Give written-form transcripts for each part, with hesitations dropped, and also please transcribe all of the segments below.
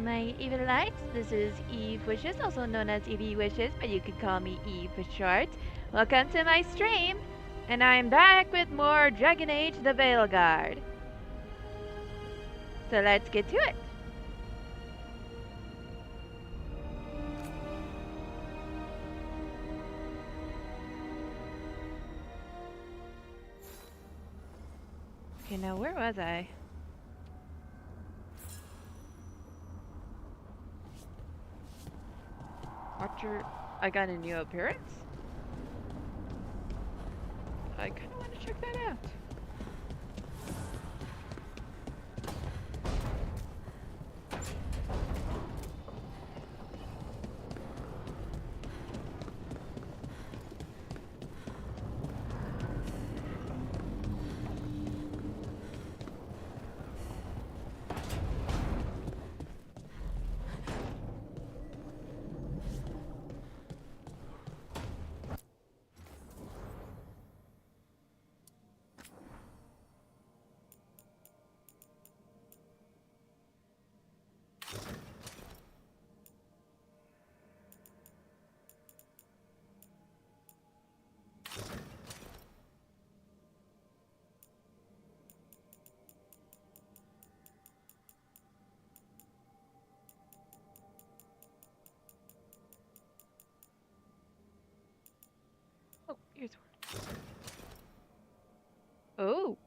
my evil lights. This is Eve Wishes, also known as Evie Wishes, but you could call me Eve for short. Welcome to my stream, and I'm back with more Dragon Age the Veilguard. So let's get to it. Okay, now where was I? Watcher, I got a new appearance? I kind of want to check that out. Oh, here's one. Oh.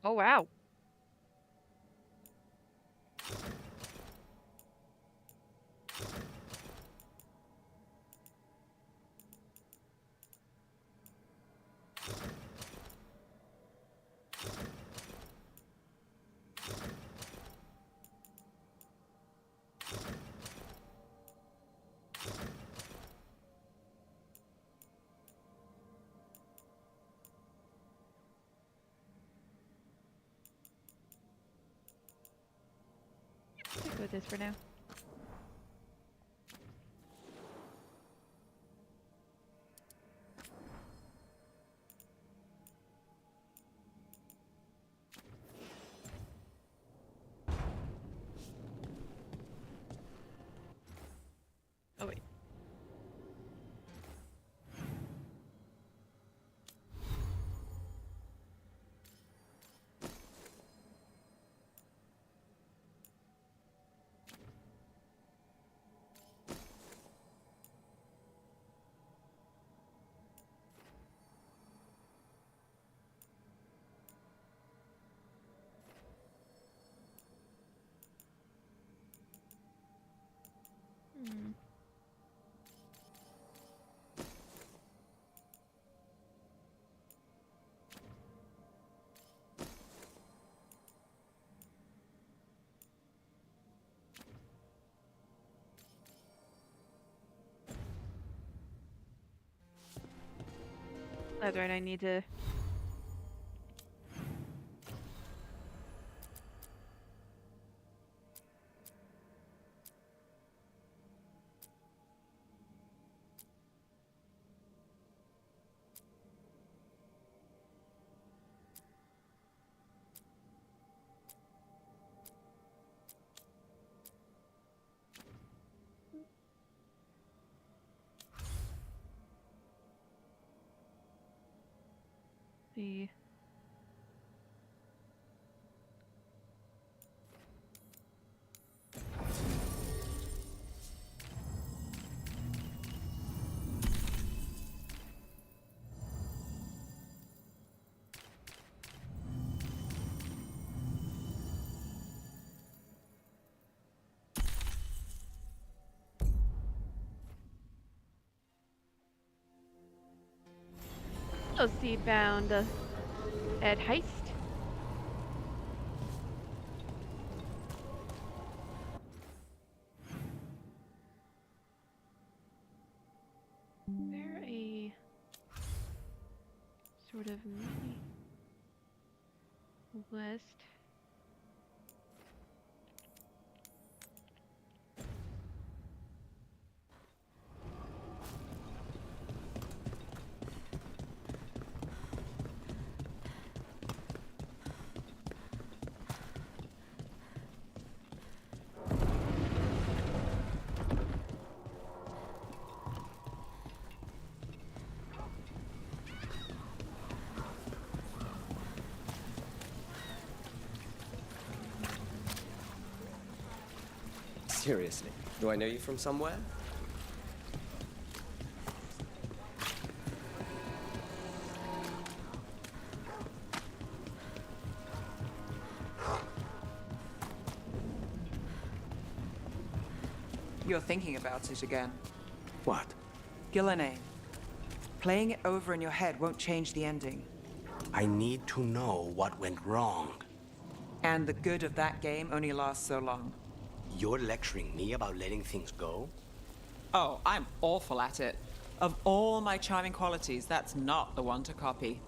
Oh, wow. Stick with this for now. Oh, wait. Hmm. That's right, I need to... see. Oh, seed bound at heist. Is there a sort of mini list? Seriously, do I know you from somewhere? You're thinking about it again. What? Gillenay. Playing it over in your head won't change the ending. I need to know what went wrong. And the good of that game only lasts so long. You're lecturing me about letting things go? Oh, I'm awful at it. Of all my charming qualities, that's not the one to copy.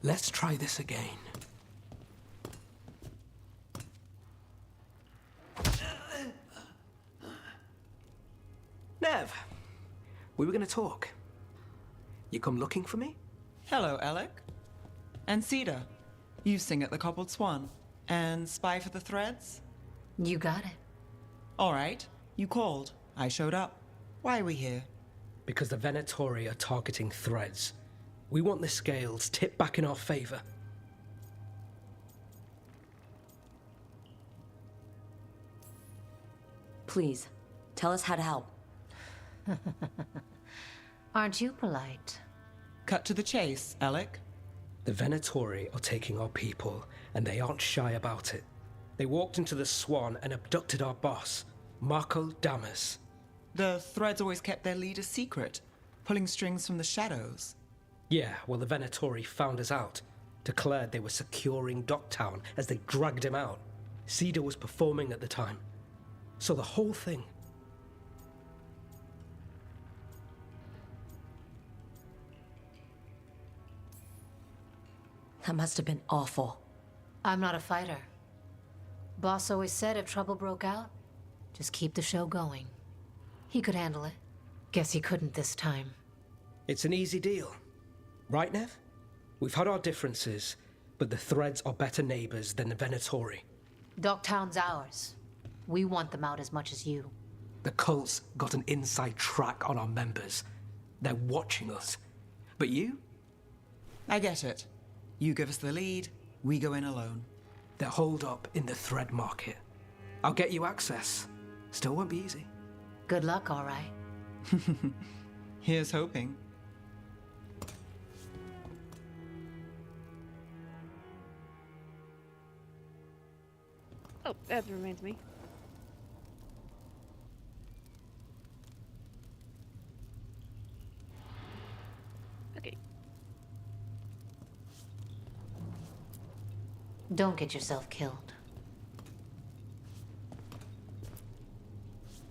Let's try this again. Nev, we were gonna talk. You come looking for me? Hello, Alec. And Cedar. You sing at the Cobbled Swan. And spy for the threads? You got it. All right. You called. I showed up. Why are we here? Because the Venatori are targeting threads. We want the scales tipped back in our favor. Please, tell us how to help. Aren't you polite? Cut to the chase, Alec. The Venatori are taking our people, and they aren't shy about it. They walked into the Swan and abducted our boss, Marco Damas. The threads always kept their leader secret, pulling strings from the shadows. Yeah, well, the Venatori found us out, declared they were securing Docktown as they dragged him out. Cedar was performing at the time. So the whole thing. That must have been awful. I'm not a fighter. Boss always said if trouble broke out, just keep the show going. He could handle it. Guess he couldn't this time. It's an easy deal. Right, Nev? We've had our differences, but the threads are better neighbors than the Venatori. Docktown's ours. We want them out as much as you. The cult's got an inside track on our members. They're watching us. But you? I get it. You give us the lead, we go in alone. They're holed up in the thread market. I'll get you access. Still won't be easy. Good luck, all right? Here's hoping. Oh, that reminds me. Okay. Don't get yourself killed.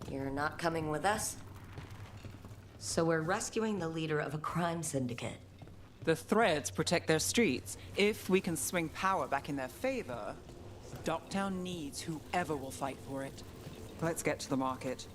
You're not coming with us? So we're rescuing the leader of a crime syndicate. The threads protect their streets. If we can swing power back in their favor, Docktown needs whoever will fight for it. Let's get to the market.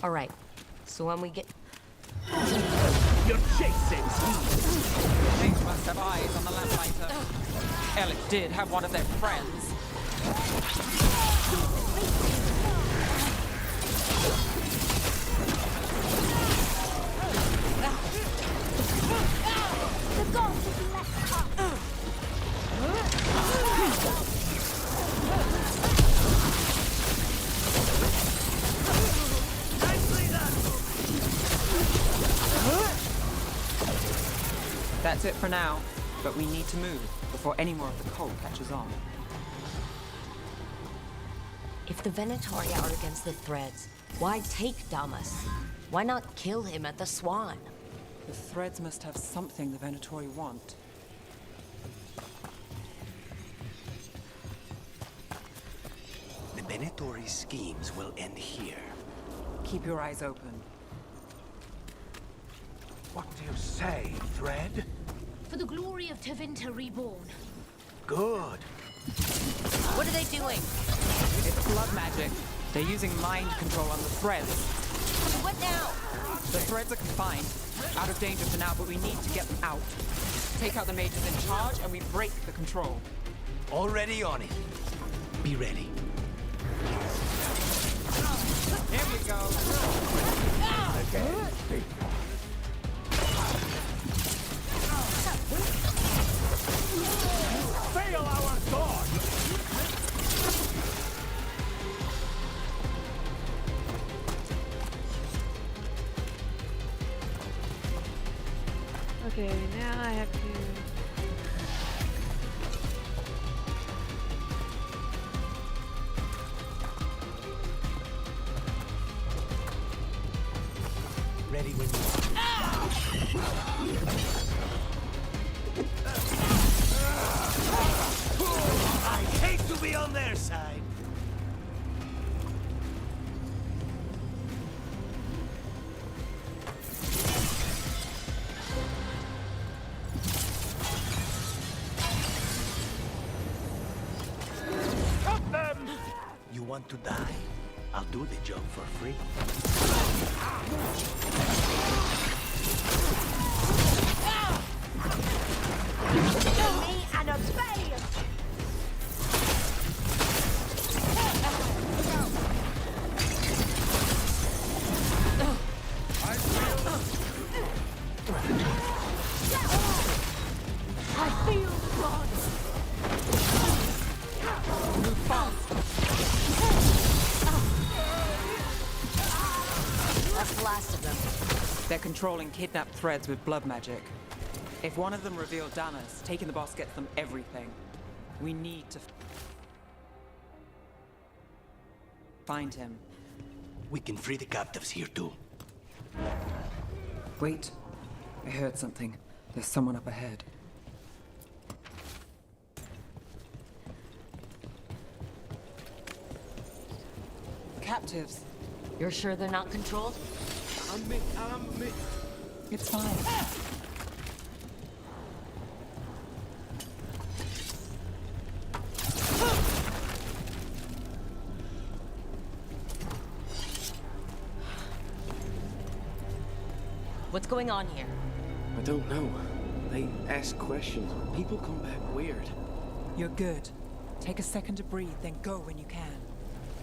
All right, so when we get... You're chasing! They must have eyes on the lamplighter. Alec did have one of their friends. The gods will be left up. That's it for now, but we need to move before any more of the cult catches on. If the Venatori are against the threads, why take Damas? Why not kill him at the Swan? The threads must have something the Venatori want. The Venatori schemes will end here. Keep your eyes open. What do you say, Thread? For the glory of Tevinter reborn. Good. What are they doing? It's blood magic. They're using mind control on the threads. What now? The threads are confined, out of danger for now, but we need to get them out. Take out the mages in charge, and we break the control. Already on it. Be ready. Here we go. Fail our god! Okay, now I have to. Ready when you are. I hate to be on their side. Stop them! You want to die? I'll do the job for free. Kill me and obey! I feel God. Move fast. That's the last of them. They're controlling kidnapped threads with blood magic. If one of them revealed Damas, taking the boss gets them everything. We need to find him. We can free the captives here too. Wait. I heard something. There's someone up ahead. Captives. You're sure they're not controlled? It's fine. What's going on here? I don't know. They ask questions. People come back weird. You're good. Take a second to breathe, then go when you can.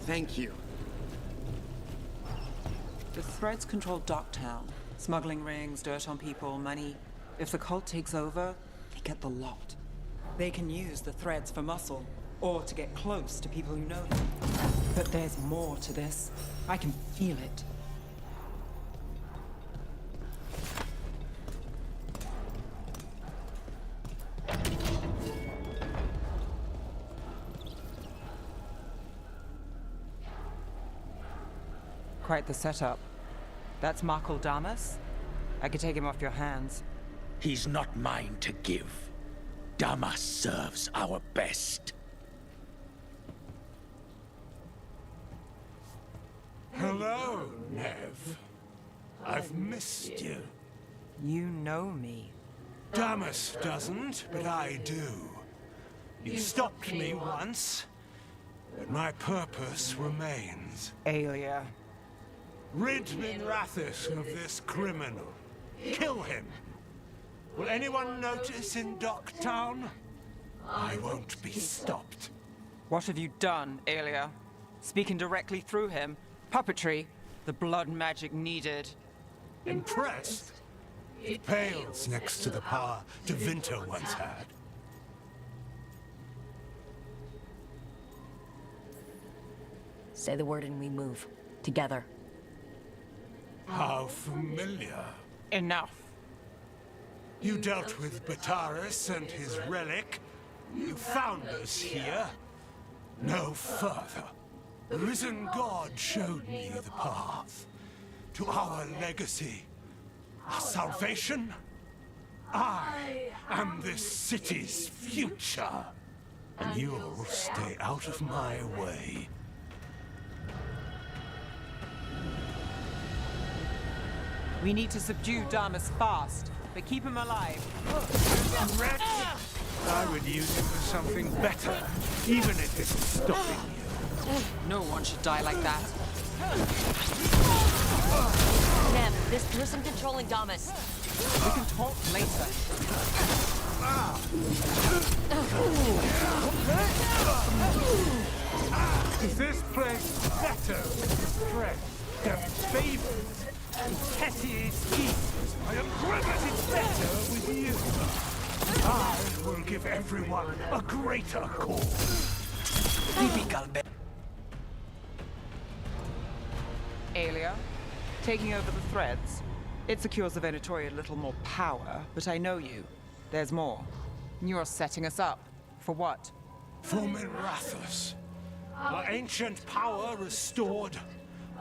Thank you. The threads control Docktown. Smuggling rings, dirt on people, money. If the cult takes over, they get the lot. They can use the threads for muscle, or to get close to people who know them. But there's more to this. I can feel it. Quite the setup. That's Markle Damas? I could take him off your hands. He's not mine to give. Damas serves our best. Hello, Nev. I've missed you. You know me. Damas doesn't, but I do. You stopped me once, but my purpose remains. Aelia. Rid Minrathis of this criminal. Kill him. Will anyone notice in Docktown? I won't be stopped. What have you done, Aelia? Speaking directly through him? Puppetry? The blood magic needed. Impressed? It pales next to the power Tevinter once had. Say the word and we move. Together. How familiar. Enough. You dealt with Bataris and his relic. You found us here. No further. The risen God showed me the path to our legacy, our salvation. I am this city's future, and you'll stay out of my way. We need to subdue Damas fast, but keep him alive. Wretch! I would use him for something better, even if it's stopping you. No one should die like that. Nev, this person controlling Damas. We can talk later. Is this place better with threat than favors and petty schemes? I am granted it's better with you. I will give everyone a greater cause. Aelia, taking over the threads. It secures the Venatori a little more power, but I know you. There's more. You're setting us up. For what? For Minrathus. Our ancient power restored,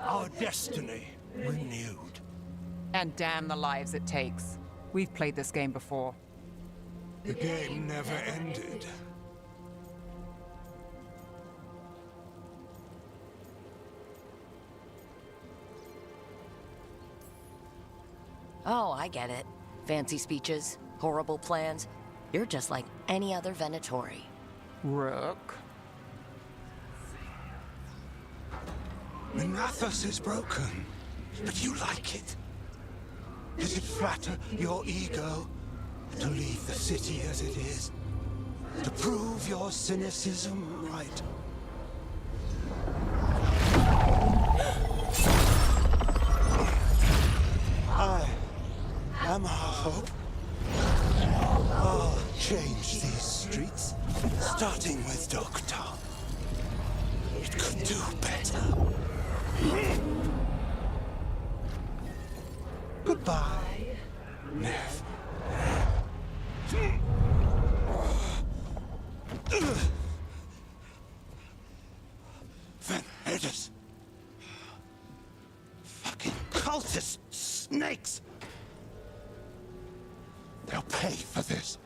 our destiny renewed. And damn the lives it takes. We've played this game before. The game never ended. Oh, I get it. Fancy speeches, horrible plans. You're just like any other Venatori. Rook. Minrathus is broken, but you like it. Does it flatter your ego to leave the city as it is? To prove your cynicism right? I am our hope. I'll change these streets, starting with Dogtown. It could do better. Goodbye, Nev. Van Hedders. Fucking cultist snakes. They'll pay for this.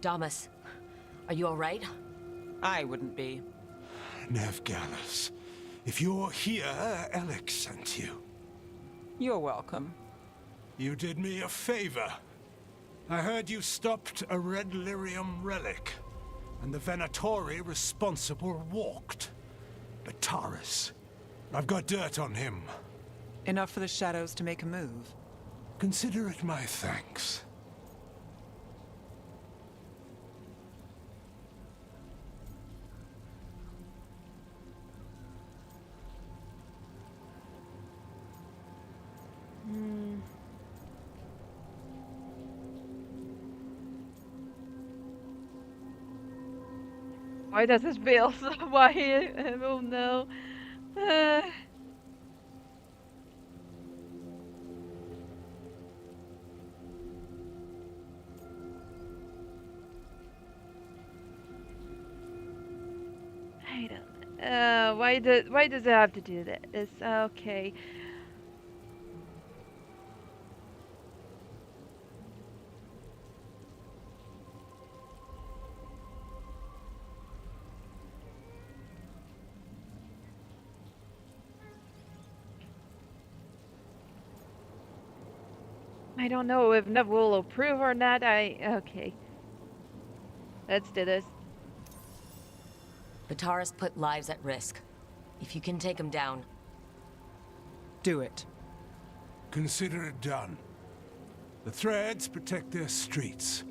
Damas, are you all right? I wouldn't be. Nev Gallus, if you're here, Alex sent you. You're welcome. You did me a favor. I heard you stopped a red lyrium relic, and the Venatori responsible walked. But Taurus, I've got dirt on him. Enough for the shadows to make a move. Consider it my thanks. Why does this feel so? Why? Oh no. I don't. Why does it have to do that? It's okay. I don't know if Nev will approve or not. Okay. Let's do this. Bataris put lives at risk. If you can take him down. Do it. Consider it done. The threads protect their streets.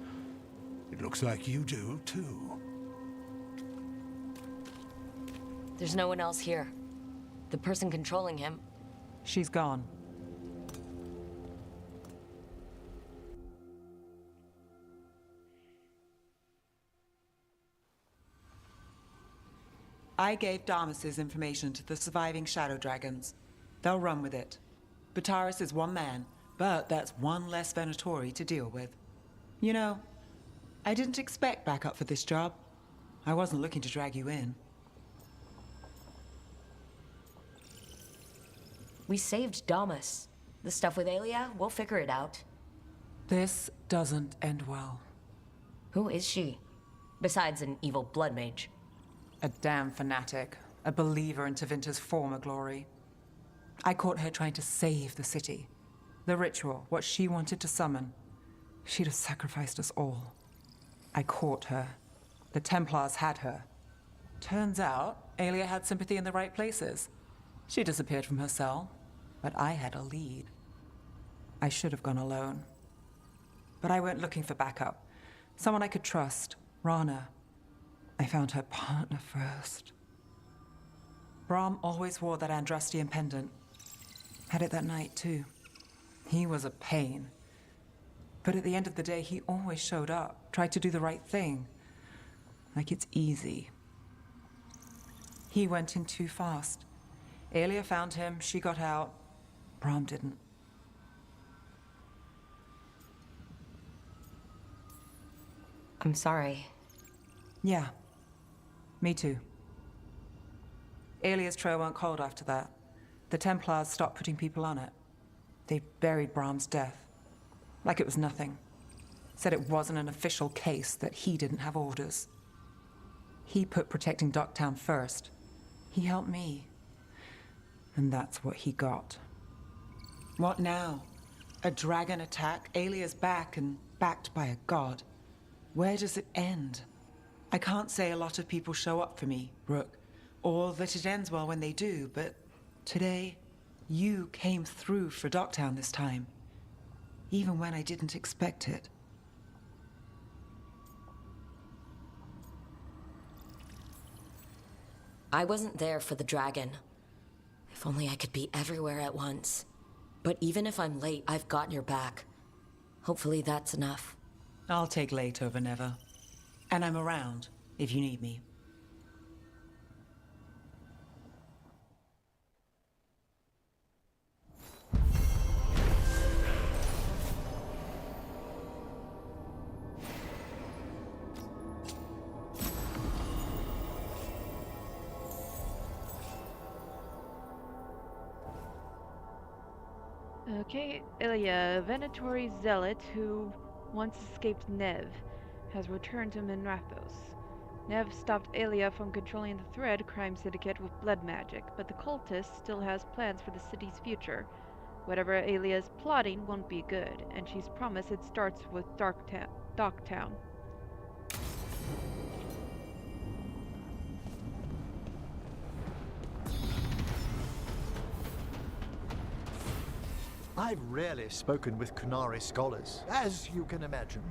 It looks like you do, too. There's no one else here. The person controlling him. She's gone. I gave Damas's information to the surviving Shadow Dragons. They'll run with it. Bataris is one man, but that's one less Venatori to deal with. You know, I didn't expect backup for this job. I wasn't looking to drag you in. We saved Damas. The stuff with Aelia, we'll figure it out. This doesn't end well. Who is she? Besides an evil blood mage. A damn fanatic. A believer in Tevinter's former glory. I caught her trying to save the city. The ritual, what she wanted to summon. She'd have sacrificed us all. I caught her. The Templars had her. Turns out, Aelia had sympathy in the right places. She disappeared from her cell, but I had a lead. I should have gone alone. But I went looking for backup. Someone I could trust. Rana. I found her partner first. Brahm always wore that Andrastian pendant. Had it that night, too. He was a pain. But at the end of the day, he always showed up, tried to do the right thing. Like it's easy. He went in too fast. Aelia found him, she got out. Brahm didn't. I'm sorry. Yeah. Me too. Aelia's trail went cold after that. The Templars stopped putting people on it. They buried Brahm's death. Like it was nothing. Said it wasn't an official case, that he didn't have orders. He put protecting Docktown first. He helped me. And that's what he got. What now? A dragon attack? Aelia's back and backed by a god. Where does it end? I can't say a lot of people show up for me, Rook, or that it ends well when they do, but today, you came through for Docktown this time. Even when I didn't expect it. I wasn't there for the dragon. If only I could be everywhere at once. But even if I'm late, I've got your back. Hopefully that's enough. I'll take late over never. And I'm around, if you need me. Okay, Ilya, a Venatori zealot who once escaped Nev, has returned to Minrathos. Nev stopped Aelia from controlling the Thread crime syndicate with blood magic, but the cultist still has plans for the city's future. Whatever Aelia is plotting won't be good, and she's promised it starts with Docktown. I've rarely spoken with Kunari scholars, as you can imagine.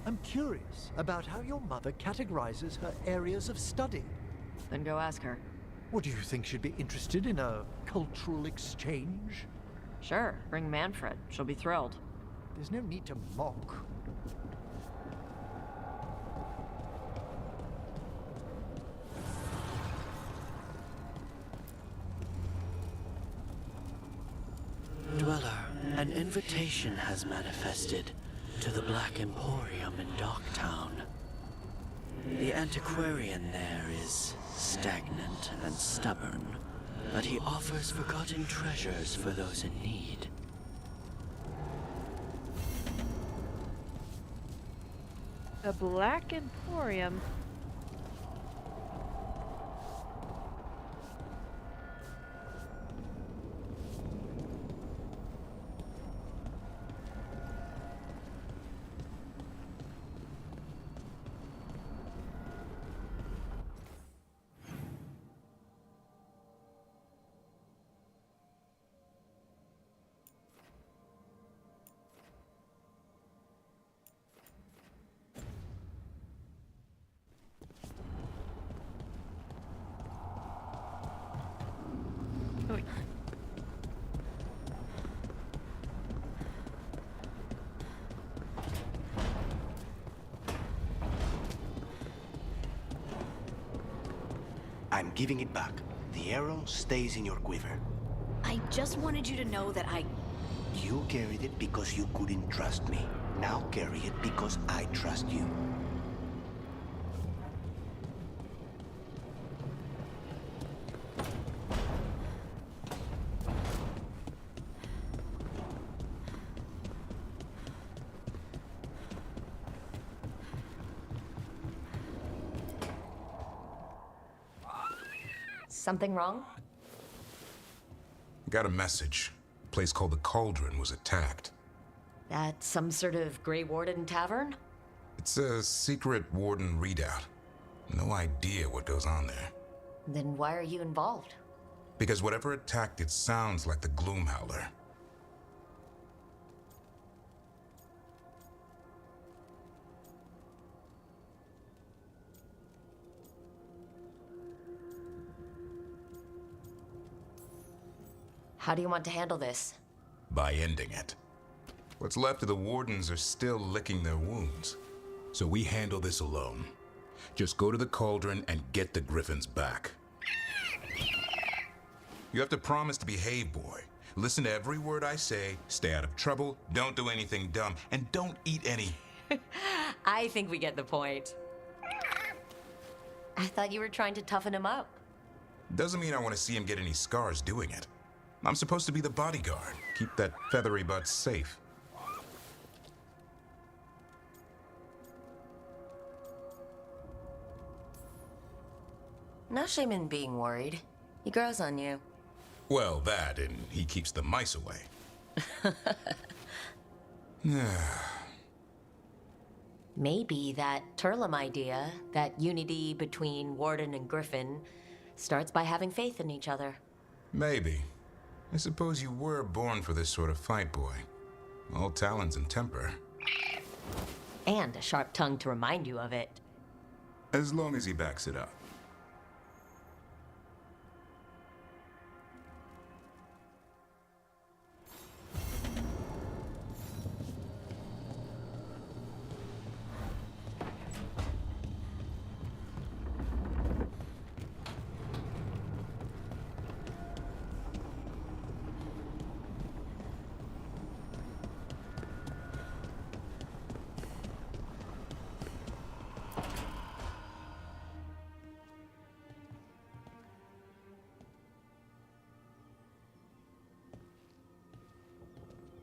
I'm curious about how your mother categorizes her areas of study. Then go ask her. What do you think she'd be interested in, a cultural exchange? Sure, bring Manfred. She'll be thrilled. There's no need to mock. Dweller, an invitation has manifested to the Black Emporium in Docktown. The antiquarian there is stagnant and stubborn, but he offers forgotten treasures for those in need. A Black Emporium? I'm giving it back. The arrow stays in your quiver. I just wanted you to know that You carried it because you couldn't trust me. Now carry it because I trust you. Something wrong? Got a message. A place called the Cauldron was attacked. At some sort of Grey Warden tavern? It's a secret Warden readout. No idea what goes on there. Then why are you involved? Because whatever attacked it sounds like the Gloomhowler. How do you want to handle this? By ending it. What's left of the Wardens are still licking their wounds. So we handle this alone. Just go to the Cauldron and get the Griffins back. You have to promise to behave, boy. Listen to every word I say, stay out of trouble, don't do anything dumb, and don't eat any... I think we get the point. I thought you were trying to toughen him up. Doesn't mean I want to see him get any scars doing it. I'm supposed to be the bodyguard, keep that feathery butt safe. No shame in being worried. He grows on you. Well, that, and he keeps the mice away. Maybe that Turlum idea, that unity between Warden and Griffin, starts by having faith in each other. Maybe. I suppose you were born for this sort of fight, boy. All talons and temper. And a sharp tongue to remind you of it. As long as he backs it up.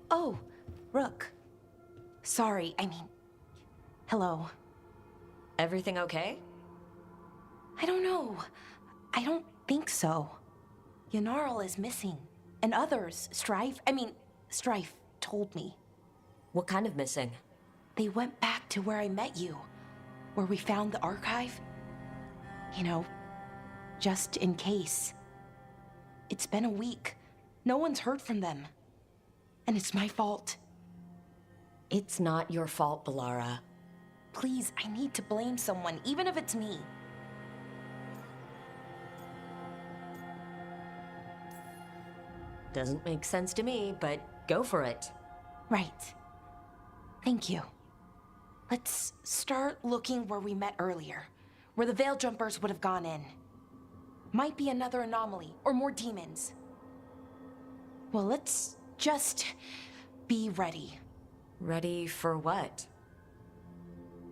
Oh, Rook. Sorry, I mean... Hello. Everything okay? I don't know. I don't think so. Yanarl is missing. And others, Strife told me. What kind of missing? They went back to where I met you. Where we found the archive. You know, just in case. It's been a week. No one's heard from them. And it's my fault. It's not your fault, Balara. Please, I need to blame someone, even if it's me. Doesn't make sense to me, but go for it. Right. Thank you. Let's start looking where we met earlier, where the Veil Jumpers would have gone in. Might be another anomaly, or more demons. Well, let's just be ready. Ready for what?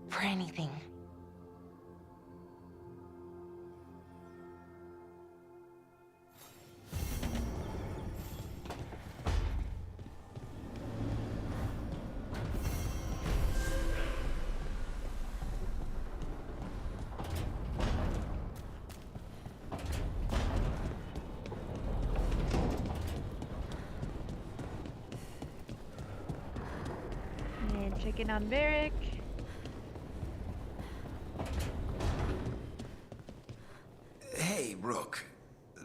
For anything. And checking on Varric. Hey, Rook.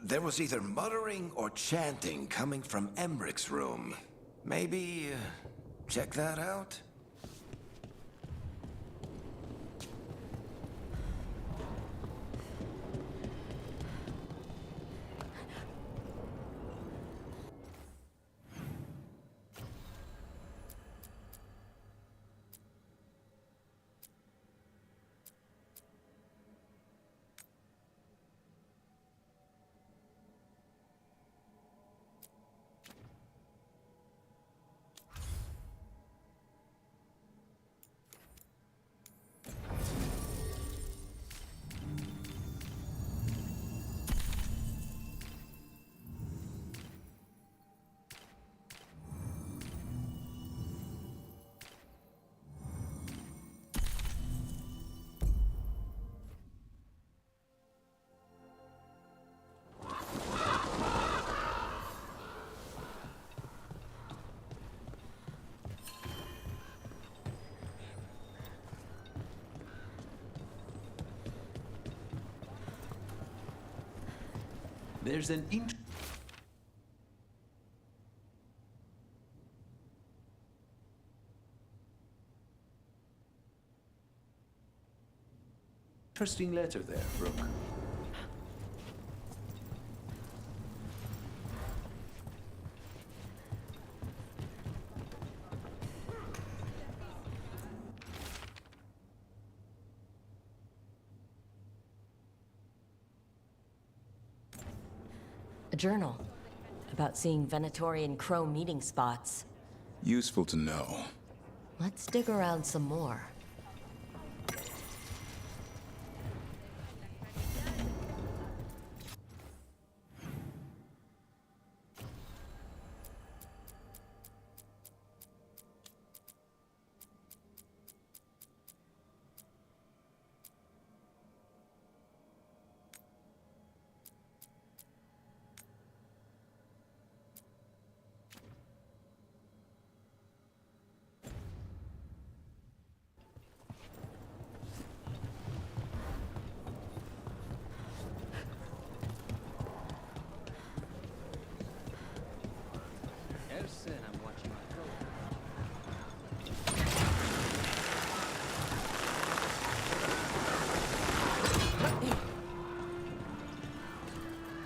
There was either muttering or chanting coming from Emmeric's room. Maybe check that out? There's an interesting letter there, Brooke. A journal about seeing Venatori and Crow meeting spots. Useful to know. Let's dig around some more.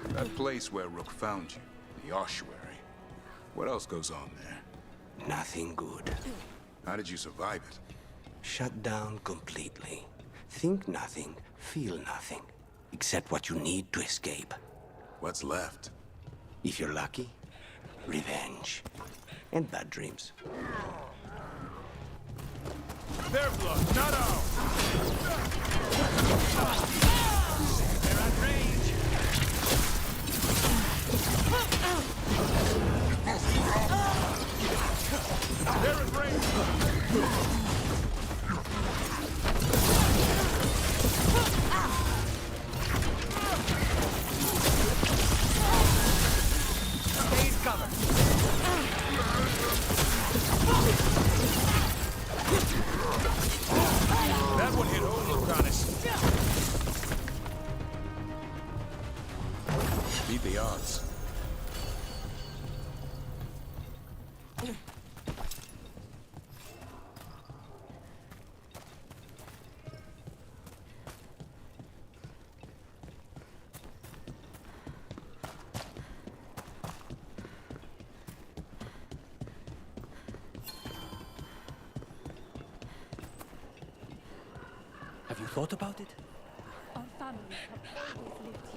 That place where Rook found you, the ossuary. What else goes on there? Nothing good. How did you survive it? Shut down completely. Think nothing, feel nothing. Except what you need to escape. What's left? If you're lucky, revenge. And bad dreams. Their blood, not ours! They're at range! They're at range! Stay covered! That one hit home, Lucanus. Beat the odds. Have you thought about it? Our families have always lived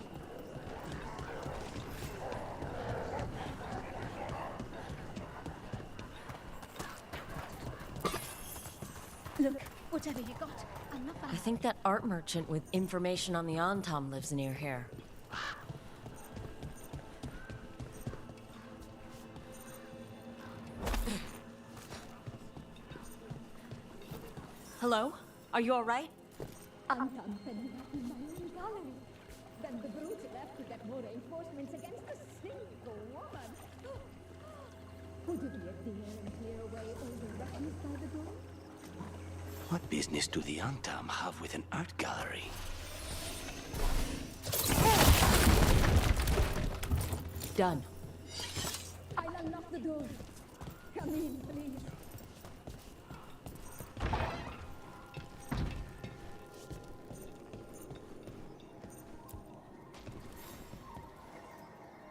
here. Look, whatever you got, I'm not I think that art merchant with information on the Antam lives near here. Hello? Are you all right? Anton said he was in my own gallery. Then the brute left to get more reinforcements against a single woman. Would you be a dear and clear away all the weapons by the door? What business do the Antam have with an art gallery? Done. I'll unlock the door. Come in, please.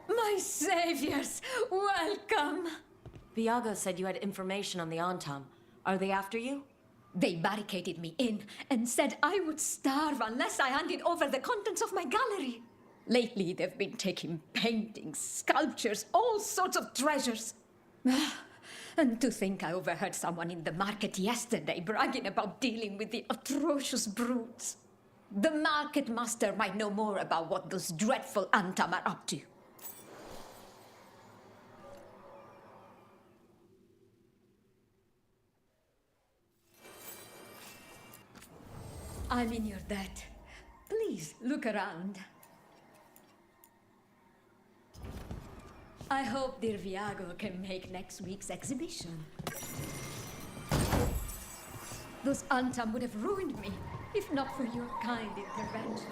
My saviors, welcome! Viago said you had information on the Antam. Are they after you? They barricaded me in and said I would starve unless I handed over the contents of my gallery. Lately, they've been taking paintings, sculptures, all sorts of treasures. And to think I overheard someone in the market yesterday bragging about dealing with the atrocious brutes. The market master might know more about what those dreadful Antam are up to. I'm in your debt. Please look around. I hope dear Viago can make next week's exhibition. Those Antam would have ruined me if not for your kind intervention.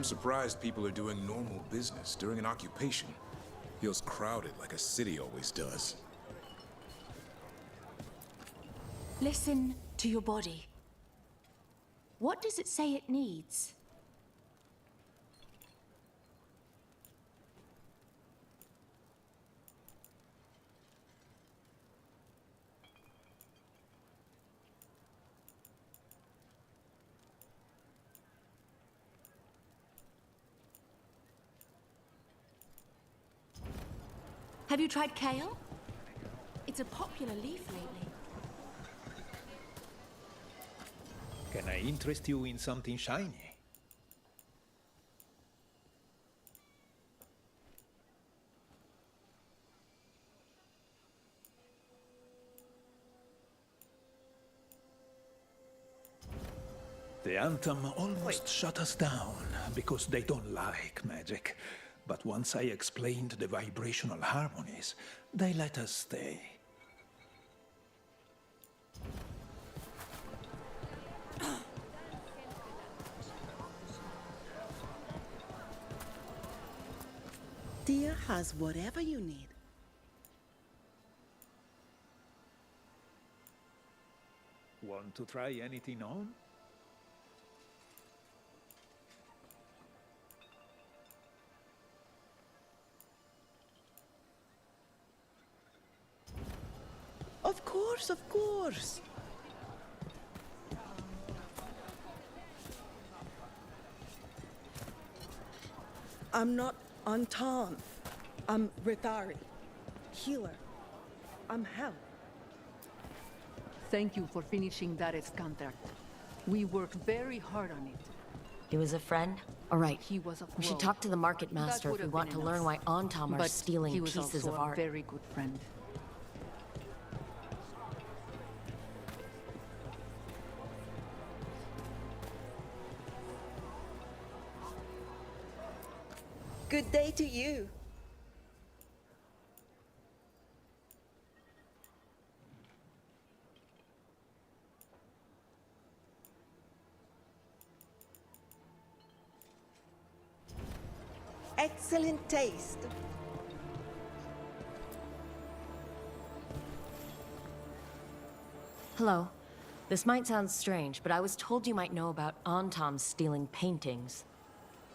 surprised people are doing normal business during an occupation. Feels crowded like a city always does. Listen to your body. What does it say it needs? Have you tried kale? It's a popular leaf lately. Can I interest you in something shiny? The Anthem almost shut us down because they don't like magic. But once I explained the vibrational harmonies, they let us stay. Tia has whatever you need. Want to try anything on? Of course, of course. I'm not Anton. I'm Rithari. Healer. I'm Hel. Thank you for finishing Daret's contract. We worked very hard on it. He was a friend? All right. He was a We should rogue. talk to the market master That if we would want have to been learn why enough. Antam are But stealing he was pieces also of a art. very good friend. Good day to you. Excellent taste. Hello. This might sound strange, but I was told you might know about Antam stealing paintings.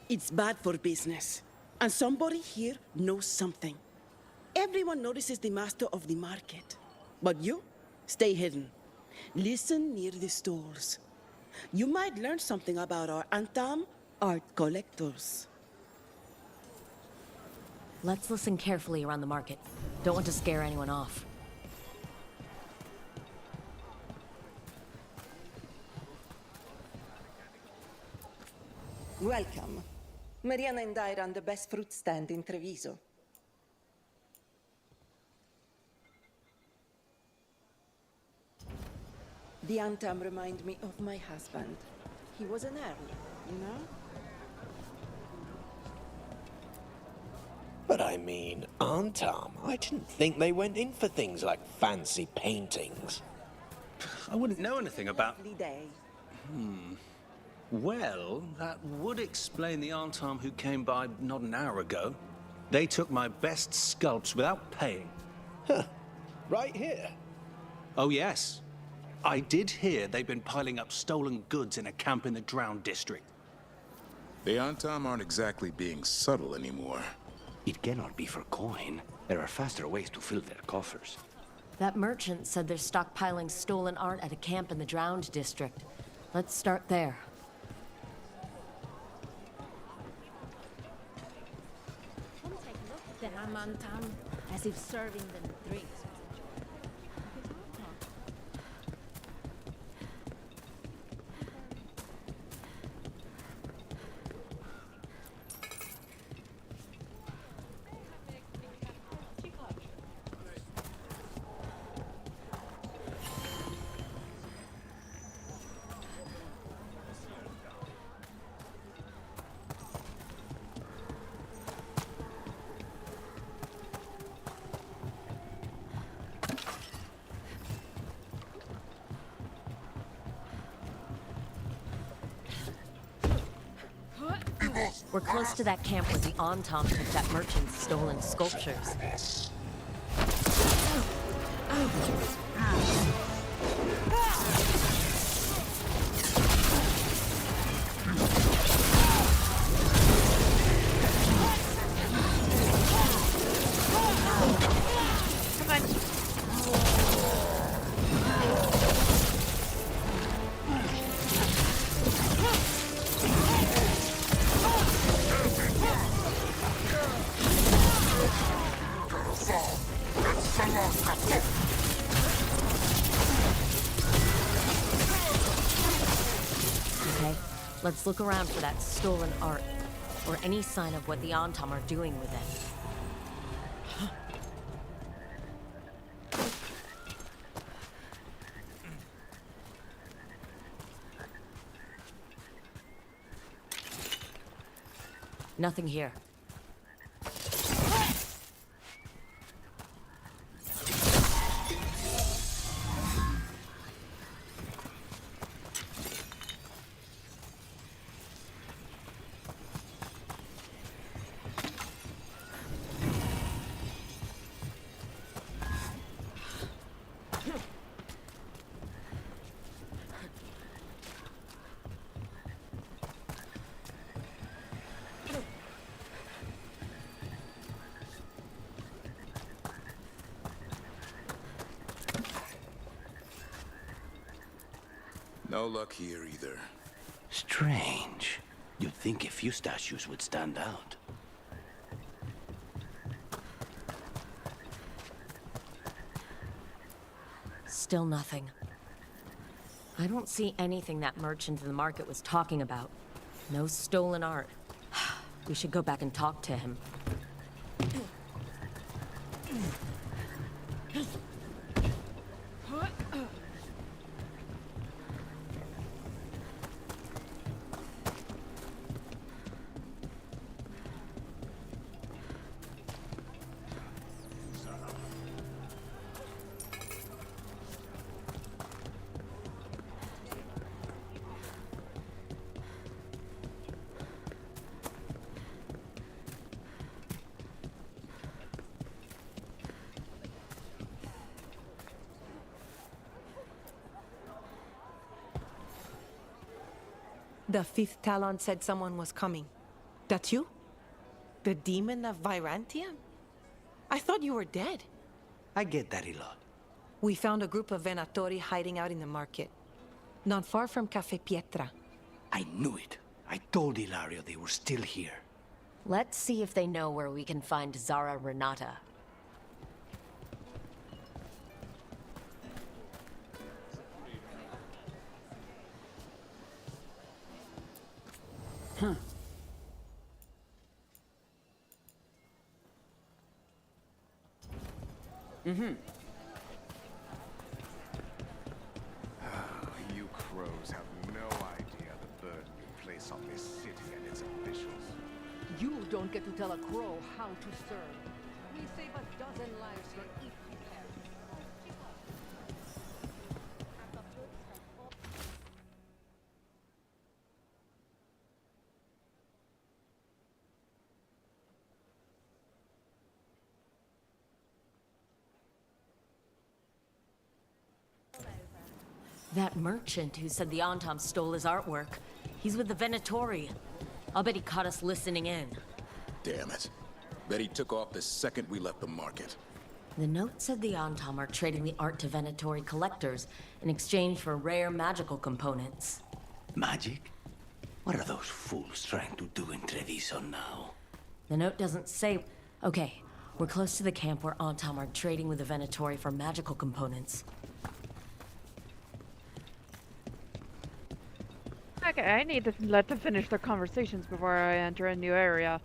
It's bad for business. And somebody here knows something. Everyone notices the master of the market. But you, stay hidden. Listen near the stalls. You might learn something about our Antam art collectors. Let's listen carefully around the market. Don't want to scare anyone off. Welcome. Mariana and I run the best fruit stand in Treviso. The Antam remind me of my husband. He was an earl, you know? But I mean, Antam, I didn't think they went in for things like fancy paintings. I wouldn't know anything about... Lovely day. Well, that would explain the Antam who came by not an hour ago. They took my best sculpts without paying. Huh. Right here? Oh, yes. I did hear they've been piling up stolen goods in a camp in the Drowned district. The Antam aren't exactly being subtle anymore. It cannot be for coin. There are faster ways to fill their coffers. That merchant said they're stockpiling stolen art at a camp in the Drowned district. Let's start there. Come take a look at the Hamantam, as if serving them drinks. We're close to that camp where the Antom took that merchant's stolen sculptures. Okay, let's look around for that stolen art, or any sign of what the Antom are doing with it. Nothing here. No luck here either. Strange. You'd think a few statues would stand out. Still nothing. I don't see anything that merchant in the market was talking about. No stolen art. We should go back and talk to him. The fifth Talon said someone was coming. That you? The demon of Virantium? I thought you were dead. I get that a lot. We found a group of Venatori hiding out in the market. Not far from Cafe Pietra. I knew it. I told Ilario they were still here. Let's see if they know where we can find Zara Renata. You crows have no idea the burden you place on this city and its officials. You don't get to tell a crow how to serve. We save a dozen lives for each repair. That merchant who said the Antom stole his artwork. He's with the Venatori. I'll bet he caught us listening in. Damn it. Bet he took off the second we left the market. The note said the Antom are trading the art to Venatori collectors in exchange for rare magical components. Magic? What are those fools trying to do in Treviso now? The note doesn't say... Okay, we're close to the camp where Antom are trading with the Venatori for magical components. Okay, I need to let them finish their conversations before I enter a new area.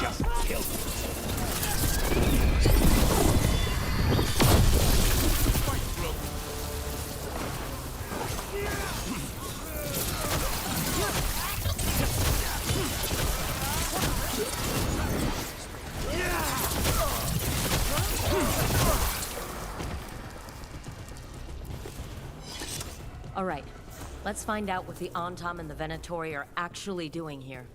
Just kill Yeah! All right, let's find out what the Antam and the Venatori are actually doing here.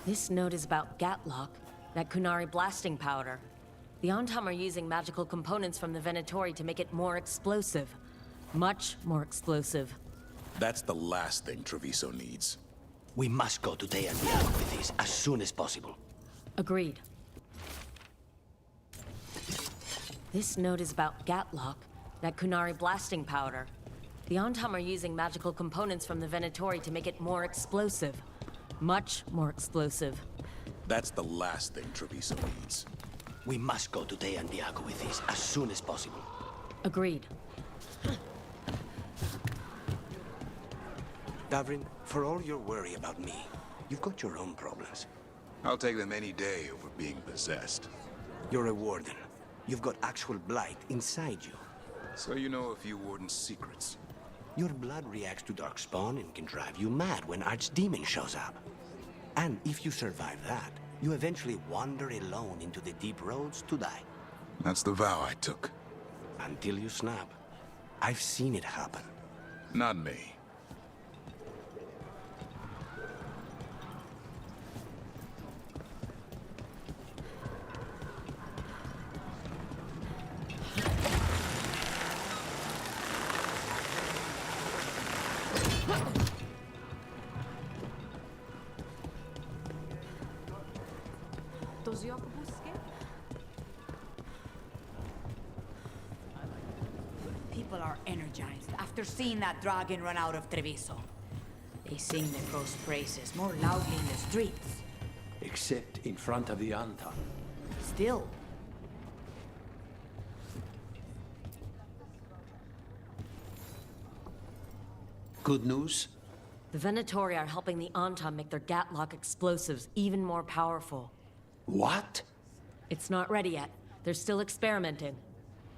This note is about Gatlock, that Kunari blasting powder. The Antam are using magical components from the Venatori to make it more explosive. Much more explosive. That's the last thing Treviso needs. We must go to Deandiano with this as soon as possible. Agreed. This note is about Gatlock, that Kunari blasting powder. The Antam are using magical components from the Venatori to make it more explosive. Much more explosive. That's the last thing Treviso needs. We must go to Deandiano with this as soon as possible. Agreed. Davrin, for all your worry about me, you've got your own problems. I'll take them any day over being possessed. You're a warden. You've got actual blight inside you. So you know a few warden's secrets. Your blood reacts to darkspawn and can drive you mad when Archdemon shows up. And if you survive that, you eventually wander alone into the deep roads to die. That's the vow I took. Until you snap. I've seen it happen. Not me. People are energized after seeing that dragon run out of Treviso. They sing the crow's praises more loudly in the streets. Except in front of the Antam. Still. Good news? The Venatori are helping the Antam make their Gatlock explosives even more powerful. What? It's not ready yet. They're still experimenting.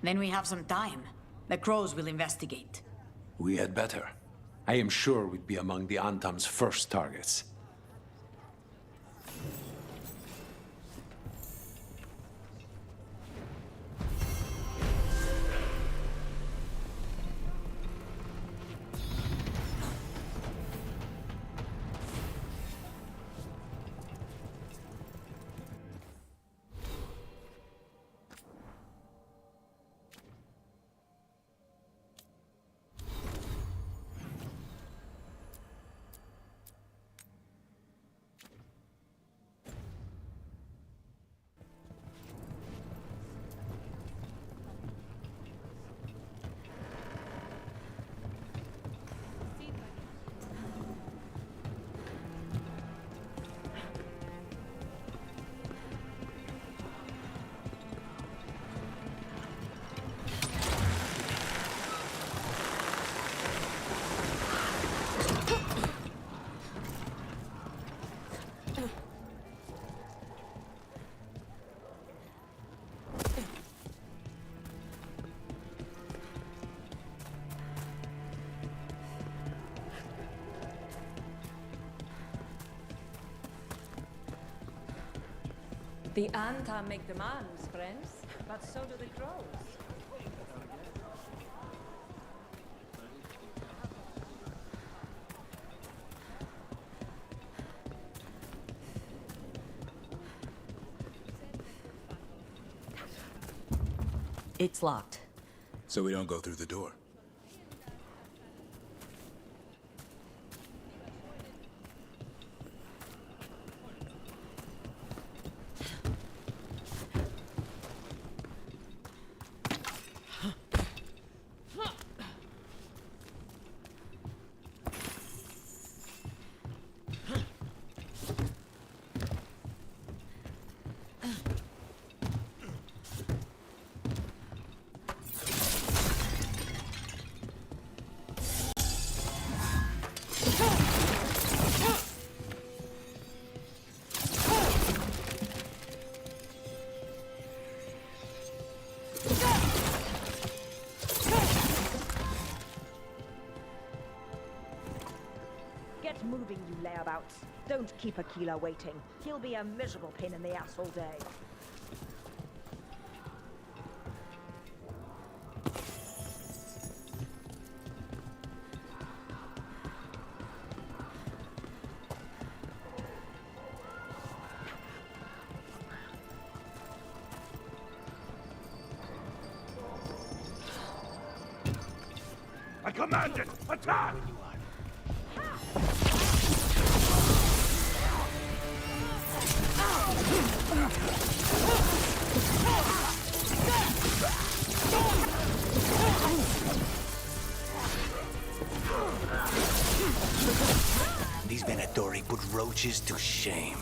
Then we have some time. The crows will investigate. We had better. I am sure we'd be among the Antam's first targets. The Antam make demands, friends, but so do the crows. It's locked. So we don't go through the door. Get moving, you layabouts. Don't keep Aquila waiting. He'll be a miserable pain in the ass all day. I command it! Attack! These Venatori put roaches to shame.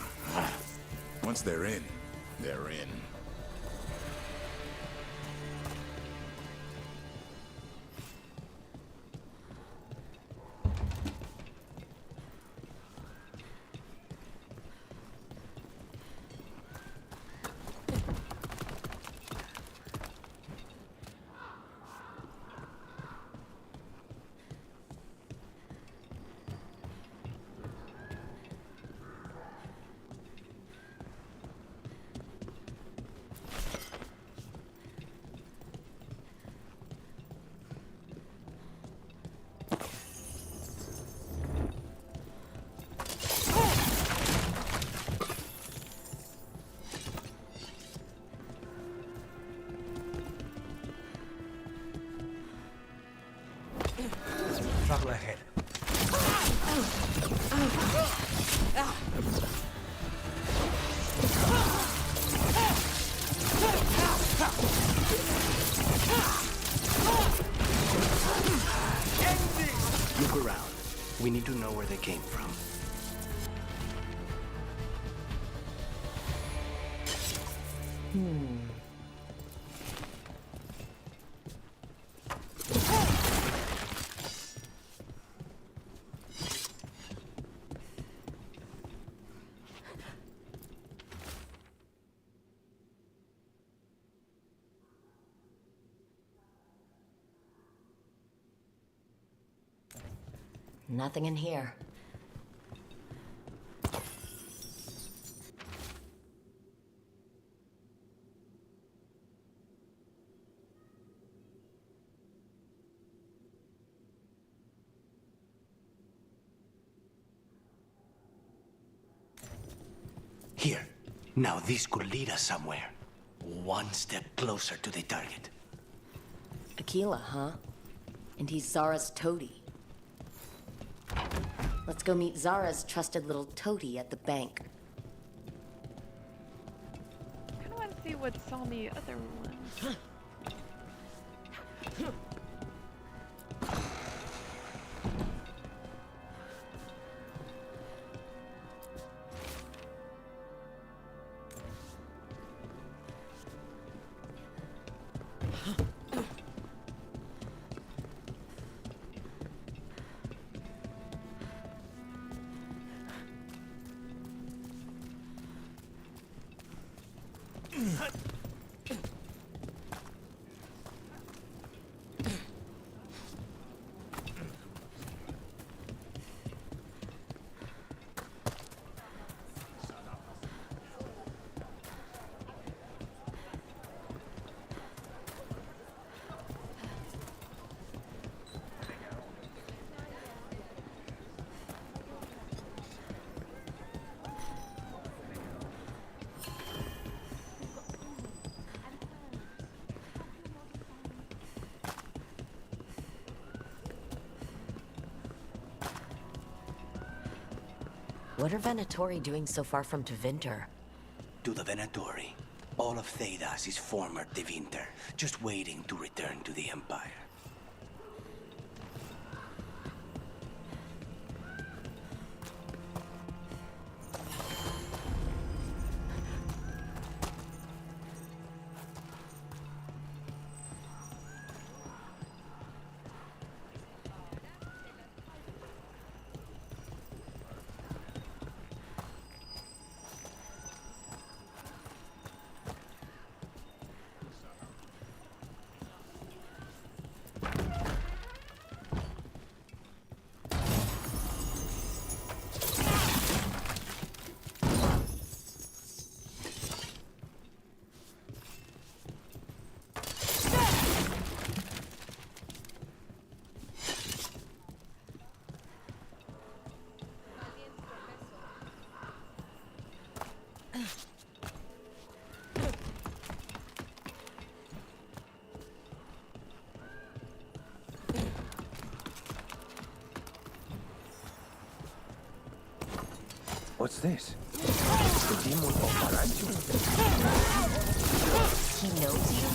Once they're in, they're in. Trouble ahead. Look around. We need to know where they came from. Nothing in here. Here. Now this could lead us somewhere. One step closer to the target. Aquila, huh? And he's Zara's toady. Let's go meet Zara's trusted little toady at the bank. I kind of want to see what's on the other one. What are Venatori doing so far from Tevinter? To the Venatori, all of Thedas is former Tevinter, just waiting to return to the Empire. What's this? The demon of Marancho? He knows you?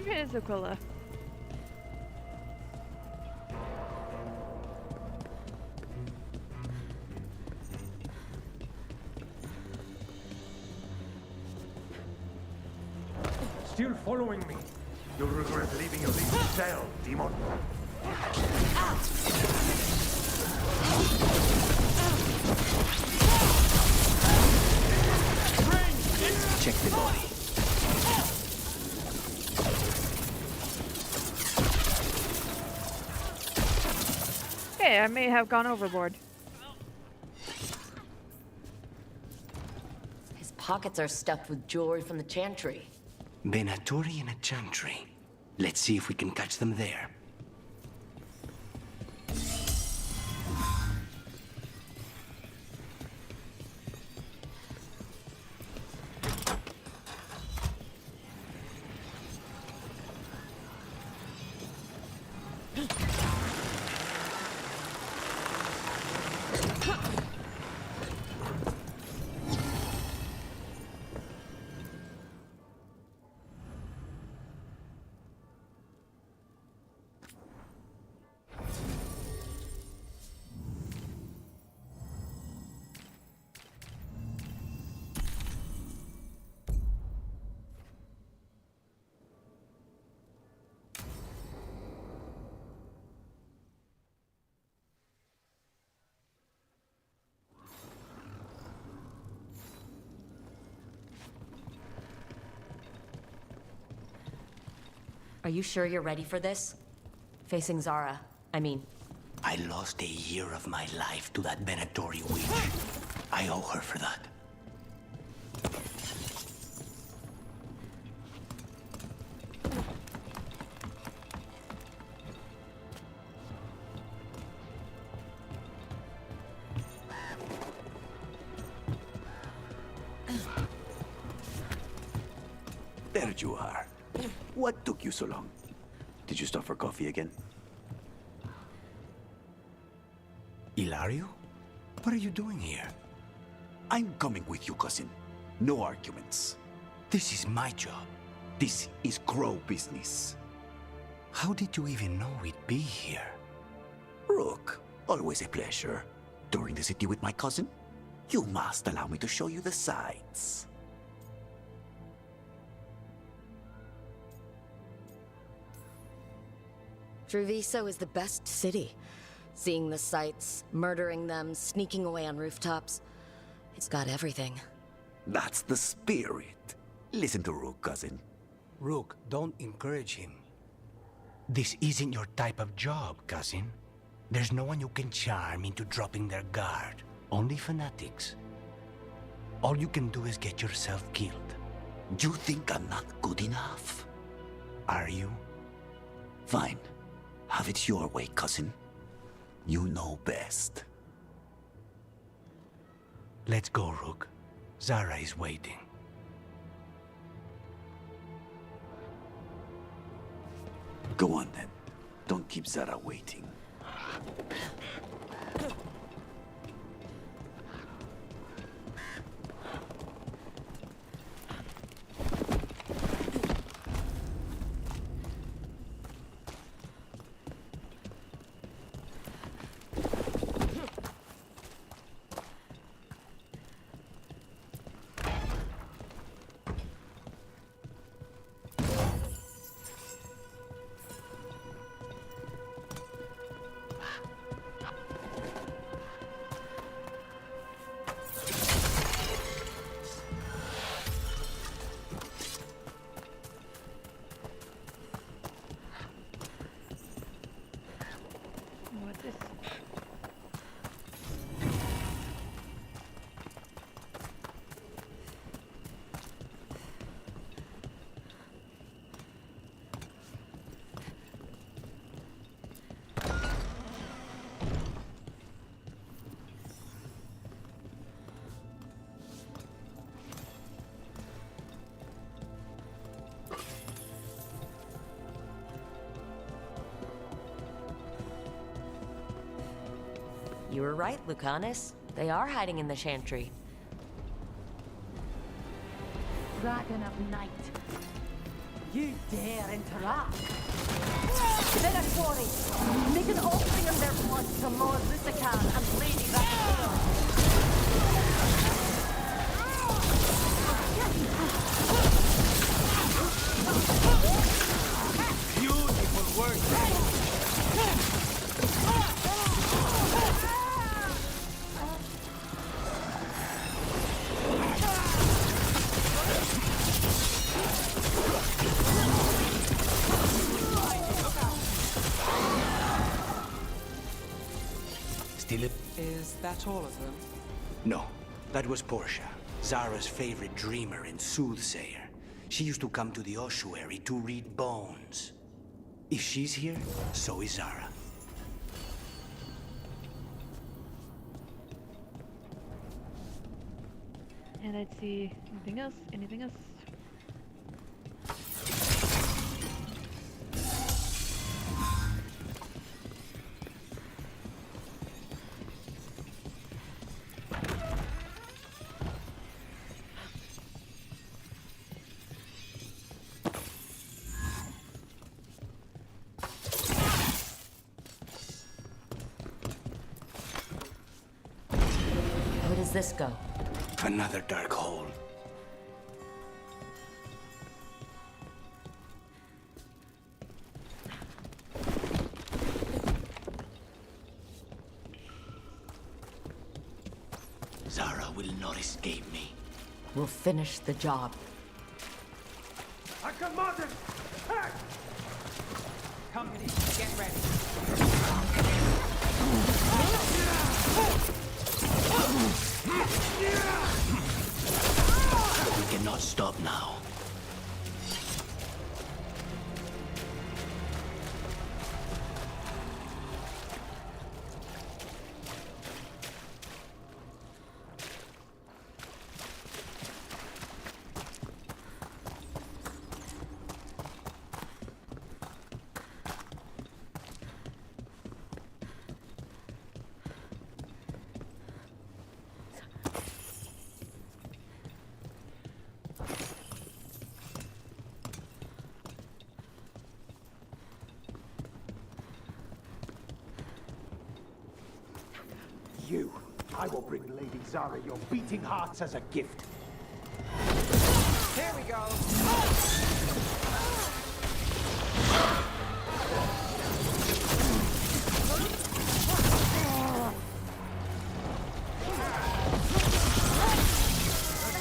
Where is Aquila? Still following me. You'll regret leaving your little cell, demon. Check the body. Okay, I may have gone overboard. His pockets are stuffed with jewelry from the chantry. Venatori in a chantry. Let's see if we can catch them there. Are you sure you're ready for this? Facing Zara, I mean. I lost a year of my life to that Venatori witch. I owe her for that. There you are. What took you so long? Did you stop for coffee again? Ilario? What are you doing here? I'm coming with you, cousin. No arguments. This is my job. This is Crow business. How did you even know we'd be here? Rook, always a pleasure. Touring the city with my cousin? You must allow me to show you the sights. Treviso is the best city. Seeing the sights, murdering them, sneaking away on rooftops. It's got everything. That's the spirit. Listen to Rook, cousin. Rook, don't encourage him. This isn't your type of job, cousin. There's no one you can charm into dropping their guard. Only fanatics. All you can do is get yourself killed. You think I'm not good enough? Are you? Fine. Have it your way, cousin. You know best. Let's go, Rook. Zara is waiting. Go on, then. Don't keep Zara waiting. You were right, Lucanus. They are hiding in the chantry. Dragon of Night. You dare interact? Veilguard, make an offering of their blood to Lord Lucican and Lady Dragone. Beautiful work. Still it? Is that all of them? No, that was Portia, Zara's favorite dreamer and soothsayer. She used to come to the ossuary to read bones. If she's here, so is Zara. And let's see, anything else? Anything else? Where does this go? Another dark hole. Zara will not escape me. We'll finish the job. I command him! Attack! Company, get ready. We cannot stop now. You, I will bring Lady Zara your beating hearts as a gift. Here we go.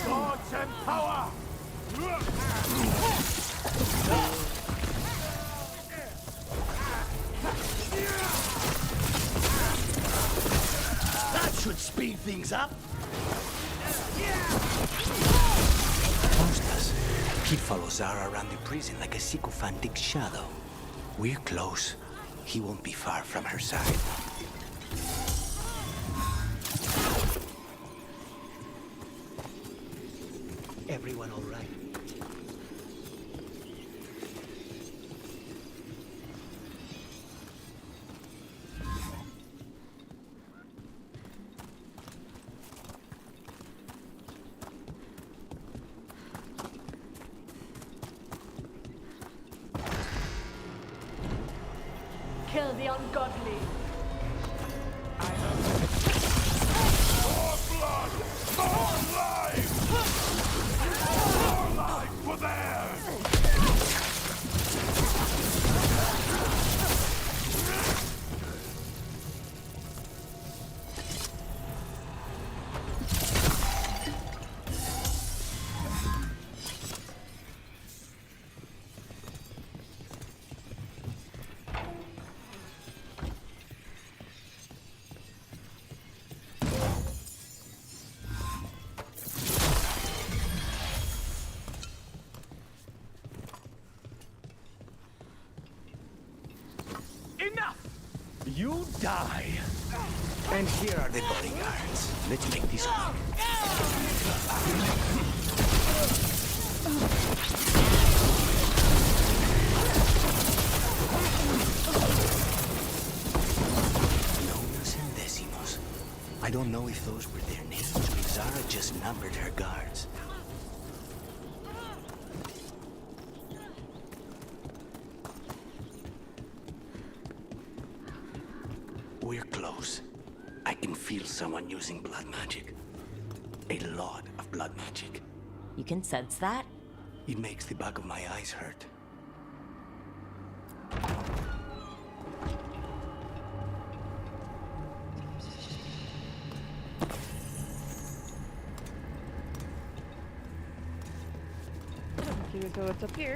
Gods and power! That should speed things up. Monsters. He follows Zara around the prison like a sycophantic shadow. We're close. He won't be far from her side. Everyone all right? Kill the ungodly. More blood! More life! More life for theirs! You die. And here are the bodyguards. Let's make this quick. Nonos and decimos. I don't know if those were their names or if Zara just numbered her guards. We're close. I can feel someone using blood magic. A lot of blood magic. You can sense that? It makes the back of my eyes hurt. Curious what's up here.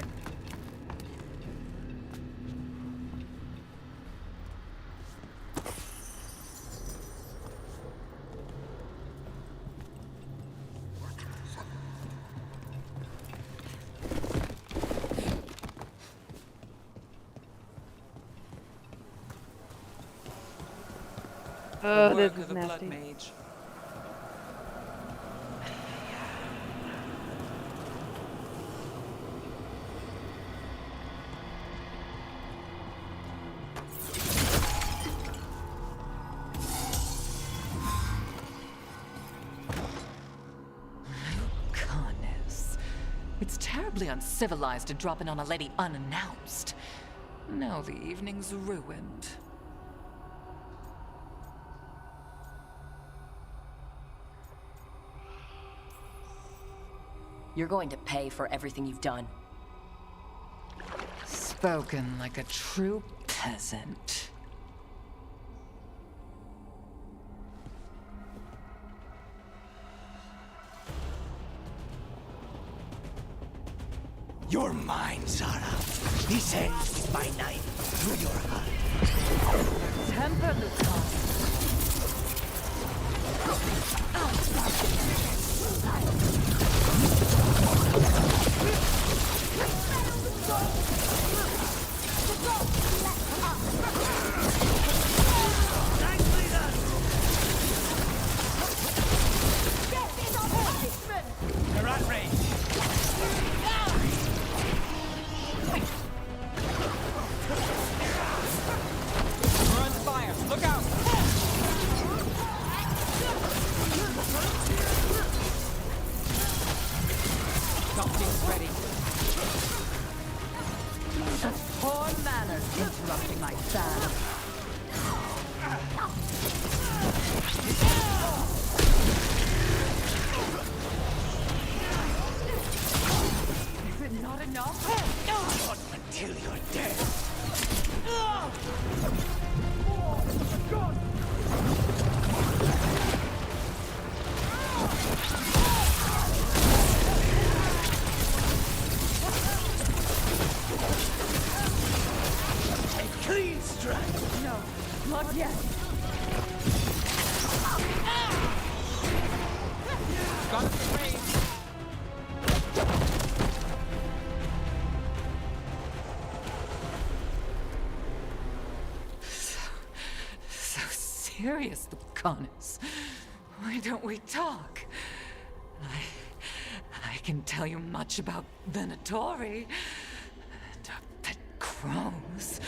Oh, this Work is of the blood nasty. mage. Goodness. It's terribly uncivilized to drop in on a lady unannounced. Now the evening's ruined. You're going to pay for everything you've done. Spoken like a true peasant. You're mine, Zara. This ends with my knife through your heart. Temper, Lucas. They're at range. We're under fire. Look out! Something's ready. Poor manners interrupting my fan. Is it not enough? Not until you're dead. A clean strike. No, not yet. Got the range. So serious, Lucanus. Why don't we talk? I can tell you much about Venatori and our pet crows.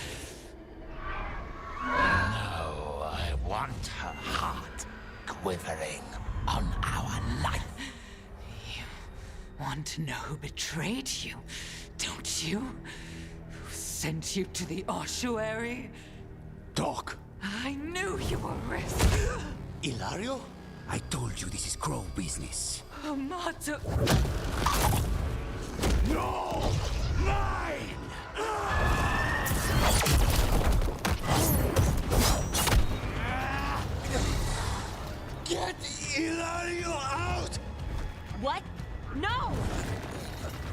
No, I want her heart quivering on our life. You want to know who betrayed you, don't you? Who sent you to the ossuary? Talk. I knew you were risk. Ilario? I told you this is crow business. Amato. No! Mine! Get Ilario out! What? No!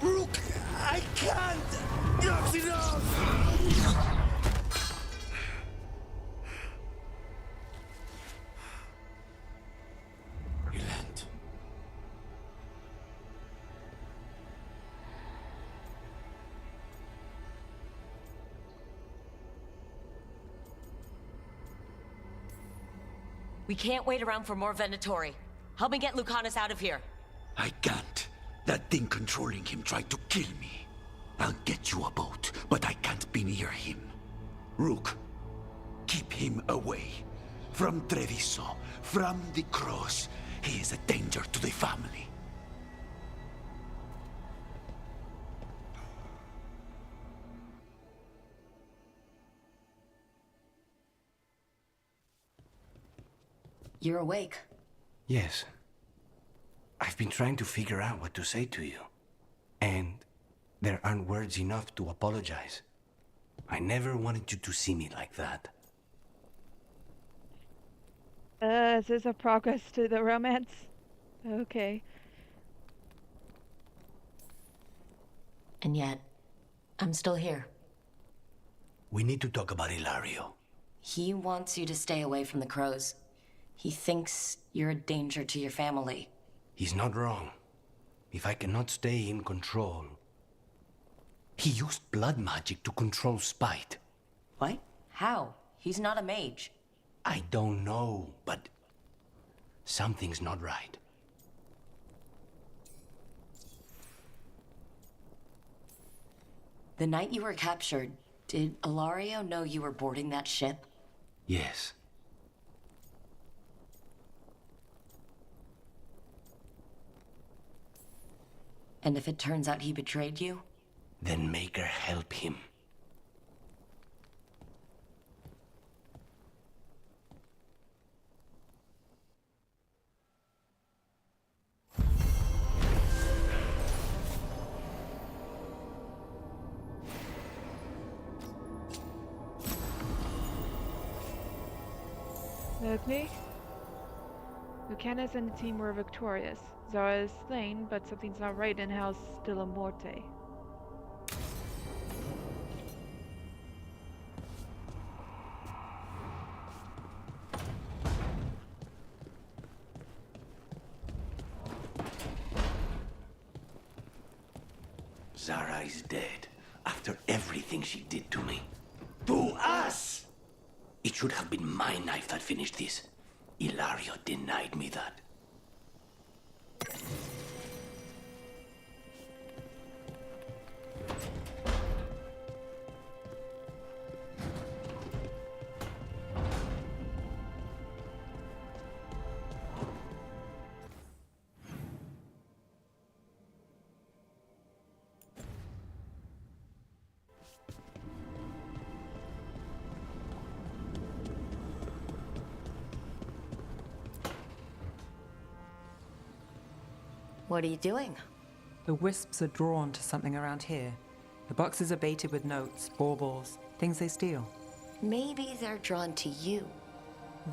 Rook, I can't! Not enough! Relent. We can't wait around for more Venatori. Help me get Lucanus out of here. I can't. That thing controlling him tried to kill me. I'll get you a boat, but I can't be near him. Rook, keep him away. From Treviso, from the cross. He is a danger to the family. You're awake. Yes. I've been trying to figure out what to say to you. And there aren't words enough to apologize. I never wanted you to see me like that. Is this a progress to the romance? Okay. And yet, I'm still here. We need to talk about Ilario. He wants you to stay away from the crows. He thinks you're a danger to your family. He's not wrong. If I cannot stay in control... He used blood magic to control spite. What? How? He's not a mage. I don't know, but something's not right. The night you were captured, did Ilario know you were boarding that ship? Yes. And if it turns out he betrayed you? Then make her help him. Okay. Lucanus and the team were victorious. Zara is slain, but something's not right in House Stella Morte. Zara is dead, after everything she did to me. To us! It should have been my knife that finished this. Ilario denied me that. What are you doing? The wisps are drawn to something around here. The boxes are baited with notes, baubles, things they steal. Maybe they're drawn to you.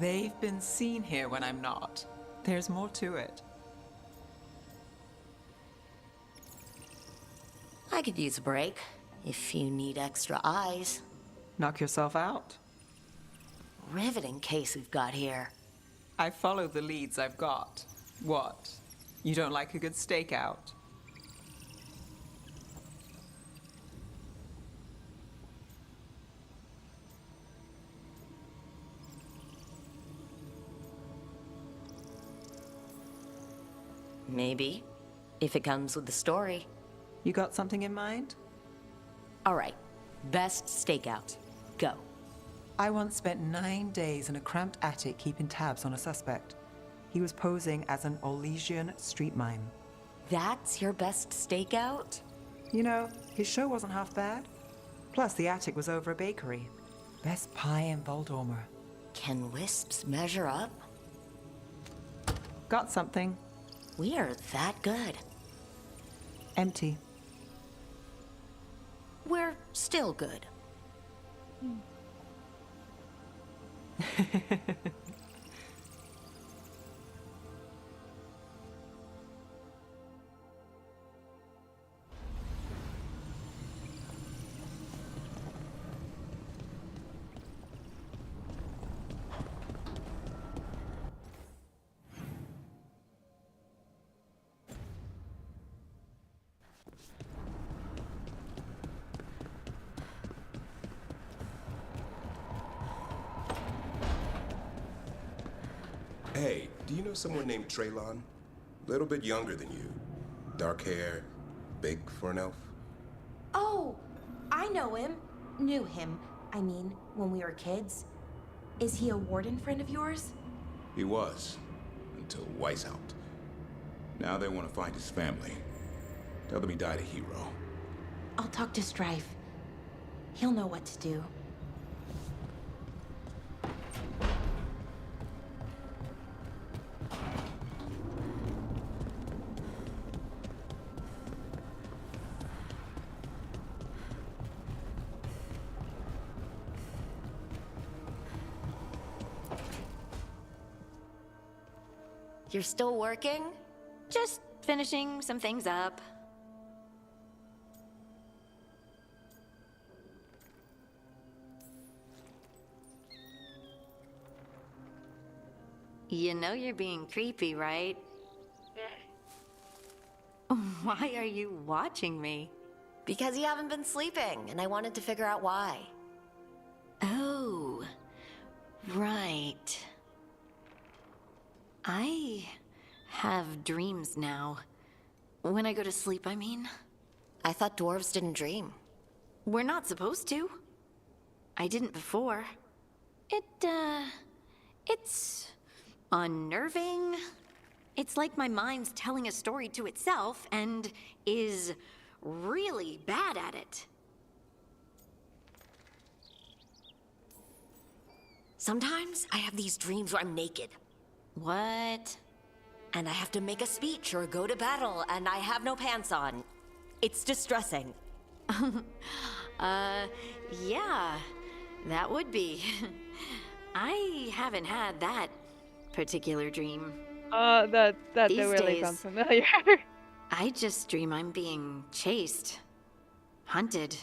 They've been seen here when I'm not. There's more to it. I could use a break, if you need extra eyes. Knock yourself out. Riveting case we've got here. I follow the leads I've got. What? You don't like a good stakeout? Maybe, if it comes with the story. You got something in mind? All right, best stakeout. Go. I once spent 9 days in a cramped attic keeping tabs on a suspect. He was posing as an Olesian street mime. That's your best stakeout? You know, his show wasn't half bad. Plus, the attic was over a bakery. Best pie in Voldormer. Can wisps measure up? Got something. We are that good. Empty. We're still good. Hey, do you know someone named Traylon? Little bit younger than you. Dark hair, big for an elf. Oh, I know him. Knew him, I mean, when we were kids. Is he a warden friend of yours? He was, until Weiss helped. Now they want to find his family. Tell them he died a hero. I'll talk to Strife. He'll know what to do. You're still working? Just finishing some things up. You know you're being creepy, right? Why are you watching me? Because you haven't been sleeping, and I wanted to figure out why. Oh, right. I have dreams now. When I go to sleep, I mean. I thought dwarves didn't dream. We're not supposed to. I didn't before. It's unnerving. It's like my mind's telling a story to itself and is really bad at it. Sometimes I have these dreams where I'm naked. What? And I have to make a speech or go to battle, and I have no pants on. It's distressing. Yeah, that would be. I haven't had that particular dream. That These really days, sounds familiar. I just dream I'm being chased, hunted.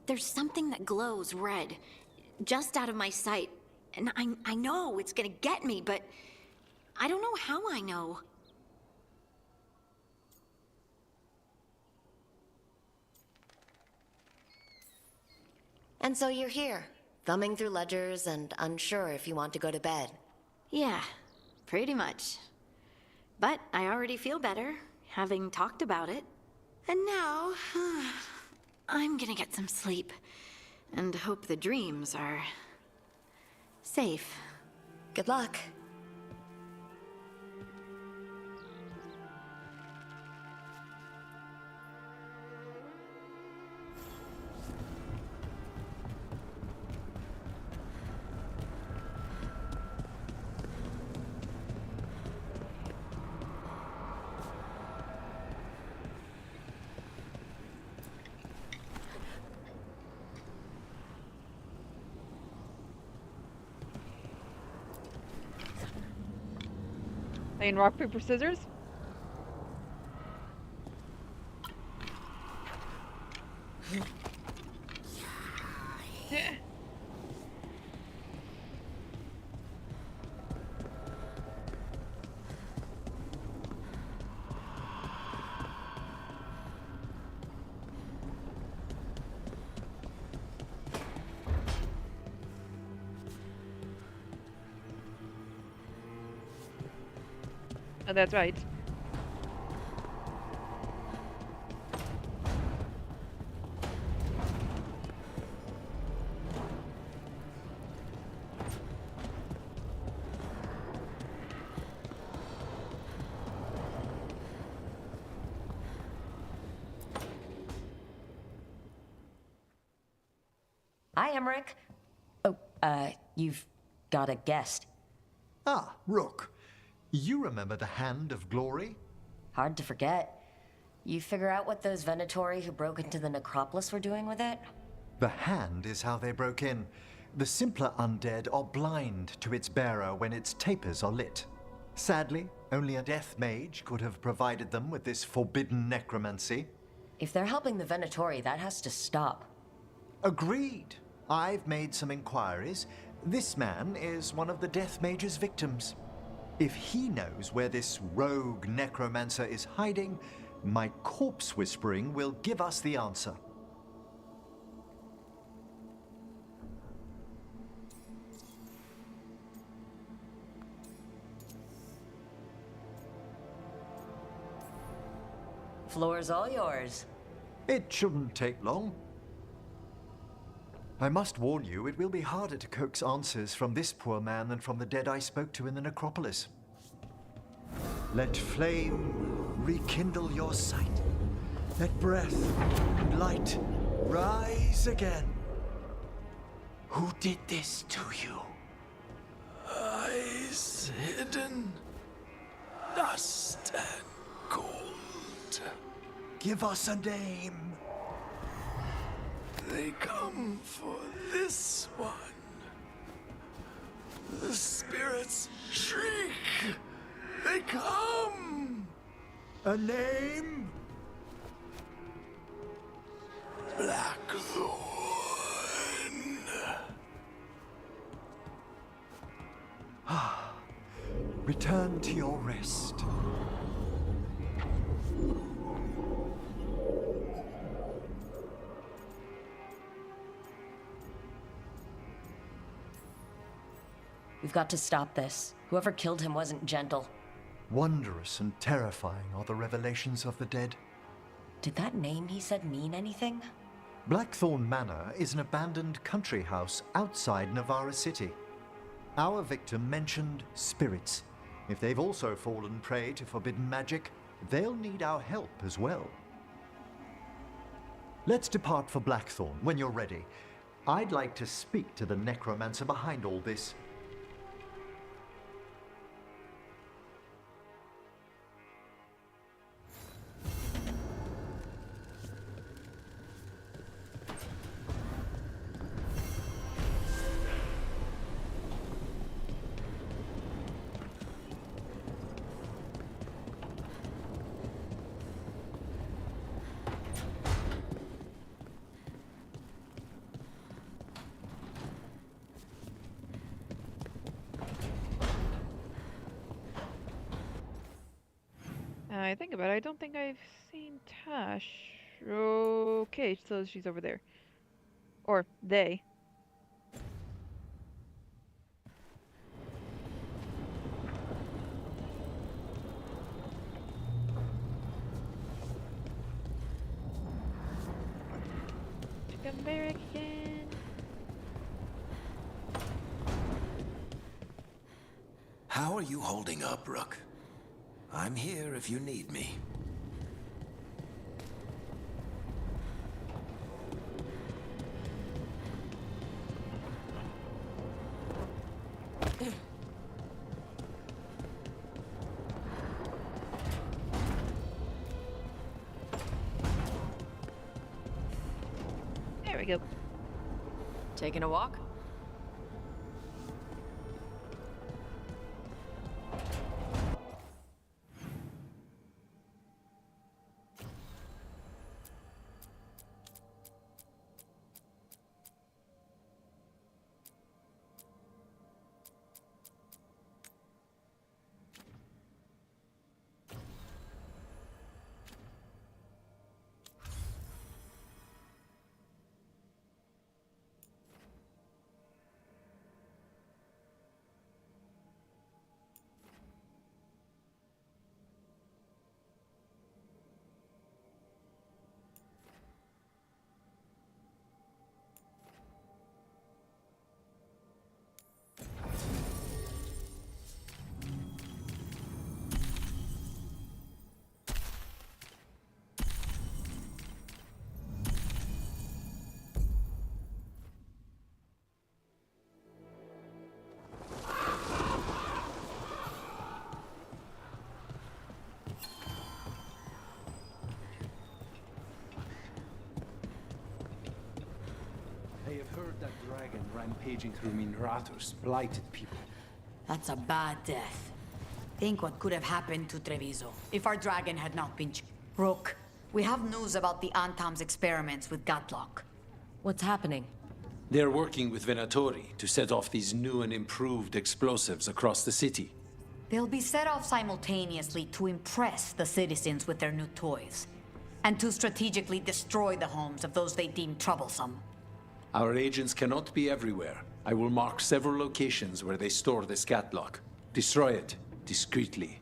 There's something that glows red, just out of my sight, and I know it's gonna get me, but I don't know how I know. And so you're here, thumbing through ledgers and unsure if you want to go to bed. Yeah, pretty much. But I already feel better, having talked about it. And now, I'm gonna get some sleep, and hope the dreams are safe. Good luck. Playing rock, paper, scissors? Yeah. Oh, that's right. Hi, Emmerich. Oh, you've got a guest. Ah, Rook. You remember the Hand of Glory? Hard to forget. You figure out what those Venatori who broke into the necropolis were doing with it? The Hand is how they broke in. The simpler undead are blind to its bearer when its tapers are lit. Sadly, only a death mage could have provided them with this forbidden necromancy. If they're helping the Venatori, that has to stop. Agreed. I've made some inquiries. This man is one of the death mage's victims. If he knows where this rogue necromancer is hiding, my corpse whispering will give us the answer. Floor's all yours. It shouldn't take long. I must warn you, it will be harder to coax answers from this poor man than from the dead I spoke to in the necropolis. Let flame rekindle your sight. Let breath and light rise again. Who did this to you? Eyes hidden, dust and gold. Give us a name. They come for this one. The spirits shriek. They come. A name? Blackthorn. Return to your rest. We've got to stop this. Whoever killed him wasn't gentle. Wondrous and terrifying are the revelations of the dead. Did that name he said mean anything? Blackthorn Manor is an abandoned country house outside Navarra City. Our victim mentioned spirits. If they've also fallen prey to forbidden magic, they'll need our help as well. Let's depart for Blackthorn when you're ready. I'd like to speak to the necromancer behind all this. I think about it, I don't think I've seen Tash. Okay, so she's over there. Or they. Come back again. How are you holding up, Rook? I'm here if you need me. There we go. Taking a walk? I have heard that dragon rampaging through Minrathous blighted people. That's a bad death. Think what could have happened to Treviso if our dragon had not been Rook, we have news about the Antam's experiments with Gatlock. What's happening? They're working with Venatori to set off these new and improved explosives across the city. They'll be set off simultaneously to impress the citizens with their new toys, and to strategically destroy the homes of those they deem troublesome. Our agents cannot be everywhere. I will mark several locations where they store this Gatlock. Destroy it discreetly.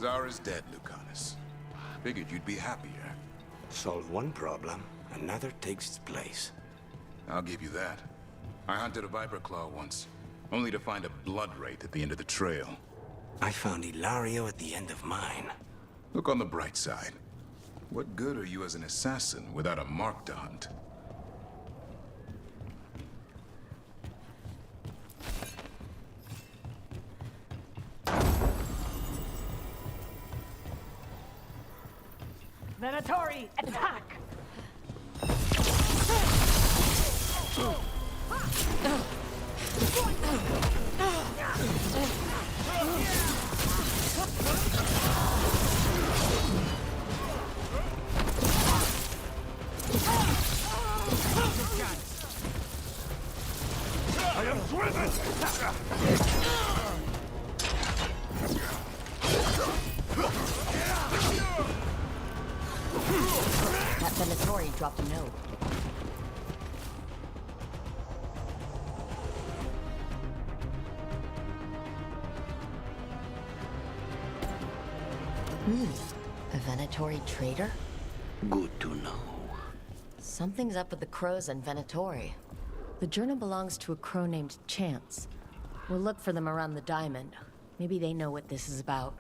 Azar is dead, Lucanus. Figured you'd be happier. Solve one problem, another takes its place. I'll give you that. I hunted a viper claw once, only to find a blood wraith at the end of the trail. I found Hilario at the end of mine. Look on the bright side. What good are you as an assassin without a mark to hunt? Venatori, attack! I am driven! That Venatori dropped a note. A Venatori traitor? Good to know. Something's up with the crows and Venatori. The journal belongs to a crow named Chance. We'll look for them around the diamond. Maybe they know what this is about.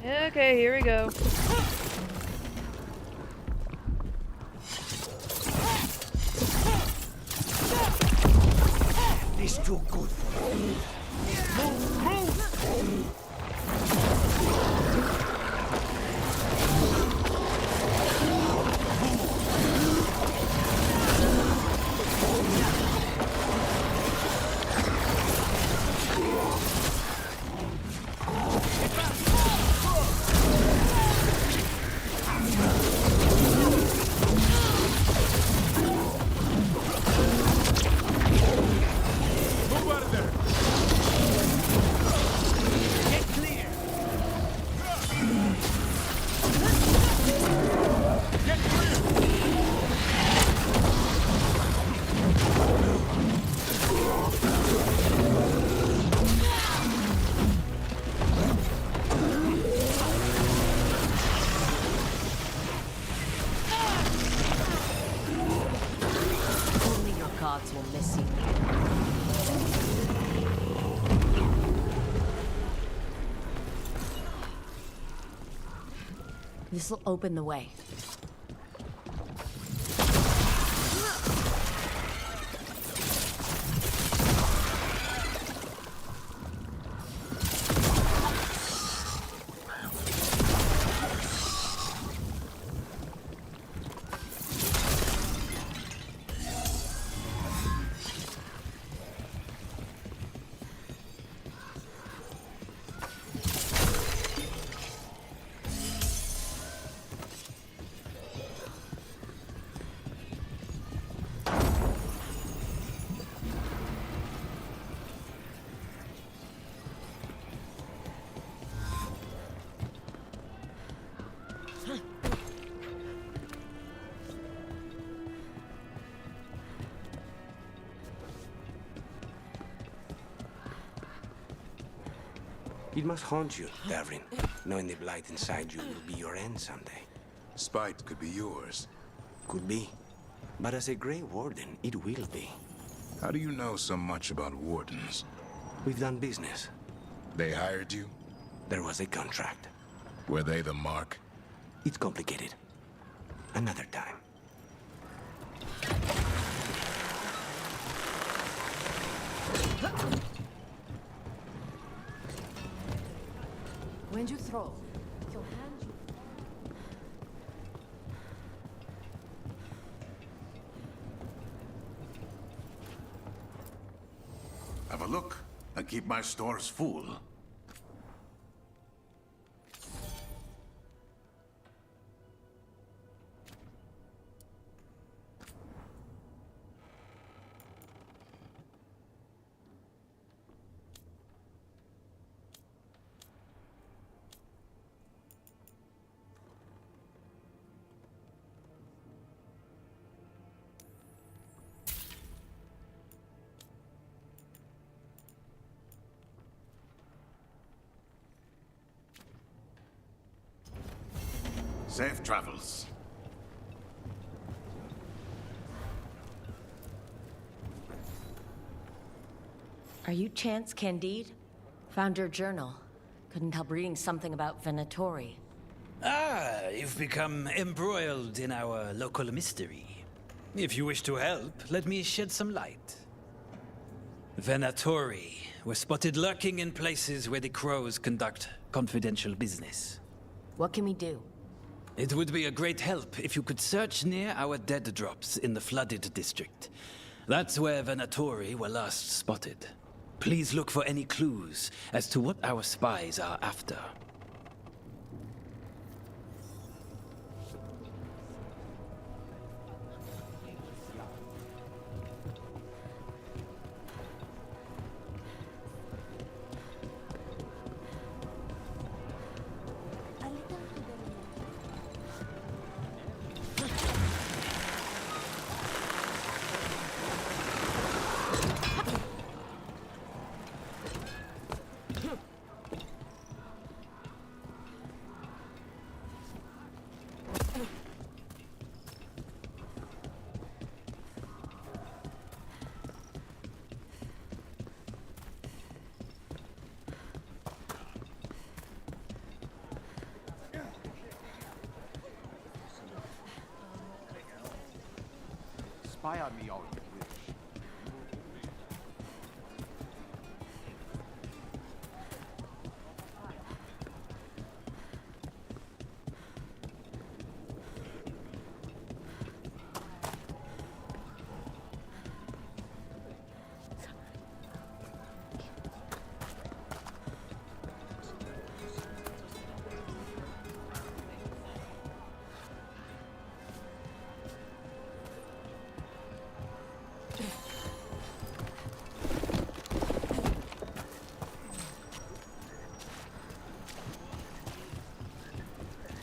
Okay, here we go. This too good for me. Only your gods will miss you. This'll open the way. It must haunt you, Davrin, knowing the blight inside you will be your end someday. Spite could be yours. Could be. But as a Grey Warden, it will be. How do you know so much about wardens? We've done business. They hired you? There was a contract. Were they the mark? It's complicated. Another time. When you throw, your hand you... Have a look and keep my stores full. Safe travels. Are you Chance Candide? Found your journal. Couldn't help reading something about Venatori. Ah, you've become embroiled in our local mystery. If you wish to help, let me shed some light. Venatori were spotted lurking in places where the crows conduct confidential business. What can we do? It would be a great help if you could search near our dead drops in the flooded district. That's where Venatori were last spotted. Please look for any clues as to what our spies are after. Spy on me all you wish.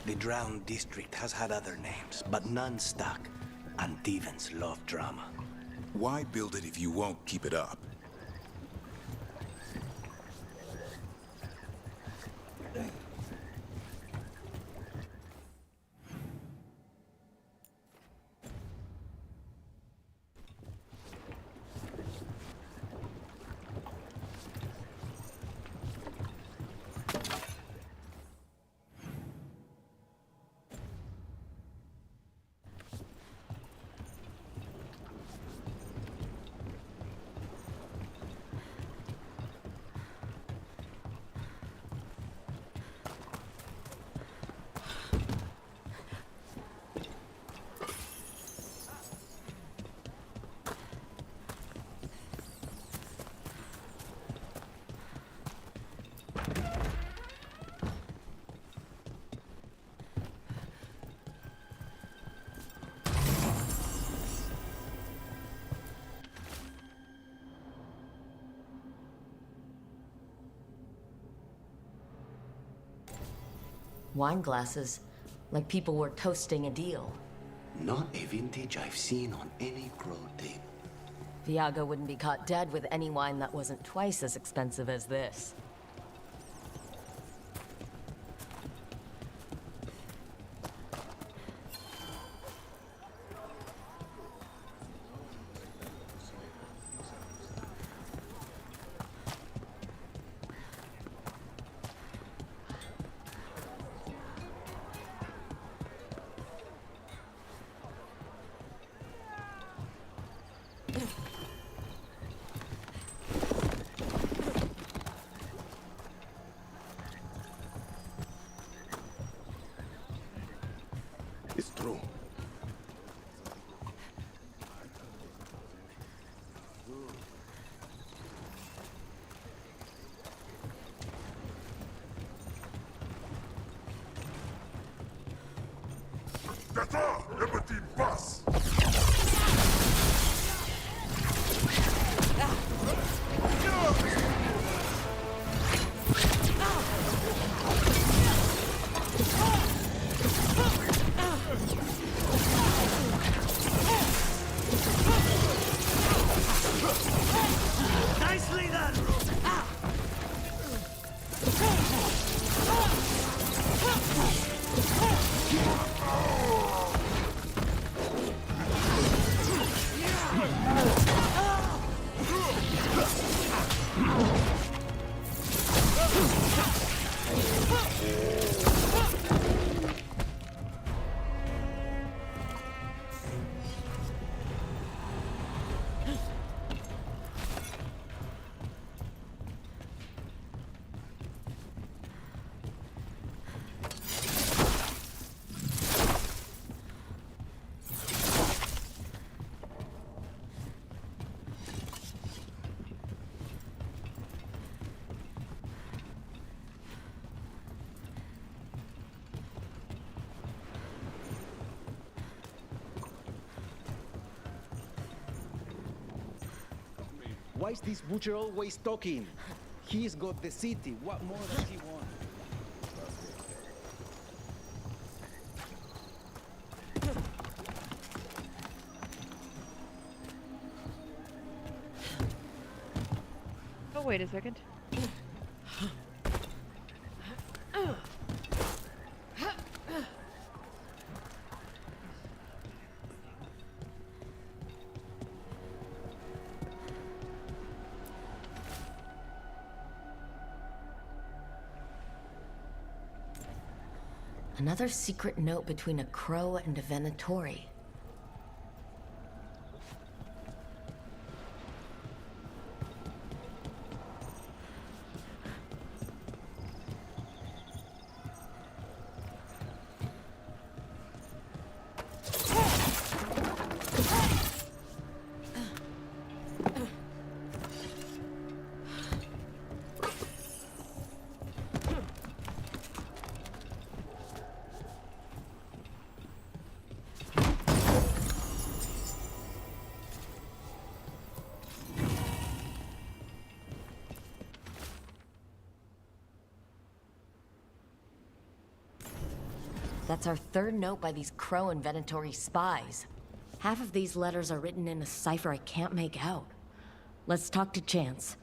The Drowned District has had other names, but none stuck. And Devons love drama. Why build it if you won't keep it up? Wine glasses, like people were toasting a deal. Not a vintage I've seen on any crow table. Viago wouldn't be caught dead with any wine that wasn't twice as expensive as this. It's true. D'accord, le petit passe. Nicely done! Ah! Why is this butcher always talking? He's got the city. What more does he want? Oh, wait a second. Another secret note between a crow and a Venatori. That's our third note by these Crow and Venatori spies. Half of these letters are written in a cipher I can't make out. Let's talk to Chance.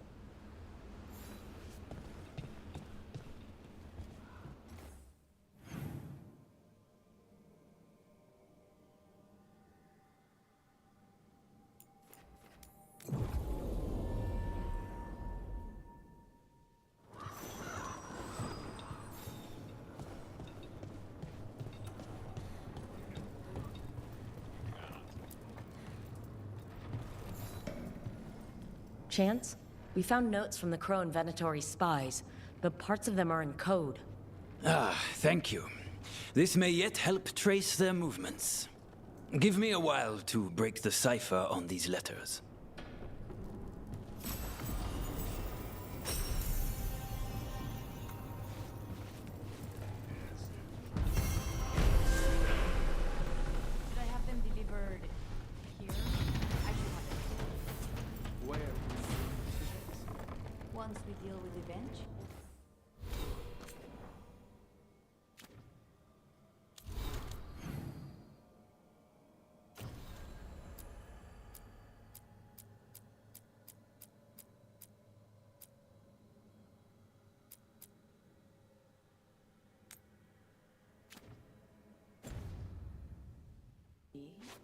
Chance, we found notes from the Crow and Venatori spies, but parts of them are in code. Ah, thank you. This may yet help trace their movements. Give me a while to break the cipher on these letters. Should I have them delivered here? I should have them. Where? Once we deal with the bench.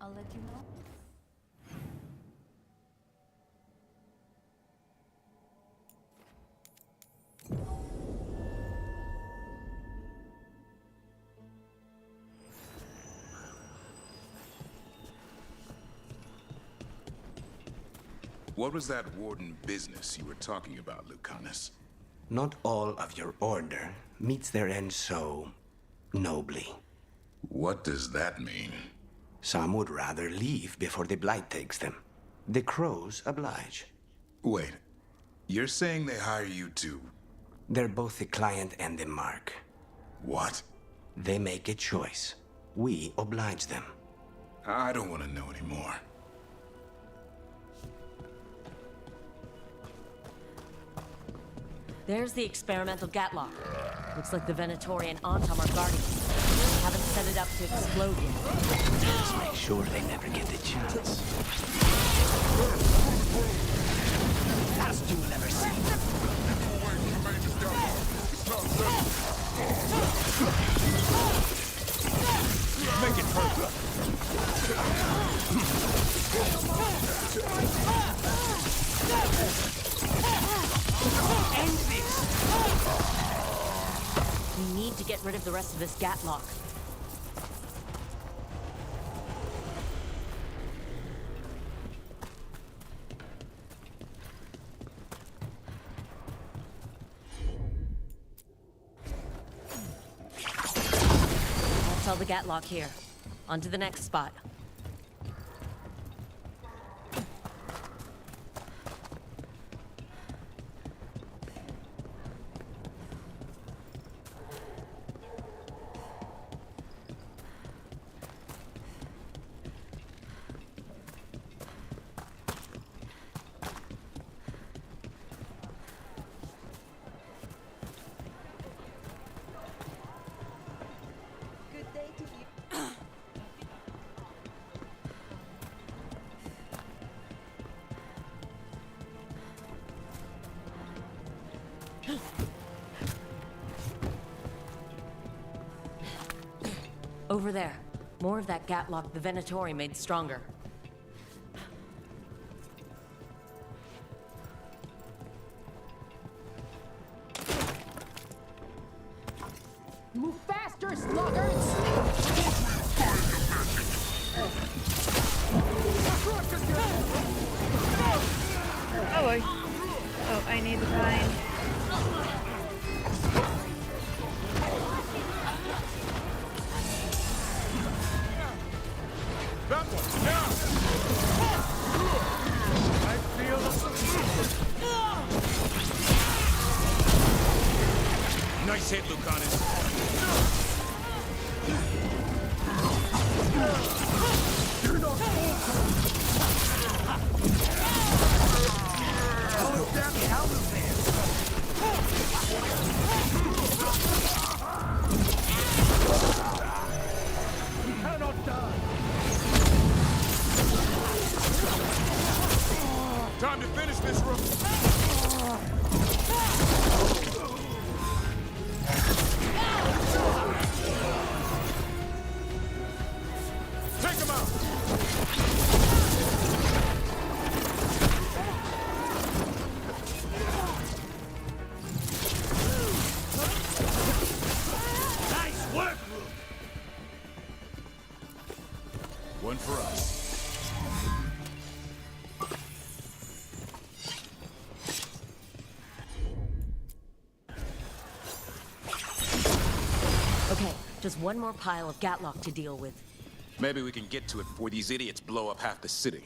I'll let you know. What was that warden business you were talking about, Lucanus? Not all of your order meets their end so nobly. What does that mean? Some would rather leave before the blight takes them. The crows oblige. Wait, you're saying they hire you to... They're both the client and the mark. What? They make a choice. We oblige them. I don't want to know anymore. There's the experimental Gatlock. Looks like the Venatori and Antam are guarding it. Haven't set it up to explode yet. Just make sure they never get the chance. Last you will ever see. Make it hurt. End this! We need to get rid of the rest of this Gatlock. That's all the Gatlock here. On to the next spot. Over there. More of that Gatlock the Venatori made stronger. Move faster, sluggards! Oh boy. Oh, I need to find... That one, now! I feel the... Nice hit, Lucanus. You're not oh, damn hell is You cannot die! Time to finish this, Rook. Take him out! Nice work, Rook! One for us. Okay, just one more pile of Gatlock to deal with. Maybe we can get to it before these idiots blow up half the city.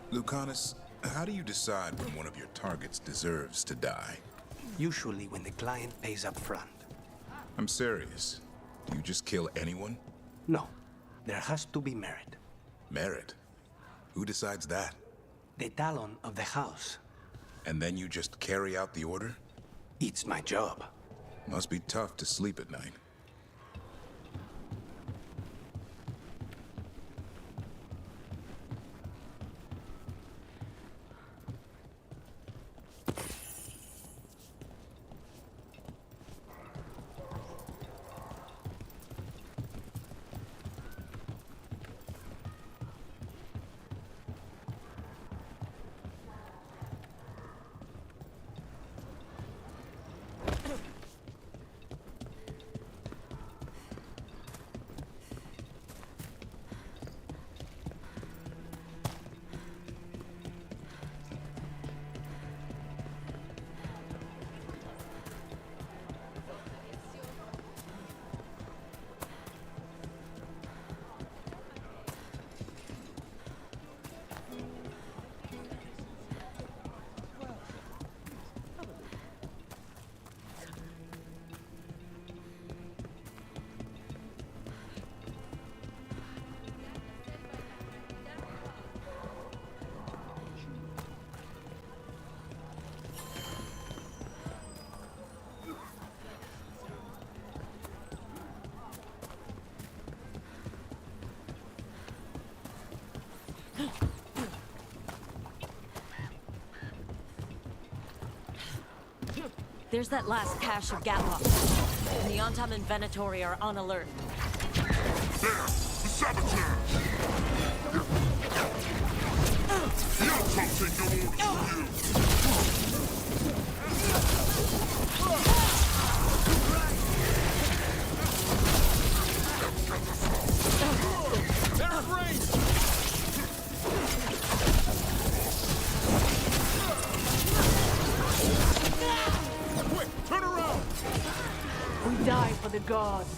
Lucanus, how do you decide when one of your targets deserves to die? Usually when the client pays up front. I'm serious. Do you just kill anyone? No, there has to be merit. Merit? Who decides that? The Talon of the house. And then you just carry out the order? It's my job. Must be tough to sleep at night. There's that last cache of Gatlock. And the Ontam and Venatori are on alert. There! The saboteur! The Ontam take no orders from you! They're afraid! Quick, turn around! We die for the gods.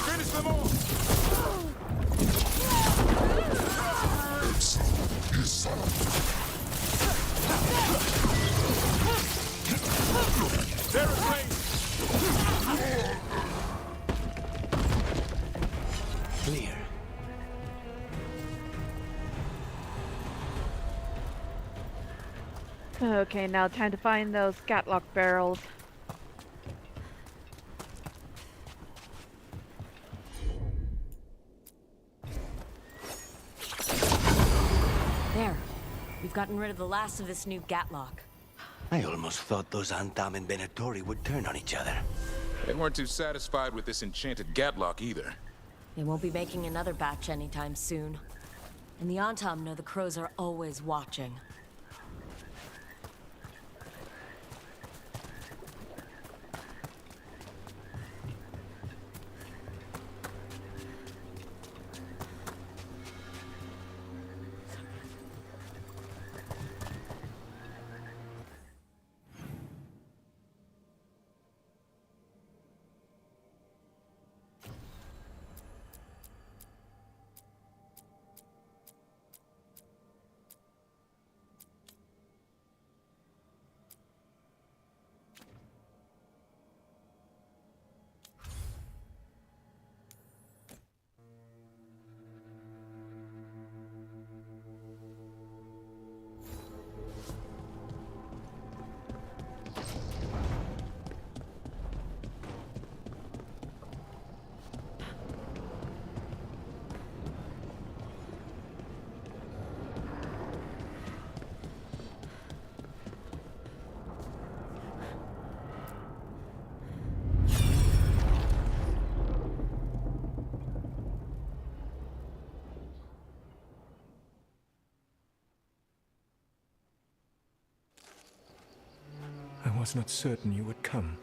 Finish them all! There is range! Clear. Okay, now time to find those Gatlock barrels. There. We've gotten rid of the last of this new Gatlock. I almost thought those Antam and Venatori would turn on each other. They weren't too satisfied with this enchanted Gatlock either. They won't be making another batch anytime soon. And the Antam know the crows are always watching. I was not certain you would come.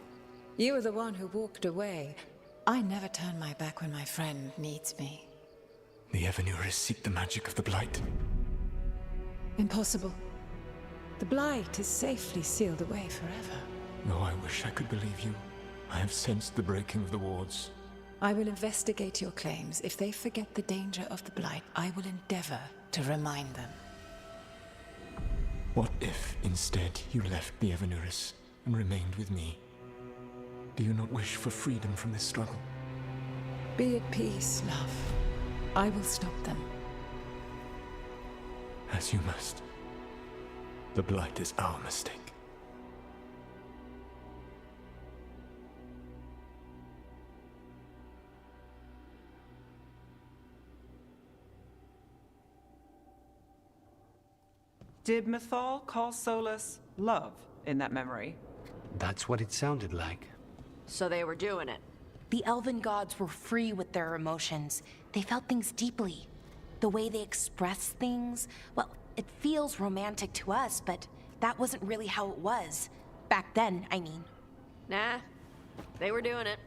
You were the one who walked away. I never turn my back when my friend needs me. The Evenuris seek the magic of the Blight. Impossible. The Blight is safely sealed away forever. Though I wish I could believe you. I have sensed the breaking of the wards. I will investigate your claims. If they forget the danger of the Blight, I will endeavor to remind them. What if, instead, you left the Evenuris and remained with me? Do you not wish for freedom from this struggle? Be at peace, love. I will stop them. As you must. The Blight is our mistake. Did Mythal call Solus love in that memory? That's what it sounded like. So they were doing it. The elven gods were free with their emotions. They felt things deeply. The way they expressed things, well, it feels romantic to us, but that wasn't really how it was. Back then, I mean. Nah, they were doing it.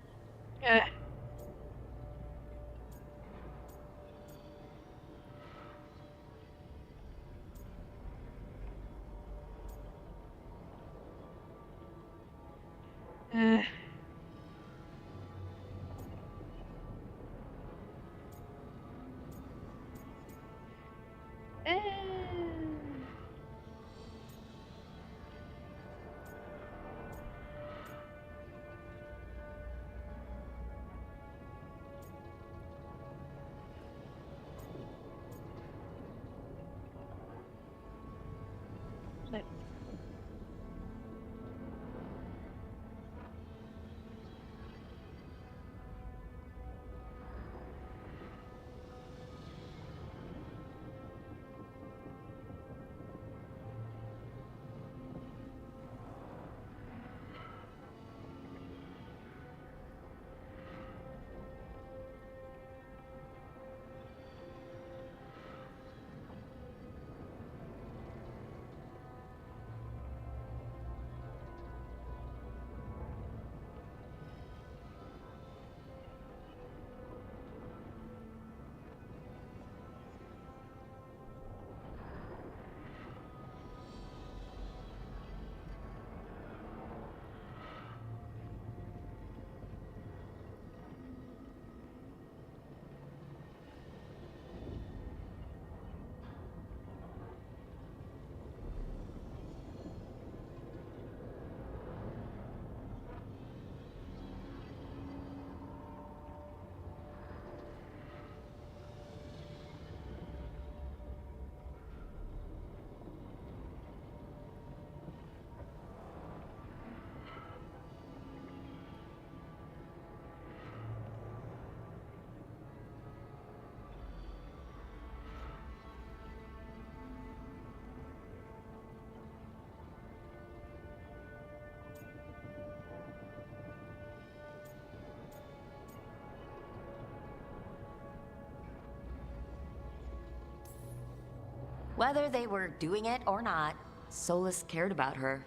Whether they were doing it or not, Solus cared about her.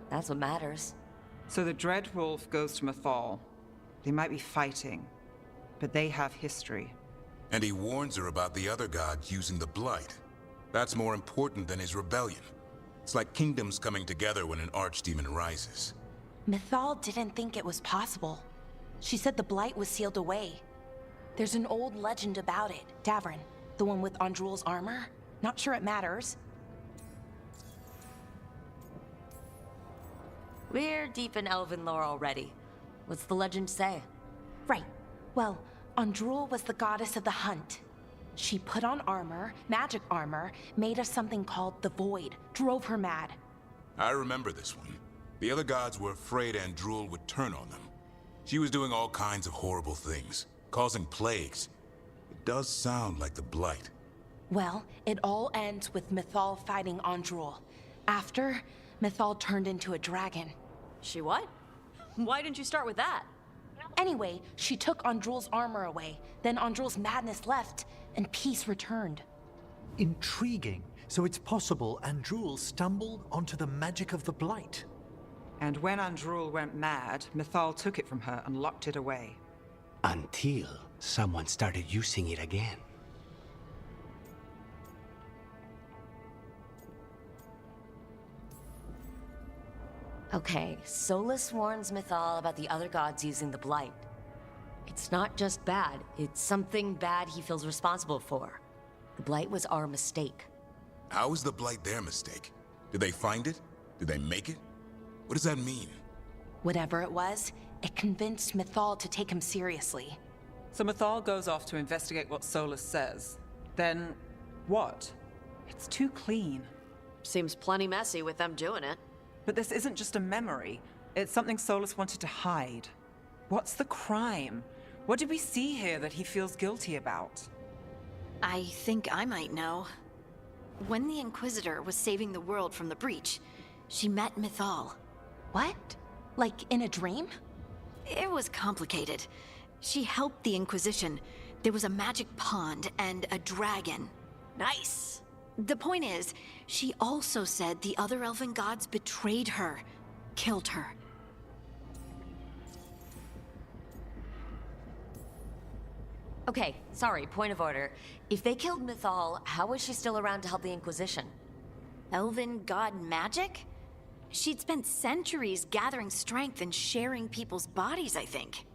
That's what matters. So the Dreadwolf goes to Mythal. They might be fighting, but they have history. And he warns her about the other gods using the Blight. That's more important than his rebellion. It's like kingdoms coming together when an archdemon rises. Mythal didn't think it was possible. She said the Blight was sealed away. There's an old legend about it. Davrin, the one with Andrul's armor. Not sure it matters. We're deep in elven lore already. What's the legend say? Right. Well, Andrul was the goddess of the hunt. She put on armor, magic armor, made of something called the Void, drove her mad. I remember this one. The other gods were afraid Andrul would turn on them. She was doing all kinds of horrible things, causing plagues. It does sound like the Blight. Well, it all ends with Mythal fighting Andrul. After, Mythal turned into a dragon. She what? Why didn't you start with that? Anyway, she took Andrul's armor away. Then Andrul's madness left, and peace returned. Intriguing. So it's possible Andrul stumbled onto the magic of the Blight. And when Andrul went mad, Mythal took it from her and locked it away. Until someone started using it again. Okay, Solus warns Mythal about the other gods using the Blight. It's not just bad, it's something bad he feels responsible for. The Blight was our mistake. How is the Blight their mistake? Did they find it? Did they make it? What does that mean? Whatever it was, it convinced Mythal to take him seriously. So Mythal goes off to investigate what Solus says. Then, what? It's too clean. Seems plenty messy with them doing it. But this isn't just a memory. It's something Solus wanted to hide. What's the crime? What did we see here that he feels guilty about? I think I might know. When the Inquisitor was saving the world from the breach, she met Mythal. What? Like in a dream? It was complicated. She helped the Inquisition. There was a magic pond and a dragon. Nice! The point is, she also said the other elven gods betrayed her, killed her. Okay, sorry, point of order. If they killed Mythal, how was she still around to help the Inquisition? Elven god magic? She'd spent centuries gathering strength and sharing people's bodies, I think.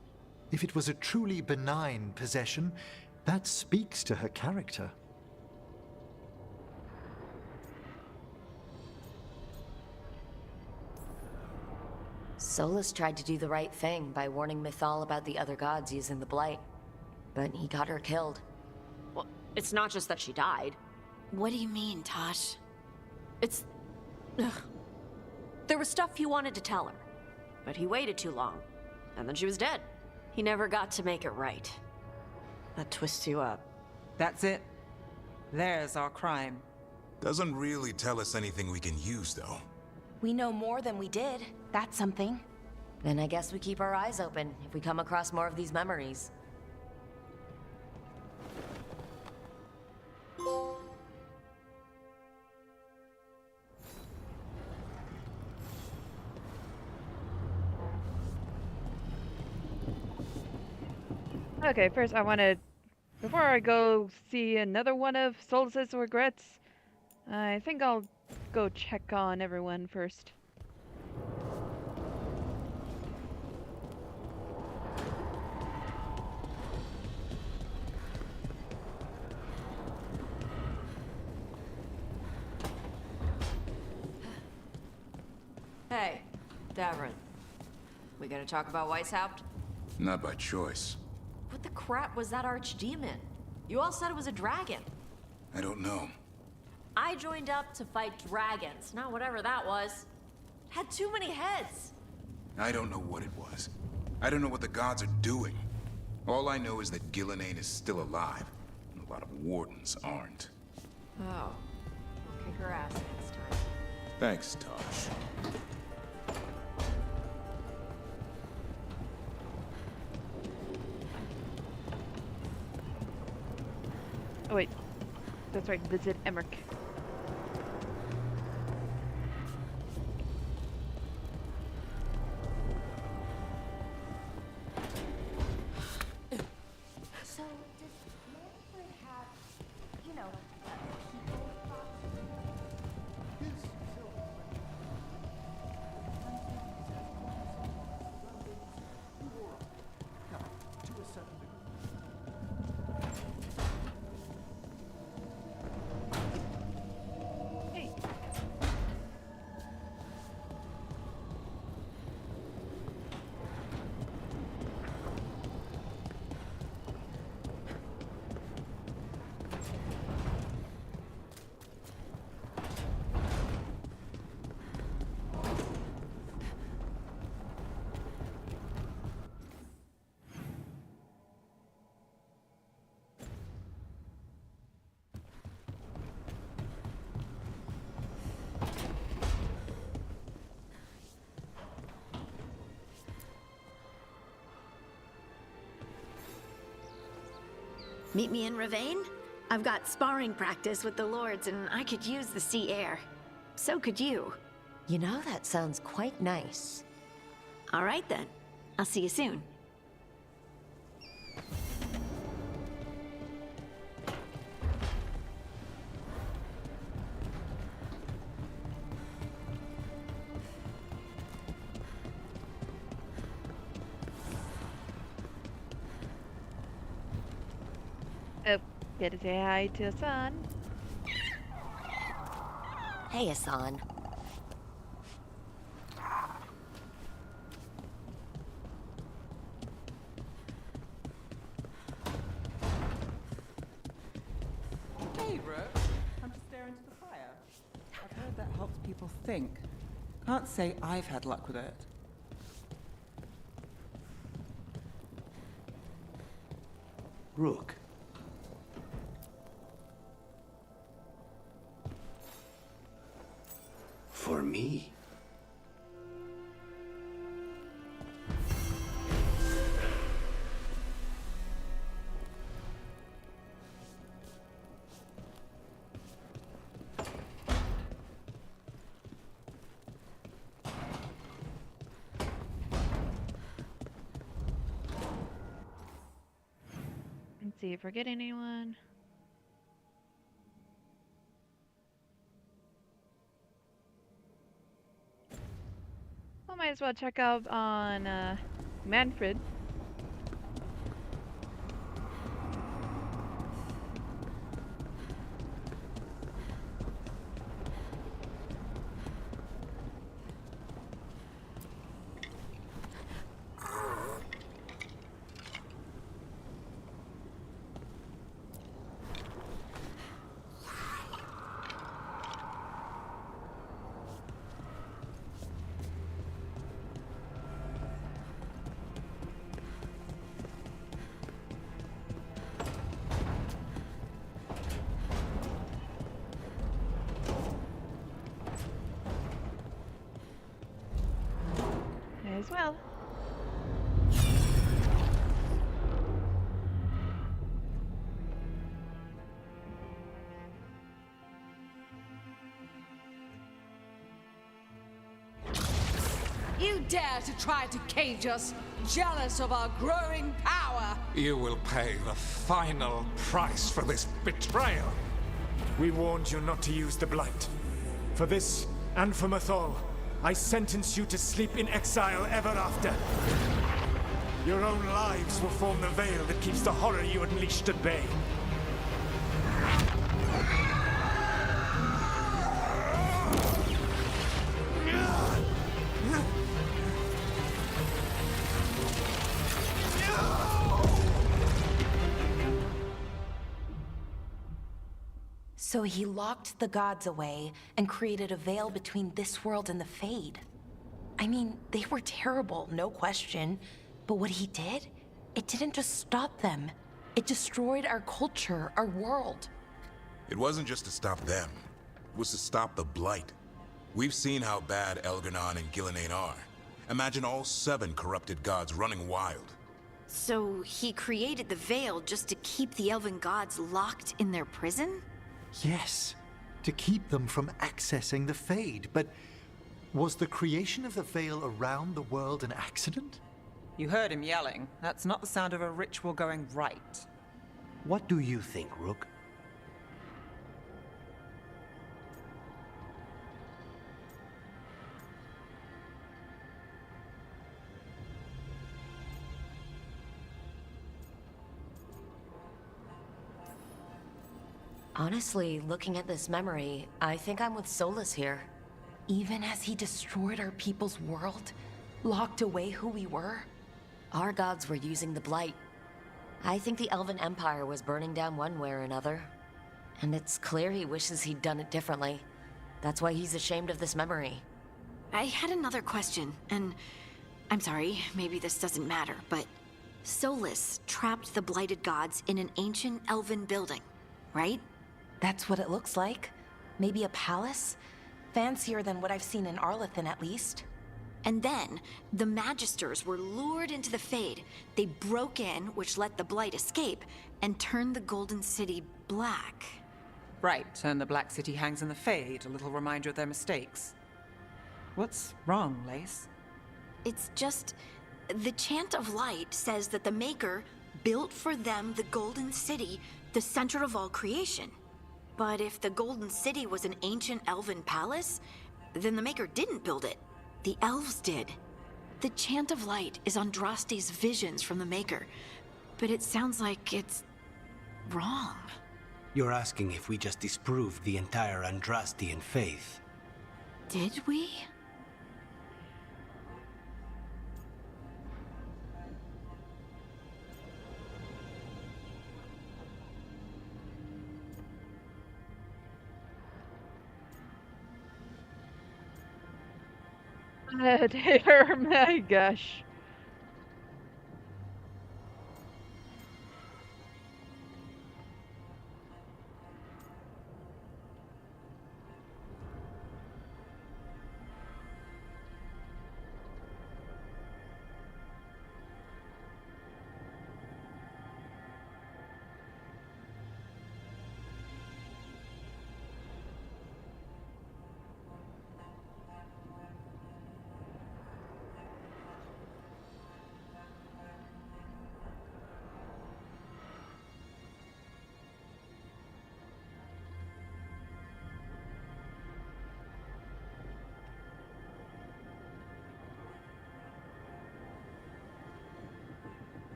If it was a truly benign possession, that speaks to her character. Solus tried to do the right thing by warning Mythal about the other gods using the Blight. But he got her killed. Well, it's not just that she died. What do you mean, Tosh? It's... Ugh. There was stuff he wanted to tell her, but he waited too long, and then she was dead. He never got to make it right. That twists you up. That's it. There's our crime. Doesn't really tell us anything we can use, though. We know more than we did. That's something. Then I guess we keep our eyes open if we come across more of these memories. Okay, first I want to, before I go see another one of Solus's regrets, I think I'll go check on everyone first. Hey, Davrin. We gonna talk about Weishaupt? Not by choice. What the crap was that archdemon? You all said it was a dragon. I don't know. I joined up to fight dragons, not whatever that was. Had too many heads. I don't know what it was. I don't know what the gods are doing. All I know is that Gillenane is still alive, and a lot of wardens aren't. Oh. We'll kick her ass next time. Thanks, Tosh. Oh wait, that's right, visit Emmerich. Meet me in Ravane? I've got sparring practice with the lords and I could use the sea air. So could you. You know, that sounds quite nice. All right then. I'll see you soon. Oh, gotta say hi to Hassan. Hey, Hassan. Hey, Rook. Come to stare into the fire. I've heard that helps people think. Can't say I've had luck with it. Rook. For me? Let's see if we're getting anyone. Well, might as well check out on Manfred. As well. You dare to try to cage us, jealous of our growing power! You will pay the final price for this betrayal. We warned you not to use the Blight. For this, and for Mathol, I sentence you to sleep in exile ever after. Your own lives will form the veil that keeps the horror you unleashed at bay. So he locked the gods away and created a veil between this world and the Fade. I mean, they were terrible, no question. But what he did, it didn't just stop them. It destroyed our culture, our world. It wasn't just to stop them. It was to stop the Blight. We've seen how bad Elgar'nan and Gillenane are. Imagine all 7 corrupted gods running wild. So he created the Veil just to keep the elven gods locked in their prison? Yes, to keep them from accessing the Fade. But was the creation of the Veil around the world an accident? You heard him yelling. That's not the sound of a ritual going right. What do you think, Rook? Honestly, looking at this memory, I think I'm with Solus here. Even as he destroyed our people's world, locked away who we were, our gods were using the Blight. I think the Elven Empire was burning down one way or another. And it's clear he wishes he'd done it differently. That's why he's ashamed of this memory. I had another question, and I'm sorry, maybe this doesn't matter, but Solus trapped the Blighted Gods in an ancient elven building, right? That's what it looks like. Maybe a palace? Fancier than what I've seen in Arlethan, at least. And then, the Magisters were lured into the Fade. They broke in, which let the Blight escape, and turned the Golden City black. Right, and the Black City hangs in the Fade, a little reminder of their mistakes. What's wrong, Lace? It's just... the Chant of Light says that the Maker built for them the Golden City, the center of all creation. But if the Golden City was an ancient elven palace, then the Maker didn't build it. The elves did. The Chant of Light is Andraste's visions from the Maker, but it sounds like it's wrong. You're asking if we just disproved the entire Andrastian faith. Did we? Dear my gosh.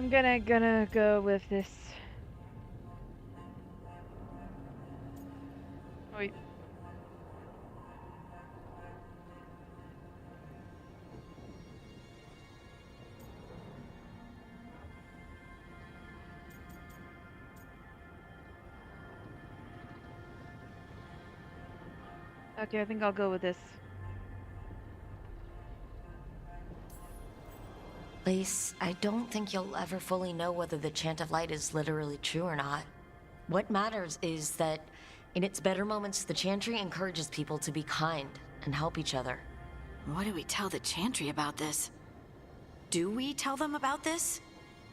I'm gonna go with this. Wait. Okay, I think I'll go with this. Lace, I don't think you'll ever fully know whether the Chant of Light is literally true or not. What matters is that in its better moments, the Chantry encourages people to be kind and help each other. What do we tell the Chantry about this? Do we tell them about this?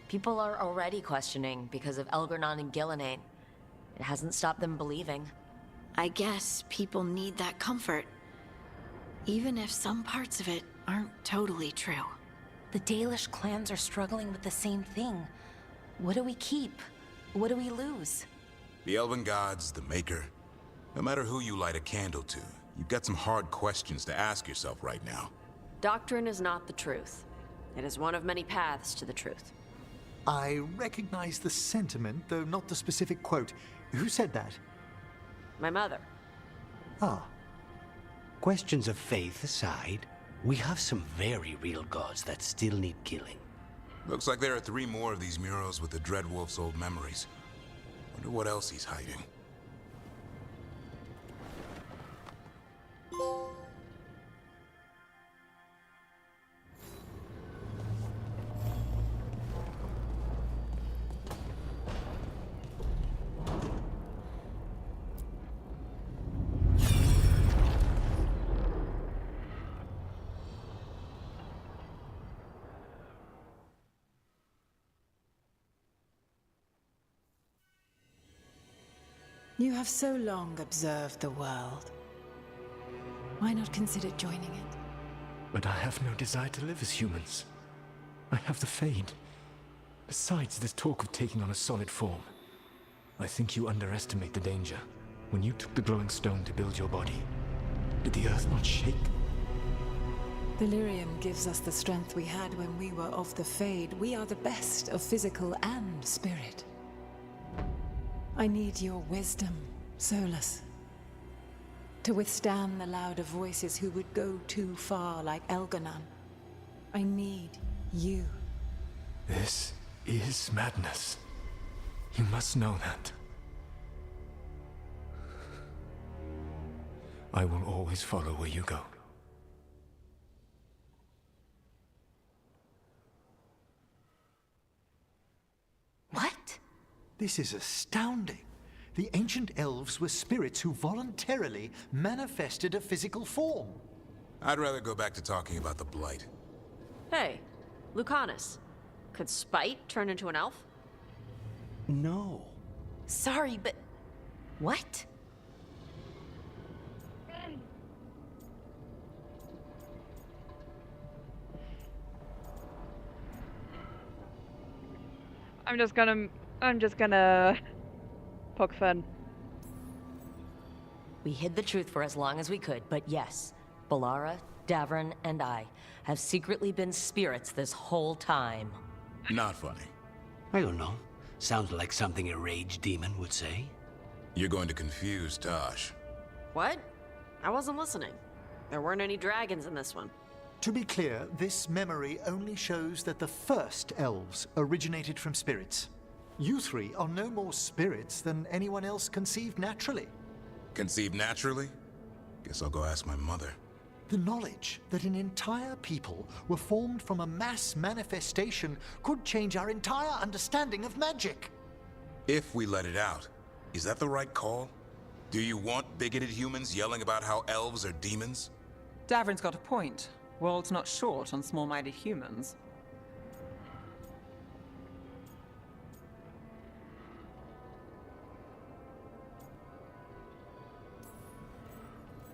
People are already questioning because of Elgarnon and Gillenane. It hasn't stopped them believing. I guess people need that comfort, even if some parts of it aren't totally true. The Dalish clans are struggling with the same thing. What do we keep? What do we lose? The Elven Gods, the Maker. No matter who you light a candle to, you've got some hard questions to ask yourself right now. Doctrine is not the truth. It is one of many paths to the truth. I recognize the sentiment, though not the specific quote. Who said that? My mother. Ah. Questions of faith aside, we have some very real gods that still need killing. Looks like there are 3 more of these murals with the Dreadwolf's old memories. Wonder what else he's hiding. You have so long observed the world. Why not consider joining it? But I have no desire to live as humans. I have the Fade. Besides, there's talk of taking on a solid form. I think you underestimate the danger. When you took the glowing stone to build your body, did the earth not shake? Delirium gives us the strength we had when we were of the Fade. We are the best of physical and spirit. I need your wisdom, Solus. To withstand the louder voices who would go too far like Elgarnon. I need you. This is madness. You must know that. I will always follow where you go. What? This is astounding. The ancient elves were spirits who voluntarily manifested a physical form. I'd rather go back to talking about the Blight. Hey, Lucanus. Could Spite turn into an elf? No. Sorry, but... what? I'm just gonna poke fun. We hid the truth for as long as we could, but yes, Balara, Davron, and I have secretly been spirits this whole time. Not funny. I don't know. Sounds like something a rage demon would say. You're going to confuse Tosh. What? I wasn't listening. There weren't any dragons in this one. To be clear, this memory only shows that the first elves originated from spirits. You 3 are no more spirits than anyone else conceived naturally. Conceived naturally? Guess I'll go ask my mother. The knowledge that an entire people were formed from a mass manifestation could change our entire understanding of magic. If we let it out, is that the right call? Do you want bigoted humans yelling about how elves are demons? Davron's got a point. World's not short on small-minded humans.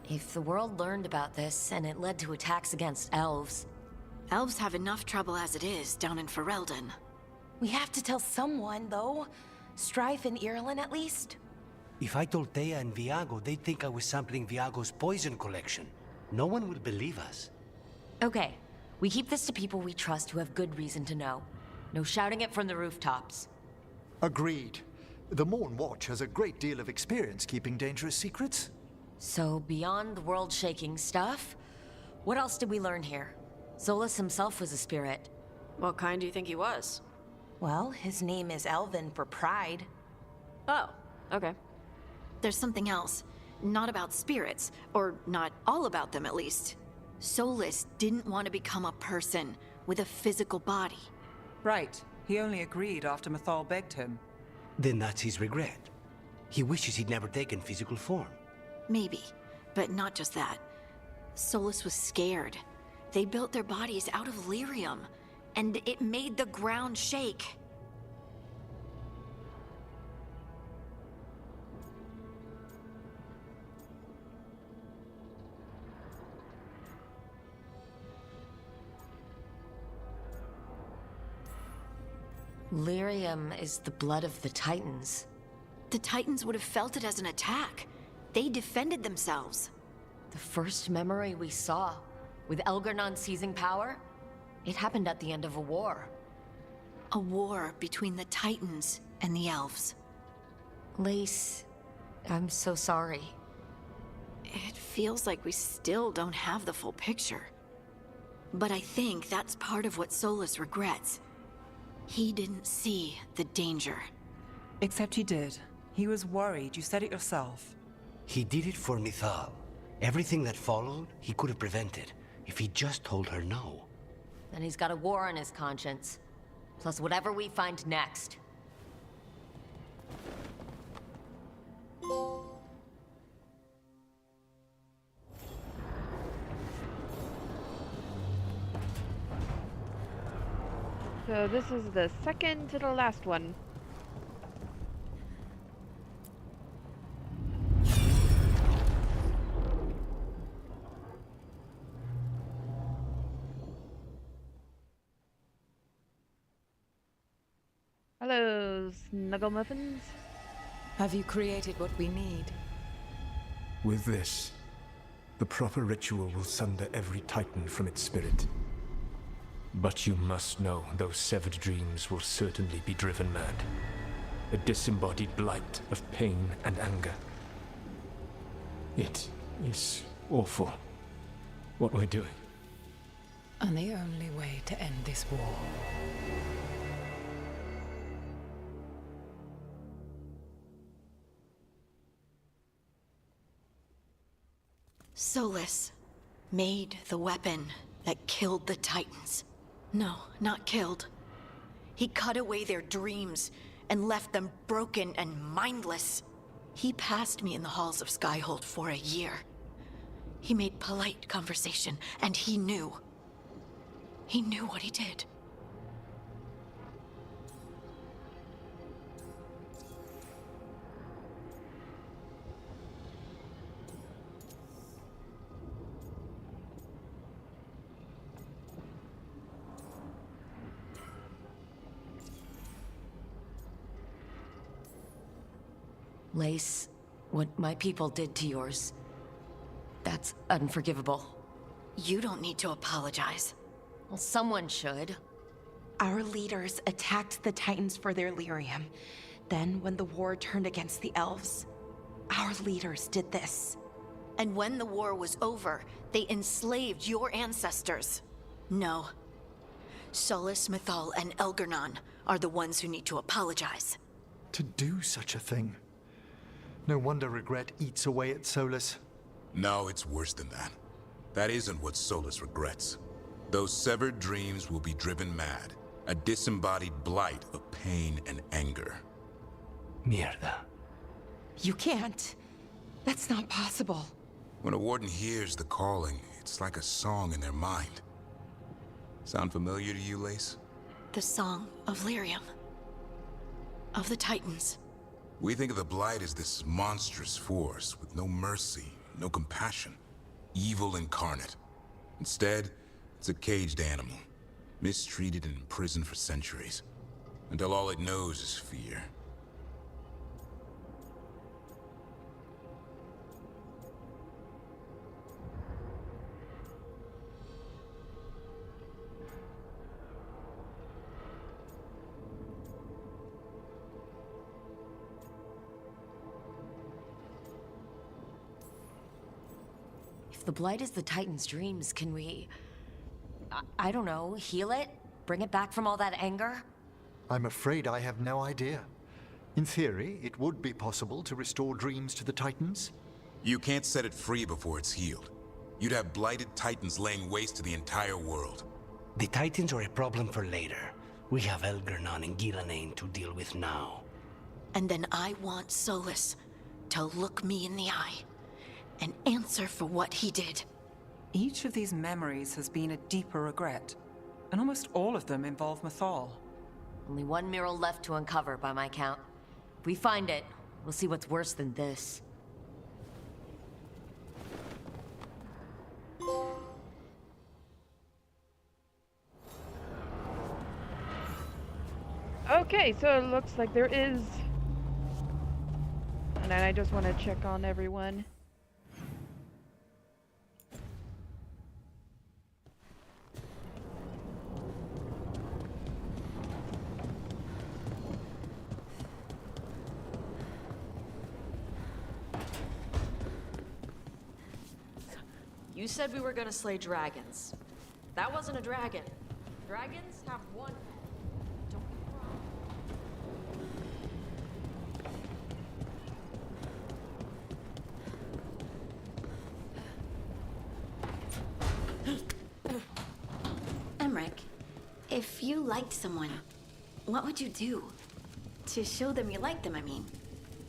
If the world learned about this and it led to attacks against elves... Elves have enough trouble as it is down in Ferelden. We have to tell someone, though. Strife and Irulan, at least. If I told Thea and Viago, they'd think I was sampling Viago's poison collection. No one would believe us. Okay, we keep this to people we trust who have good reason to know. No shouting it from the rooftops. Agreed. The Morn Watch has a great deal of experience keeping dangerous secrets. So, beyond the world-shaking stuff, what else did we learn here? Solus himself was a spirit. What kind do you think he was? Well, his name is Elvin for pride. Oh, okay. There's something else. Not about spirits, or not all about them at least. Solus didn't want to become a person with a physical body. Right. He only agreed after Mythal begged him. Then that's his regret. He wishes he'd never taken physical form. Maybe, but not just that. Solus was scared. They built their bodies out of lyrium, and it made the ground shake. Lyrium is the blood of the Titans. The Titans would have felt it as an attack. They defended themselves. The first memory we saw, with Elgarnon seizing power, it happened at the end of a war. A war between the Titans and the elves. Lace, I'm so sorry. It feels like we still don't have the full picture. But I think that's part of what Solus regrets. He didn't see the danger. Except he did. He was worried. You said it yourself. He did it for Mythal. Everything that followed, he could have prevented, if he just told her no. And he's got a war on his conscience. Plus whatever we find next. So this is the second to the last one. Hello, Snuggle Muffins. Have you created what we need? With this, the proper ritual will sunder every Titan from its spirit. But you must know those severed dreams will certainly be driven mad. A disembodied blight of pain and anger. It is awful what we're doing. And the only way to end this war. Solus made the weapon that killed the Titans. No, not killed. He cut away their dreams and left them broken and mindless. He passed me in the halls of Skyhold for a year. He made polite conversation, and he knew. He knew what he did. Lace, what my people did to yours, that's unforgivable. You don't need to apologize. Well, someone should. Our leaders attacked the Titans for their lyrium. Then, when the war turned against the elves, our leaders did this. And when the war was over, they enslaved your ancestors. No. Solus, Mythal, and Elgarnon are the ones who need to apologize. To do such a thing. No wonder regret eats away at Solus. No, it's worse than that. That isn't what Solus regrets. Those severed dreams will be driven mad. A disembodied blight of pain and anger. Mierda. You can't. That's not possible. When a warden hears the calling, it's like a song in their mind. Sound familiar to you, Lace? The song of lyrium. Of the Titans. We think of the Blight as this monstrous force with no mercy, no compassion. Evil incarnate. Instead, it's a caged animal. Mistreated and imprisoned for centuries. Until all it knows is fear. the Blight is the Titan's dreams, can we... I don't know, heal it? Bring it back from all that anger? I'm afraid I have no idea. In theory, it would be possible to restore dreams to the Titans. You can't set it free before it's healed. You'd have blighted Titans laying waste to the entire world. The Titans are a problem for later. We have Elgernon and Gillenane to deal with now. And then I want Solus to look me in the eye and answer for what he did. Each of these memories has been a deeper regret, and almost all of them involve Mythal. Only one mural left to uncover, by my count. If we find it, we'll see what's worse than this. Okay, so it looks like there is... And then I just want to check on everyone. You said we were gonna slay dragons. That wasn't a dragon. Dragons have one head. Don't be Emmerich, if you liked someone, what would you do? To show them you liked them, I mean.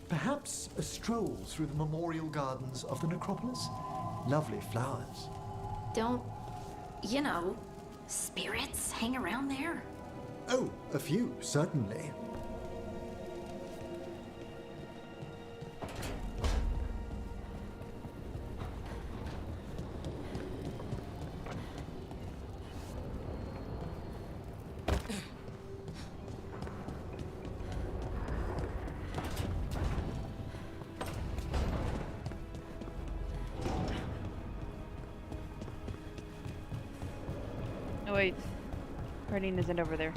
Perhaps a stroll through the memorial gardens of the necropolis? Lovely flowers. Don't, you know, spirits hang around there? Oh, a few, certainly. Oh wait, Harding isn't over there.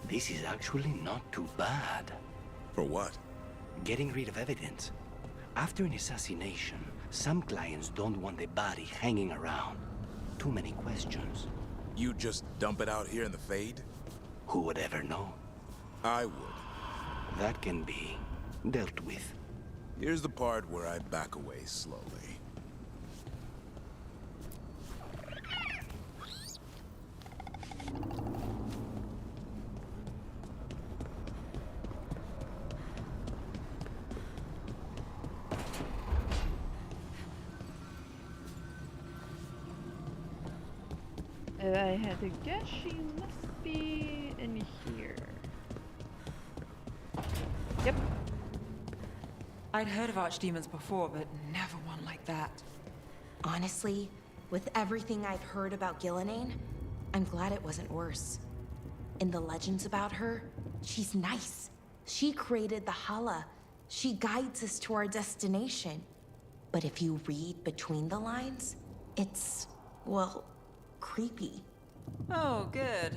This is actually not too bad. For what? Getting rid of evidence. After an assassination, some clients don't want the body hanging around. Too many questions. You just dump it out here in the Fade? Who would ever know? I would. That can be dealt with. Here's the part where I back away slowly. I had to guess she must be in here. Yep. I'd heard of archdemons before, but never one like that. Honestly, with everything I've heard about Gillenane, I'm glad it wasn't worse. In the legends about her, she's nice. She created the Hala. She guides us to our destination. But if you read between the lines, it's, well, creepy. Oh, good.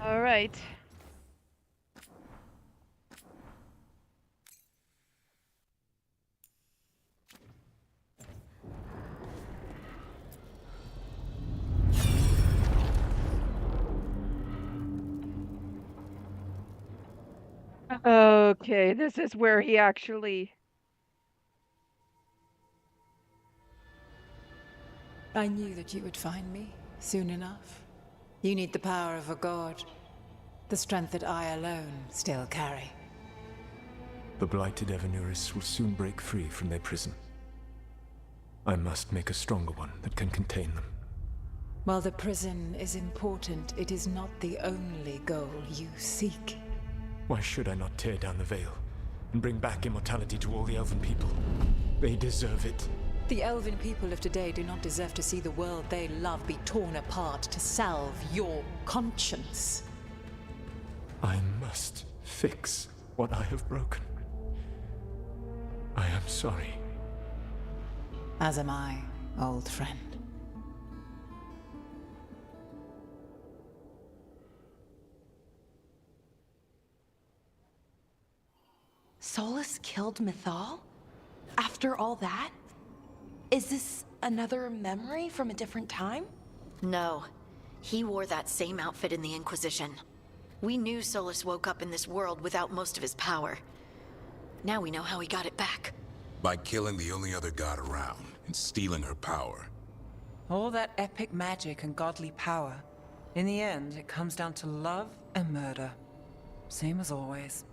All right. Okay, this is where he actually... I knew that you would find me soon enough. You need the power of a god. The strength that I alone still carry. The blighted Evanuris will soon break free from their prison. I must make a stronger one that can contain them. While the prison is important, it is not the only goal you seek. Why should I not tear down the veil? and bring back immortality to all the Elven people. They deserve it. The Elven people of today do not deserve to see the world they love be torn apart to salve your conscience. I must fix what I have broken. I am sorry. As am I, old friend. Solus killed Mythal? After all that? Is this another memory from a different time? No. He wore that same outfit in the Inquisition. We knew Solus woke up in this world without most of his power. Now we know how he got it back. By killing the only other god around and stealing her power. All that epic magic and godly power. In the end, it comes down to love and murder. Same as always.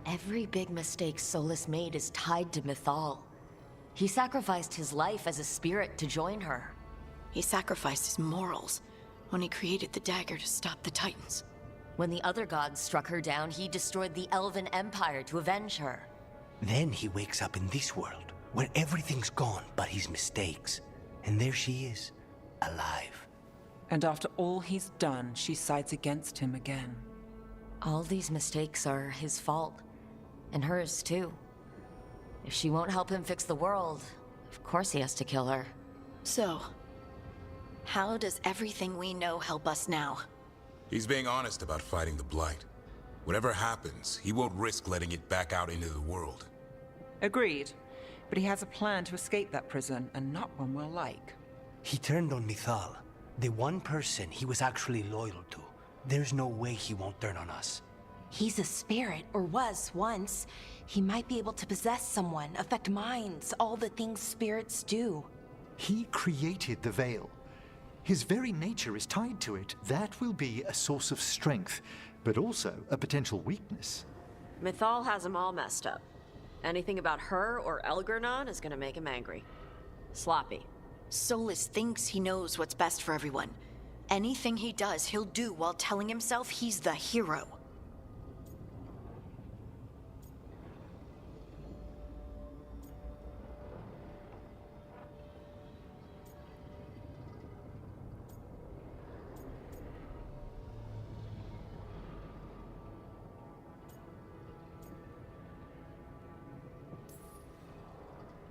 Every big mistake Solus made is tied to Mythal. He sacrificed his life as a spirit to join her. He sacrificed his morals when he created the dagger to stop the Titans. When the other gods struck her down, he destroyed the Elven Empire to avenge her. Then he wakes up in this world, where everything's gone but his mistakes. And there she is, alive. And after all he's done, she sides against him again. All these mistakes are his fault. And hers, too. If she won't help him fix the world, of course he has to kill her. So, how does everything we know help us now? He's being honest about fighting the Blight. Whatever happens, he won't risk letting it back out into the world. Agreed. But he has a plan to escape that prison, and not one we'll like. He turned on Mythal, the one person he was actually loyal to. There's no way he won't turn on us. He's a spirit, or was once. He might be able to possess someone, affect minds, all the things spirits do. He created the Veil. His very nature is tied to it. That will be a source of strength, but also a potential weakness. Mythal has him all messed up. Anything about her or Elgernon is gonna make him angry. Sloppy. Solus thinks he knows what's best for everyone. Anything he does, he'll do while telling himself he's the hero.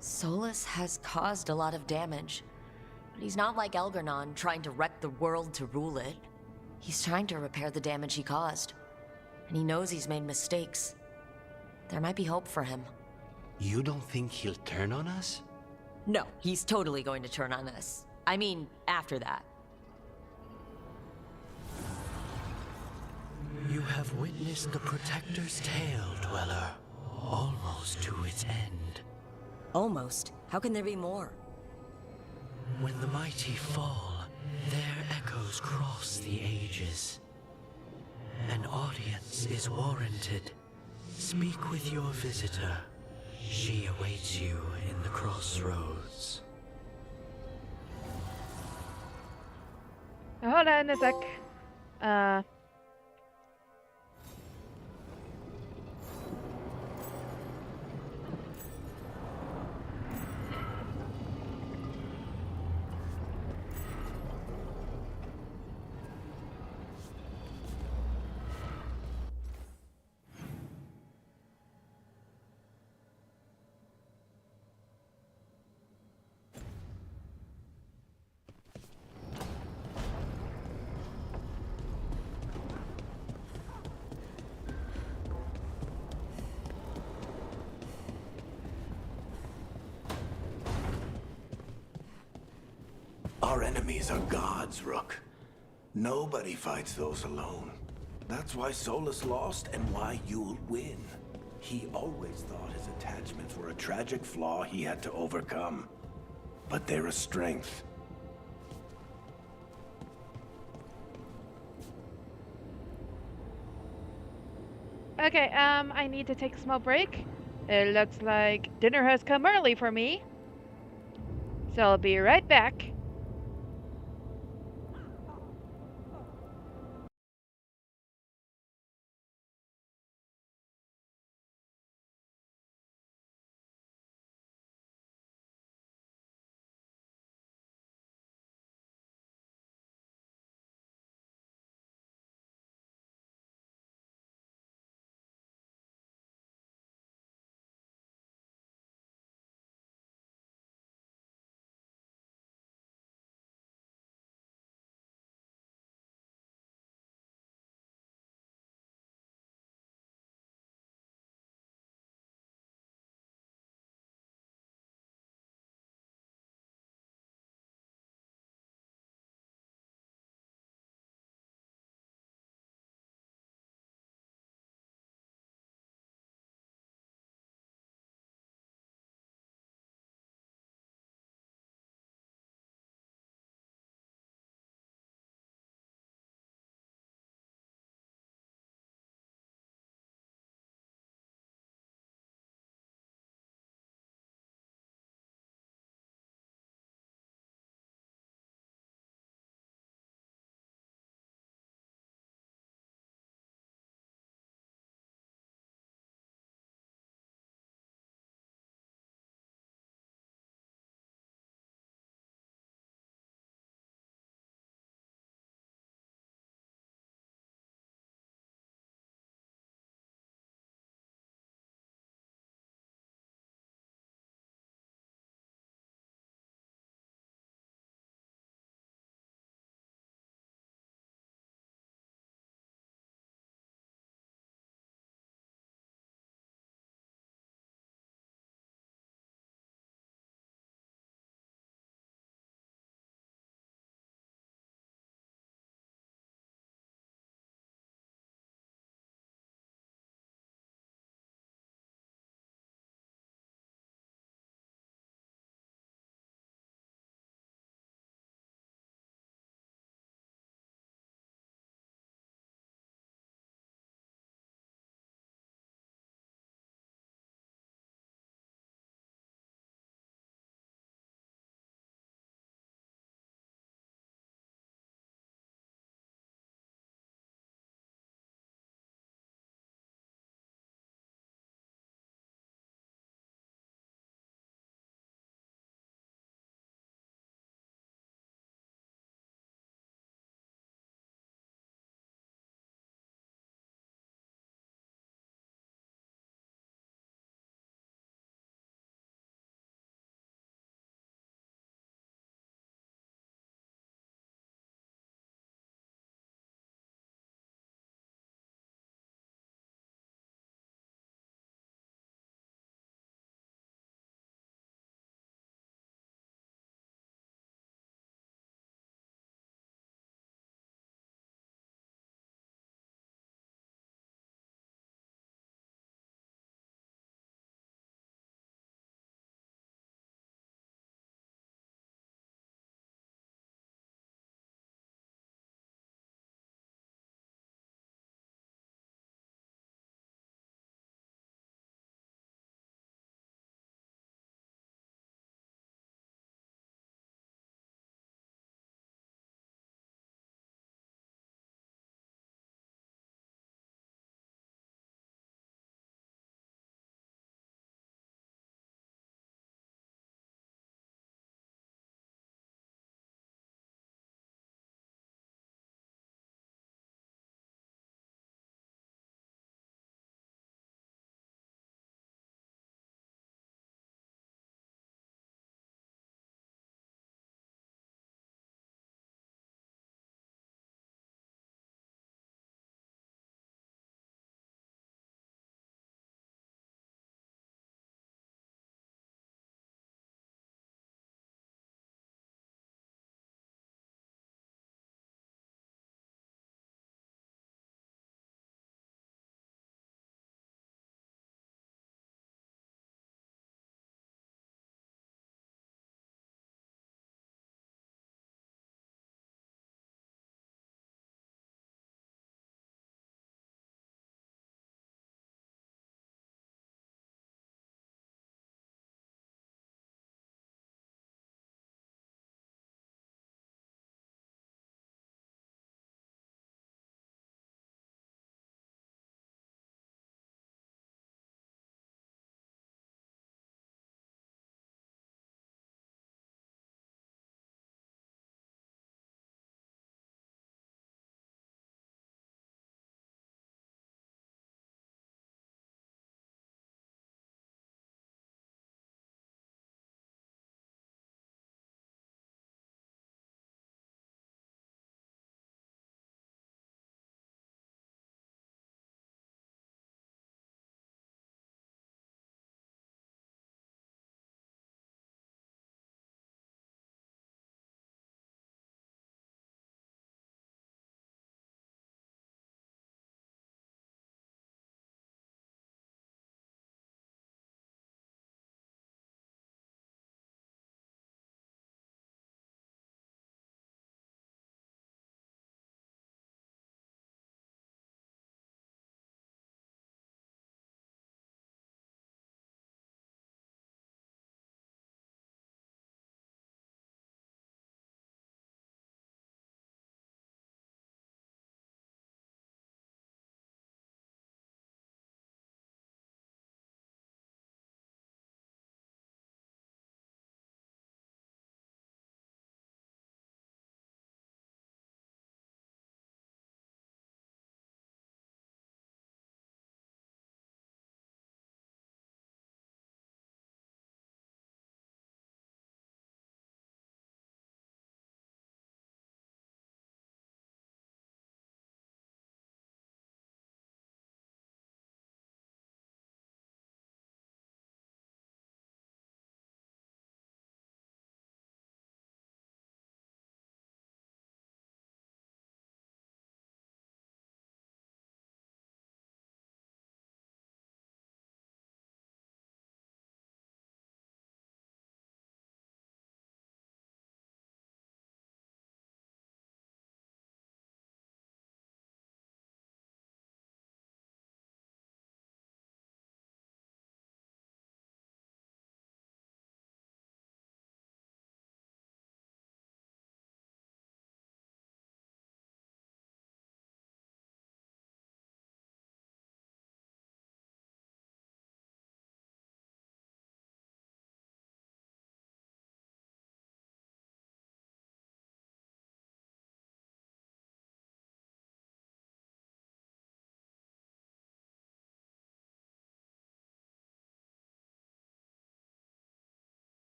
Solus has caused a lot of damage. But he's not like Elgernon, trying to wreck the world to rule it. He's trying to repair the damage he caused. And he knows he's made mistakes. There might be hope for him. You don't think he'll turn on us? No, he's totally going to turn on us. I mean, after that. You have witnessed the Protector's tale, Dweller. Almost to its end. Almost? How can there be more? When the mighty fall, their echoes cross the ages. An audience is warranted. Speak with your visitor. She awaits you in the crossroads. Hold on a sec. Our enemies are gods, Rook. Nobody fights those alone. That's why Solus lost and why you'll win. He always thought his attachments were a tragic flaw he had to overcome. But they're a strength. Okay, I need to take a small break. It looks like dinner has come early for me. So I'll be right back.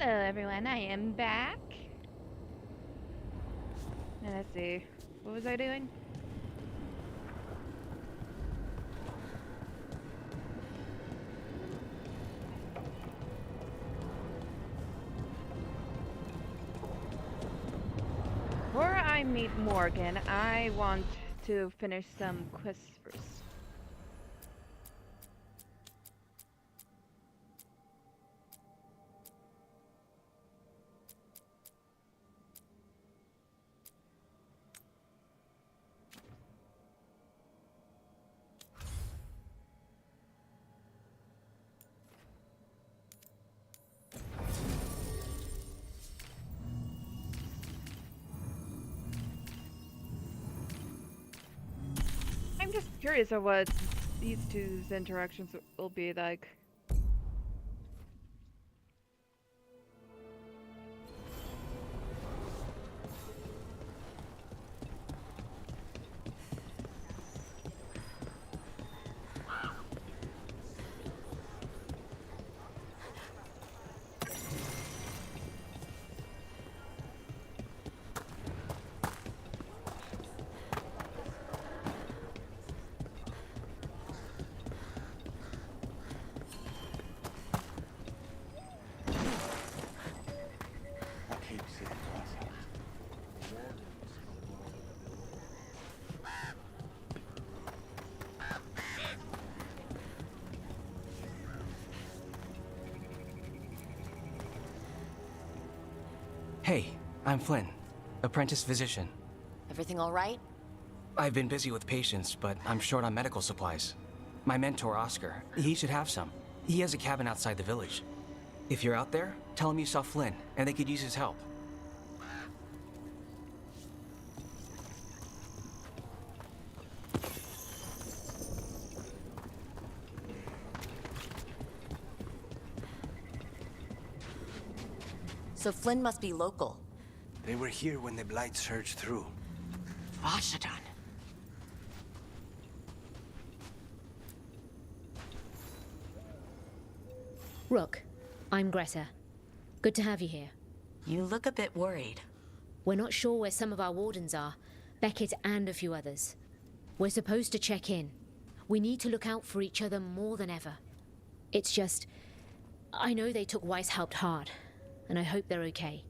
Hello everyone, I am back. Now let's see. What was I doing? Before I meet Morgan, I want to finish some quests first. I'm just curious of what these two's interactions will be like. Hey, I'm Flynn, apprentice physician. Everything all right? I've been busy with patients, but I'm short on medical supplies. My mentor, Oscar, he should have some. He has a cabin outside the village. If you're out there, tell him you saw Flynn, and they could use his help. So Flynn must be local. They were here when the Blight surged through. Vashadan. Rook, I'm Greta. Good to have you here. You look a bit worried. We're not sure where some of our wardens are. Beckett and a few others. We're supposed to check in. We need to look out for each other more than ever. It's just... I know they took Weishaupt hard, and I hope they're okay.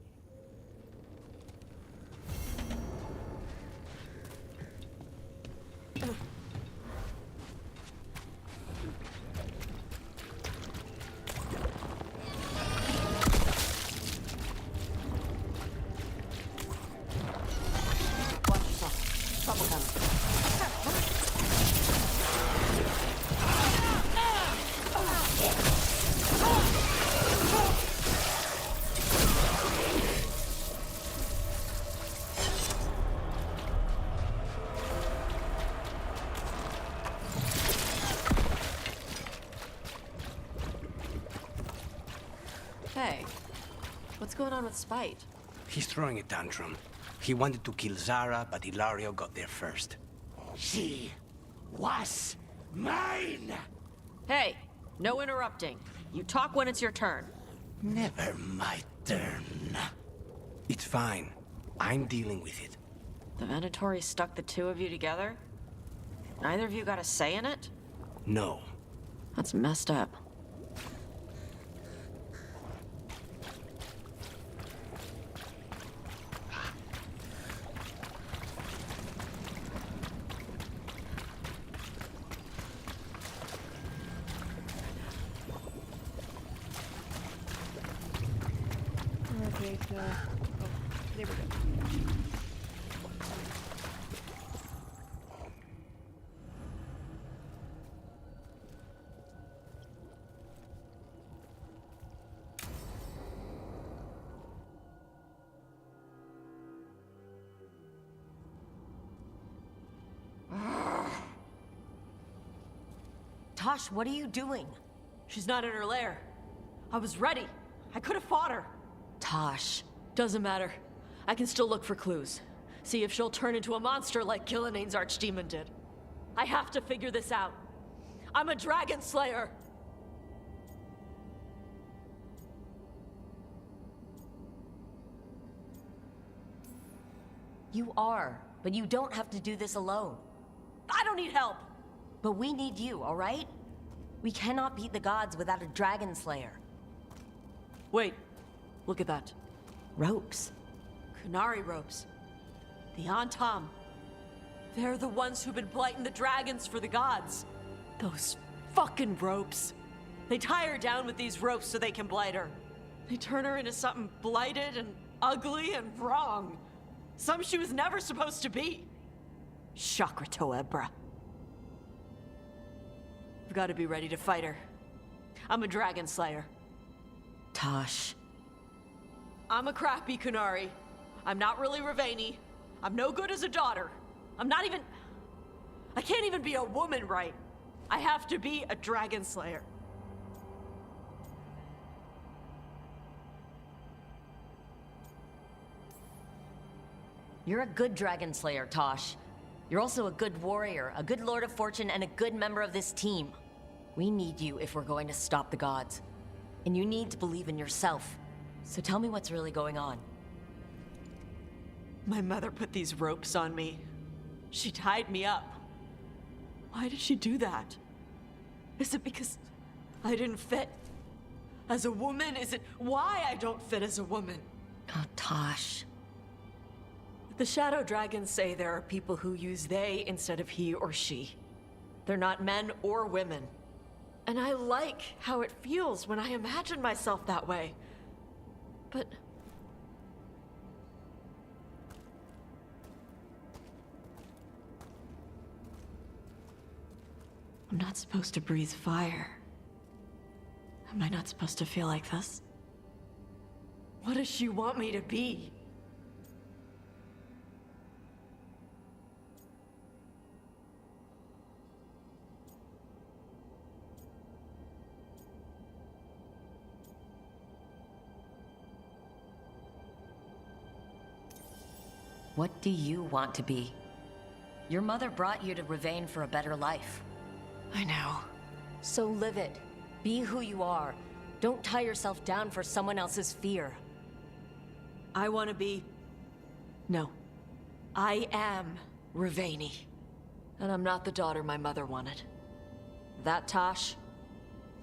Hey, what's going on with Spite? He's throwing a tantrum. He wanted to kill Zara, but Ilario got there first. She was mine! Hey, no interrupting. You talk when it's your turn. Never my turn. It's fine. I'm dealing with it. The Venatori stuck the two of you together? Neither of you got a say in it? No. That's messed up. Okay, so... Oh, there we go. Tosh, what are you doing? She's not in her lair. I was ready. I could have fought her. Tosh. Doesn't matter. I can still look for clues. See if she'll turn into a monster like Killiane's archdemon did. I have to figure this out. I'm a dragon slayer. You are, but you don't have to do this alone. I don't need help! But we need you, all right? We cannot beat the gods without a dragon slayer. Wait, look at that. Ropes. Kunari ropes. The Antam. They're the ones who've been blighting the dragons for the gods. Those fucking ropes. They tie her down with these ropes so they can blight her. They turn her into something blighted and ugly and wrong. Something she was never supposed to be. Chakra Toebra. I've got to be ready to fight her. I'm a dragon slayer. Tosh. I'm a crappy Kunari. I'm not really Ravani. I'm no good as a daughter. I'm not even... I can't even be a woman right. I have to be a dragon slayer. You're a good dragon slayer, Tosh. You're also a good warrior, a good Lord of Fortune, and a good member of this team. We need you if we're going to stop the gods. And you need to believe in yourself. So tell me what's really going on. My mother put these ropes on me. She tied me up. Why did she do that? Is it because I didn't fit as a woman? Is it why I don't fit as a woman? Oh, Tosh. The Shadow Dragons say there are people who use they instead of he or she. They're not men or women. And I like how it feels when I imagine myself that way. But... I'm not supposed to breathe fire. Am I not supposed to feel like this? What does she want me to be? What do you want to be? Your mother brought you to Ravane for a better life. I know. So live it. Be who you are. Don't tie yourself down for someone else's fear. I want to be... No. I am Ravani. And I'm not the daughter my mother wanted. That Tosh,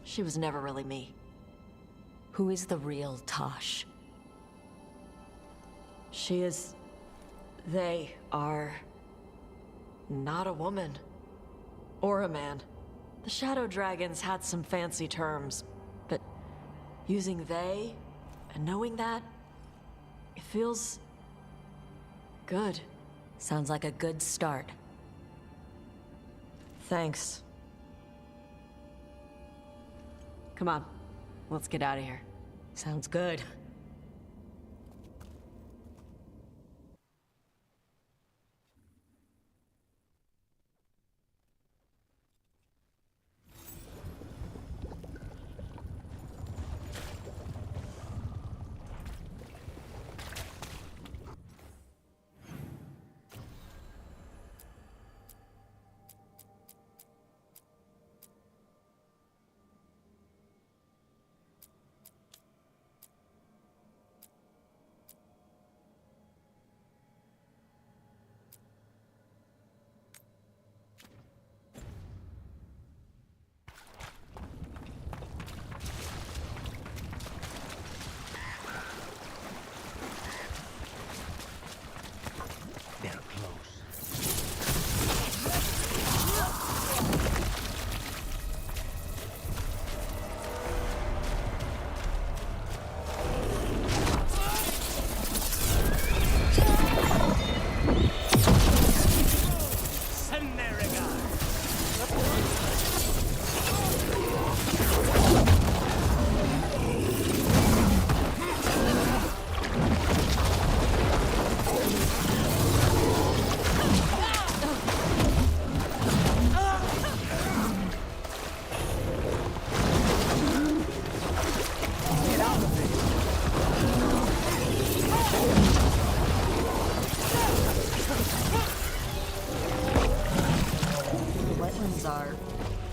she was never really me. Who is the real Tosh? She is... They are... not a woman. Or a man. The Shadow Dragons had some fancy terms, but using they and knowing that, it feels... good. Sounds like a good start. Thanks. Come on, let's get out of here. Sounds good.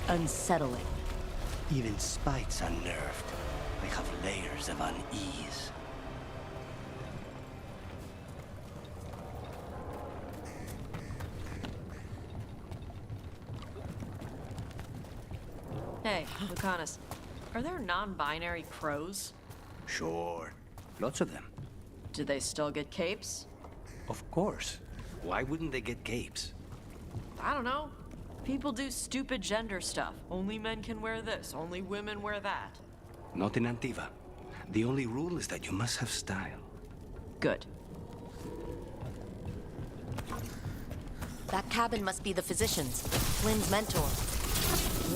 Unsettling. Even spite's unnerved. They have layers of unease. Hey, Lucanus, are there non-binary crows? Sure. Lots of them. Do they still get capes? Of course. Why wouldn't they get capes? I don't know. People do stupid gender stuff. Only men can wear this, only women wear that. Not in Antiva. The only rule is that you must have style. Good. That cabin must be the physician's. Flynn's mentor.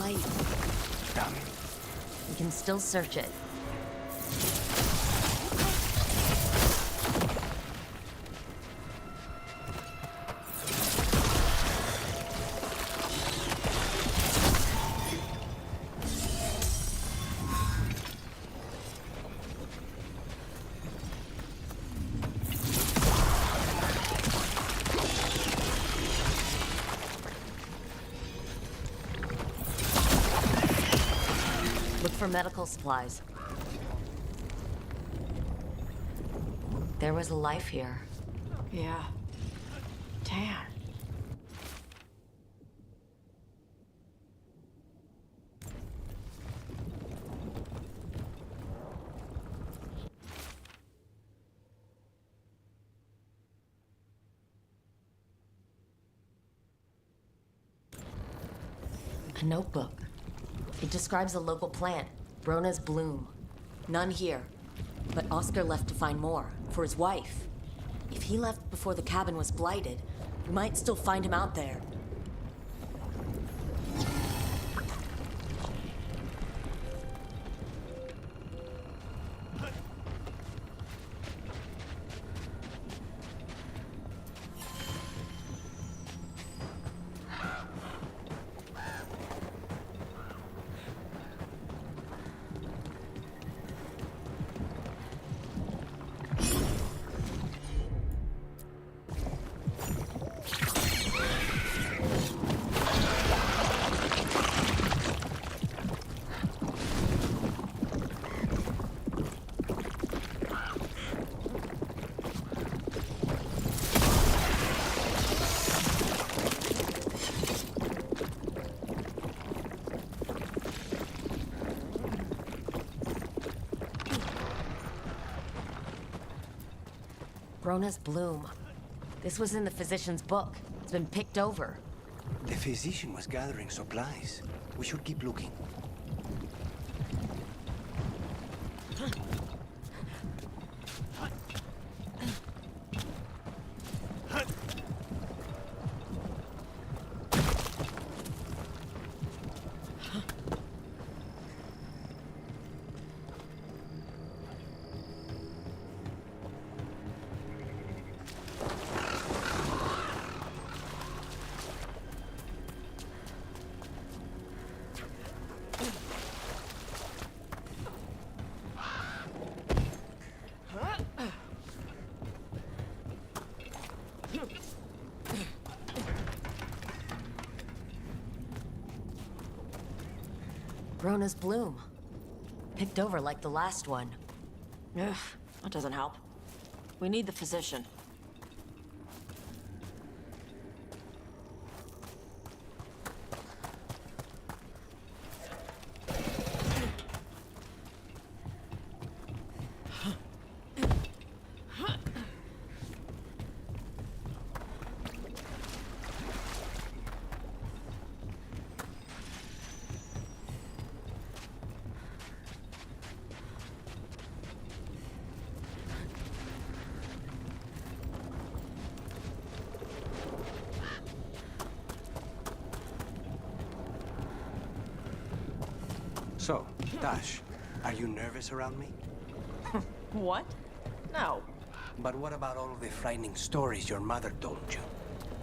Light. Damn. We can still search it. Look for medical supplies. There was a life here. Yeah. Damn. A notebook. It describes a local plant, Brona's bloom. None here. But Oscar left to find more, for his wife. If he left before the cabin was blighted, we might still find him out there. Brona's bloom. This was in the physician's book. It's been picked over. The physician was gathering supplies. We should keep looking. Brona's bloom. Picked over like the last one. Ugh, that doesn't help. We need the physician. So, Dash, are you nervous around me? What? No. But what about all of the frightening stories your mother told you?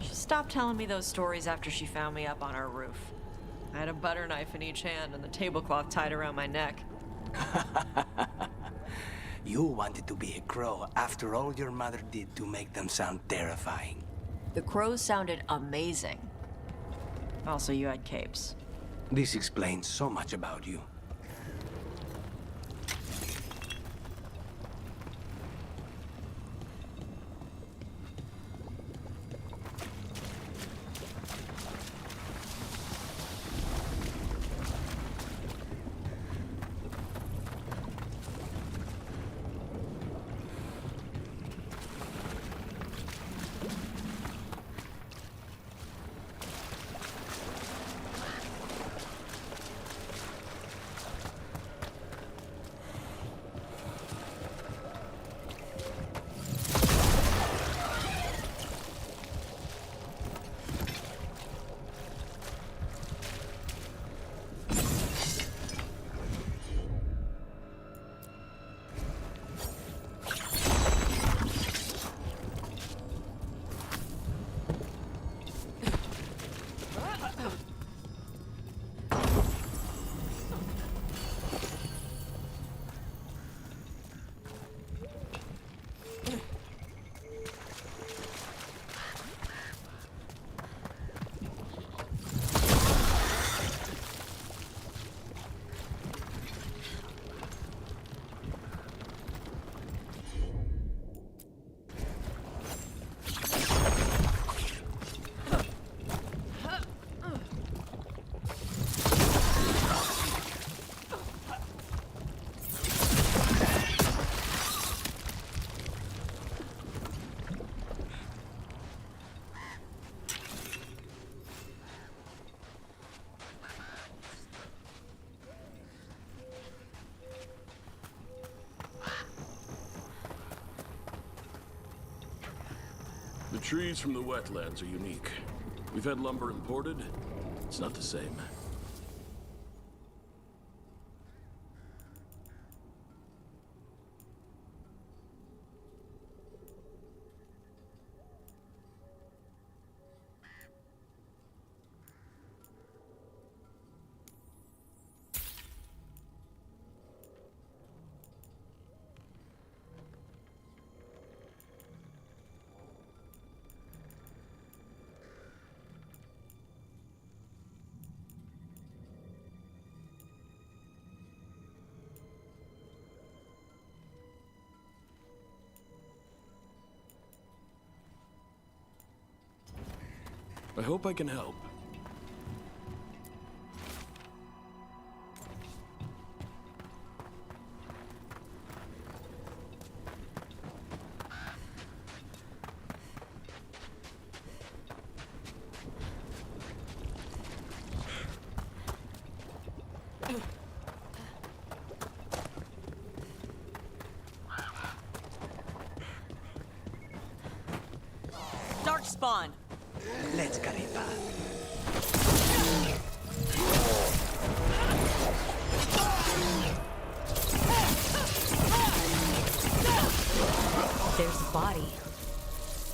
She stopped telling me those stories after she found me up on our roof. I had a butter knife in each hand and the tablecloth tied around my neck. You wanted to be a crow after all your mother did to make them sound terrifying. The crows sounded amazing. Also, you had capes. This explains so much about you. trees from the wetlands are unique. We've had lumber imported. It's not the same. I hope I can help. Darkspawn! Let's Caripa. There's a body.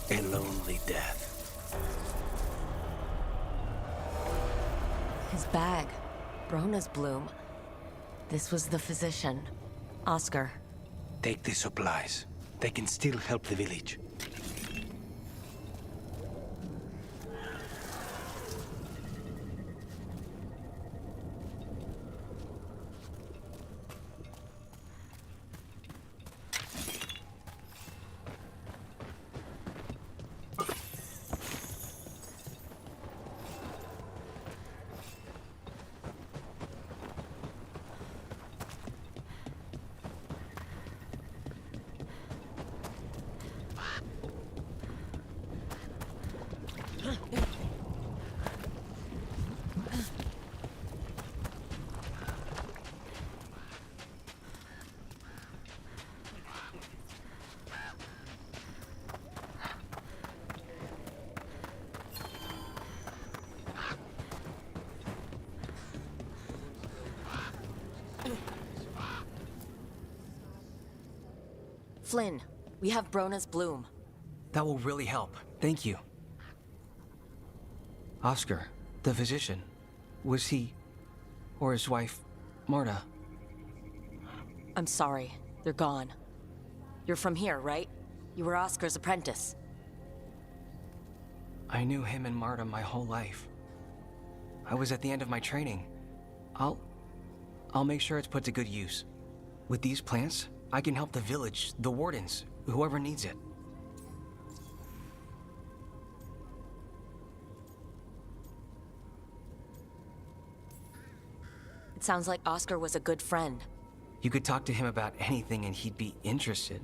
A lonely death. His bag. Brona's bloom. This was the physician. Oscar. Take the supplies. They can still help the village. Flynn, we have Brona's bloom. That will really help. Thank you. Oscar, the physician, was he, or his wife, Marta? I'm sorry. They're gone. You're from here, right? You were Oscar's apprentice. I knew him and Marta my whole life. I was at the end of my training. I'll make sure it's put to good use. With these plants, I can help the village, the wardens, whoever needs it. It sounds like Oscar was a good friend. You could talk to him about anything and he'd be interested.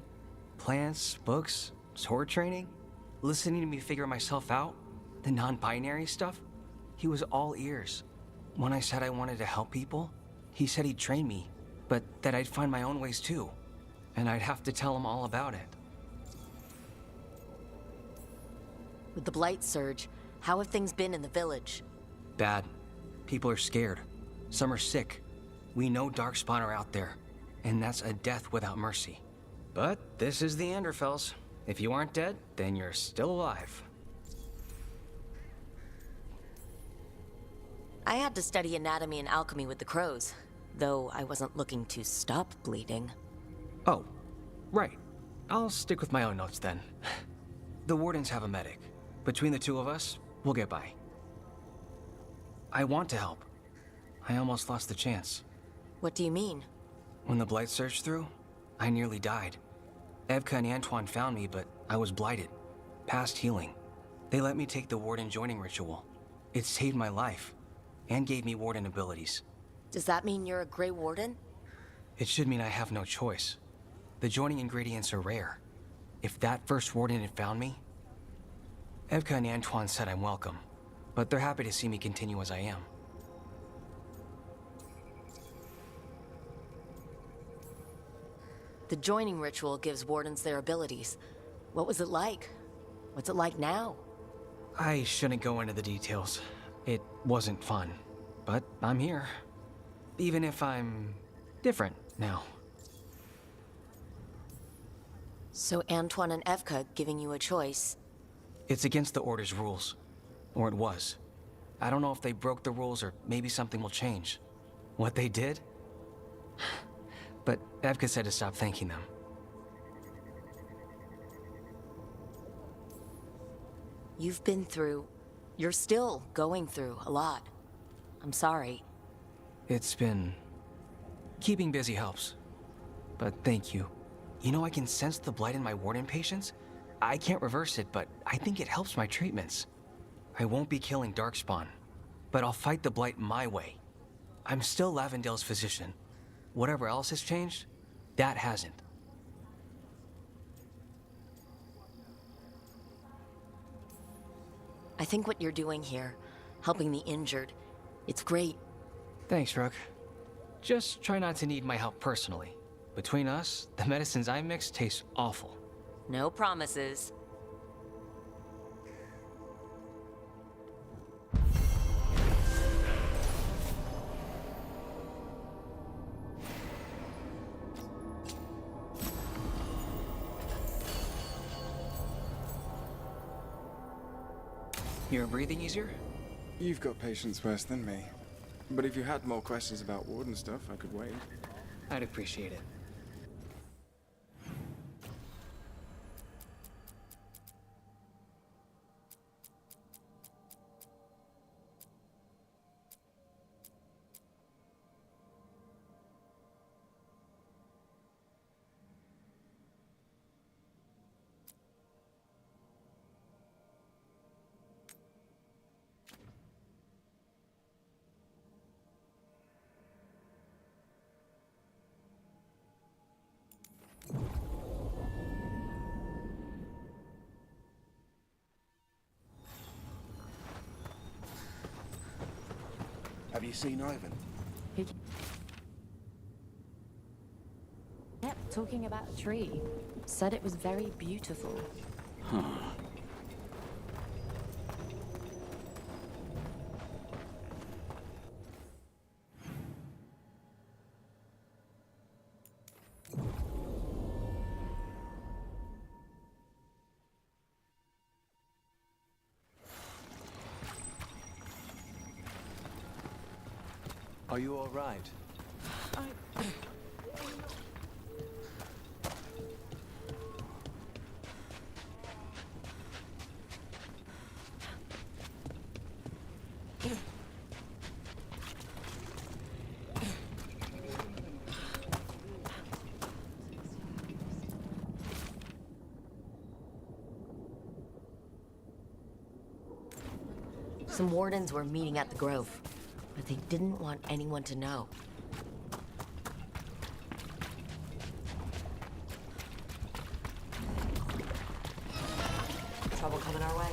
Plants, books, sword training, listening to me figure myself out, the non-binary stuff. He was all ears. When I said I wanted to help people, he said he'd train me, but that I'd find my own ways too. And I'd have to tell him all about it. With the Blight Surge, how have things been in the village? Bad. People are scared. Some are sick. We know Darkspawn are out there, and that's a death without mercy. But this is the Anderfells. If you aren't dead, then you're still alive. I had to study anatomy and alchemy with the crows, though I wasn't looking to stop bleeding. Oh, right. I'll stick with my own notes then. The wardens have a medic. Between the two of us, we'll get by. I want to help. I almost lost the chance. What do you mean? When the Blight surged through, I nearly died. Evka and Antoine found me, but I was blighted. Past healing. They let me take the Warden joining ritual. It saved my life, and gave me Warden abilities. Does that mean you're a Grey Warden? It should mean I have no choice. The joining ingredients are rare. If that first Warden had found me... Evka and Antoine said I'm welcome, but they're happy to see me continue as I am. The joining ritual gives Wardens their abilities. What was it like? What's it like now? I shouldn't go into the details. It wasn't fun. But I'm here. Even if I'm different now. So Antoine and Evka giving you a choice. It's against the Order's rules. Or it was. I don't know if they broke the rules or maybe something will change. What they did? But Evka said to stop thanking them. You've been through... You're still going through a lot. I'm sorry. It's been... Keeping busy helps. But thank you. You know, I can sense the blight in my warden patients. I can't reverse it, but I think it helps my treatments. I won't be killing Darkspawn, but I'll fight the blight my way. I'm still Lavendale's physician. Whatever else has changed, that hasn't. I think what you're doing here, helping the injured, it's great. Thanks, Rook. Just try not to need my help personally. Between us, the medicines I mix taste awful. No promises. You're breathing easier? You've got patients worse than me. But if you had more questions about Warden stuff, I could wait. I'd appreciate it. Have you seen Ivan? He kept talking about a tree. Said it was very beautiful. Huh. Are you all right? Some wardens were meeting at the Grove, but they didn't want anyone to know. Trouble coming our way.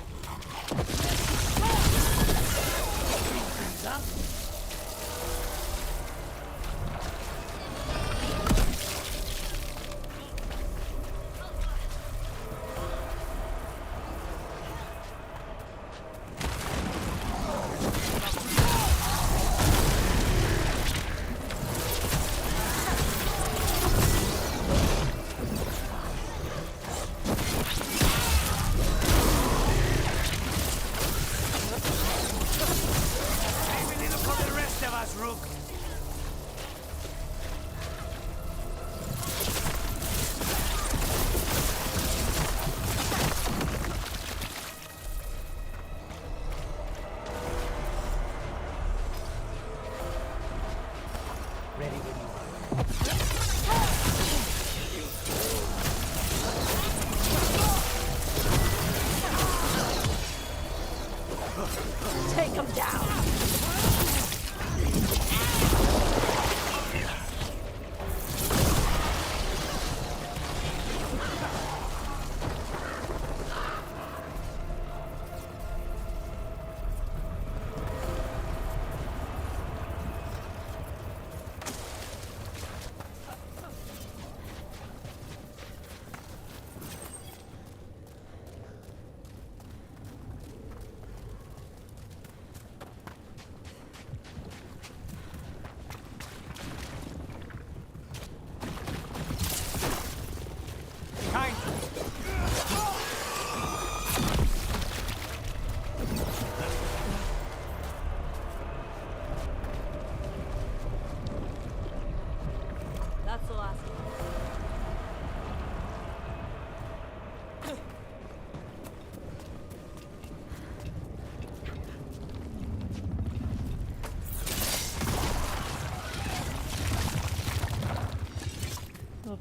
Take him down!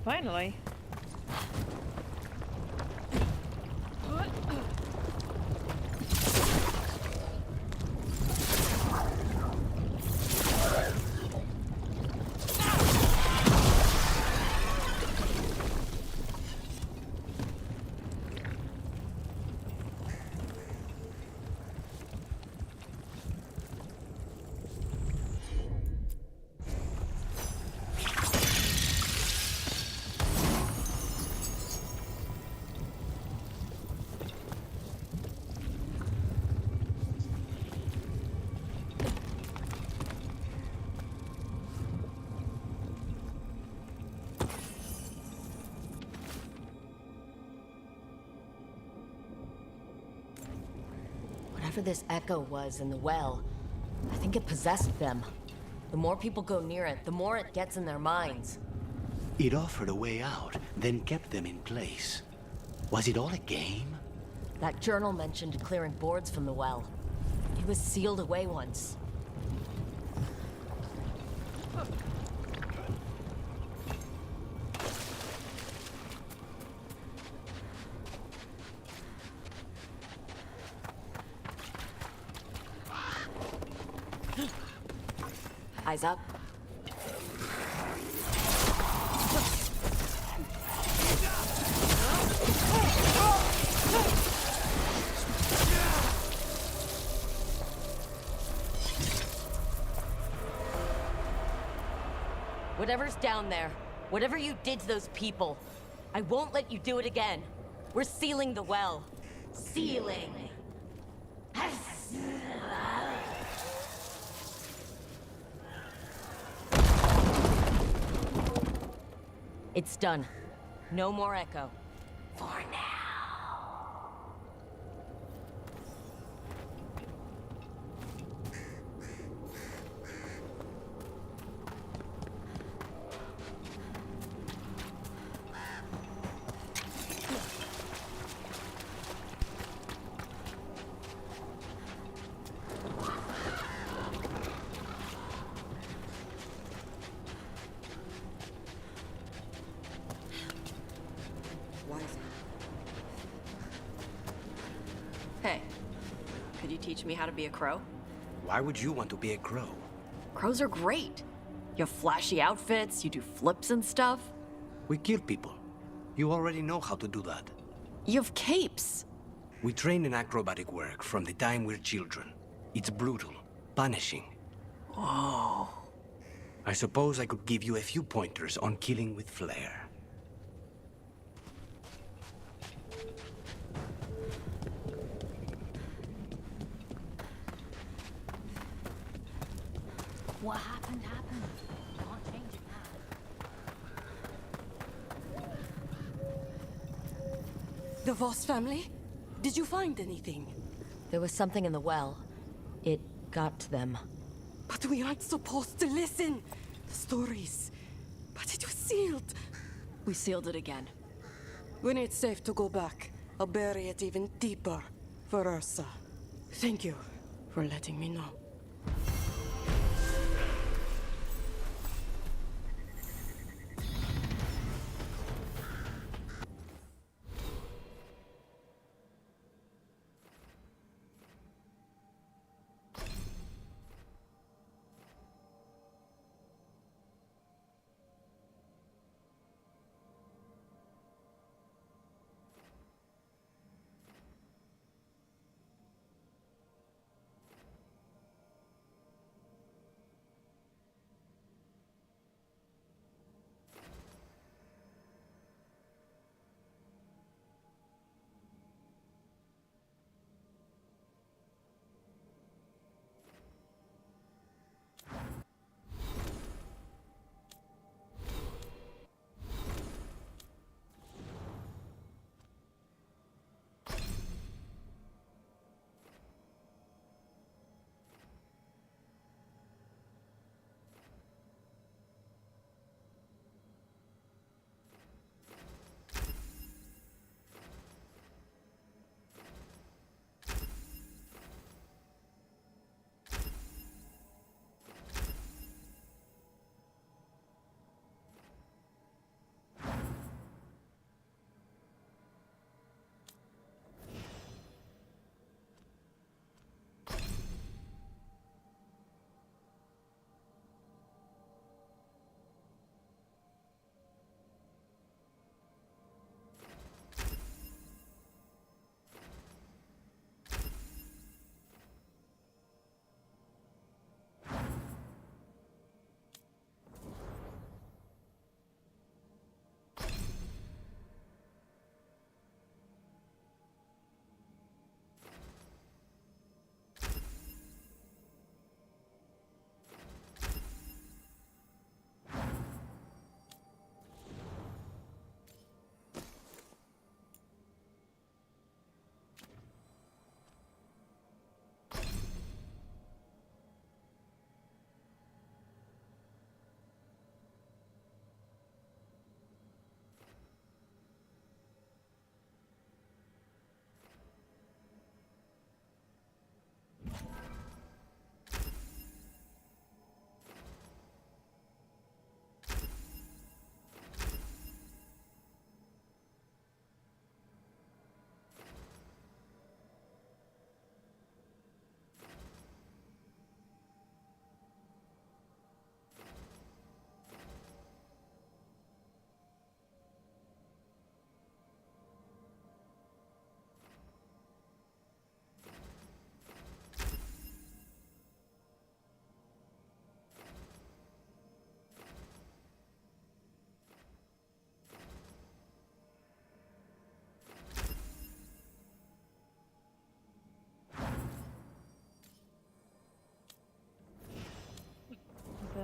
Finally. Whatever this echo was in the well, I think it possessed them. The more people go near it, the more it gets in their minds. It offered a way out, then kept them in place. Was it all a game? That journal mentioned clearing boards from the well. It was sealed away once. Eyes up. Whatever's down there, whatever you did to those people, I won't let you do it again. We're sealing the well. Sealing. It's done. No more echo. For now. Hey, could you teach me how to be a crow? Why would you want to be a crow? Crows are great. You have flashy outfits, you do flips and stuff. We kill people. You already know how to do that. You have capes. We train in acrobatic work from the time we're children. It's brutal, punishing. Whoa. I suppose I could give you a few pointers on killing with flair. What happened, happened. Can't change it now. The Voss family? Did you find anything? There was something in the well. It got to them. But we aren't supposed to listen. The stories. But it was sealed. We sealed it again. When it's safe to go back, I'll bury it even deeper for Ursa. Thank you for letting me know.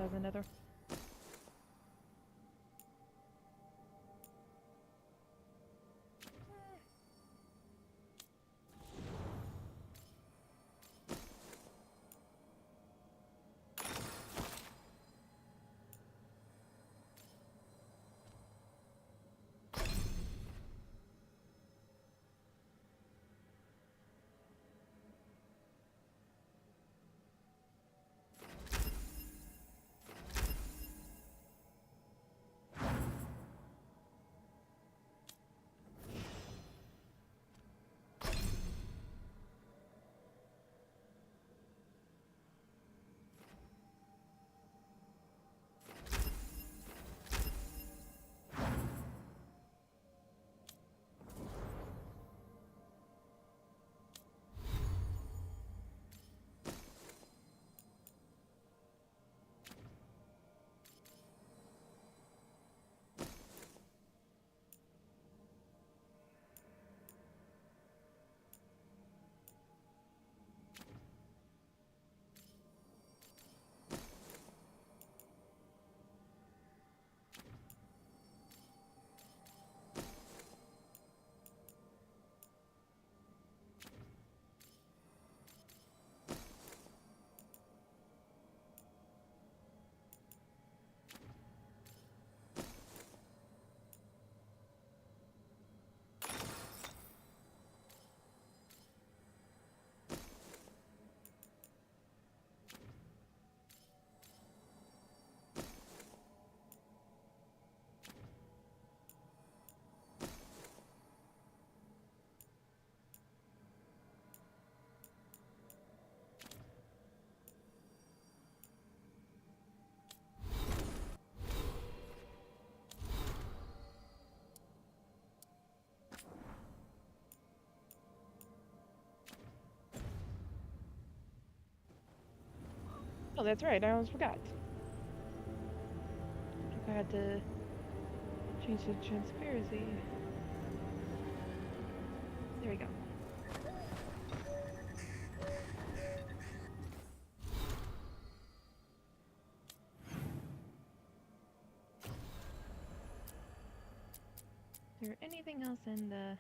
the nether. Oh, that's right. I almost forgot. I had to change to transparency. There we go. Is there anything else in the...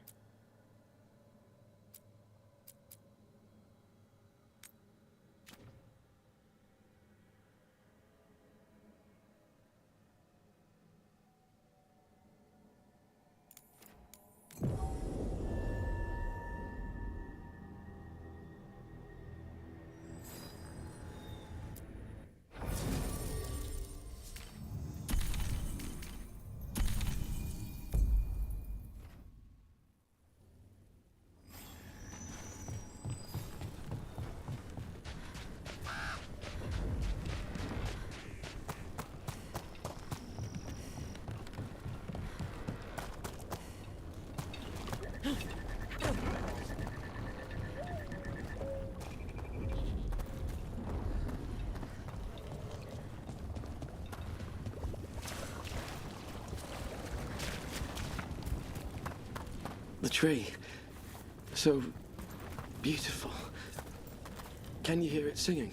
The tree. So beautiful. Can you hear it singing?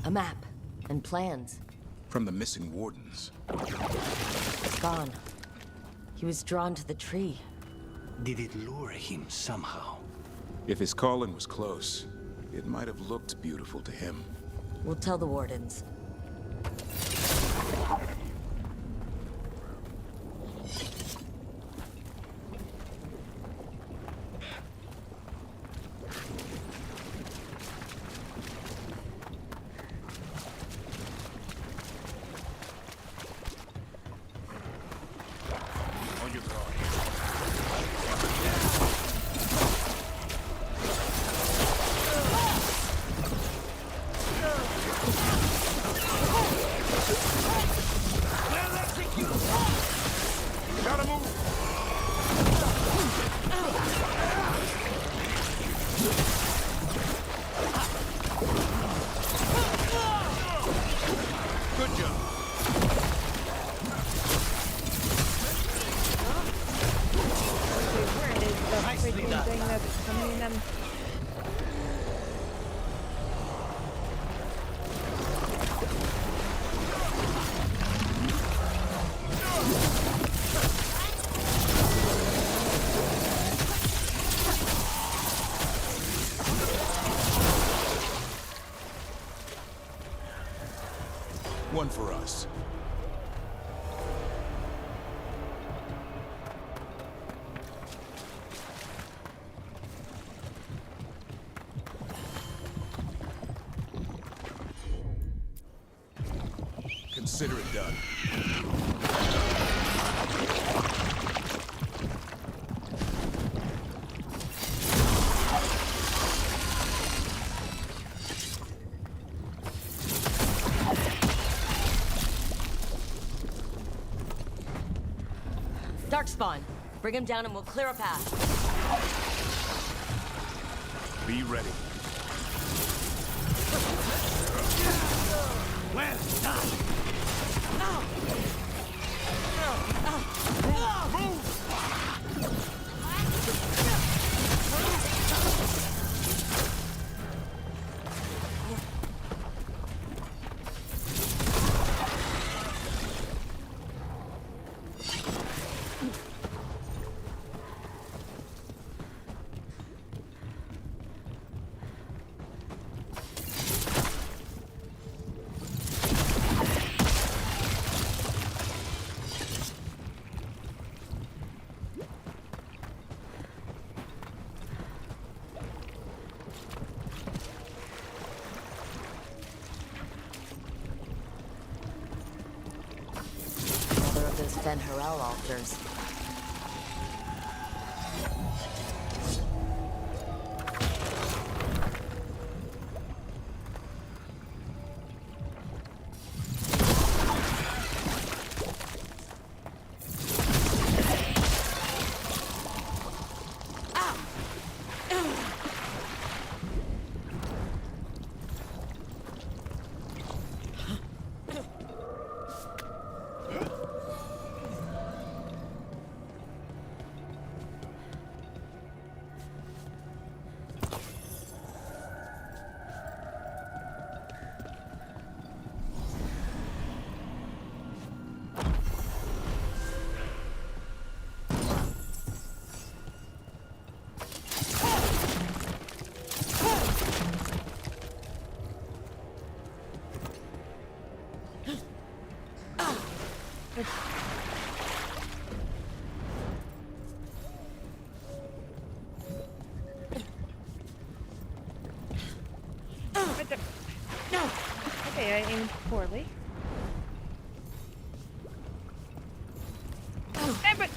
A map and plans. From the missing wardens. It's gone. He was drawn to the tree. Did it lure him somehow? If his calling was close, it might have looked beautiful to him. We'll tell the wardens. One for us. Consider it done. Darkspawn, bring him down and we'll clear a path. Be ready. Well done! Van Harel altars. Okay, I aimed poorly. Hey, but...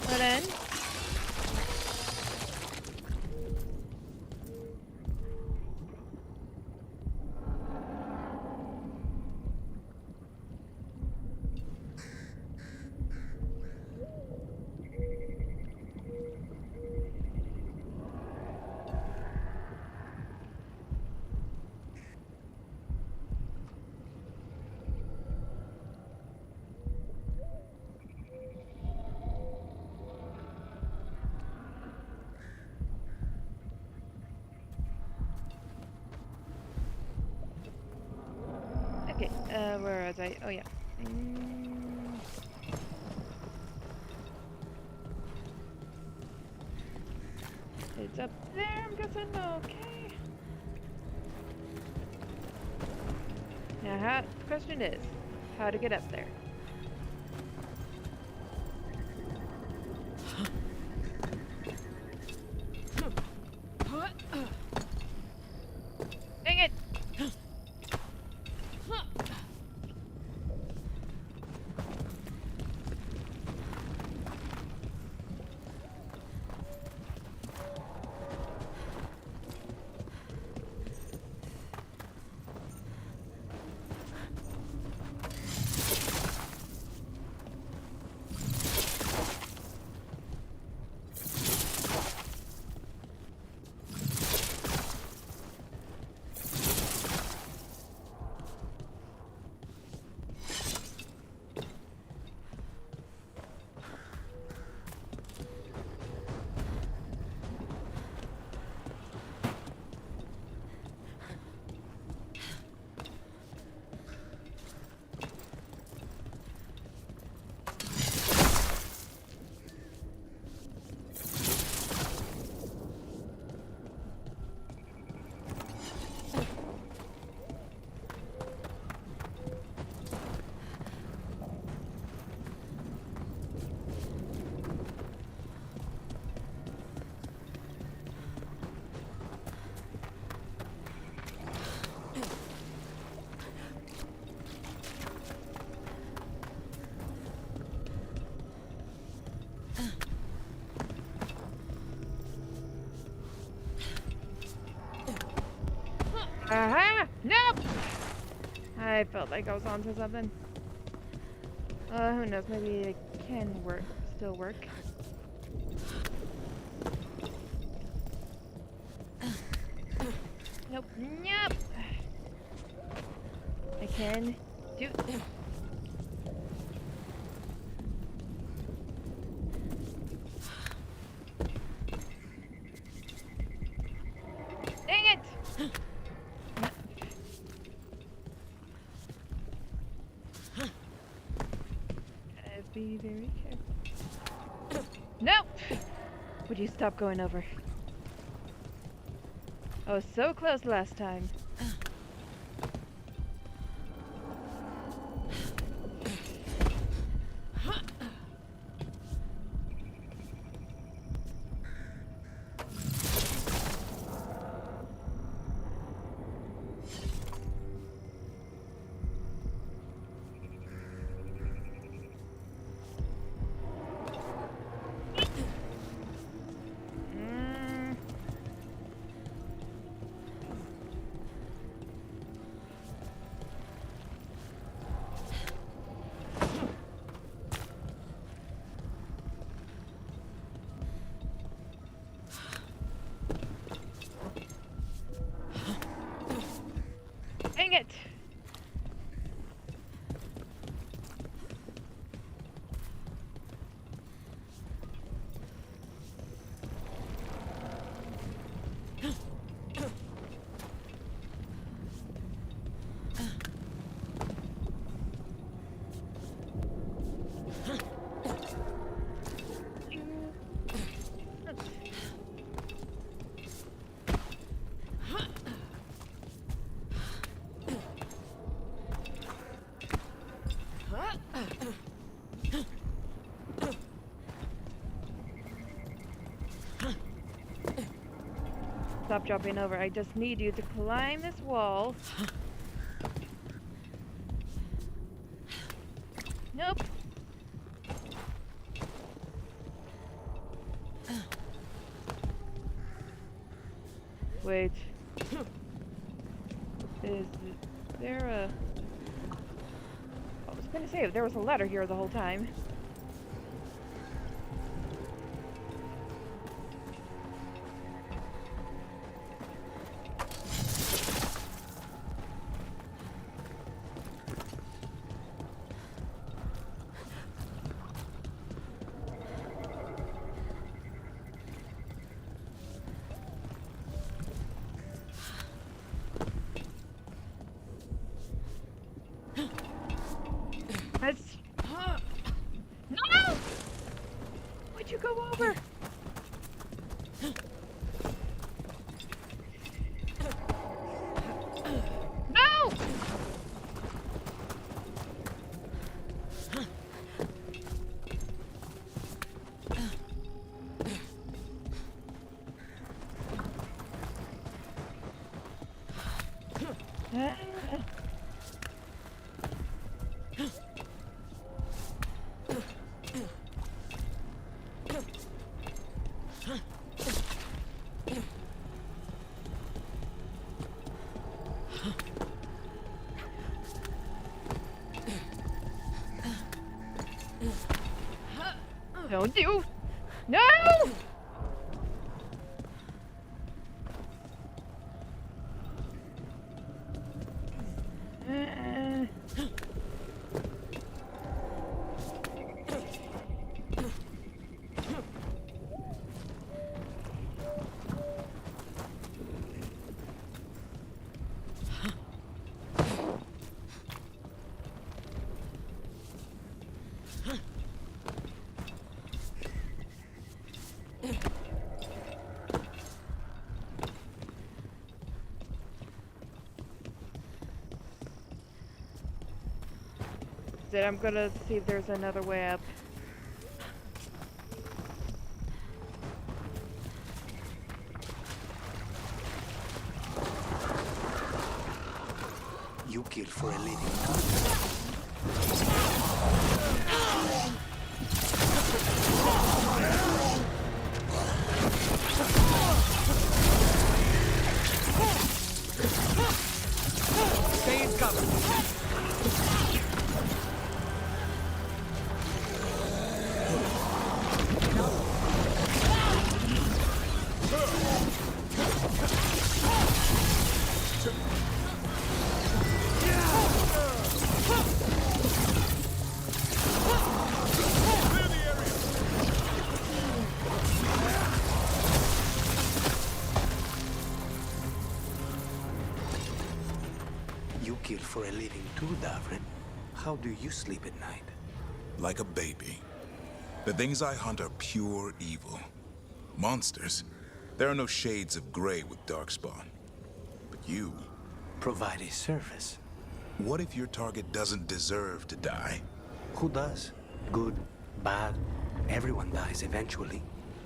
Well then... Okay, where was I? Oh yeah. It's up there, I'm guessing. Okay. Now, the question is, how to get up there? Dang it! Nope! I felt like I was onto something. Who knows? Maybe it can work. Still work. Nope. Nope. I can do. Dang it! Be very careful. No! Would you stop going over? I was so close last time. Dang it! Stop jumping over. I just need you to climb this wall. Nope. Wait. Is there a... I was gonna say, there was a ladder here the whole time. No! Why'd you go over? No! Don't you? No! I'm gonna see if there's another way up. You kill for a living. for a living too, Davrin. How do you sleep at night? Like a baby. The things I hunt are pure evil. Monsters. There are no shades of gray with Darkspawn. But you... Provide a service. What if your target doesn't deserve to die? Who does? Good, bad, everyone dies eventually.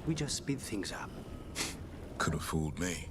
We just speed things up. Could have fooled me.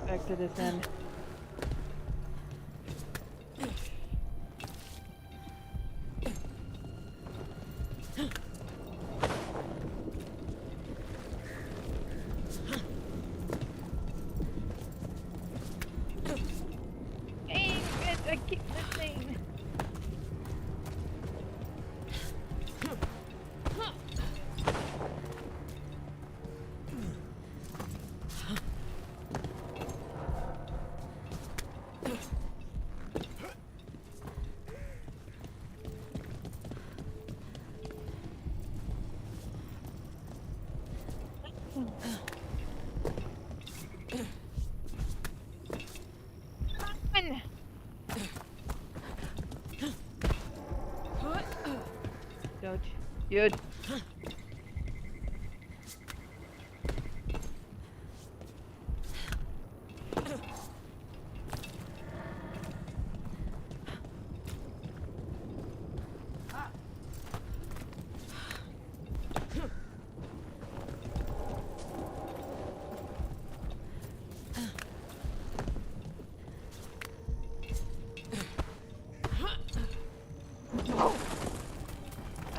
Back to this end. Dang it, I keep missing. Don't you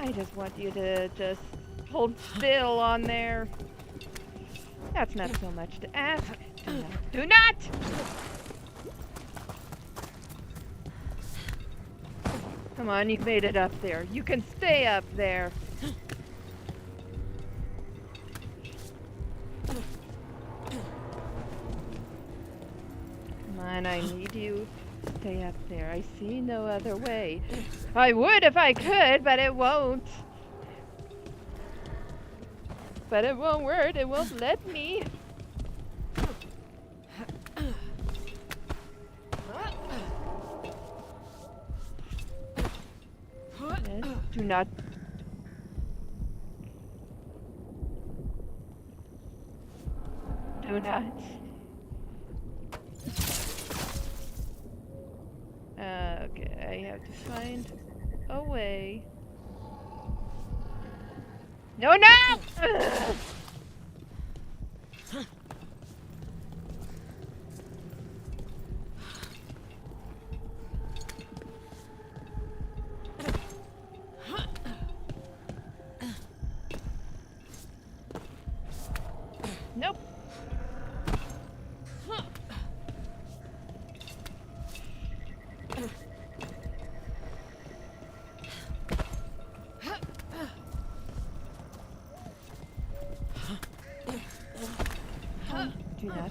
I just want you to just hold still on there. That's not so much to ask. Do not! Come on, you've made it up there. You can stay up there. Come on, I need you. Stay up there. I see no other way. I would if I could, but it won't. But it won't work. It won't let me. Do not. Do not. Okay, I have to find a way. No, no! not.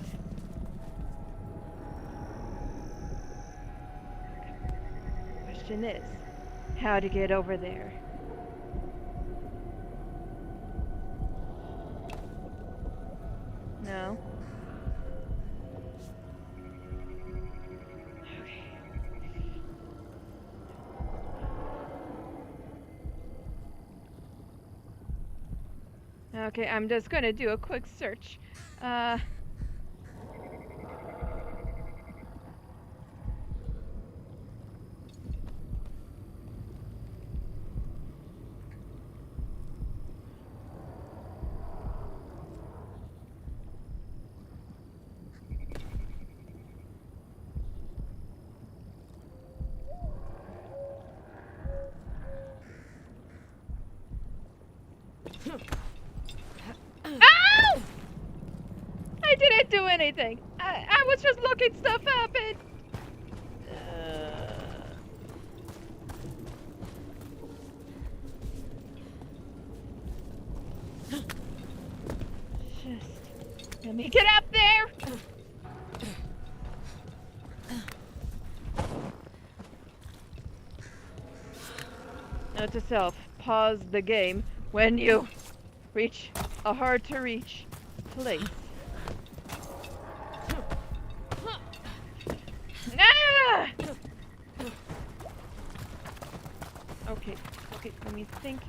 Question is, how to get over there? No. Okay, I'm just gonna do a quick search. Ow! I didn't do anything. I was just looking stuff up and... Just... Let me get up there! Note to self, pause the game when you reach a hard-to-reach place. Ah! Okay, let me think.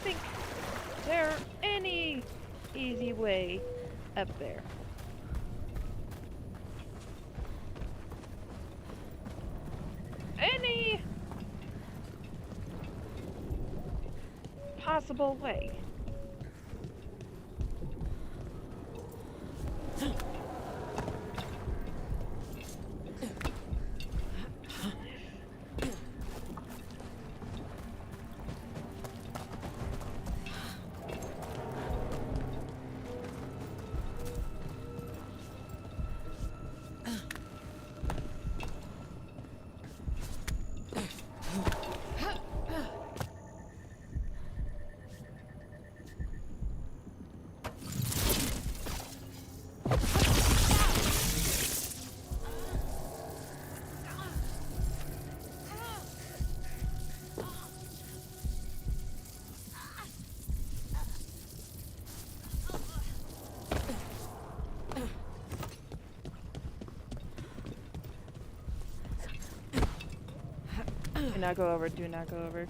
Is there any easy way up there? Any possible way? Do not go over, do not go over.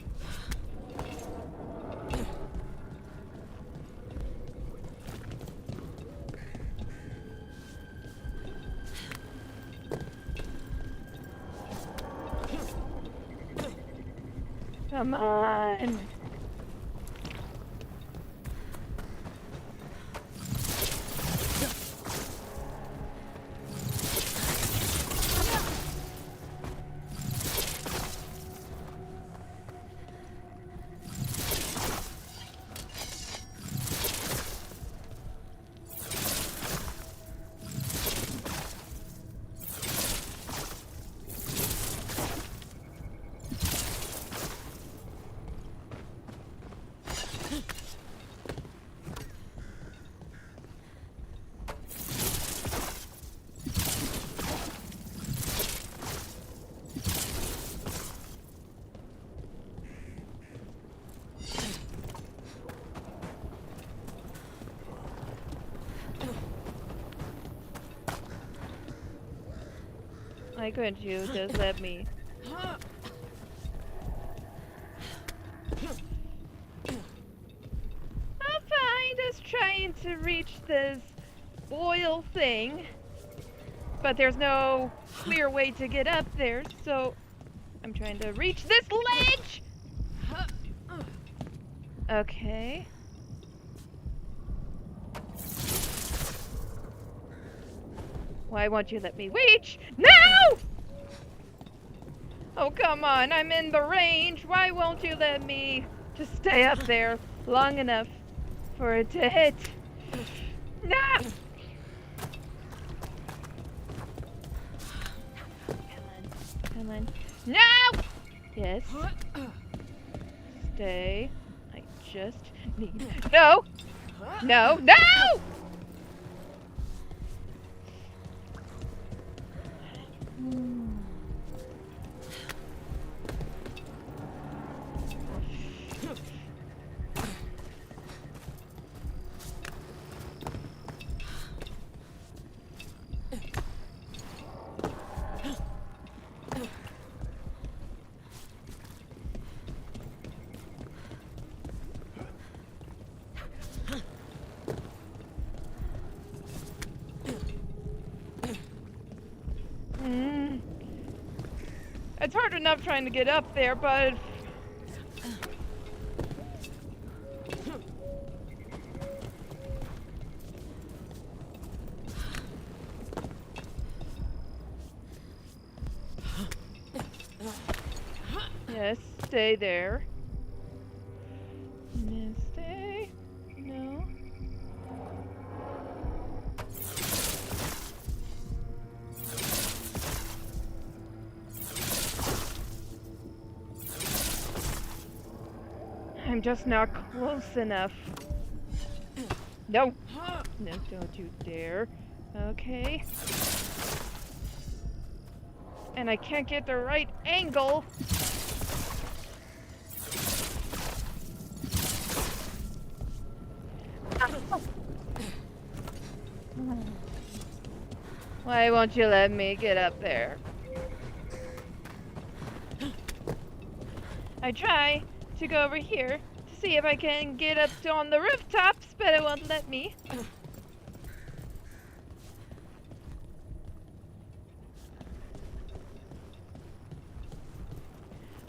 Come on! Why couldn't you just let me? I'm fine, just trying to reach this boil thing. But there's no clear way to get up there, so I'm trying to reach this ledge! Okay. Why won't you let me reach? No! Oh, come on, I'm in the range. Why won't you let me just stay up there long enough for it to hit? No! Come on. No! Yes. Stay. I just need... No! No! No! It's hard enough trying to get up there, but... Yes, stay there. Yes, stay. No. I'm just not close enough. No! No, don't you dare. Okay. And I can't get the right angle. Why won't you let me get up there? I try to go over here to see if I can get up to on the rooftops, but it won't let me.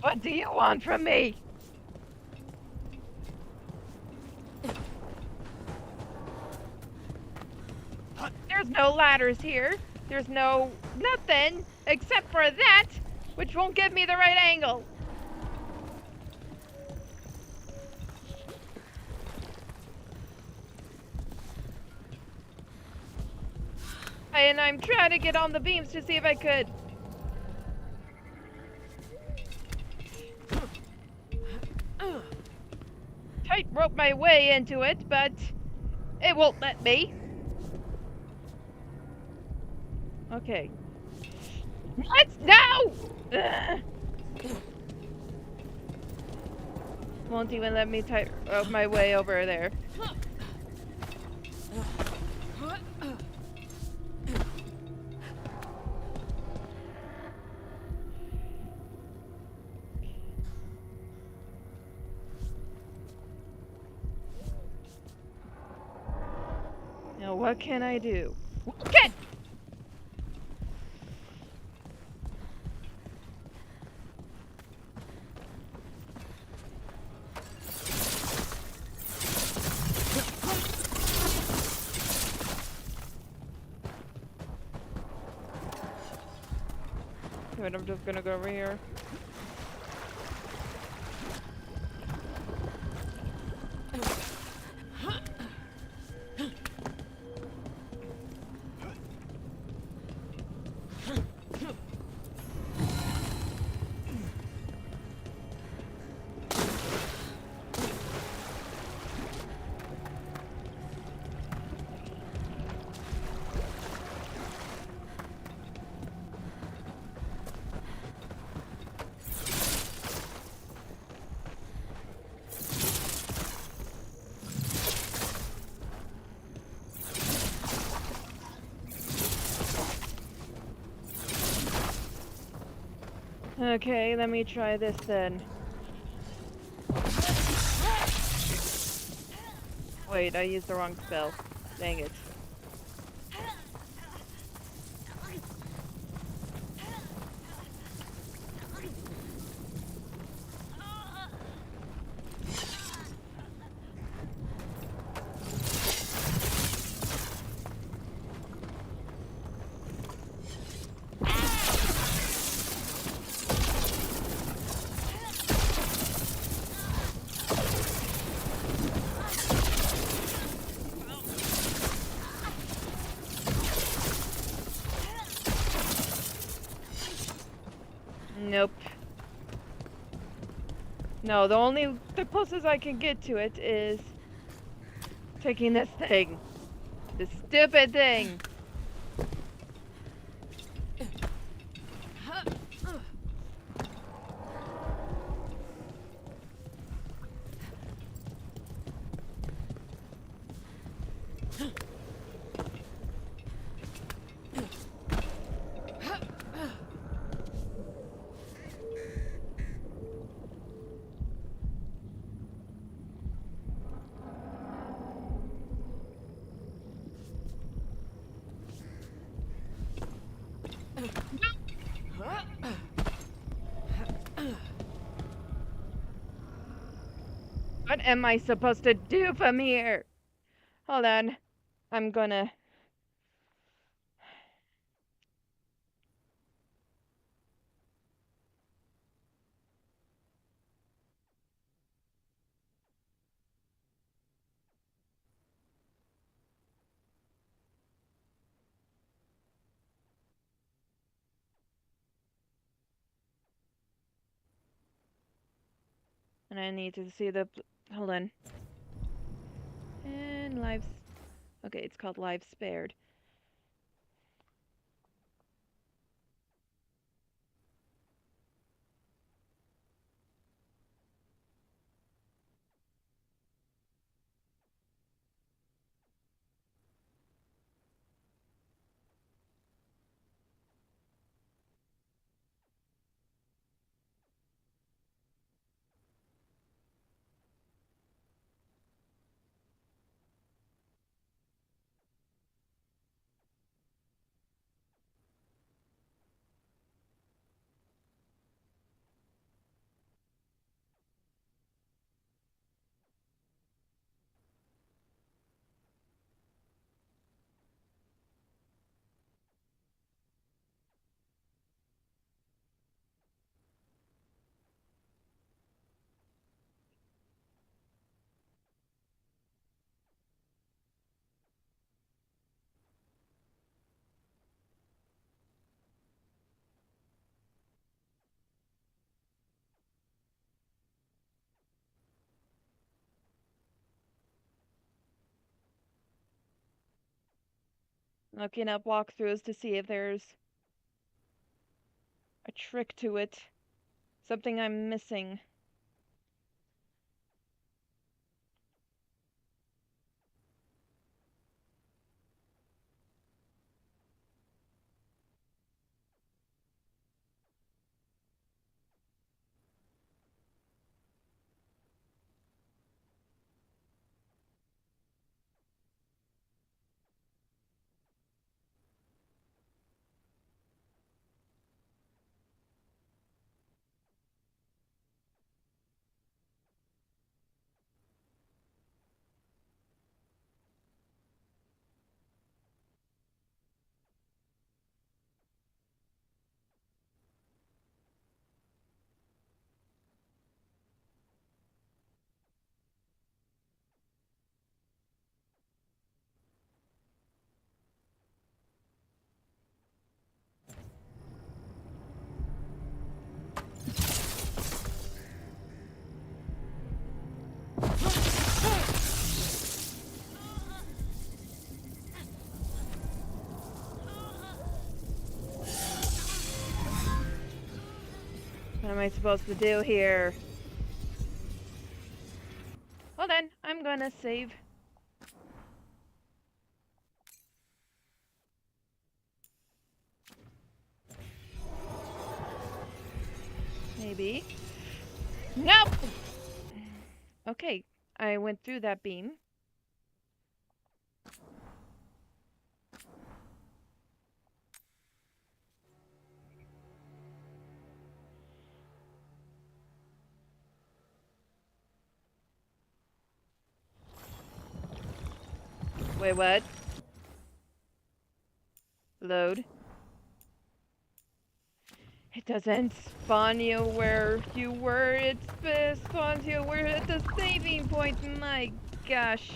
What do you want from me? There's no ladders here. There's no nothing except for that, which won't give me the right angle. And I'm trying to get on the beams to see if I could. Tightrope my way into it, but it won't let me. Okay. Let's no! Won't even let me tightrope my way over there. Now what can I do? Get! Wait, I'm just gonna go over here. Okay, let me try this then. Wait, I used the wrong spell. Dang it. Nope. No, the closest I can get to it is taking this thing. This stupid thing. What am I supposed to do from here? Hold on. I'm gonna... And I need to see the... Hold on. And lives... Okay, it's called Lives Spared. Looking up walkthroughs to see if there's a trick to it. Something I'm missing. What am I supposed to do here? Hold on, I'm gonna save. Maybe. Nope! Okay, I went through that beam. Wait, what? Load. It doesn't spawn you where you were, it spawns you where at the saving point. My gosh.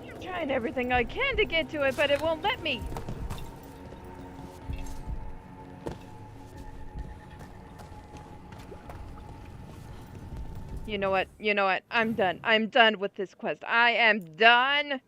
I'm trying everything I can to get to it, but it won't let me. You know what? You know what? I'm done. I'm done with this quest. I am done.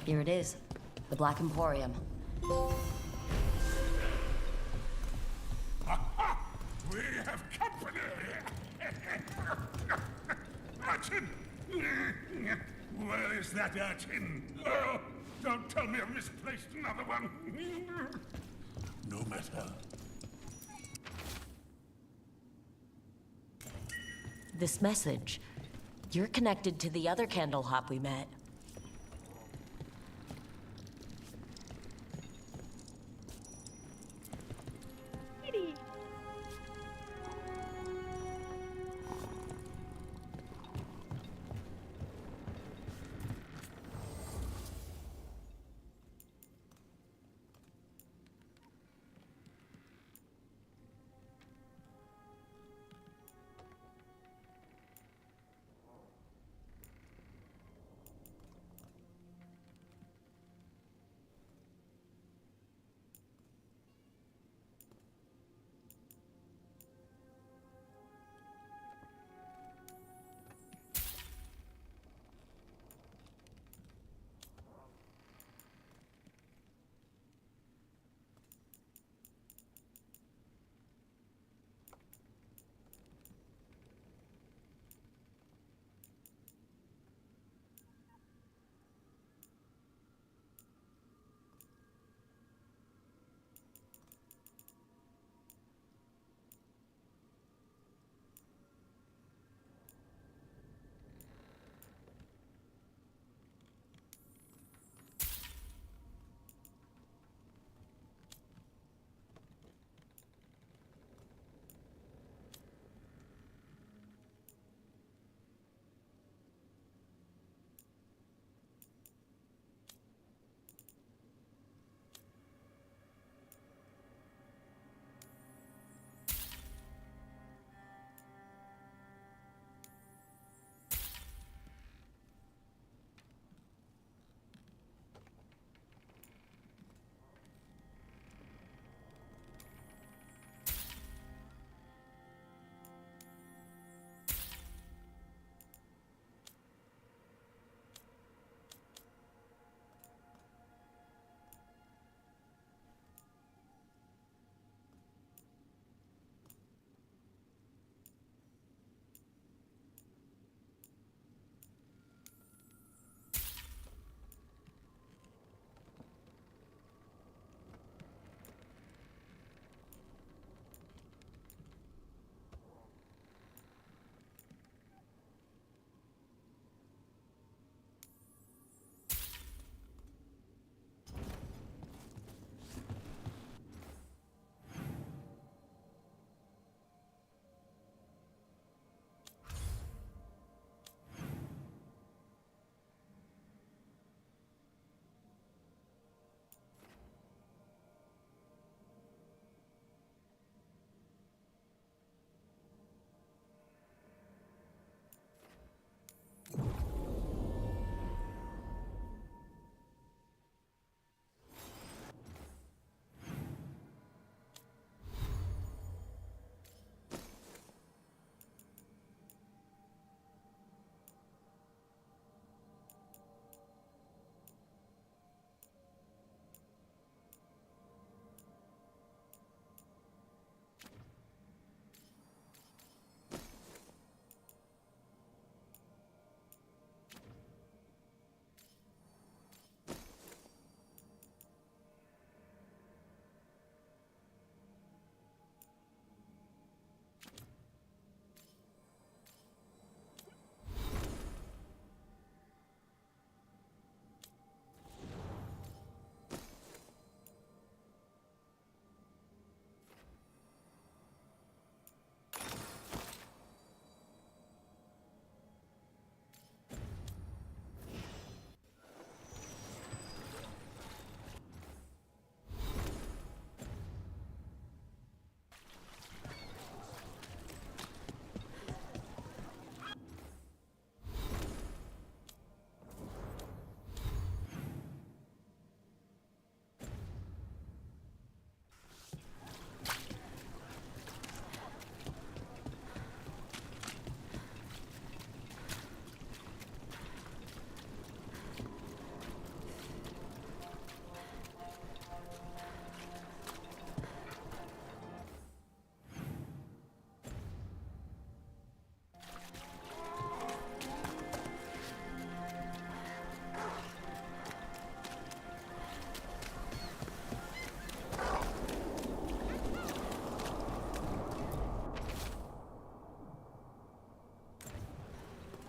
Here it is. The Black Emporium. We have company! Urchin! Where is that urchin? Oh, don't tell me I've misplaced another one. No matter. This message. You're connected to the other candle hop we met.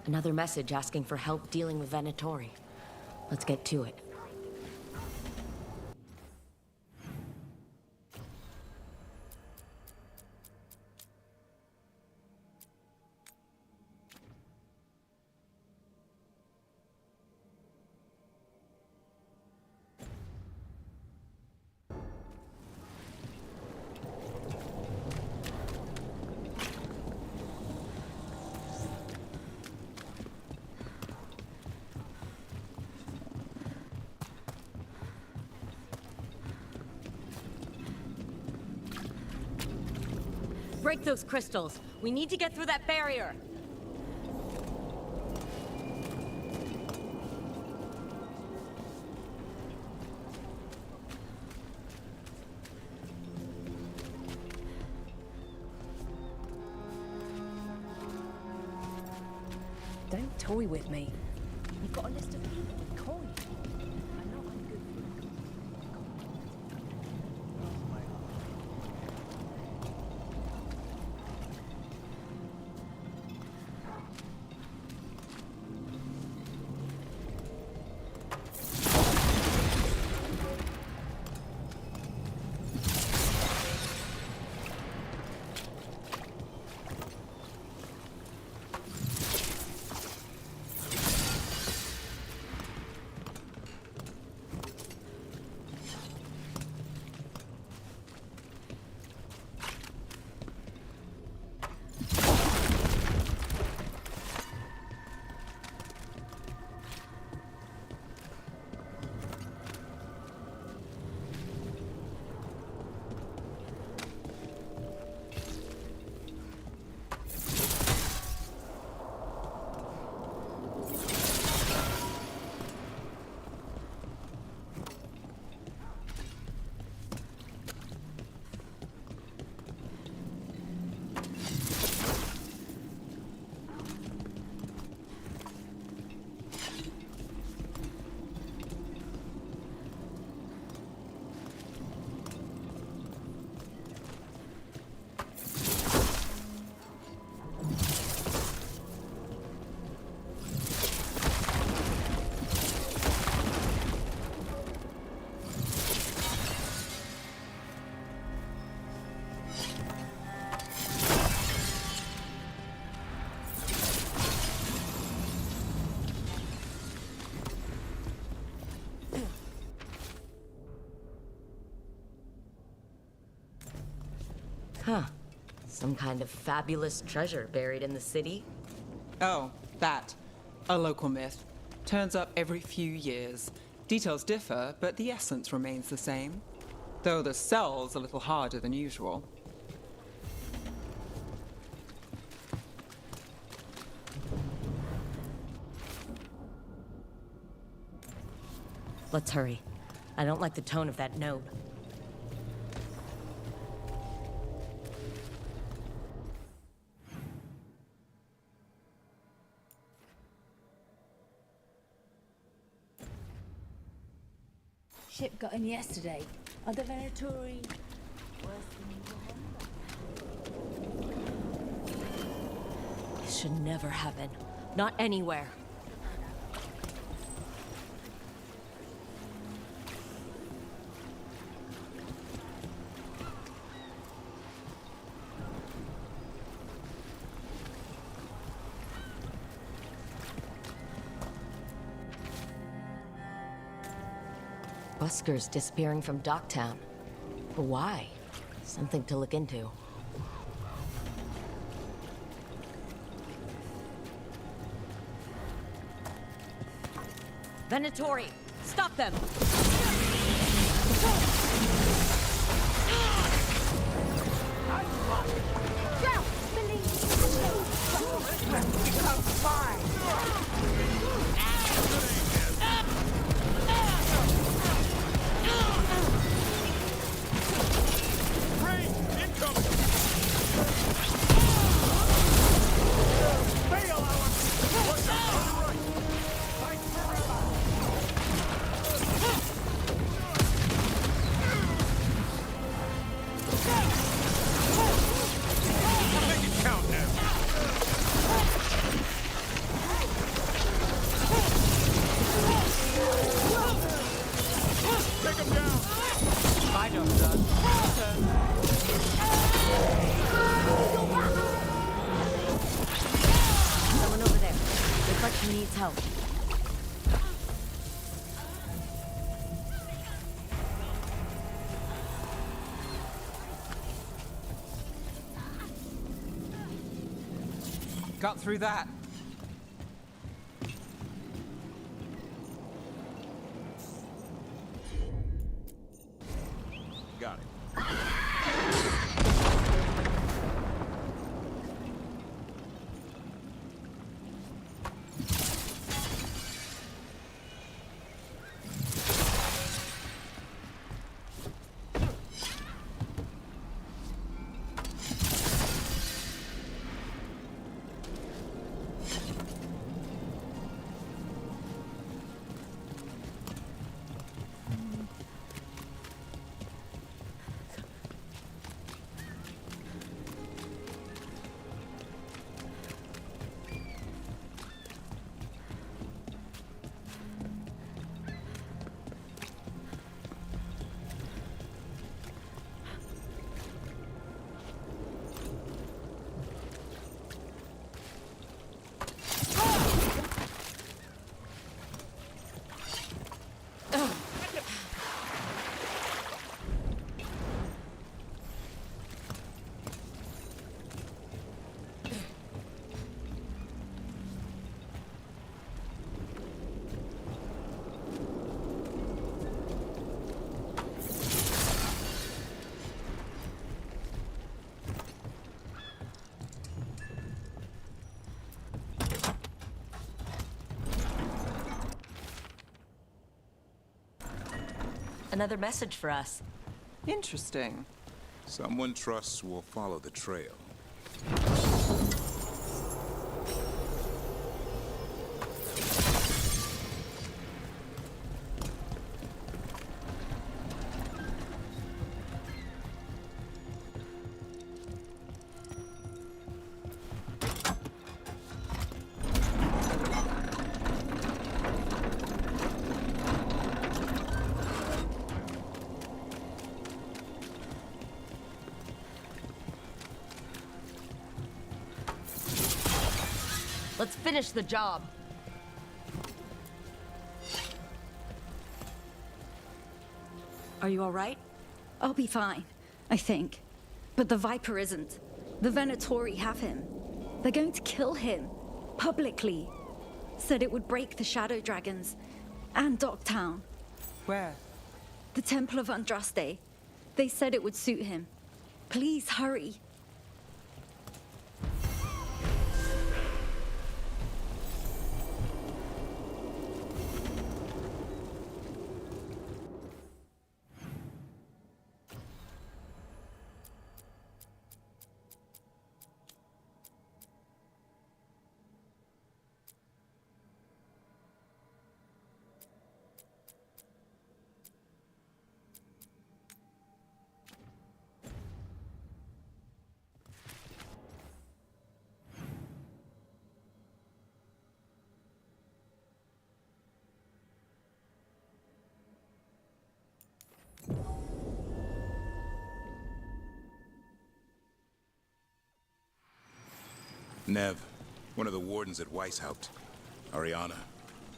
Another message asking for help dealing with Venatori. Let's get to it. Break those crystals. We need to get through that barrier. Don't toy with me. You've got a list of people with coins. I know I'm good for Huh. Some kind of fabulous treasure buried in the city? Oh, that. A local myth. Turns up every few years. Details differ, but the essence remains the same. Though the cell's a little harder than usual. Let's hurry. I don't like the tone of that note. Ship got in yesterday. Are the Venatori worse than you remember? This should never happen. Not anywhere. Buskers disappearing from Docktown. But why? Something to look into. Venatori! Stop them! Become mine! Make it count now. He needs help. Got through that. Got it. Another message for us. Interesting. Someone trusts will follow the trail. Let's finish the job. Are you all right? I'll be fine, I think. But the Viper isn't. The Venatori have him. They're going to kill him. Publicly. Said it would break the Shadow Dragons. And Dogtown. Where? The Temple of Andraste. They said it would suit him. Please hurry. Nev, one of the wardens at Weishaupt. Ariana.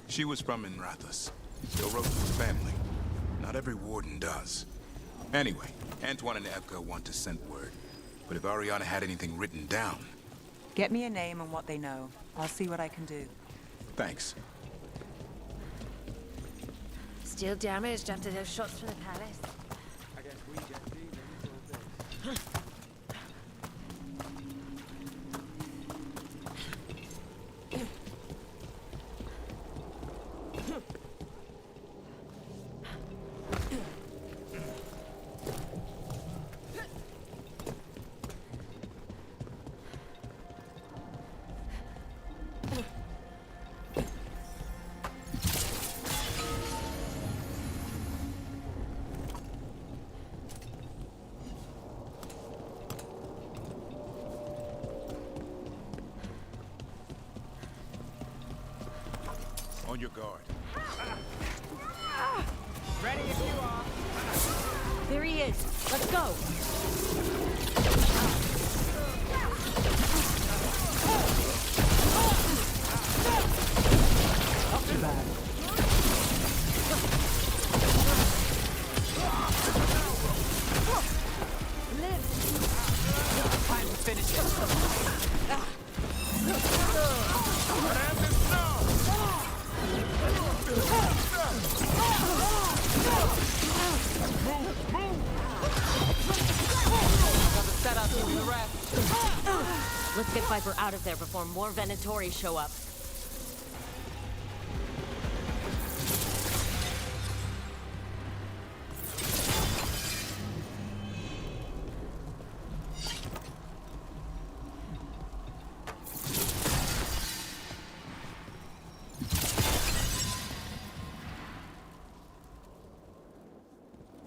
She was from Inrathus. Still wrote to the family. Not every warden does. Anyway, Antoine and Evka want to send word. But if Ariana had anything written down... Get me a name and what they know. I'll see what I can do. Thanks. Still damaged after those shots from the palace. I guess we get demons all day. On your guard. Ready if you are. There he is. Let's go. rest. Let's get Viper out of there before more Venatori show up.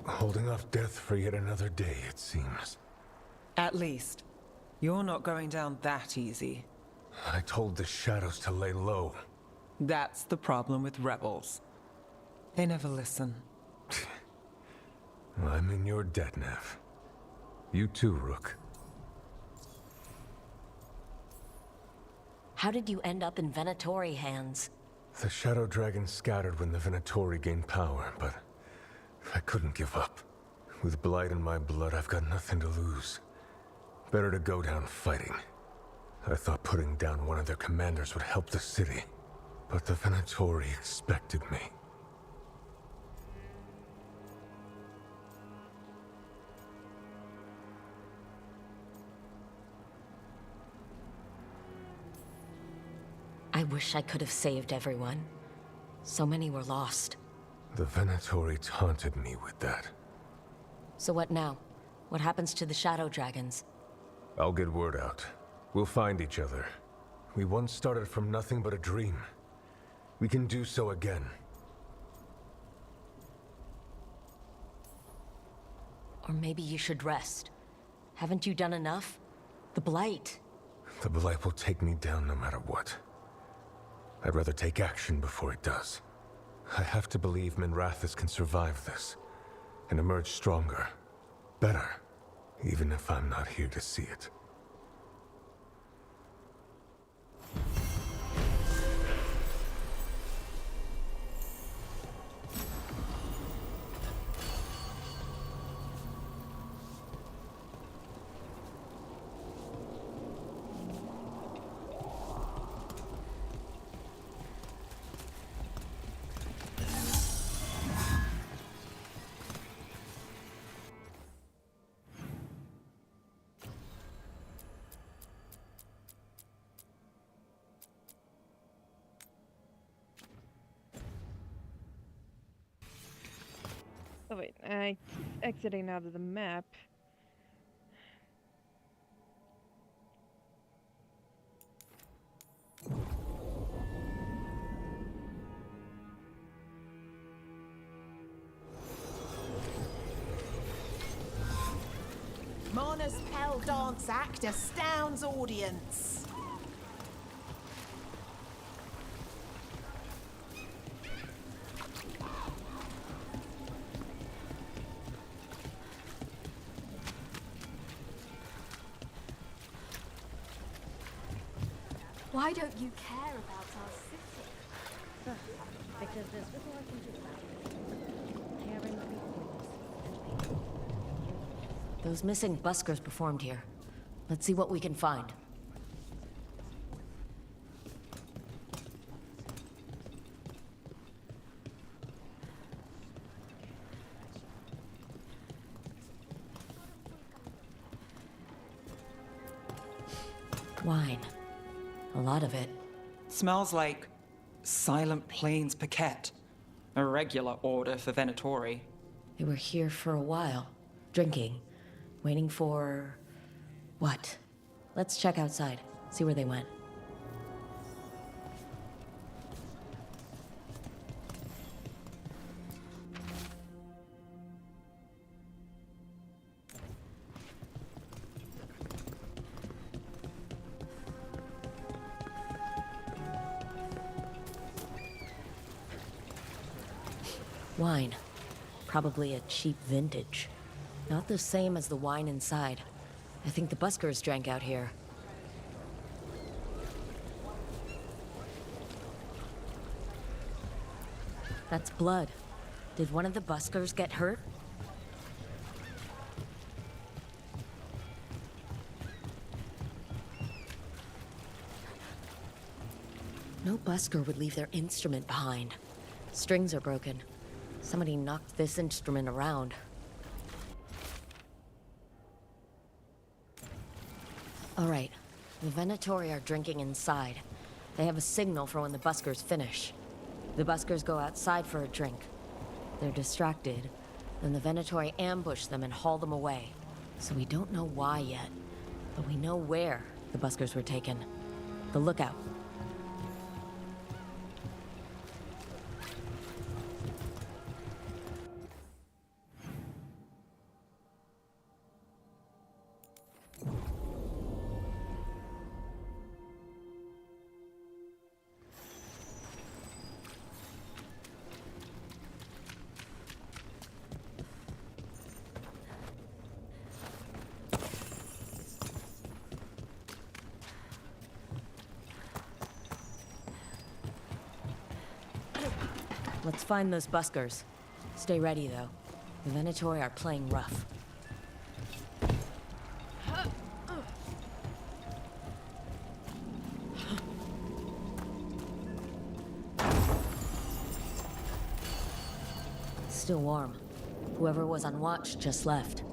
Holding off death for yet another day, it seems. At least, you're not going down that easy. I told the shadows to lay low. That's the problem with rebels. They never listen. I'm in your debt, Nev. You too, Rook. How did you end up in Venatori hands? The Shadow Dragon scattered when the Venatori gained power, but I couldn't give up. With Blight in my blood, I've got nothing to lose. Better to go down fighting. I thought putting down one of their commanders would help the city, but the Venatori expected me. I wish I could have saved everyone. So many were lost. The Venatori taunted me with that. So what now? What happens to the Shadow Dragons? I'll get word out. We'll find each other. We once started from nothing but a dream. We can do so again. Or maybe you should rest. Haven't you done enough? The Blight. The Blight will take me down no matter what. I'd rather take action before it does. I have to believe Minrathous can survive this, and emerge stronger. Better, even if I'm not here to see it. Oh wait, I keep exiting out of the map. Mona's Pell Dance Act astounds audience. Why don't you care about our city? Because there's little I can do about it. Caring for things. Those missing buskers performed here. Let's see what we can find. Wine. A lot of it. Smells like Silent Plains Paquette. A regular order for Venatori. They were here for a while, drinking, waiting for... what? Let's check outside, see where they went. Wine. Probably a cheap vintage. Not the same as the wine inside. I think the buskers drank out here. That's blood. Did one of the buskers get hurt? No busker would leave their instrument behind. Strings are broken. Somebody knocked this instrument around. All right. The Venatori are drinking inside. They have a signal for when the buskers finish. The buskers go outside for a drink. They're distracted. Then the Venatori ambush them and haul them away. So we don't know why yet, but we know where the buskers were taken. The lookout. Let's find those buskers. Stay ready, though. The Venatori are playing rough. Still warm. Whoever was on watch just left.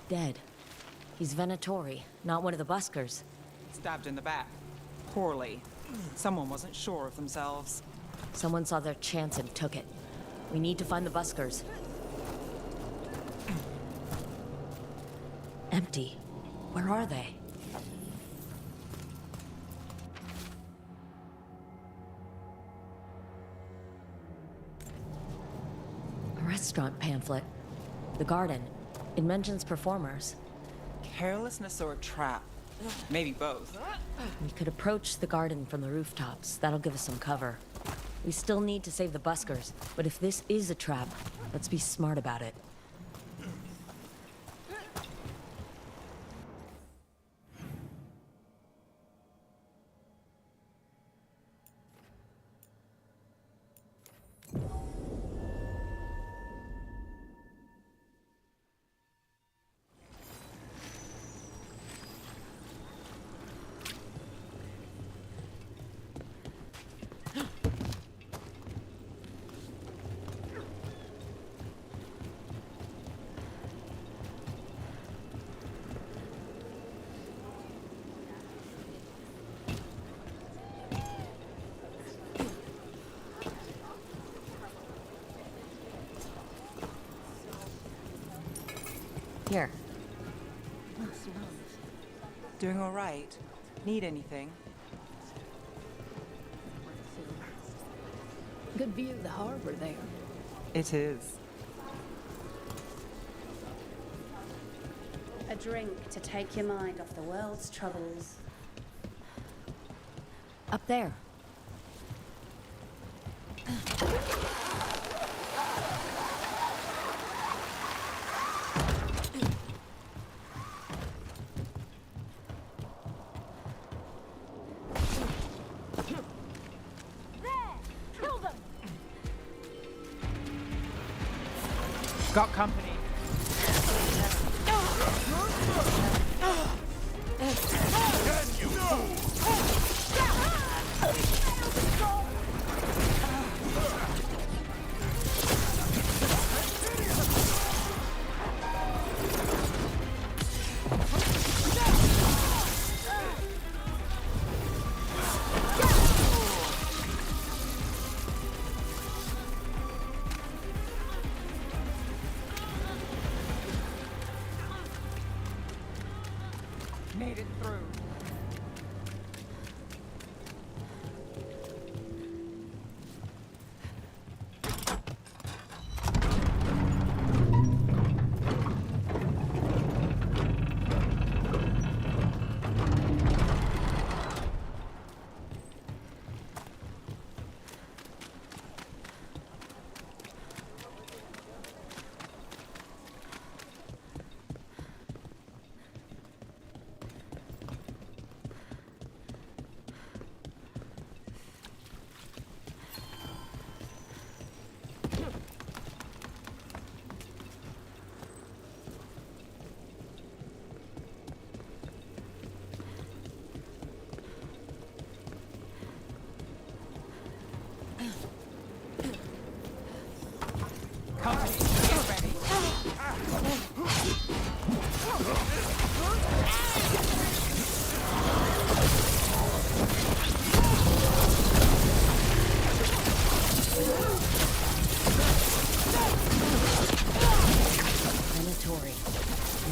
Dead. He's Venatori, not one of the buskers. Stabbed in the back. Poorly. Someone wasn't sure of themselves. Someone saw their chance and took it. We need to find the buskers. Empty. Where are they? A restaurant pamphlet. The garden. It mentions performers. Carelessness or a trap? Maybe both. We could approach the garden from the rooftops. That'll give us some cover. We still need to save the buskers, but if this is a trap, let's be smart about it. Here. Doing all right? Need anything? Good view of the harbor there. It is. A drink to take your mind off the world's troubles. Up there. Got company. Made it through.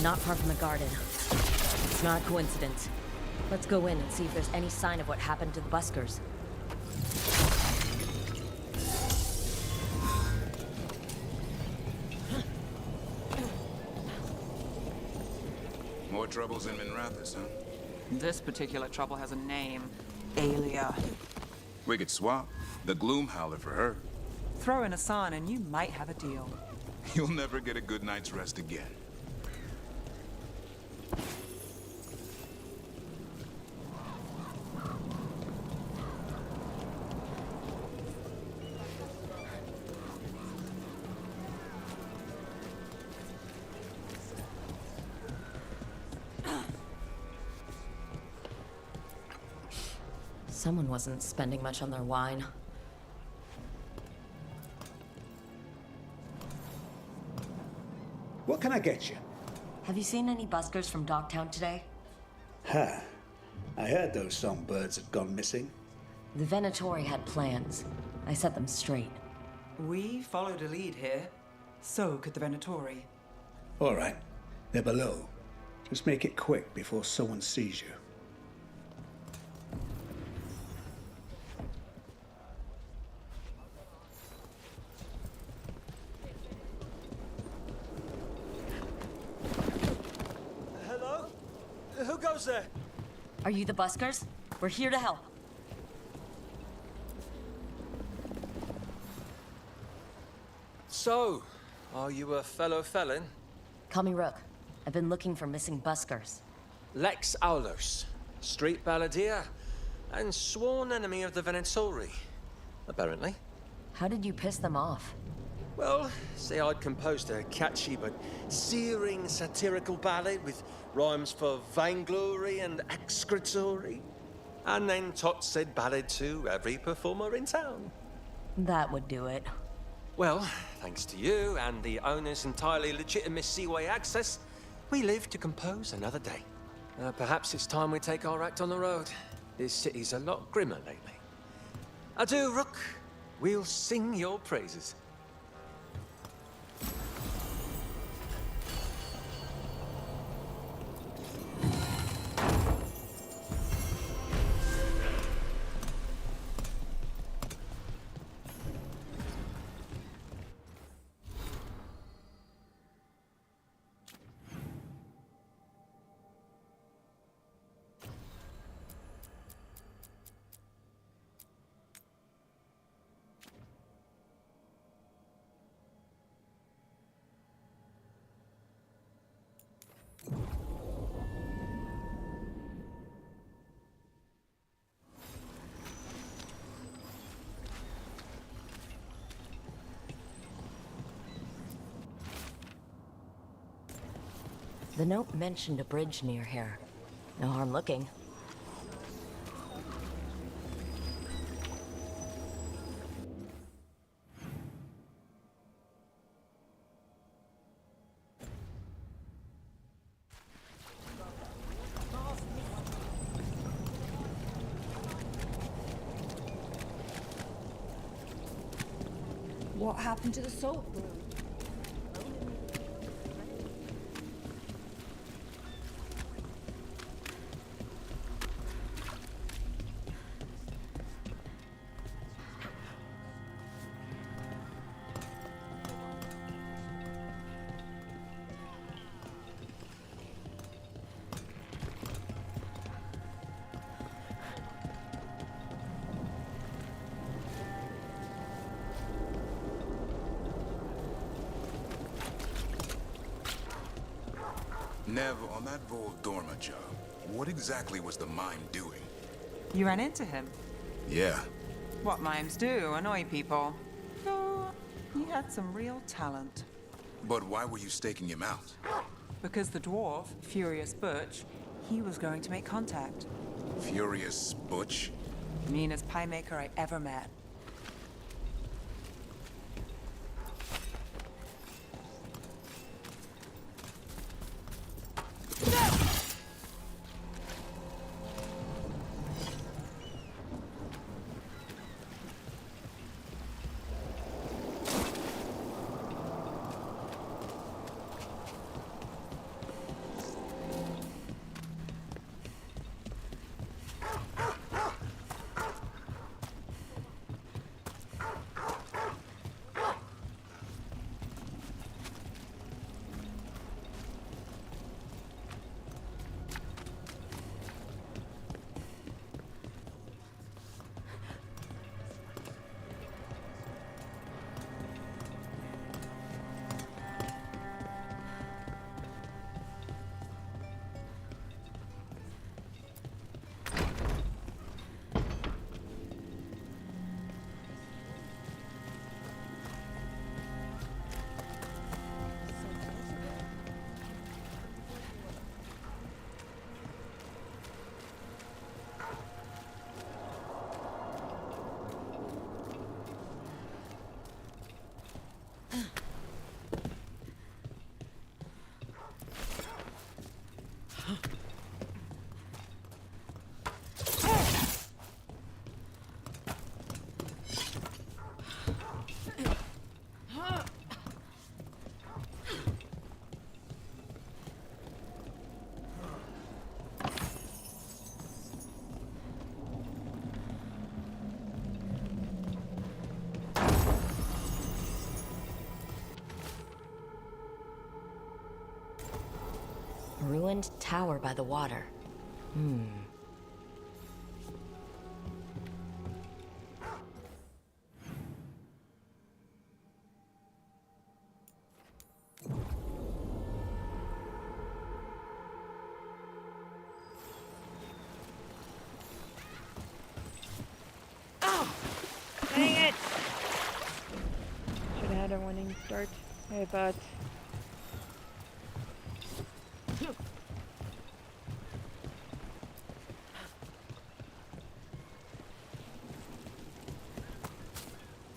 Not far from the garden. It's not a coincidence. Let's go in and see if there's any sign of what happened to the buskers. More troubles in Minrathous, huh? This particular trouble has a name. Aelia. We could swap. The Gloom Howler for her. Throw in a sign and you might have a deal. You'll never get a good night's rest again. Someone wasn't spending much on their wine. What can I get you? Have you seen any buskers from Dogtown today? Ha. I heard those songbirds had gone missing. The Venatori had plans. I set them straight. We followed a lead here. So could the Venatori. All right. They're below. Just make it quick before someone sees you. Hello? Who goes there? Are you the buskers? We're here to help. So, are you a fellow felon? Call me Rook. I've been looking for missing buskers. Lex Aulos, street balladeer, and sworn enemy of the Venatori, apparently. How did you piss them off? Well, say I'd composed a catchy but searing satirical ballad with rhymes for vainglory and excretory. And then Tot said ballad to every performer in town. That would do it. Well, thanks to you and the owner's entirely legitimate seaway access, we live to compose another day. Perhaps it's time we take our act on the road. This city's a lot grimmer lately. Adieu, Rook. We'll sing your praises. The note mentioned a bridge near here. No harm looking. What happened to the salt room? Nev, on that Vol Dorma job, what exactly was the mime doing? You ran into him. Yeah. What mimes do, annoy people. Oh, he had some real talent. But why were you staking him out? Because the dwarf, Furious Butch, he was going to make contact. Furious Butch? Meanest pie maker I ever met. Ruined tower by the water. Dang it! Should have had a winning start. Hey, but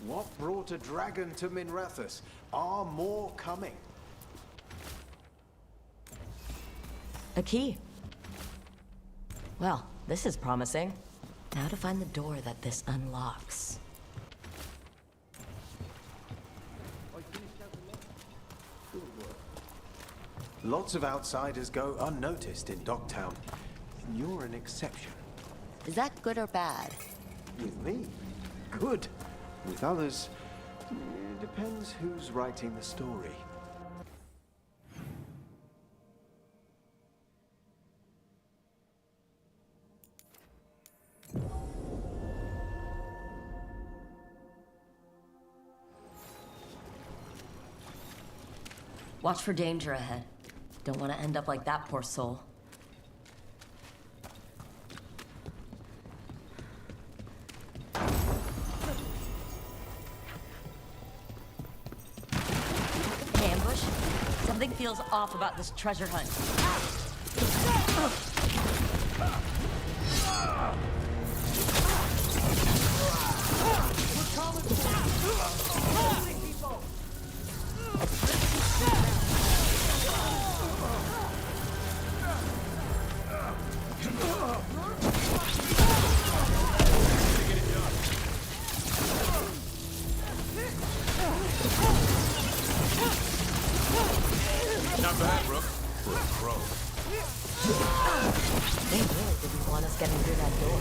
What brought a dragon to Minrathous? Are more coming? A key. Well, this is promising. Now to find the door that this unlocks. Lots of outsiders go unnoticed in Docktown. You're an exception. Is that good or bad? With me, good. With others, it depends who's writing the story. Watch for danger ahead. Don't want to end up like that poor soul. An ambush? Something feels off about this treasure hunt. Not bad, Rook. For a crow. They really didn't want us getting through that door.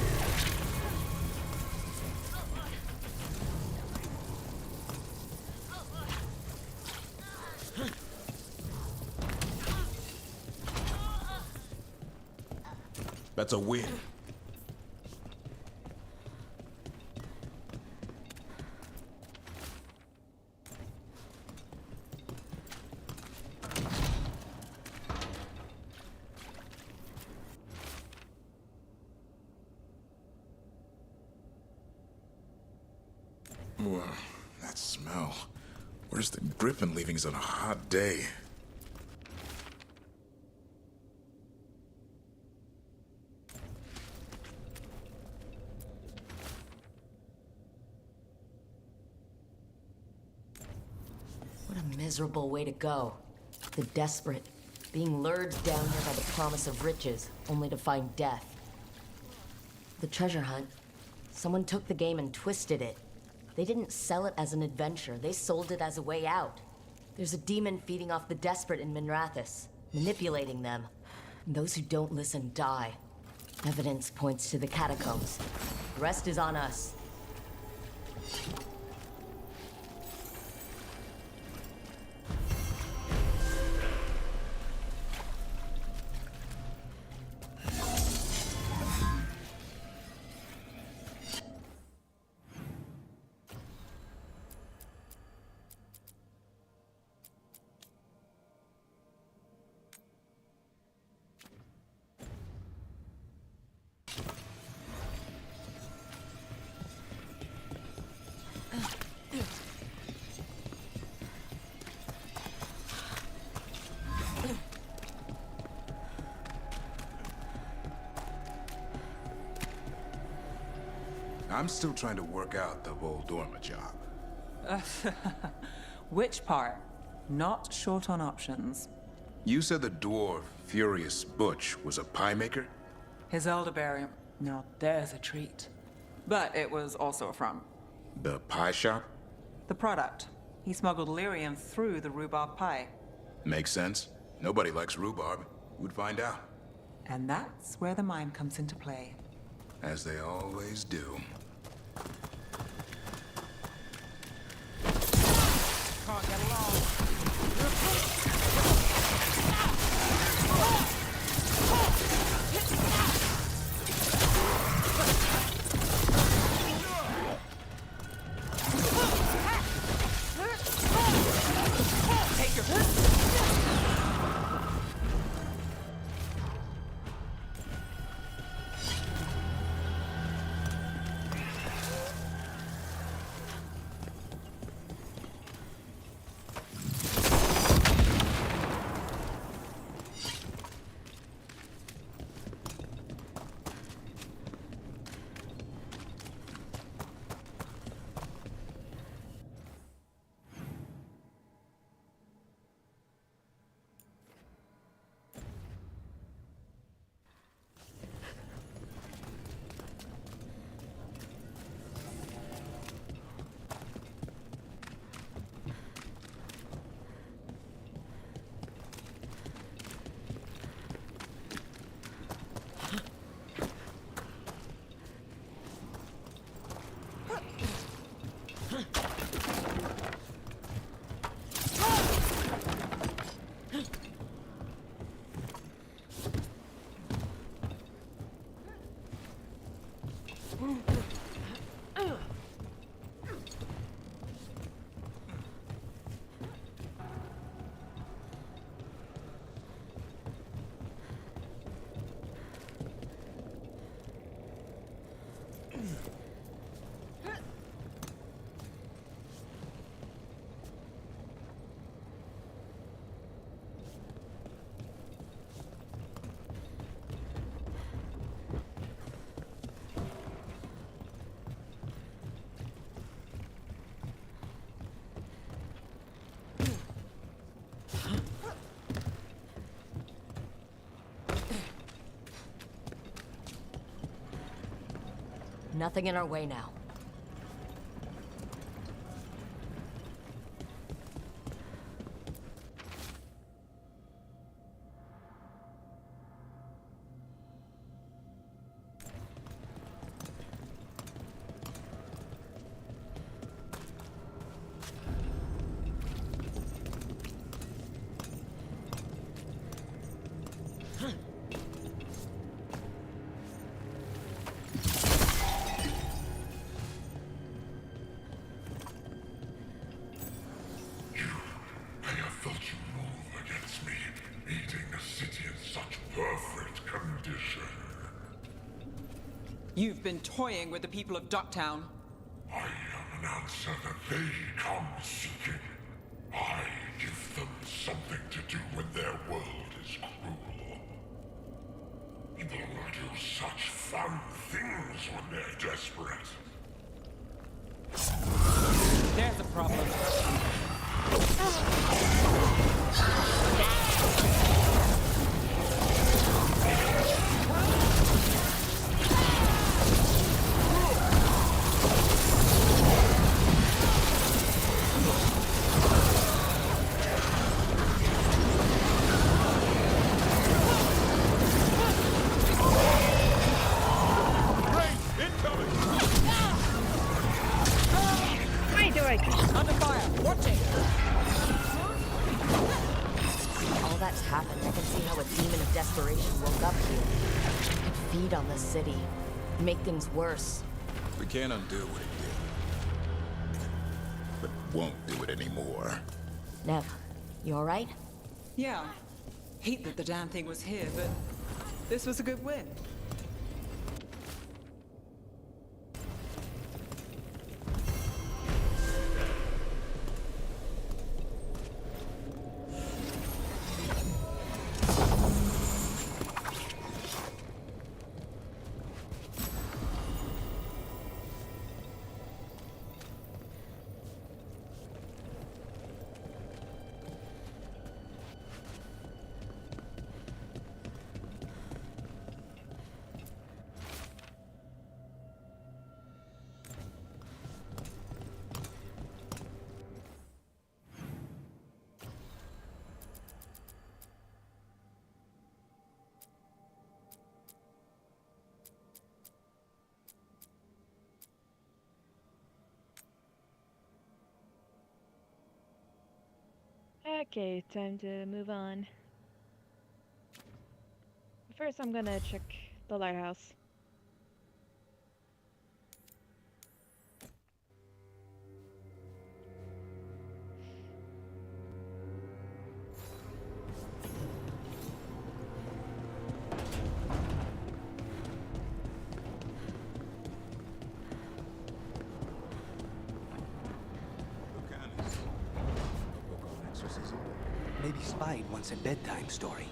That's a win. Whoa, that smell. Where's the griffin leavings on a hot day? What a miserable way to go. The desperate, being lured down here by the promise of riches, only to find death. The treasure hunt. Someone took the game and twisted it. They didn't sell it as an adventure, they sold it as a way out. There's a demon feeding off the desperate in Minrathous, manipulating them. And those who don't listen die. Evidence points to the catacombs. The rest is on us. I'm still trying to work out the Voldorma job. Which part? Not short on options. You said the dwarf, Furious Butch, was a pie maker? His elderberry. Now there's a treat. But it was also a front. The pie shop? The product. He smuggled lyrium through the rhubarb pie. Makes sense. Nobody likes rhubarb. Who'd find out? And that's where the mime comes into play. As they always do. Can't get along. nothing in our way now. You've been toying with the people of Ducktown. I am an answer that they come seeking. I give them something to do when their world is cruel. People do such fun things when they're desperate. There's a problem. Under fire! Watch it! All that's happened, I can see how a demon of desperation woke up here. It could feed on the city, make things worse. We can't undo what it did. But won't do it anymore. Nev, you alright? Yeah. Hate that the damn thing was here, but this was a good win. Okay, time to move on. First, I'm gonna check the lighthouse. Maybe Spide wants a bedtime story.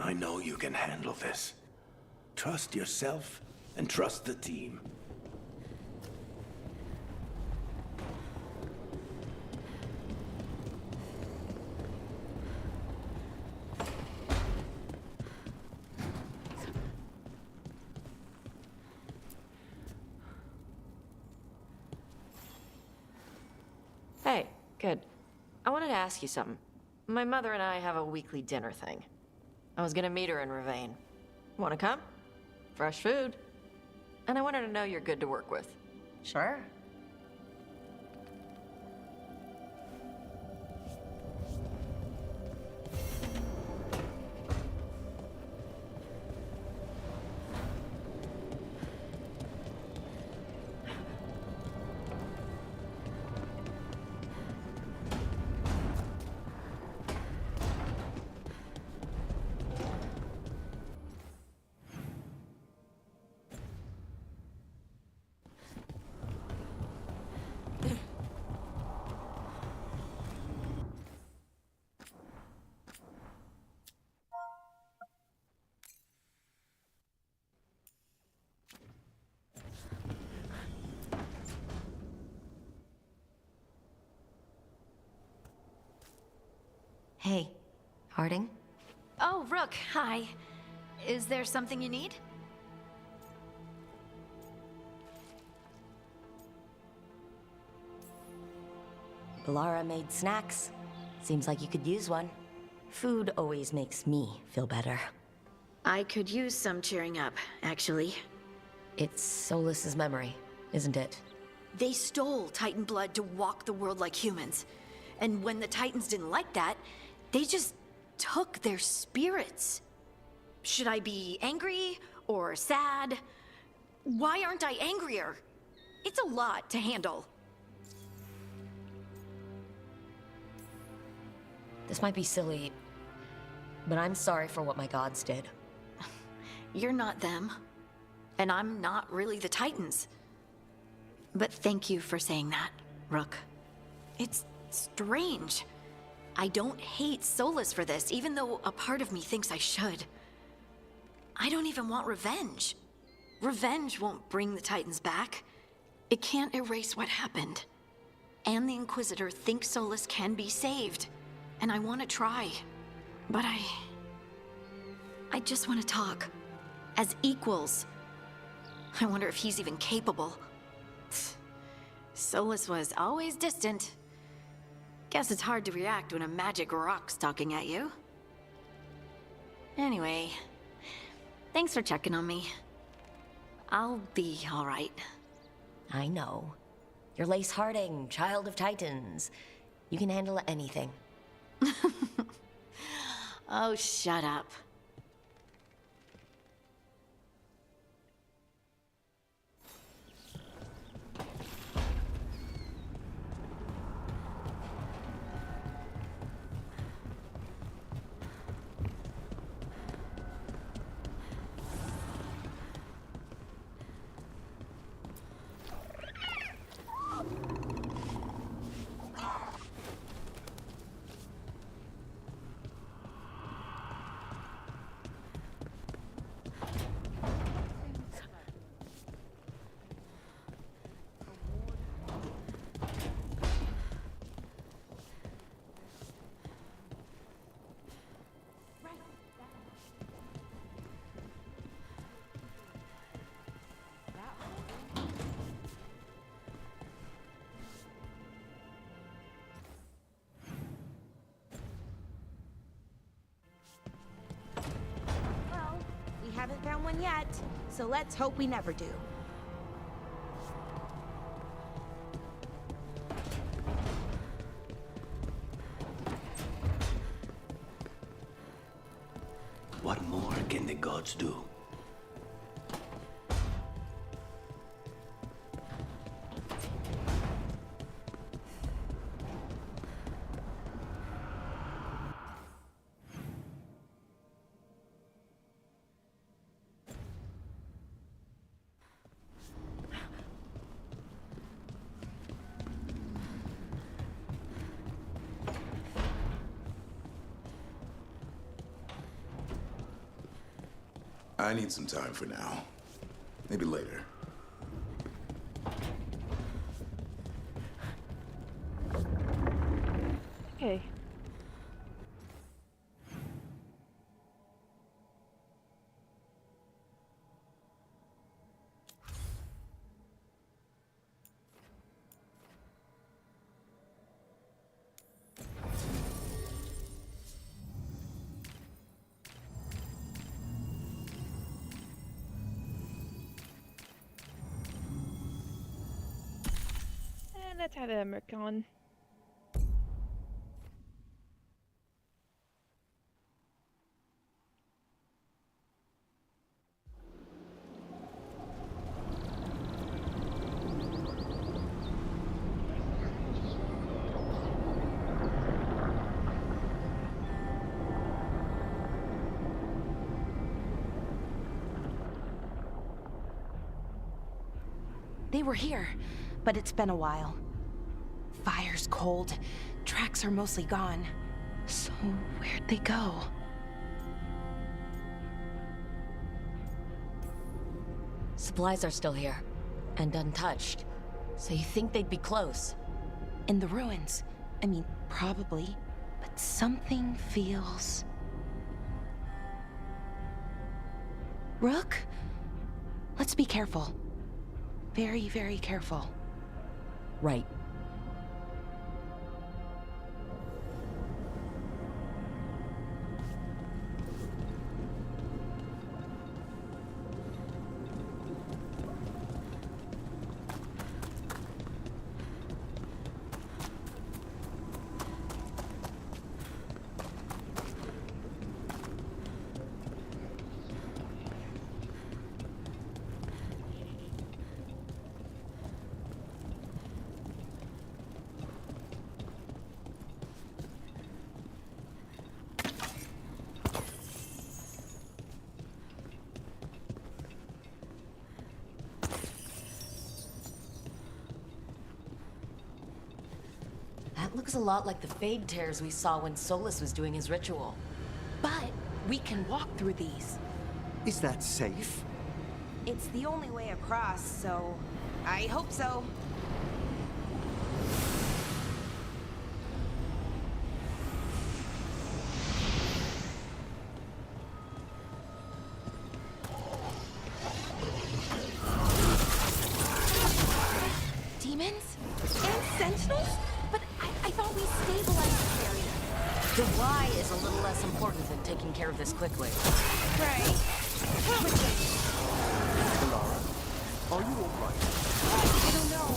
I know you can handle this. Trust yourself and trust the team. Hey, good. I wanted to ask you something. My mother and I have a weekly dinner thing. I was gonna meet her in Ravane. Wanna come? Fresh food. And I wanted to know you're good to work with. Sure. Hey, Harding? Oh, Rook, hi. Is there something you need? Lara made snacks. Seems like you could use one. Food always makes me feel better. I could use some cheering up, actually. It's Solus's memory, isn't it? They stole Titan blood to walk the world like humans. And when the Titans didn't like that, they just took their spirits. Should I be angry or sad? Why aren't I angrier? It's a lot to handle. This might be silly, but I'm sorry for what my gods did. You're not them. And I'm not really the Titans. But thank you for saying that, Rook. It's strange. I don't hate Solus for this, even though a part of me thinks I should. I don't even want revenge. Revenge won't bring the Titans back. It can't erase what happened. And the Inquisitor thinks Solus can be saved. And I want to try. But I just want to talk. As equals. I wonder if he's even capable. Solus was always distant. Guess it's hard to react when a magic rock's talking at you. Anyway, thanks for checking on me. I'll be all right. I know. You're Lace Harding, child of Titans. You can handle anything. Oh, shut up. Haven't found one yet, so let's hope we never do. What more can the gods do? I need some time for now. Maybe later. Okay. Let's have a merc on. They were here, but it's been a while. Fire's cold. Tracks are mostly gone. So where'd they go? Supplies are still here, and untouched. So you think they'd be close? In the ruins. I mean, probably. But Something feels... Rook? Let's be careful. Very, very careful. Right. That looks a lot like the Fade tears we saw when Solus was doing his ritual. But we can walk through these. Is that safe? It's the only way across, so I hope so. Demons? And sentinels? But I thought we stabilized this area. The why is a little less important than taking care of this quickly. Right. Lara, are you all right? I don't know.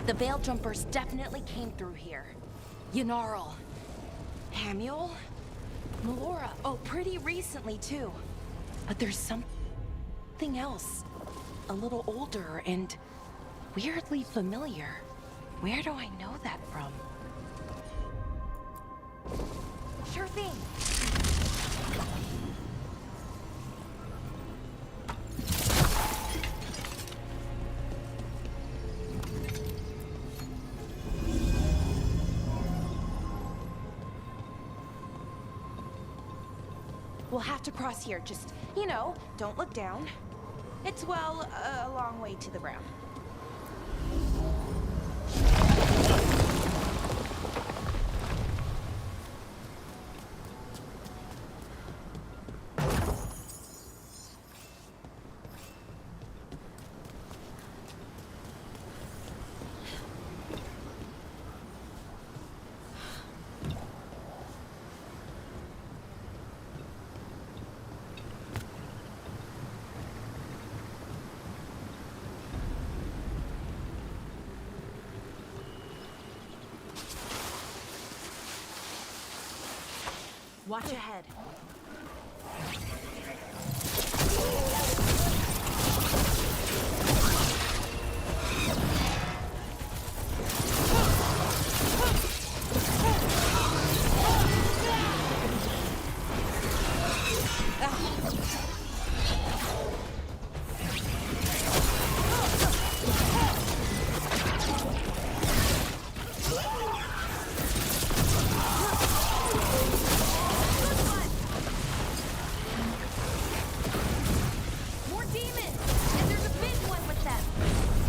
The Veil Jumpers definitely came through here. Yanarl. Hamuel? Melora. Oh, pretty recently, too. But there's something else. A little older and weirdly familiar. Where do I know that from? Sure thing. We'll have to cross here. Just, don't look down. It's, well, a long way to the ground. Watch ahead.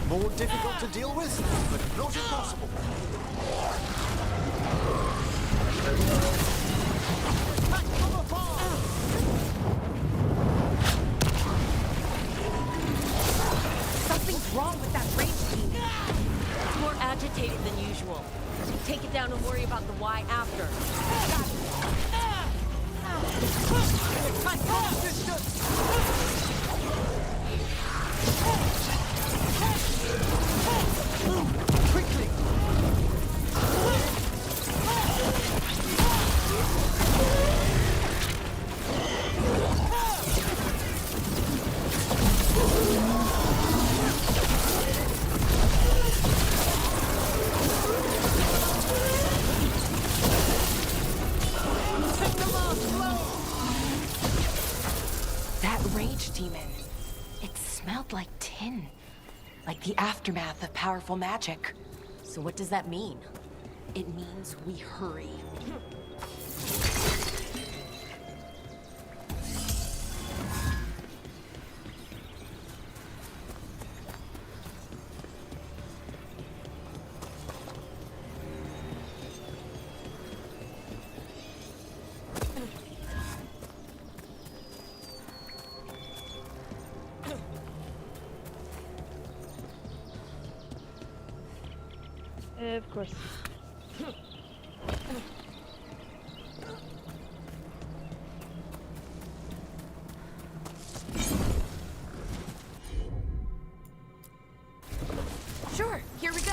More difficult to deal with, but not impossible. Something's wrong with that rage team. It's more agitated than usual. Take it down and worry about the why after. rage demon. It smelled like tin. Like the aftermath of powerful magic. So what does that mean? It means we hurry. Of course. Sure, here we go.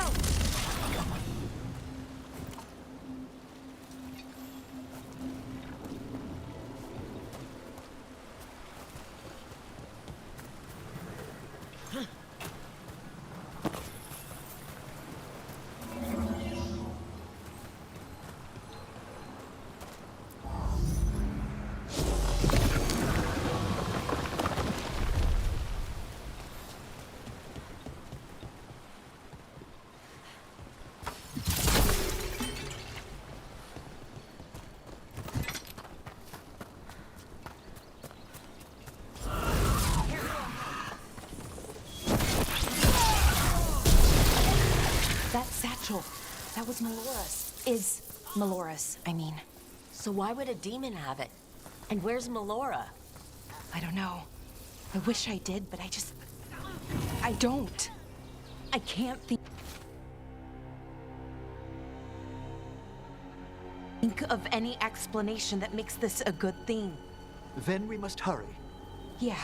That satchel, that was Melora's. Is Melora's, I mean. So why would a demon have it? And where's Melora? I don't know. I wish I did, but I don't. I can't think of any explanation that makes this a good thing. Then we must hurry. Yeah,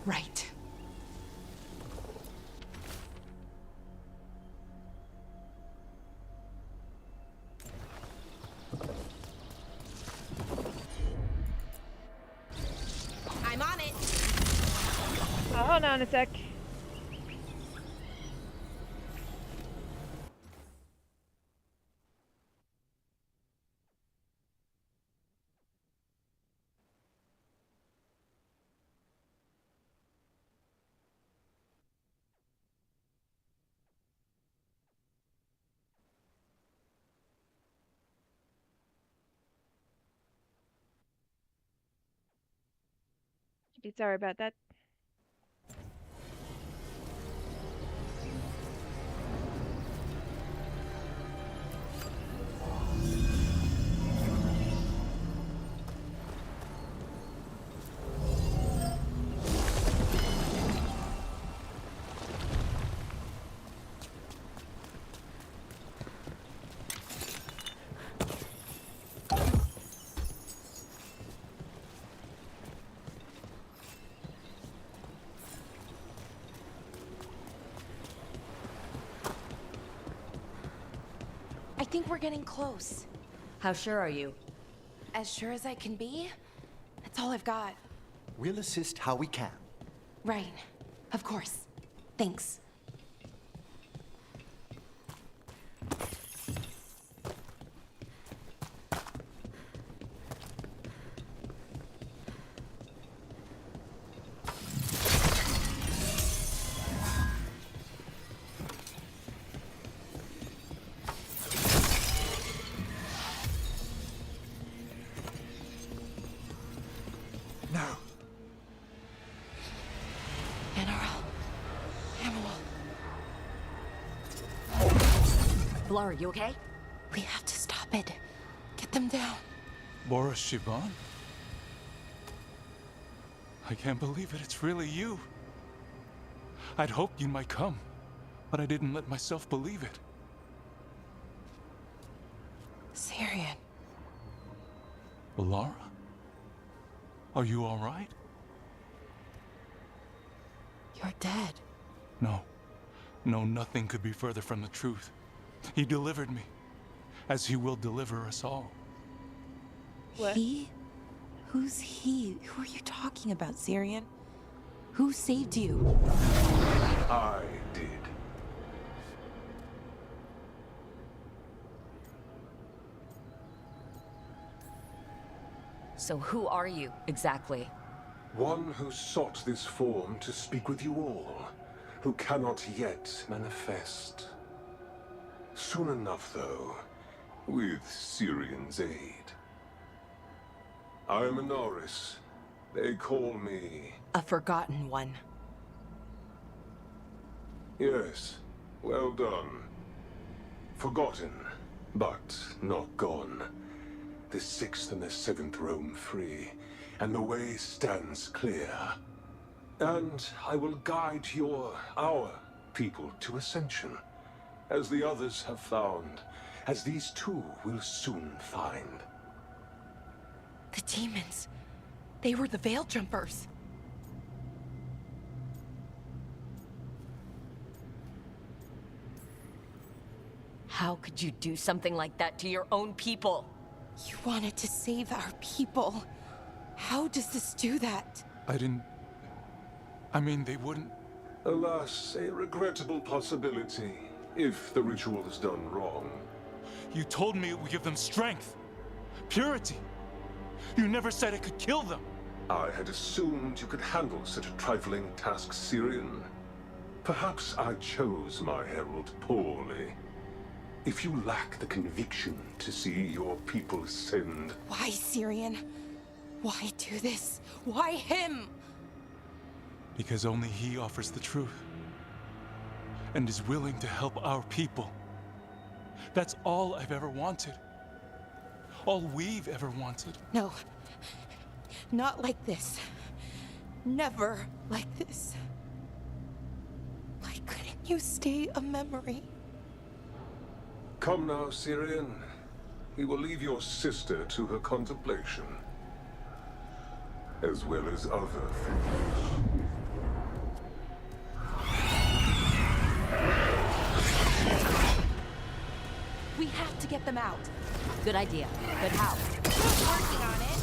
right. I'm on it. Hold on a sec. Sorry about that. I think we're getting close. How sure are you? As sure as I can be. That's all I've got. We'll assist how we can. Right. Of course. Thanks. Now. Blar, you okay? We have to stop it. Get them down. Boris Shivan? I can't believe it. It's really you. I'd hoped you might come, but I didn't let myself believe it. Syrian. Lara? Are you all right? You're dead. No. No, nothing could be further from the truth. He delivered me, as he will deliver us all. What? He? Who's he? Who are you talking about, Syrian? Who saved you? I did. So who are you, exactly? One who sought this form to speak with you all, who cannot yet manifest. Soon enough, though, with Syrian's aid. I am Anaris. They call me... A forgotten one. Yes, well done. Forgotten, but not gone. The 6th and the 7th roam free, and the way stands clear. And I will guide our people to ascension, as the others have found, as these two will soon find. The demons. They were the Veil Jumpers. How could you do something like that to your own people? You wanted to save our people. How does this do that? I mean, they wouldn't... Alas, a regrettable possibility, if the ritual is done wrong. You told me it would give them strength, purity. You never said it could kill them. I had assumed you could handle such a trifling task, Syrian. Perhaps I chose my herald poorly. If you lack the conviction to see your people ascend... Why, Syrian? Why do this? Why him? Because only he offers the truth. And is willing to help our people. That's all I've ever wanted. All we've ever wanted. No. Not like this. Never like this. Why couldn't you stay a memory? Come now, Syrian. We will leave your sister to her contemplation. As well as other things. We have to get them out. Good idea. But how? Working on it.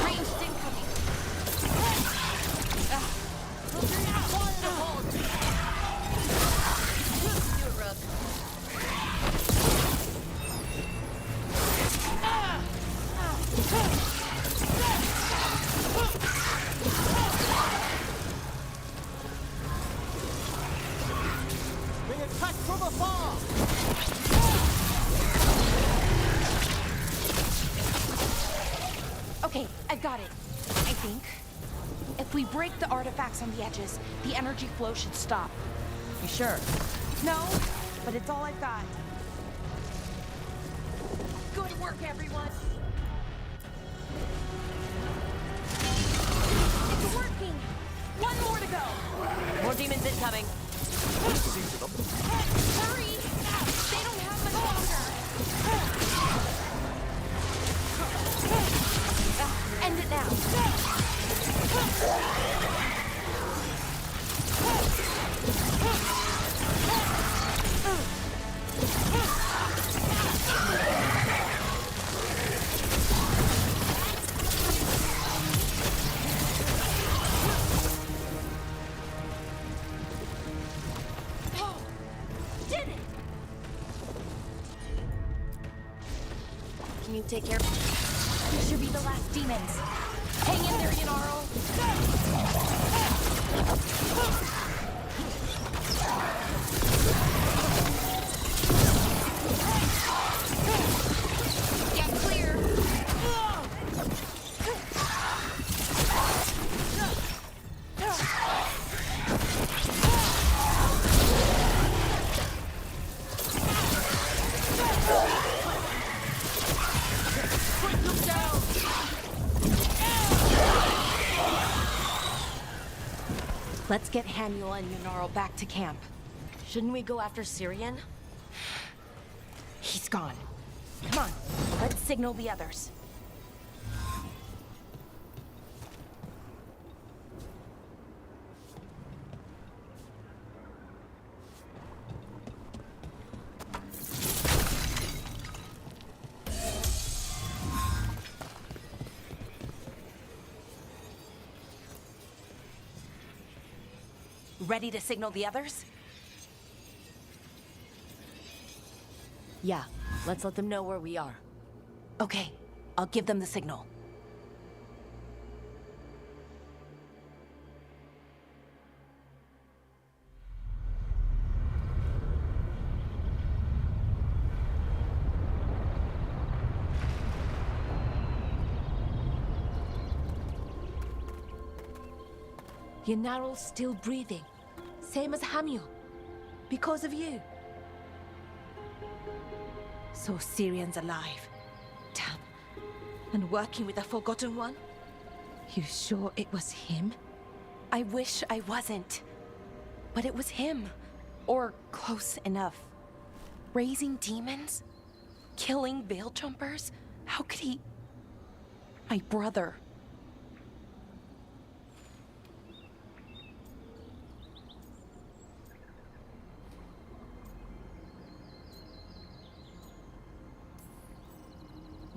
Ranged incoming. Okay, I've got it. I think. If we break the artifacts on the edges, the energy flow should stop. You sure? No, but it's all I've got. Good work, everyone! It's working! One more to go! More demons incoming. Hurry! They don't have much longer! End it now! Can you take care of... These should be the last demons. Hang in there, Yanaro. Get clear. Let's get Hamuel and Yanaro back to camp. Shouldn't we go after Syrian? He's gone. Come on, let's signal the others. Ready to signal the others? Yeah. Let's let them know where we are. Okay, I'll give them the signal. Yanaral's still breathing. Same as Hamiel. Because of you. So Syrian's alive. Damn. And working with the Forgotten One? You sure it was him? I wish I wasn't. But it was him. Or close enough. Raising demons? Killing veil jumpers? How could he... My brother.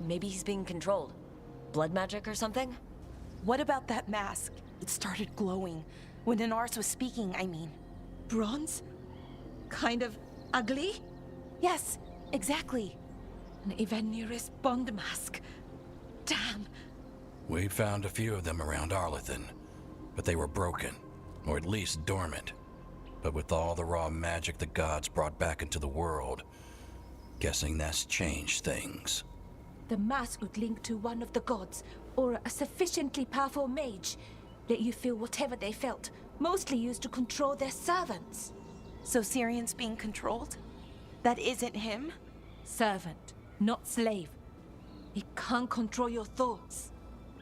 Maybe he's being controlled. Blood magic or something? What about that mask? It started glowing. When Inaris was speaking, I mean. Bronze? Kind of ugly? Yes, exactly. An Evaniris Bond mask. Damn. We found a few of them around Arlethan, but they were broken, or at least dormant. But with all the raw magic the gods brought back into the world, guessing that's changed things. The mask would link to one of the gods, or a sufficiently powerful mage. Let you feel whatever they felt, mostly used to control their servants. So Syrian's being controlled? That isn't him? Servant, not slave. It can't control your thoughts.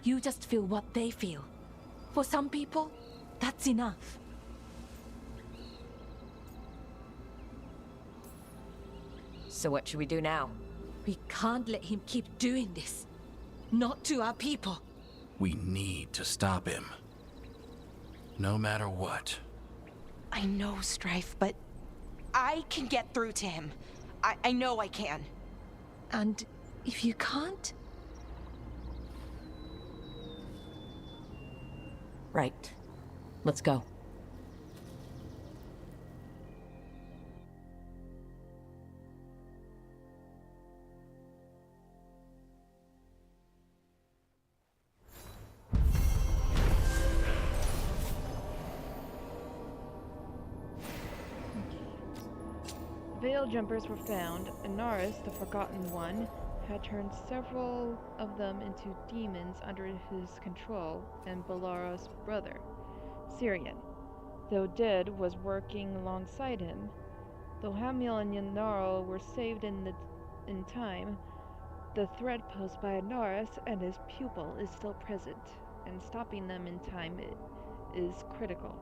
You just feel what they feel. For some people, that's enough. So what should we do now? We can't let him keep doing this. Not to our people. We need to stop him. No matter what. I know, Strife, but I can get through to him. I know I can. And if you can't? Right. Let's go. Veil jumpers were found, and Naris, the Forgotten One, had turned several of them into demons under his control, and Balara's brother, Syrian, though dead, was working alongside him. Though Hamiel and Yanaro were saved in time, the threat posed by Naris and his pupil is still present, and stopping them in time is critical.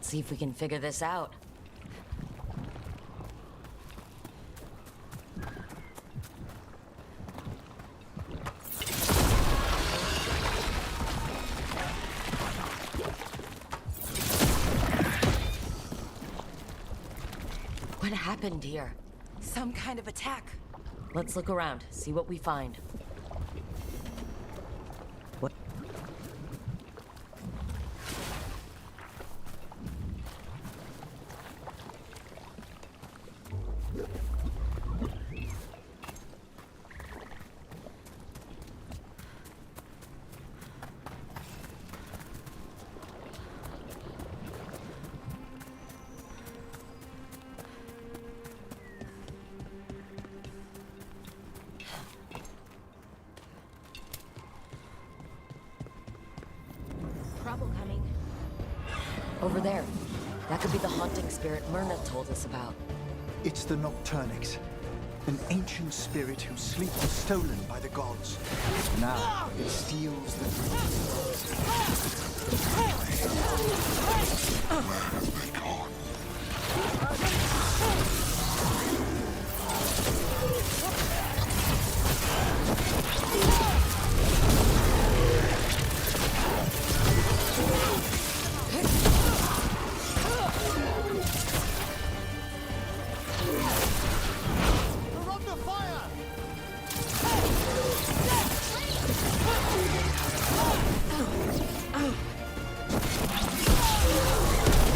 See if we can figure this out. happened here? Some kind of attack. Let's look around, see what we find. What? Trouble coming. Over there. That could be the haunting spirit Myrna told us about. It's the Nocturnix, an ancient spirit whose sleep was stolen by the gods. Now it steals the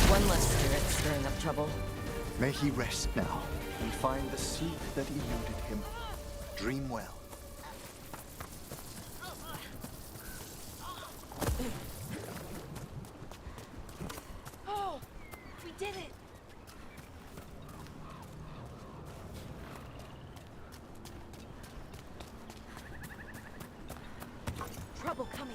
One less spirit stirring up trouble. May he rest now and find the sleep that eluded him. Dream well. Oh, we did it. Trouble coming.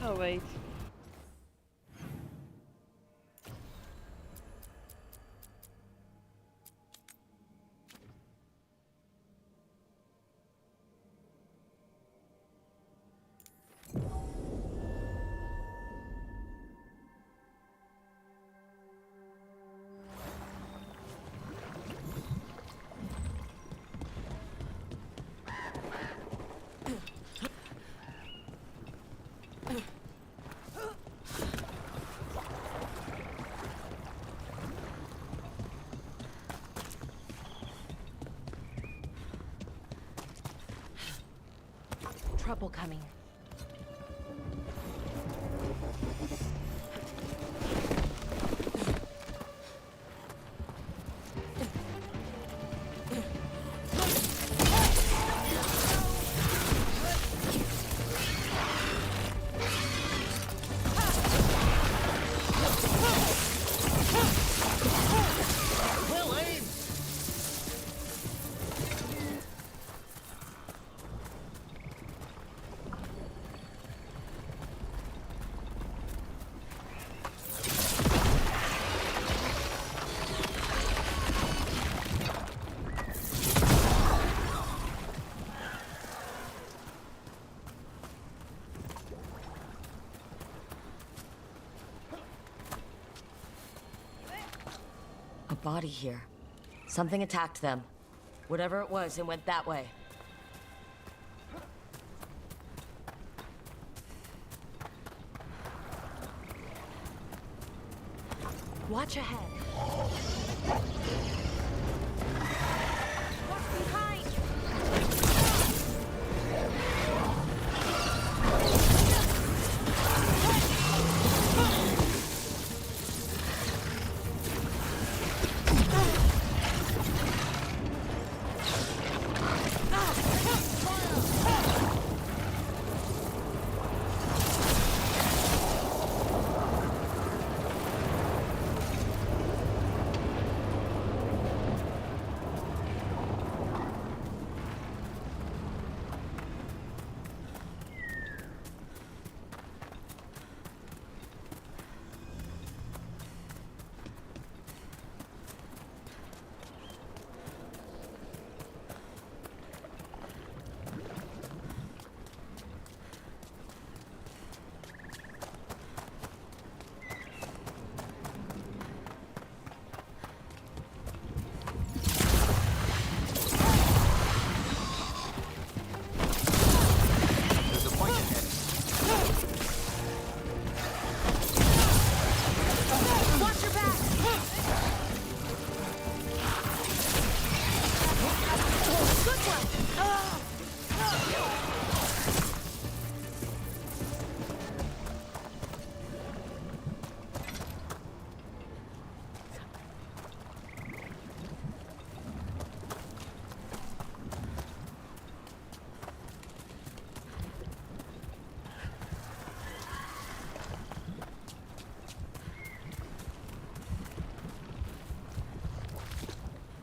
Oh, wait. Trouble coming. A body here. Something attacked them. Whatever it was, it went that way. Watch ahead. What's behind?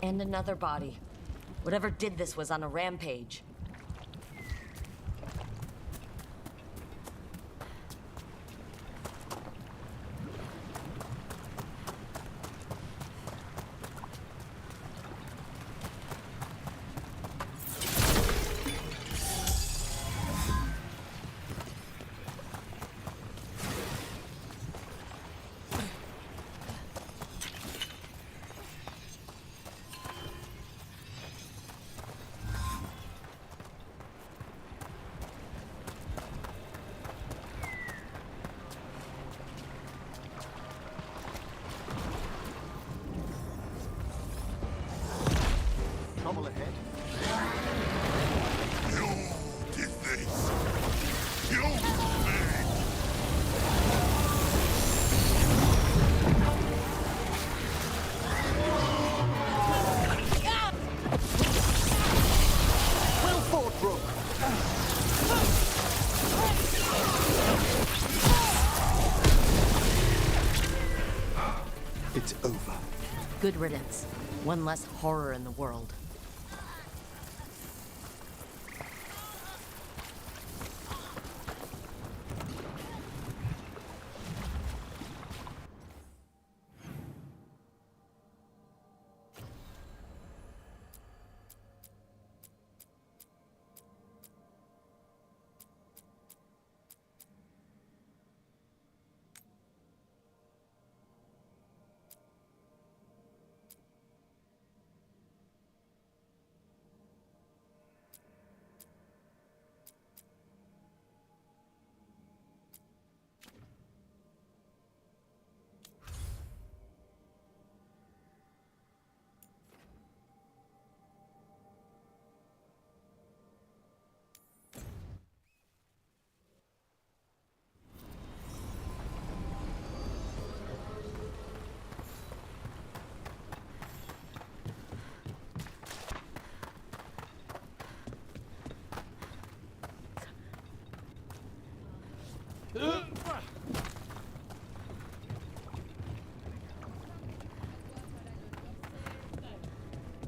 And another body. Whatever did this was on a rampage. Trouble ahead. You did this. You made. Well fought, Rook. It's over. Good riddance. One less horror in the world.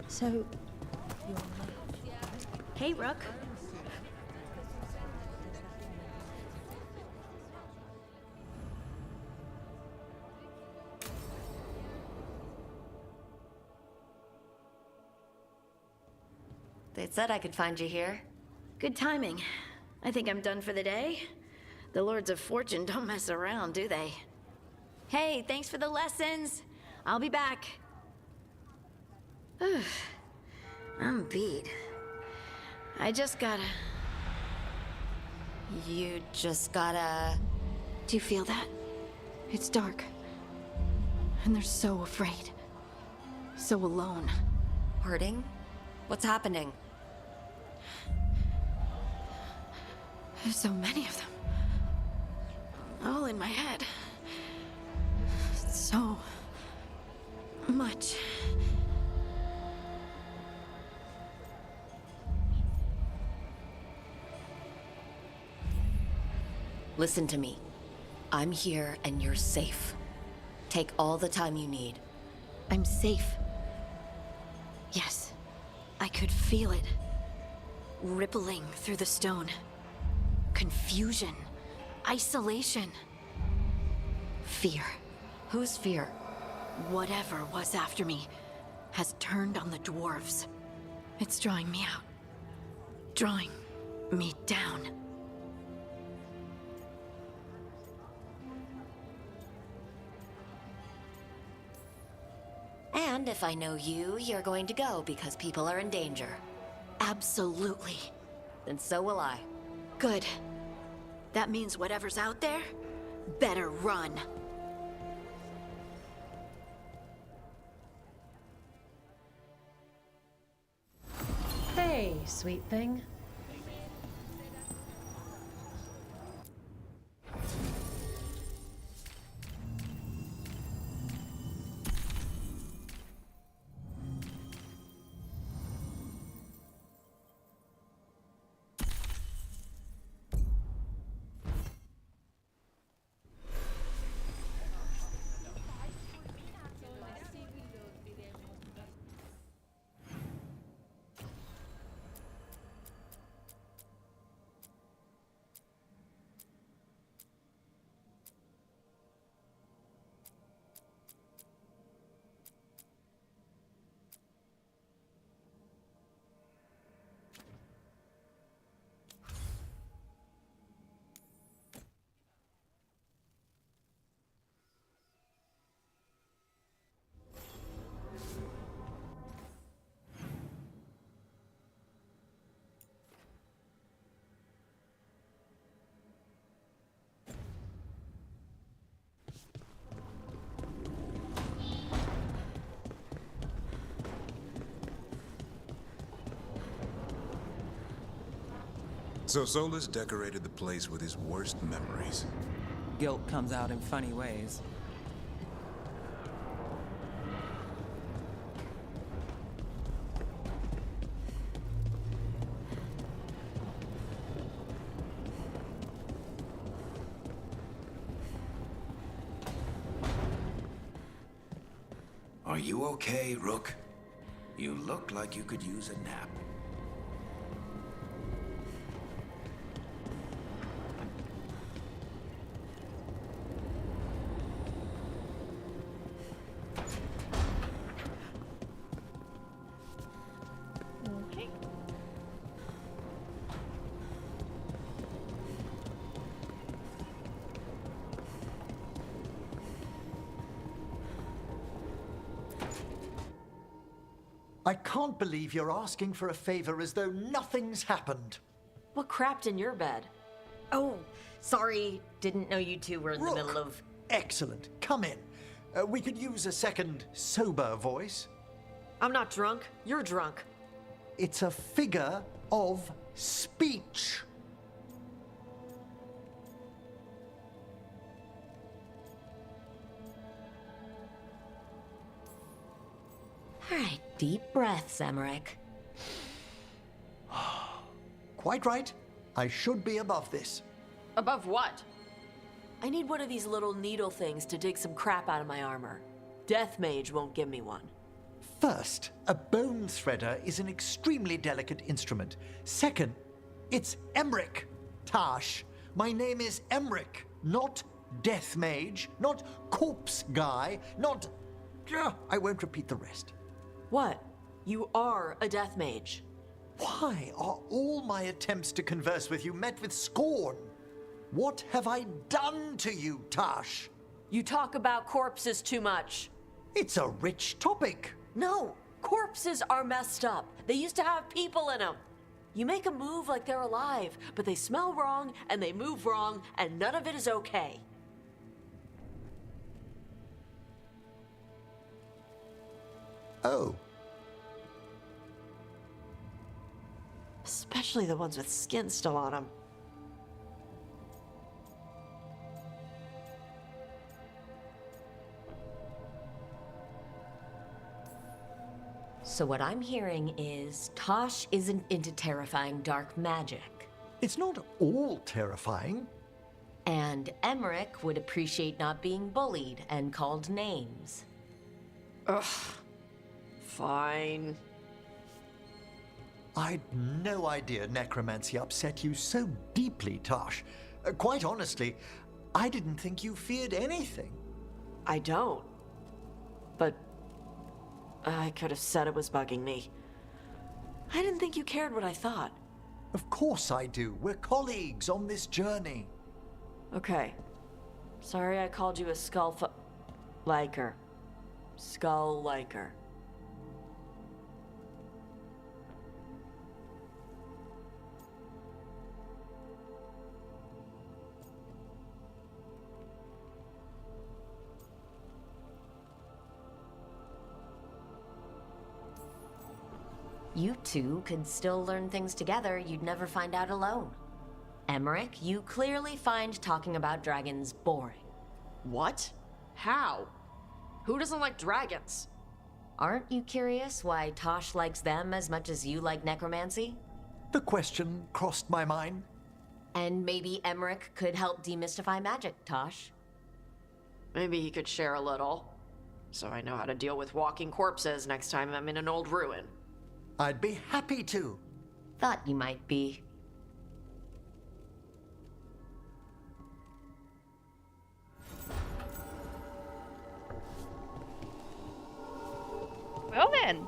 So, hey, Rook. They said I could find you here. Good timing. I think I'm done for the day. The Lords of Fortune don't mess around, do they? Hey, thanks for the lessons. I'll be back. I'm beat. I just gotta... You just gotta... Do you feel that? It's dark. And they're so afraid. So alone. Hurting? What's happening? There's so many of them. All in my head. So much. Listen to me. I'm here and you're safe. Take all the time you need. I'm safe. Yes. I could feel it. Rippling through the stone. Confusion. Isolation. Fear. Whose fear? Whatever was after me has turned on the dwarves. It's drawing me out. Drawing me down. And if I know you, you're going to go because people are in danger. Absolutely. Then so will I. Good. That means whatever's out there better run. Hey, sweet thing. So Solus decorated the place with his worst memories. Guilt comes out in funny ways. Are you okay, Rook? You look like you could use a nap. Okay. I can't believe you're asking for a favor as though nothing's happened. What crapped in your bed? Oh, sorry. Didn't know you two were in the middle of... Excellent. Come in. We could use a second sober voice. I'm not drunk. You're drunk. It's a figure of speech. All right, deep breaths, Emmerich. Quite right. I should be above this. Above what? I need one of these little needle things to dig some crap out of my armor. Death Mage won't give me one. First, a bone threader is an extremely delicate instrument. Second, it's Emmerich. Tash, my name is Emmerich, not Death Mage, not Corpse Guy, not... I won't repeat the rest. What? You are a Death Mage. Why are all my attempts to converse with you met with scorn? What have I done to you, Tash? You talk about corpses too much. It's a rich topic. No, corpses are messed up. They used to have people in them. You make a move like they're alive, but they smell wrong and they move wrong, and none of it is okay. Oh. Especially the ones with skin still on them. So what I'm hearing is Tosh isn't into terrifying dark magic. It's not all terrifying. And Emmerich would appreciate not being bullied and called names. Ugh. Fine. I'd no idea necromancy upset you so deeply, Tosh. Quite honestly, I didn't think you feared anything. I don't. But I could have said it was bugging me. I didn't think you cared what I thought. Of course I do. We're colleagues on this journey. Okay. Sorry I called you a liker. Skull liker. You two could still learn things together you'd never find out alone. Emmerich, you clearly find talking about dragons boring. What? How? Who doesn't like dragons? Aren't you curious why Tosh likes them as much as you like necromancy? The question crossed my mind. And maybe Emmerich could help demystify magic, Tosh. Maybe he could share a little, so I know how to deal with walking corpses next time I'm in an old ruin. I'd be happy to. Thought you might be. Well then.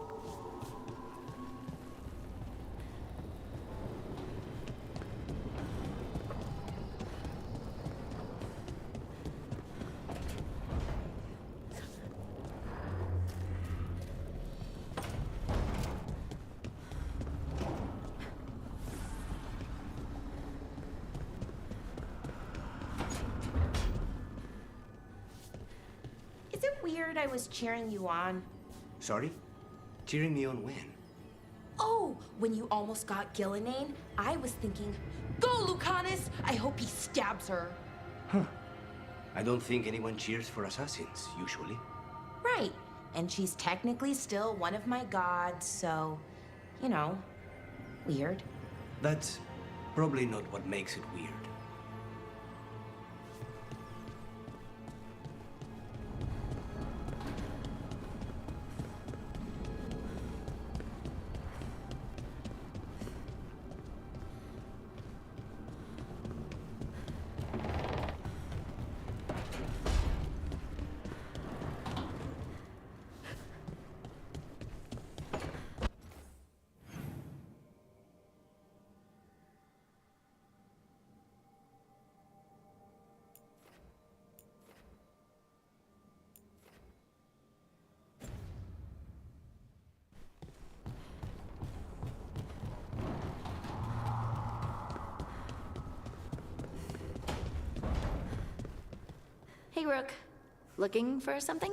Is it weird I was cheering you on? Sorry? Cheering me on when? Oh, when you almost got Gillinane, I was thinking, go Lucanus! I hope he stabs her. Huh. I don't think anyone cheers for assassins, usually. Right. And she's technically still one of my gods, so, you know, weird. That's probably not what makes it weird. Hey, Rook. Looking for something?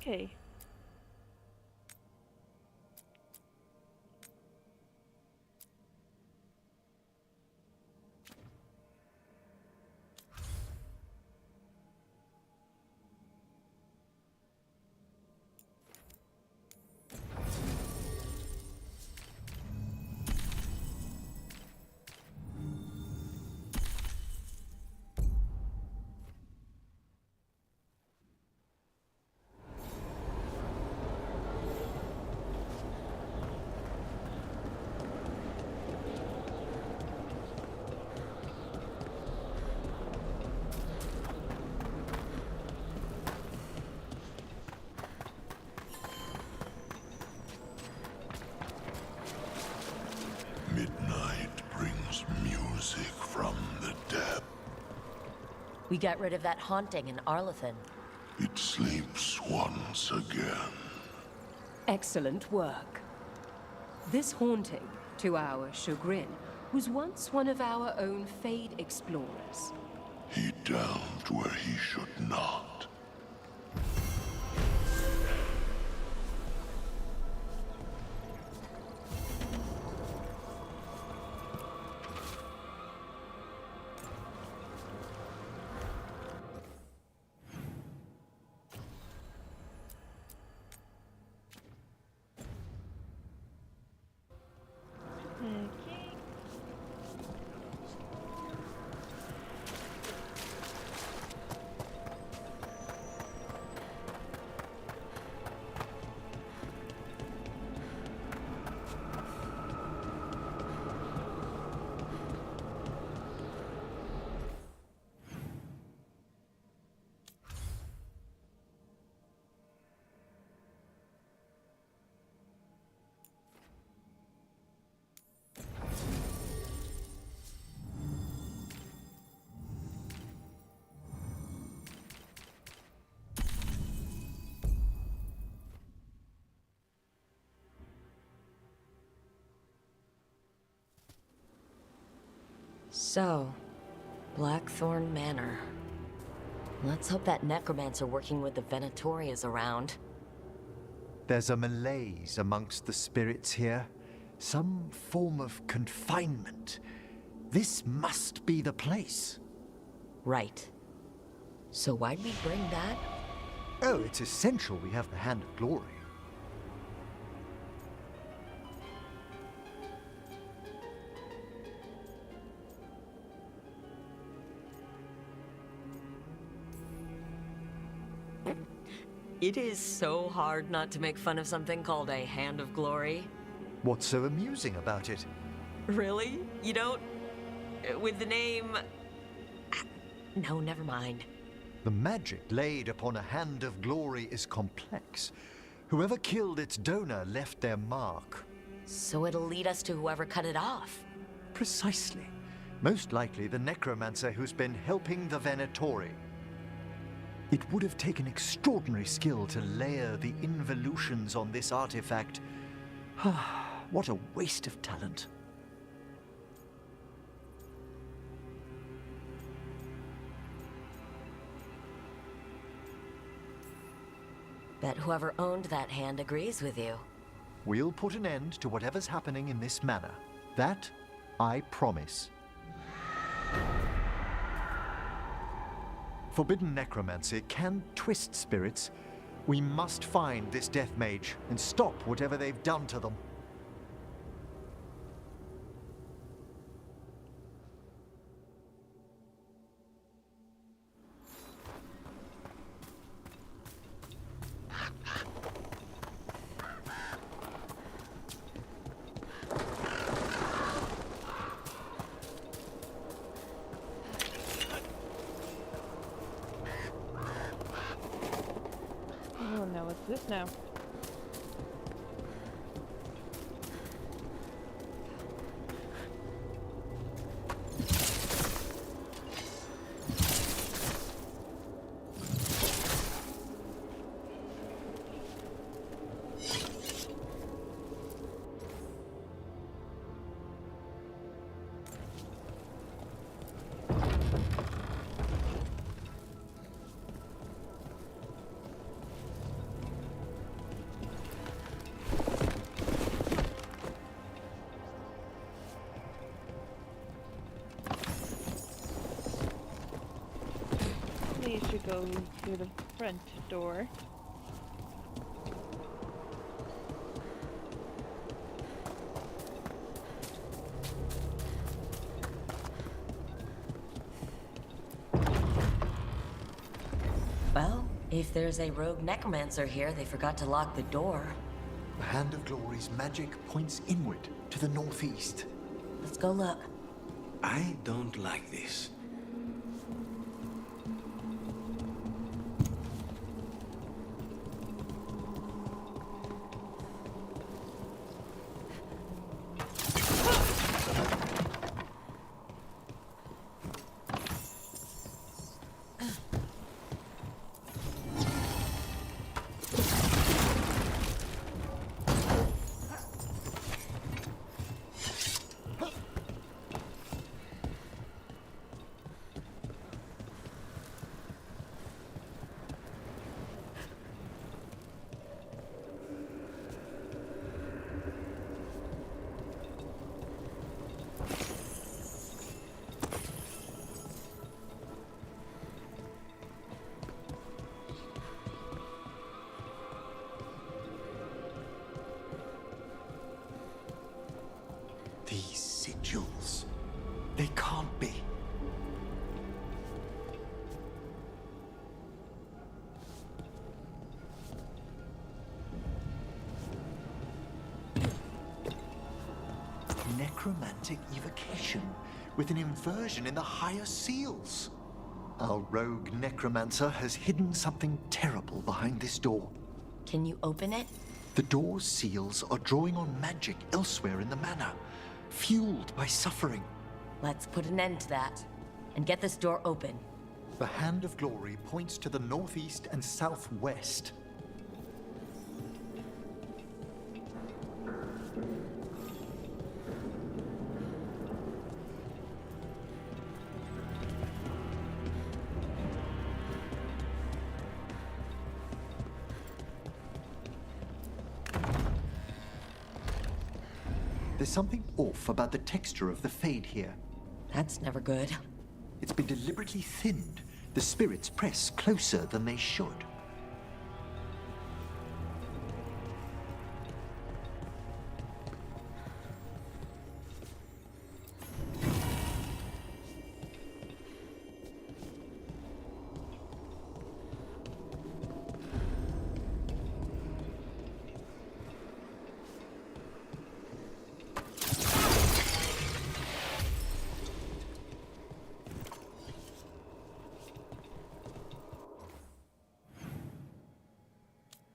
Okay. Midnight brings music from the depth. We got rid of that haunting in Arlethan. It sleeps once again. Excellent work. This haunting, to our chagrin, was once one of our own Fade explorers. He delved where he should not. So, Blackthorn Manor. Let's hope that necromancer working with the Venatori is around. There's a malaise amongst the spirits here. Some form of confinement. This must be the place. Right. So why'd we bring that? Oh, it's essential we have the Hand of Glory. It is so hard not to make fun of something called a Hand of Glory. What's so amusing about it? Really? You don't? With the name... No, never mind. The magic laid upon a Hand of Glory is complex. Whoever killed its donor left their mark. So it'll lead us to whoever cut it off. Precisely. Most likely the necromancer who's been helping the Venatori. It would have taken extraordinary skill to layer the involutions on this artifact. What a waste of talent. Bet whoever owned that hand agrees with you. We'll put an end to whatever's happening in this manor. That, I promise. Forbidden necromancy can twist spirits. We must find this death mage and stop whatever they've done to them. Oh no, what's this now? You should go through the front door. Well, if there's a rogue necromancer here, they forgot to lock the door. The Hand of Glory's magic points inward to the northeast. Let's go look. I don't like this. These sigils. They can't be. Necromantic evocation, with an inversion in the higher seals. Our rogue necromancer has hidden something terrible behind this door. Can you open it? The door's seals are drawing on magic elsewhere in the manor, fueled by suffering. Let's put an end to that, and get this door open. The Hand of Glory points to the northeast and southwest. There's something off about the texture of the Fade here. That's never good. It's been deliberately thinned. The spirits press closer than they should.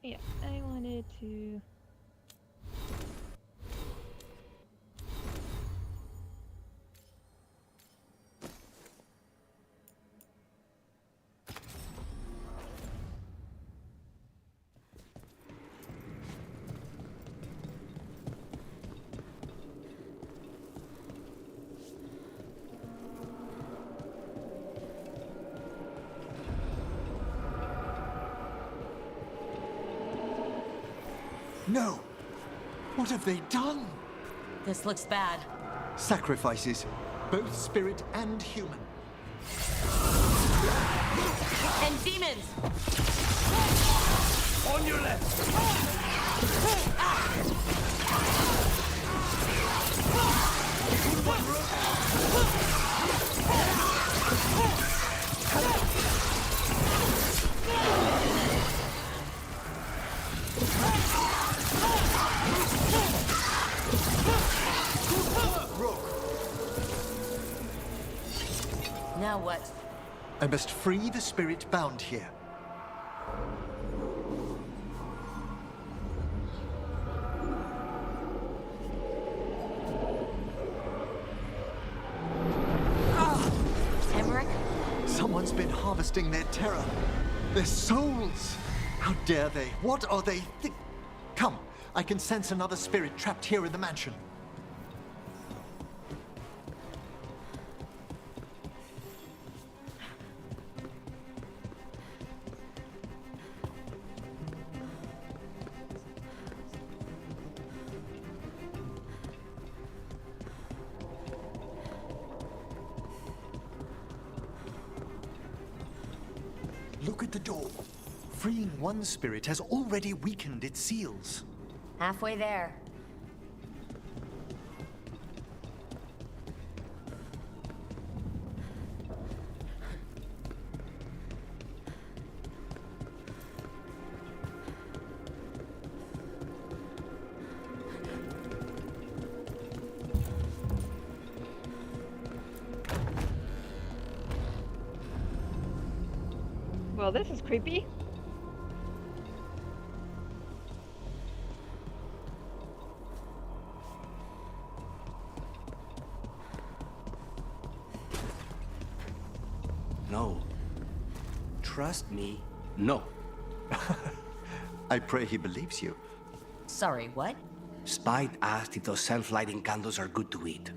Yeah, I wanted to... No! What have they done? This looks bad. Sacrifices, both spirit and human. And demons! On your left! Now what? I must free the spirit bound here. Emmerich? Someone's been harvesting their terror. Their souls! How dare they? What are they Come, I can sense another spirit trapped here in the mansion. Look at the door. Freeing one spirit has already weakened its seals. Halfway there. Well, this is creepy. No. Trust me, no. I pray he believes you. Sorry, what? Spite asked if those self-lighting candles are good to eat.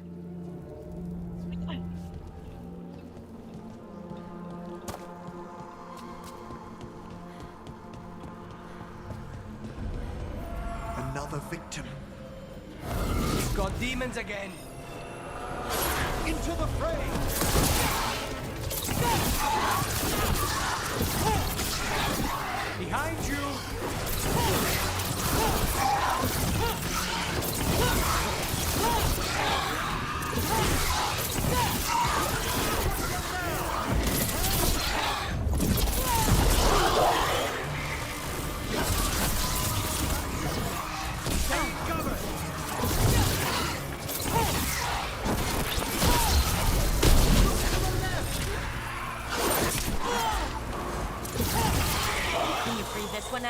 Another victim. We've got demons again. Into the fray! Behind you!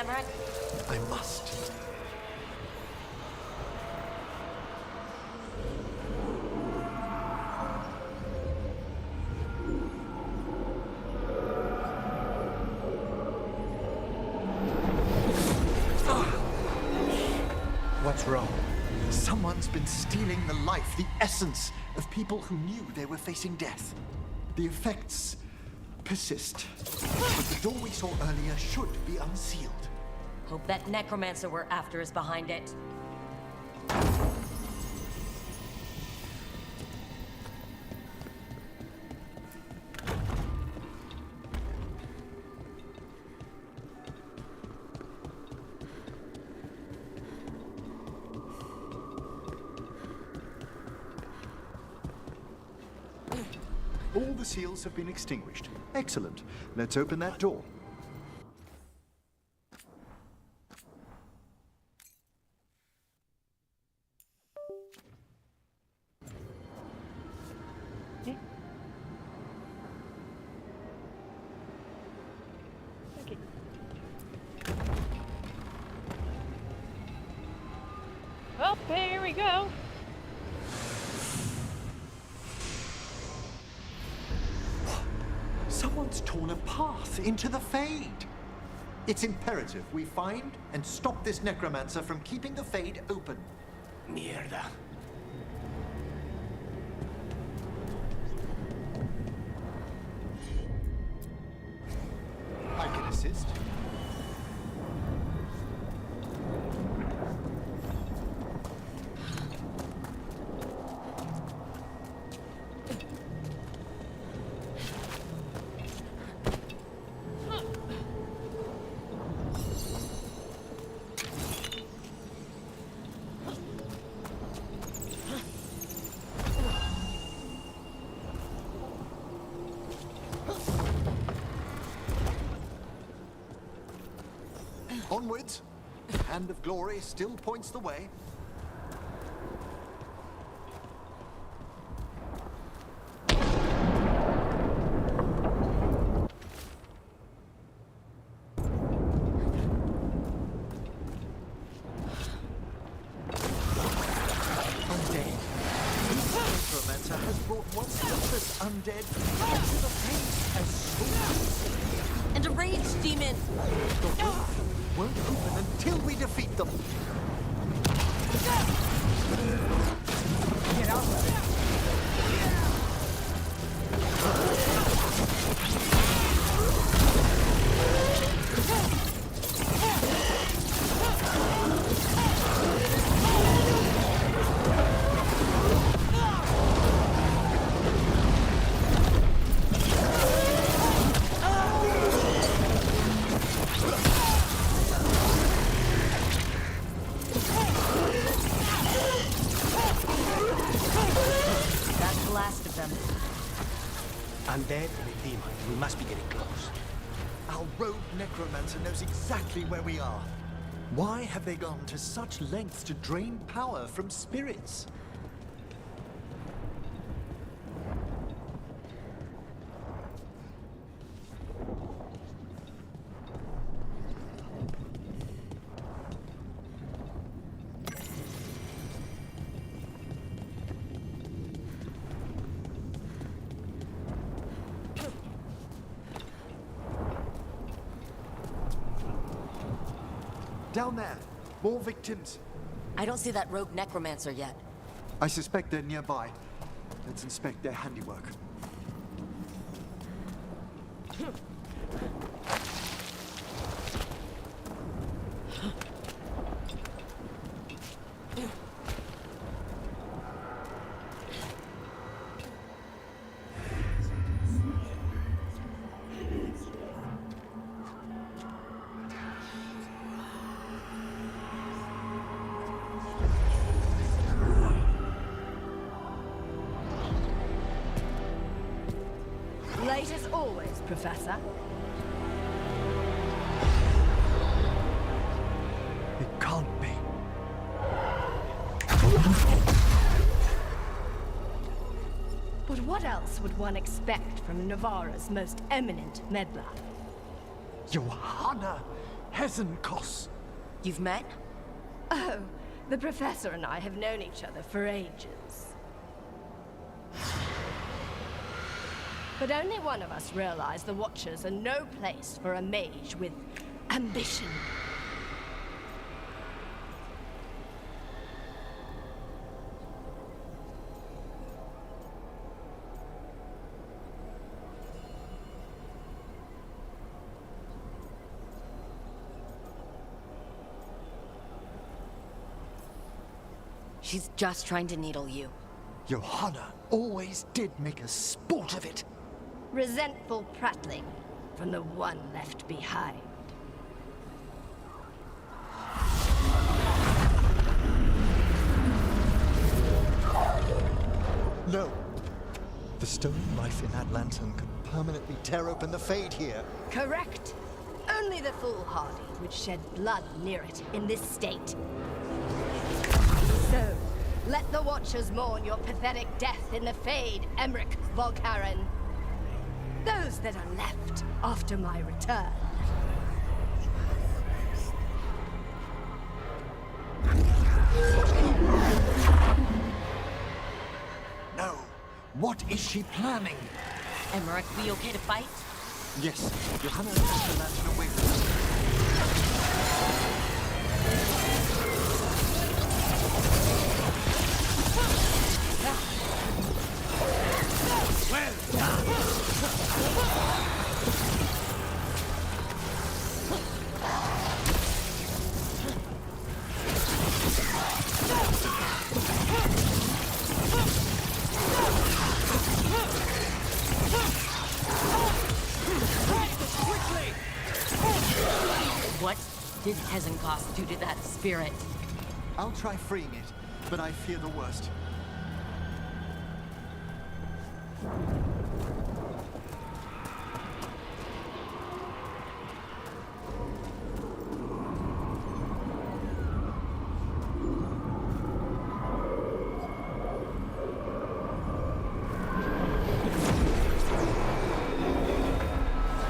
Emmerich? I must. What's wrong? Someone's been stealing the life, the essence of people who knew they were facing death. The effects persist. But the door we saw earlier should be unsealed. Hope that necromancer we're after is behind it. All the seals have been extinguished. Excellent. Let's open that door. Okay. Well, there we go. Someone's torn a path into the Fade. It's imperative we find and stop this necromancer from keeping the Fade open. Mierda. I can assist. Onwards. The hand of glory still points the way. Undead. This necromancer has brought once helpless undead into the Fade as souls. And a rage demon! The roof won't open until we defeat them. Get out of it. That's the last of them. Undead and a demon. We must be getting close. Our rogue necromancer knows exactly where we are. Why have they gone to such lengths to drain power from spirits? Down there. More victims. I don't see that rogue necromancer yet. I suspect they're nearby. Let's inspect their handiwork. Late as always, Professor. It can't be. But what else would one expect from Navarra's most eminent meddler? Johanna! Hezenkos. You've met? Oh, the Professor and I have known each other for ages. But only one of us realized the Watchers are no place for a mage with ambition. She's just trying to needle you. Johanna always did make a sport of it. Resentful prattling from the one left behind. No. The stolen life in that lantern could permanently tear open the Fade here. Correct. Only the foolhardy would shed blood near it in this state. So, let the Watchers mourn your pathetic death in the Fade, Emmerich Volkaren. Those that are left after my return. No. What is she planning? Emmerich, we okay to fight? Yes, Johanna has the lantern away from us. Well done! What did Hezenkos do to that spirit? I'll try freeing it, but I fear the worst.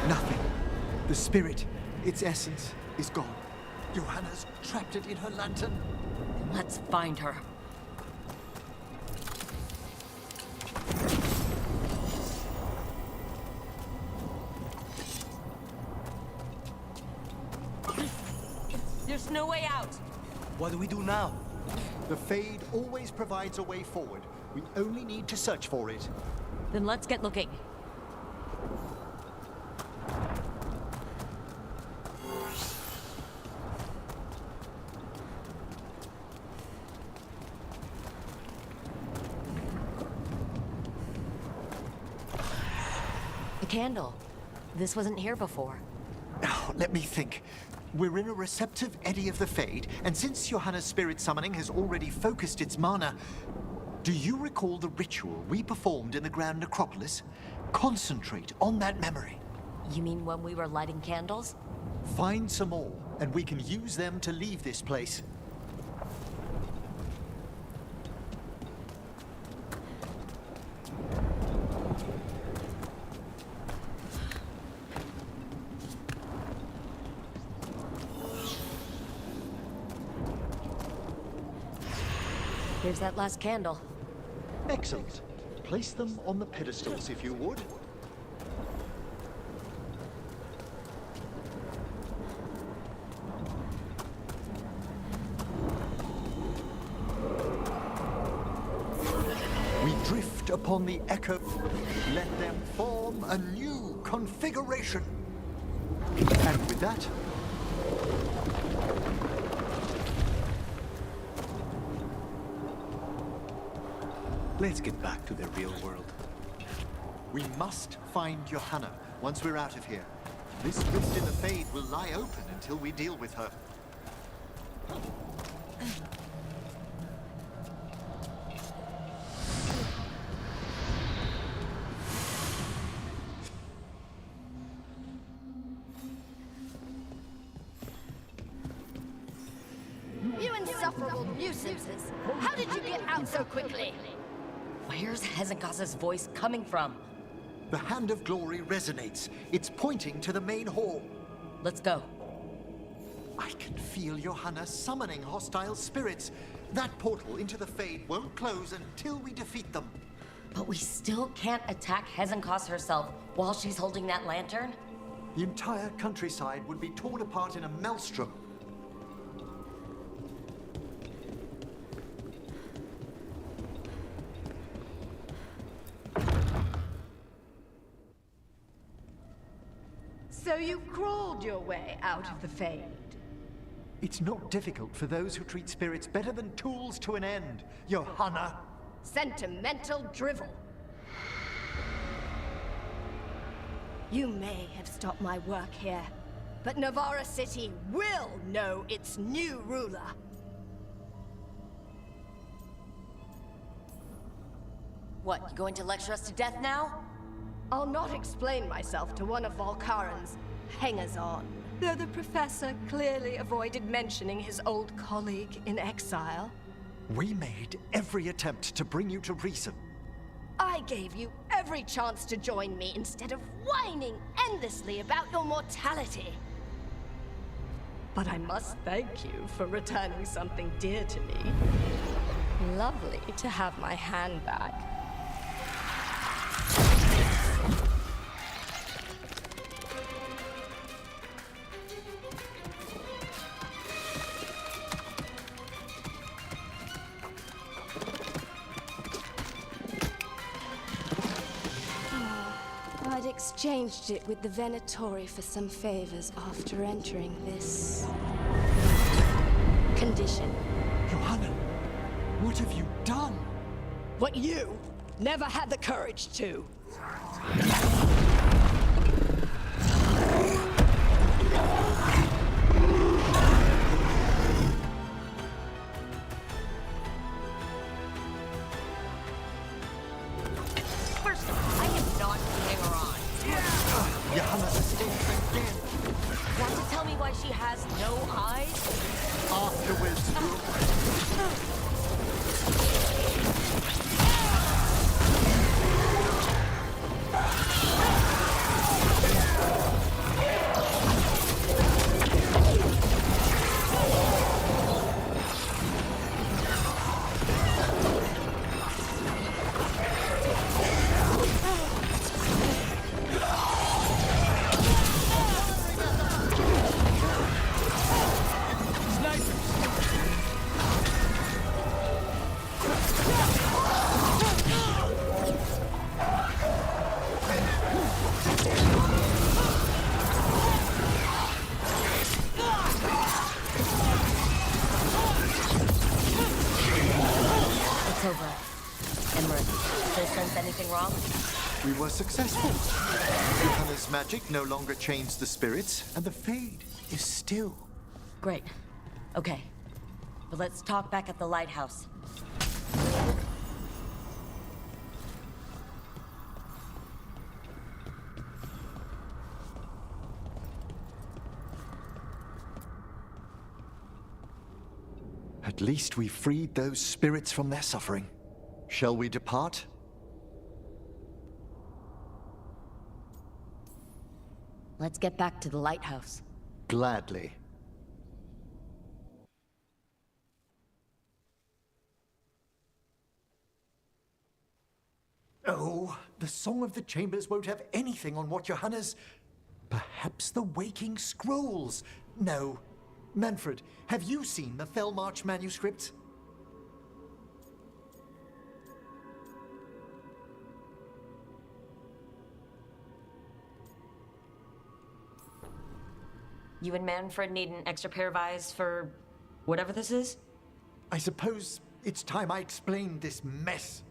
Nothing. The spirit, its essence, is gone. Johanna's trapped it in her lantern. Let's find her. There's no way out. What do we do now? The Fade always provides a way forward. We only need to search for it. Then let's get looking. The candle. This wasn't here before. Now, let me think. We're in a receptive eddy of the Fade, and since Johanna's spirit summoning has already focused its mana, do you recall the ritual we performed in the Grand Necropolis? Concentrate on that memory. You mean when we were lighting candles? Find some more, and we can use them to leave this place. Here's that last candle. Excellent. Place them on the pedestals, if you would. We drift upon the echo. Let them form a new configuration. And with that, Let's get back to the real world. we must find Johanna once we're out of here. This rift in the Fade will lie open until we deal with her. You insufferable nuisances! How did you get out so quickly? Where's Hezenkos's voice coming from? The Hand of Glory resonates. It's pointing to the main hall. Let's go. I can feel Johanna summoning hostile spirits. That portal into the Fade won't close until we defeat them. But we still can't attack Hezenkos herself while she's holding that lantern? The entire countryside would be torn apart in a maelstrom. So you crawled your way out of the Fade? It's not difficult for those who treat spirits better than tools to an end, Johanna. Sentimental drivel. You may have stopped my work here, but Navarra City will know its new ruler. What, you going to lecture us to death now? I'll not explain myself to one of Volkaren's hangers-on, though the professor clearly avoided mentioning his old colleague in exile. We made every attempt to bring you to reason. I gave you every chance to join me instead of whining endlessly about your mortality. But I must thank you for returning something dear to me. Lovely to have my hand back. I'd exchanged it with the Venatori for some favors after entering this condition. Johanna, what have you done? What you never had the courage to. First of all, I am not a hanger-on. Johanna escaped again. Want to tell me why she has no eyes? Afterwards, It's over. Emmerich, did I sense anything wrong? we were successful. Johanna's magic no longer chains the spirits, and the Fade is still. Great. Okay. But let's talk back at the lighthouse. At least we freed those spirits from their suffering. Shall we depart? Let's get back to the lighthouse. Gladly. Oh, the Song of the Chambers won't have anything on what Johanna's... Perhaps the Waking Scrolls? No. Manfred, have you seen the Fellmarch manuscripts? You and Manfred need an extra pair of eyes for whatever this is? I suppose it's time I explained this mess.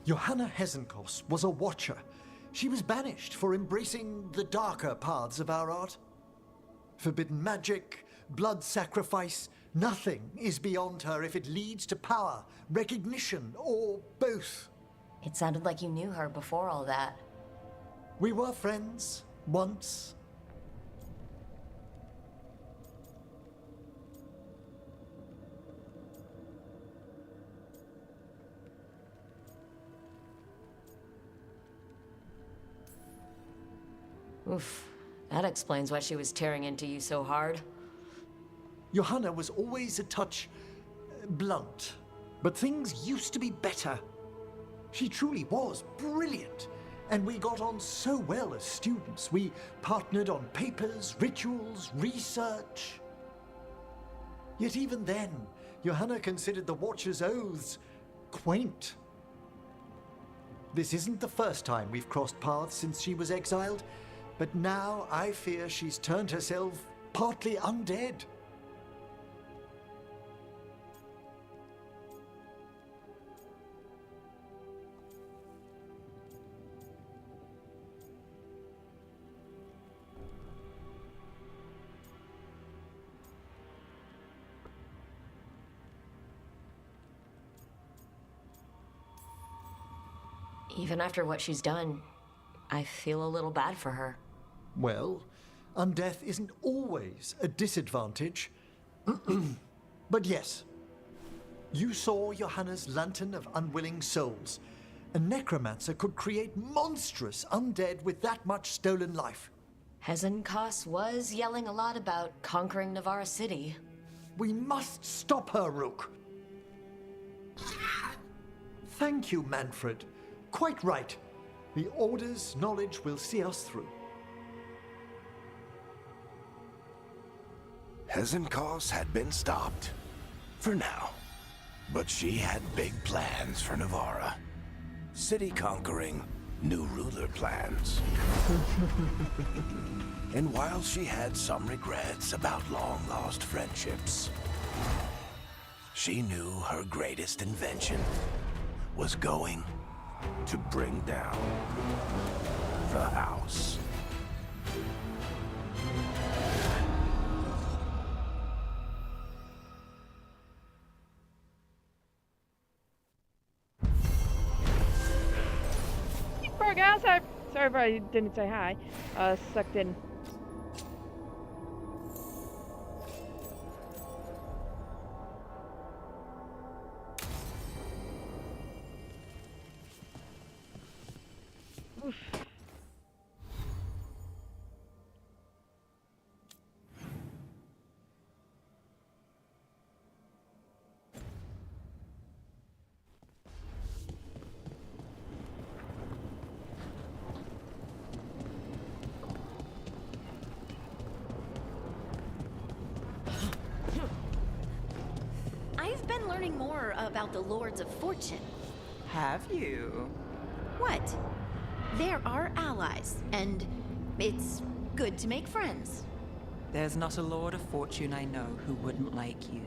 Johanna Hezenkos was a watcher. She was banished for embracing the darker paths of our art. Forbidden magic, blood sacrifice, nothing is beyond her if it leads to power, recognition, or both. It sounded like you knew her before all that. We were friends, once. Oof. That explains why she was tearing into you so hard. Johanna was always a touch blunt, but things used to be better. She truly was brilliant, and we got on so well as students. We partnered on papers, rituals, research. Yet even then, Johanna considered the Watcher's oaths quaint. This isn't the first time we've crossed paths since she was exiled, but now I fear she's turned herself partly undead. Even after what she's done, I feel a little bad for her. Well, undeath isn't always a disadvantage. But yes, you saw Johanna's Lantern of Unwilling Souls. A necromancer could create monstrous undead with that much stolen life. Hezenkos was yelling a lot about conquering Navarra City. We must stop her, Rook. Thank you, Manfred. Quite right. The Order's knowledge will see us through. Hezenkos had been stopped. For now. But she had big plans for Navarra. City conquering, new ruler plans. And while she had some regrets about long-lost friendships, she knew her greatest invention was going to bring down the house. Poor guys, sorry if I didn't say hi. Sucked in. Oof. I've been learning more about the Lords of Fortune. Have you? What? They're our allies, and it's good to make friends. There's not a Lord of Fortune I know who wouldn't like you.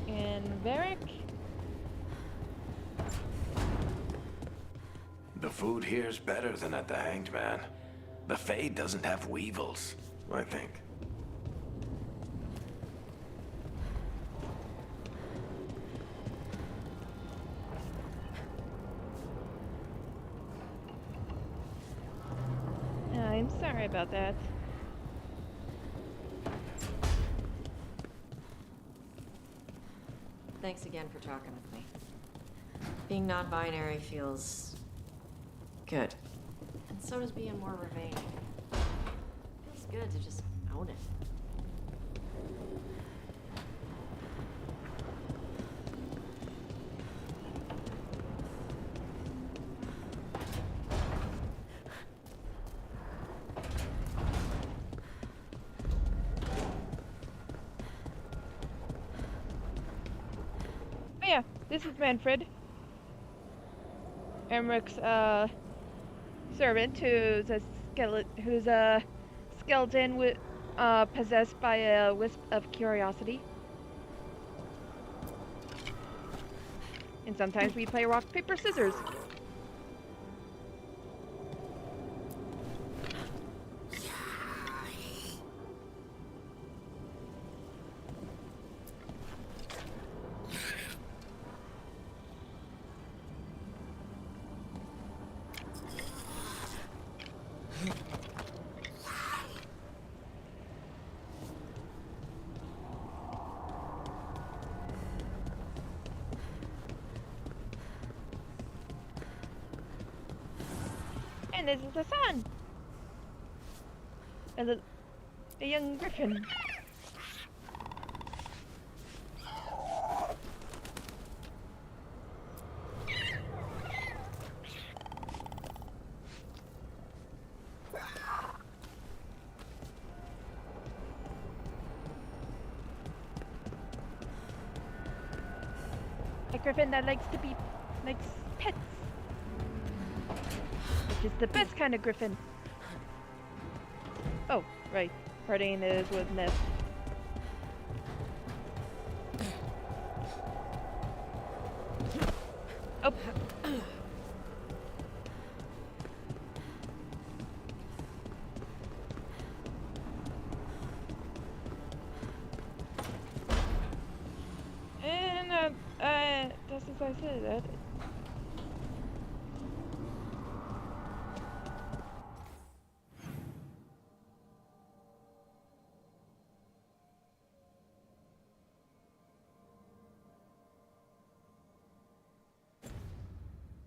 And Varric? The food here's better than at the Hanged Man. The Fade doesn't have weevils, I think. I'm sorry about that. Thanks again for talking with me. Being non-binary feels good. And so does being more remaining. Feels good to just own it. Oh yeah, this is Manfred. Emmeric's servant who's a skeleton possessed by a wisp of curiosity. And sometimes we play rock, paper, scissors. And this is the sun. A young griffin. A griffin that likes pets. Which is the best kind of griffin. Oh, right. Partying is with Ness. Oh. And, just as I said that.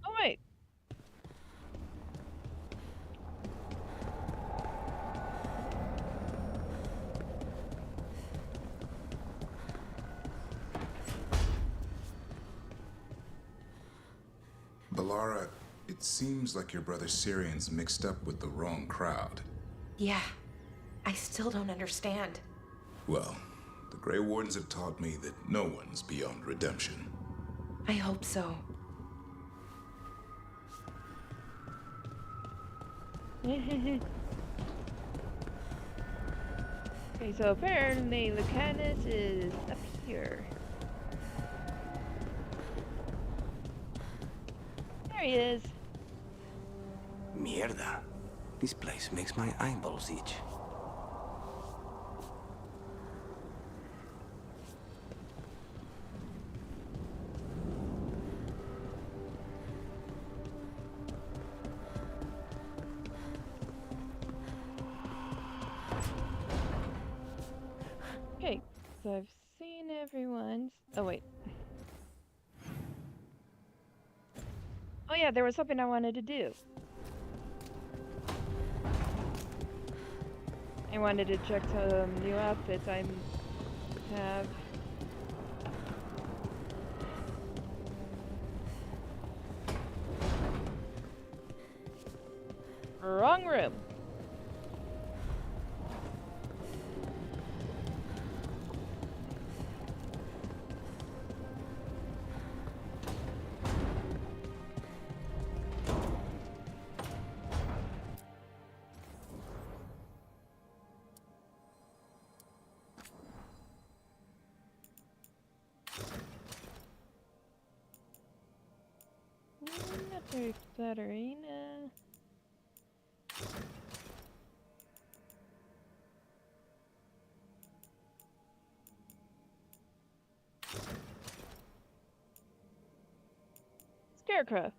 Oh, wait. Balara, it seems like your brother Syrian's mixed up with the wrong crowd. Yeah. I still don't understand. Well, the Grey Wardens have taught me that no one's beyond redemption. I hope so. Okay, so apparently Lucanus is up here. There he is. Mierda. This place makes my eyeballs itch. Okay, so I've seen everyone's. Oh, wait. Oh, yeah, there was something I wanted to do. I wanted to check some new outfits I have. Wrong room. Not very flattering. Scarecrow.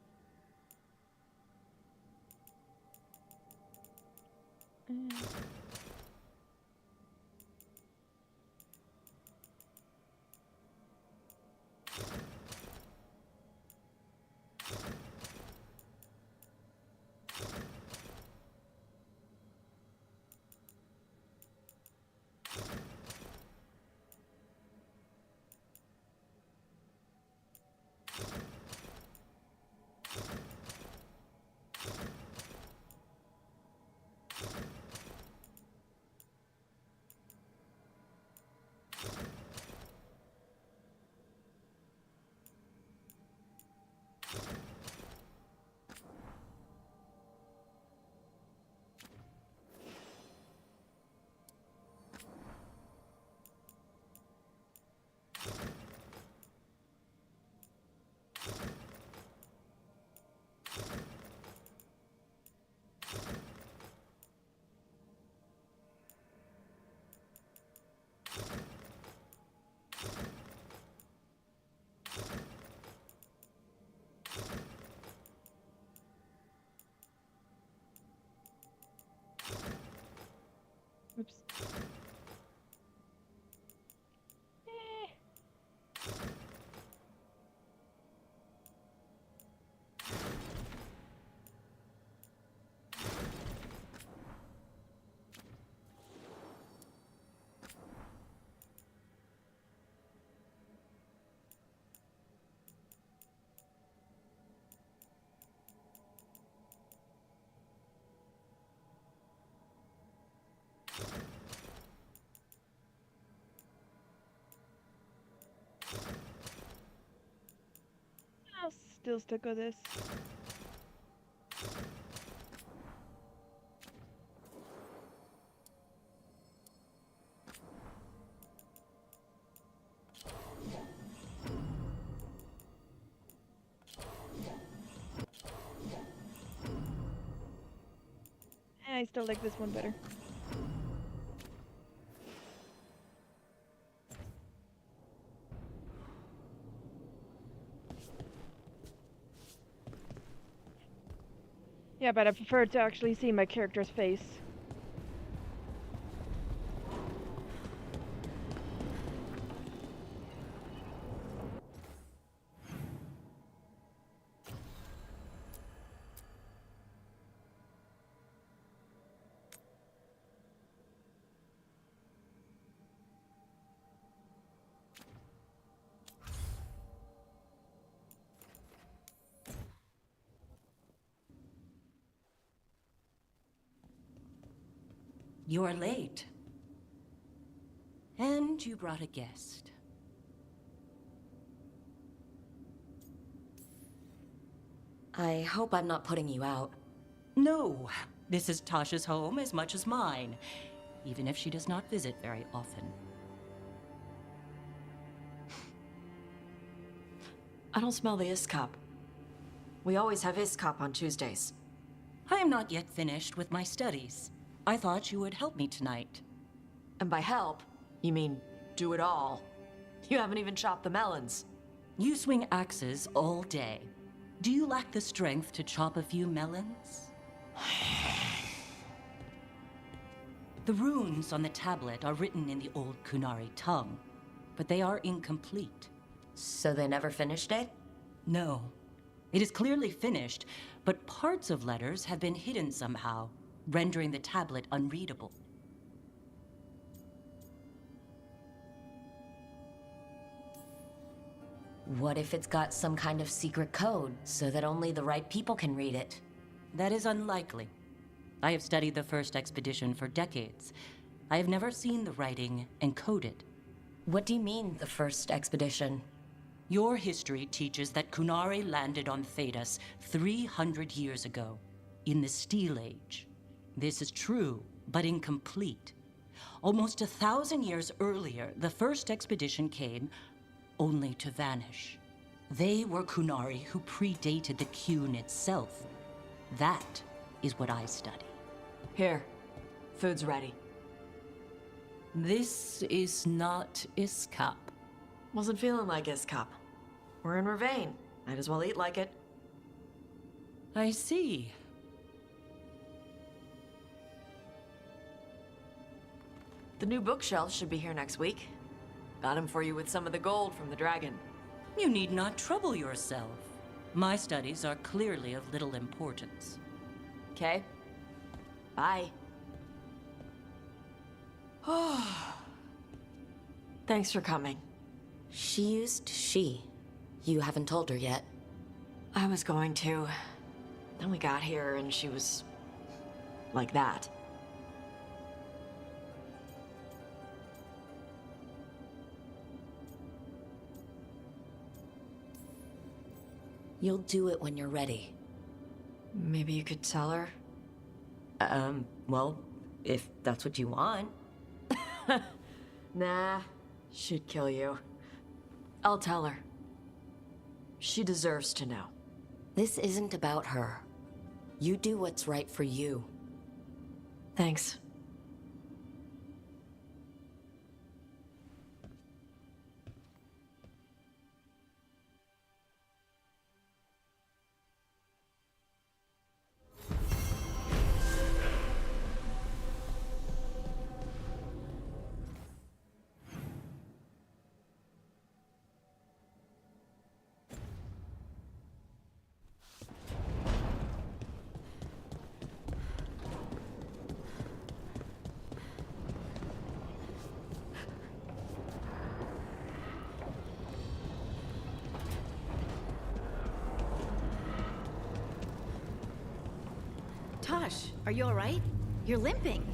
still stuck with this. I still like this one better. Yeah, but I prefer to actually see my character's face. You're late. And you brought a guest. I hope I'm not putting you out. No, this is Tasha's home as much as mine, even if she does not visit very often. I don't smell the Iskop. We always have Iskop on Tuesdays. I am not yet finished with my studies. I thought you would help me tonight. And by help, you mean do it all. You haven't even chopped the melons. You swing axes all day. Do you lack the strength to chop a few melons? The runes on the tablet are written in the old Kunari tongue, but they are incomplete. So they never finished it? No. It is clearly finished, but parts of letters have been hidden somehow, rendering the tablet unreadable. What if it's got some kind of secret code, so that only the right people can read it? That is unlikely. I have studied the first expedition for decades. I have never seen the writing encoded. What do you mean, the first expedition? Your history teaches that Kunari landed on Thedas 300 years ago, in the Steel Age. This is true, but incomplete. Almost 1,000 years earlier, the first expedition came, only to vanish. They were Kunari who predated the Qun itself. That is what I study. Here, food's ready. This is not Iskop. Wasn't feeling like Iskop. We're in Ravane. Might as well eat like it. I see. The new bookshelves should be here next week. Got him for you with some of the gold from the Dragon. You need not trouble yourself. My studies are clearly of little importance. Okay. Bye. Thanks for coming. She used she. You haven't told her yet. I was going to. Then we got here and she was like that. You'll do it when you're ready. Maybe you could tell her? Well, if that's what you want. Nah, she'd kill you. I'll tell her. She deserves to know. This isn't about her. You do what's right for you. Thanks. Tosh, are you alright? You're limping.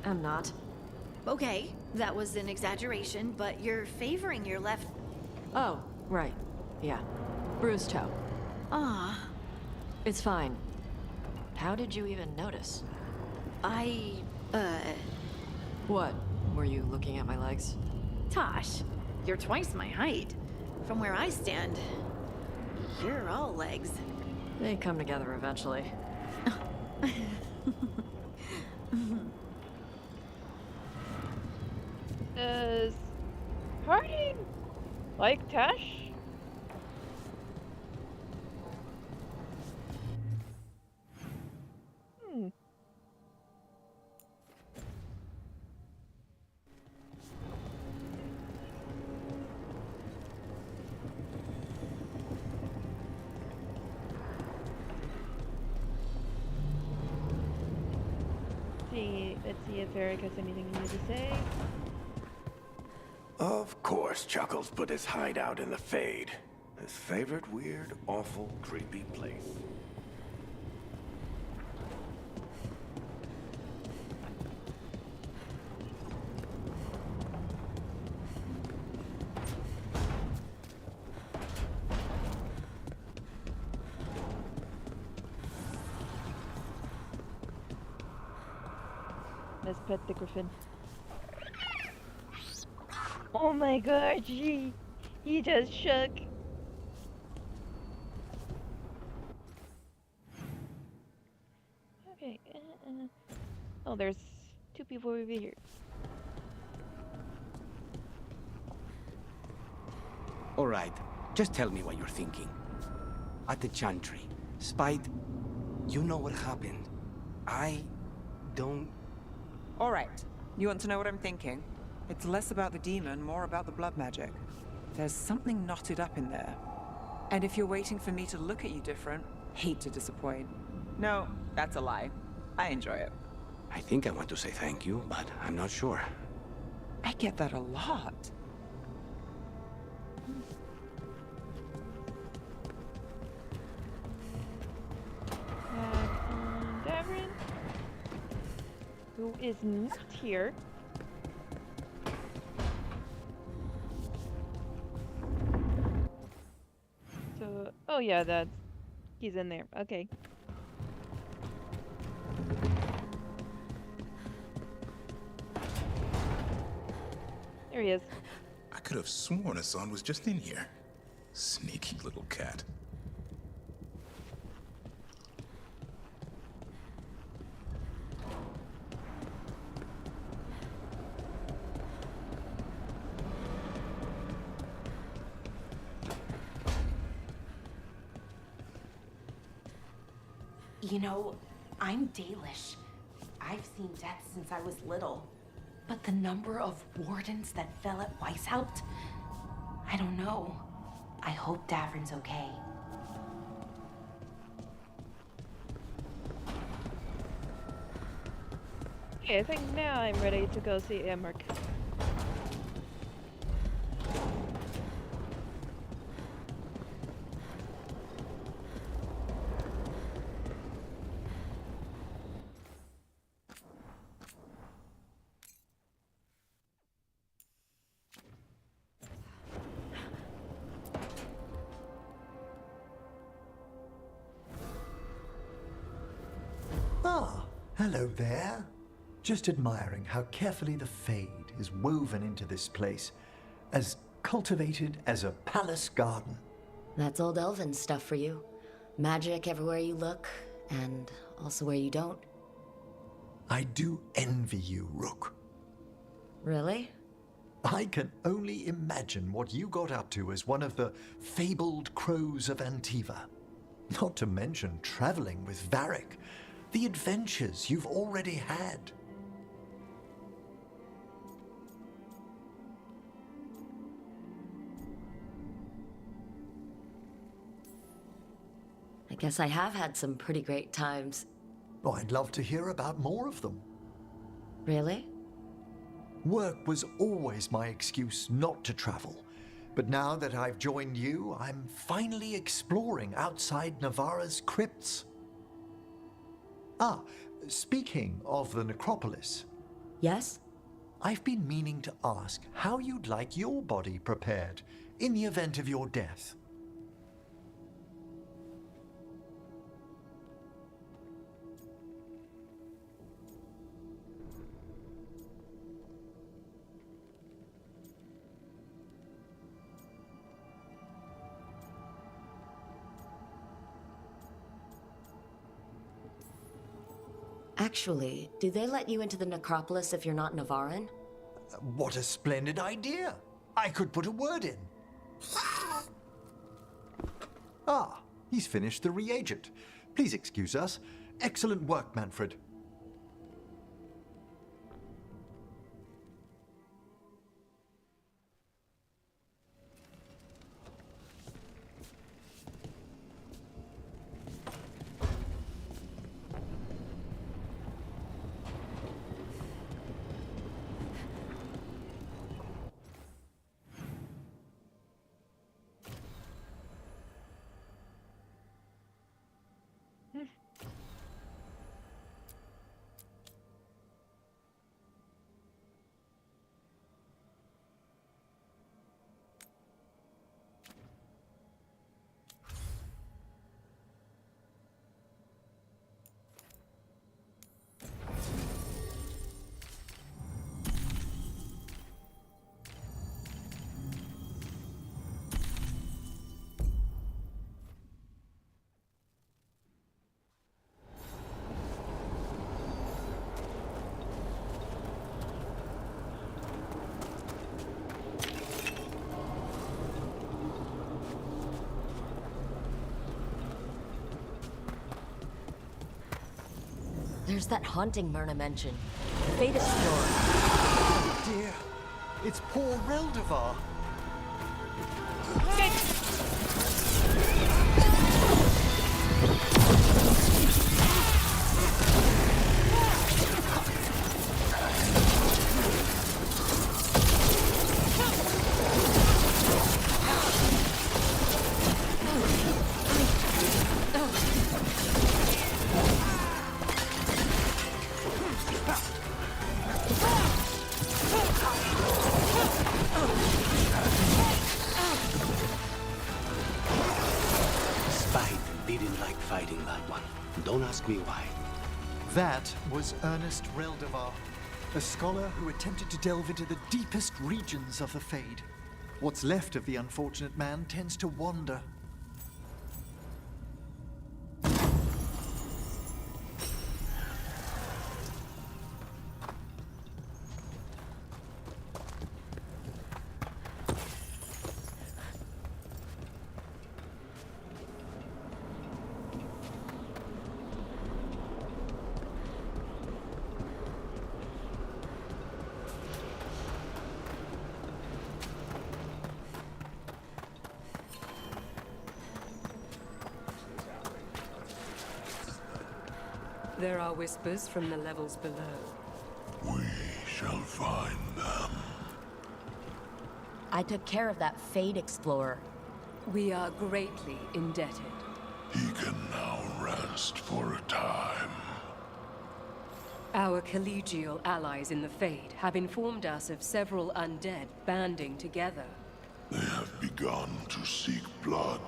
I'm not. Okay, that was an exaggeration, but you're favoring your left... Oh, right. Yeah. Bruised toe. Ah, It's fine. How did you even notice? What? Were you looking at my legs? Tosh, you're twice my height. From where I stand, you're all legs. They come together eventually. Does Harding like Tash? Hmm. Let's see if Eric has anything new to say. Of course, Chuckles put his hideout in the Fade. His favorite weird, awful, creepy place. Miss Pet the Griffin. Oh my god, he just shook. Okay. Oh, there's two people over here. All right, just tell me what you're thinking. At the Chantry, Spite, you know what happened. I don't... All right. You want to know what I'm thinking? It's less about the demon, more about the blood magic. There's something knotted up in there. And if you're waiting for me to look at you different, hate to disappoint. No, that's a lie. I enjoy it. I think I want to say thank you, but I'm not sure. I get that a lot. Davrin, who is not here. So, oh yeah, he's in there. Okay. There he is. I could have sworn Hassan was just in here. Sneaky little cat. You know, I'm Dalish. I've seen death since I was little. But the number of wardens that fell at Weishaupt, I don't know. I hope Davrin's okay. Okay, I think now I'm ready to go see Emmerich. Ah, hello there. Just admiring how carefully the Fade is woven into this place, as cultivated as a palace garden. That's old elven stuff for you. Magic everywhere you look, and also where you don't. I do envy you, Rook. Really? I can only imagine what you got up to as one of the fabled crows of Antiva. Not to mention traveling with Varric. The adventures you've already had. I guess I have had some pretty great times. Oh, I'd love to hear about more of them. Really? Work was always my excuse not to travel. But now that I've joined you, I'm finally exploring outside Navarra's crypts. Ah, speaking of the necropolis. Yes? I've been meaning to ask how you'd like your body prepared in the event of your death. Actually, do they let you into the necropolis if you're not Navaran? What a splendid idea! I could put a word in. Ah, he's finished the reagent. Please excuse us. Excellent work, Manfred. There's that haunting Myrna mentioned. The Fate Explorer. Oh dear. It's poor Reldevar. Didn't like fighting that one. Don't ask me why. That was Ernest Reldevar, a scholar who attempted to delve into the deepest regions of the Fade. What's left of the unfortunate man tends to wander. There are whispers from the levels below. We shall find them. I took care of that Fate Explorer. We are greatly indebted. He can now rest for a time. Our collegial allies in the Fade have informed us of several undead banding together. They have begun to seek blood.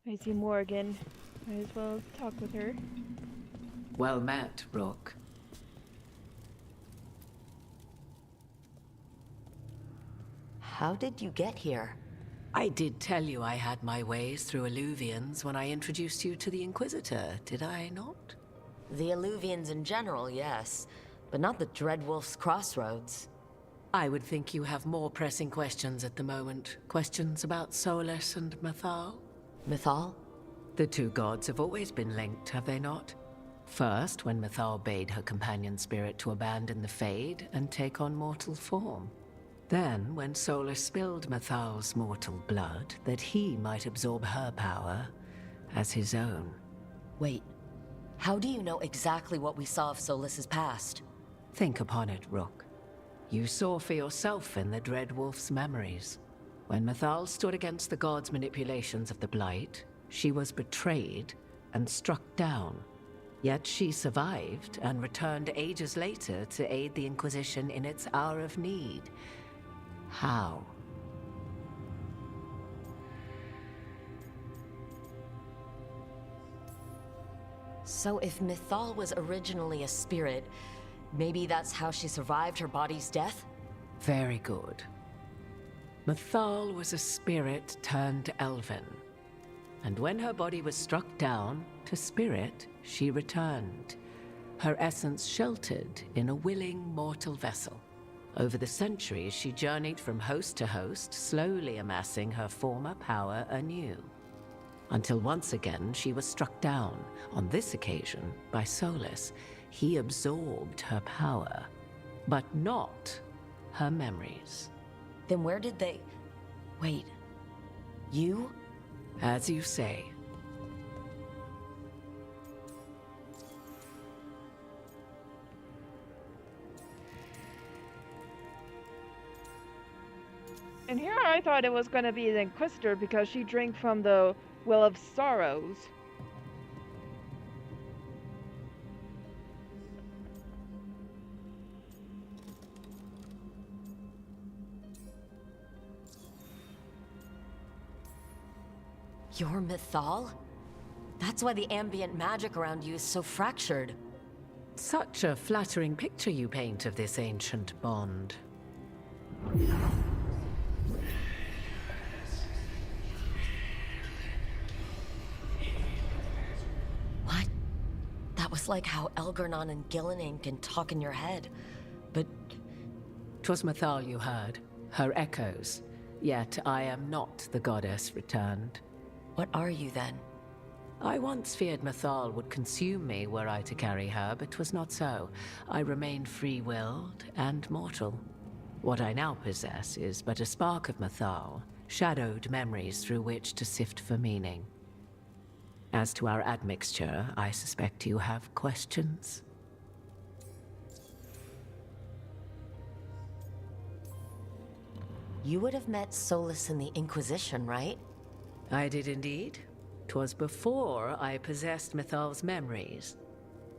I see Morgan. Might as well talk with her. Well met, Rook. How did you get here? I did tell you I had my ways through Illuvians when I introduced you to the Inquisitor, did I not? The Illuvians in general, yes. But not the Dreadwolf's Crossroads. I would think you have more pressing questions at the moment. Questions about Solus and Mythal? Mythal? The two gods have always been linked, have they not? First, when Mythal bade her companion spirit to abandon the Fade and take on mortal form. Then, when Solus spilled Mythal's mortal blood, that he might absorb her power as his own. Wait, how do you know exactly what we saw of Solus's past? Think upon it, Rook. You saw for yourself in the Dreadwolf's memories. When Mythal stood against the gods' manipulations of the Blight, she was betrayed and struck down. Yet she survived and returned ages later to aid the Inquisition in its hour of need. How? So if Mythal was originally a spirit, maybe that's how she survived her body's death? Very good. Mythal was a spirit turned elven. And when her body was struck down, to spirit, she returned. Her essence sheltered in a willing mortal vessel. Over the centuries, she journeyed from host to host, slowly amassing her former power anew. Until once again, she was struck down, on this occasion, by Solus. He absorbed her power, but not her memories. Then where did they... Wait, you? As you say. And here I thought it was going to be the Inquisitor because she drank from the Well of Sorrows. You're Mythal? That's why the ambient magic around you is so fractured. Such a flattering picture you paint of this ancient bond. What? That was like how Elgarnon and Gillenane can talk in your head. But... 'Twas Mythal you heard, her echoes. Yet I am not the goddess returned. What are you then? I once feared Mythal would consume me were I to carry her, but 'twas not so. I remain free-willed and mortal. What I now possess is but a spark of Mythal, shadowed memories through which to sift for meaning. As to our admixture, I suspect you have questions. You would have met Solus in the Inquisition, right? I did indeed. 'Twas before I possessed Mythal's memories.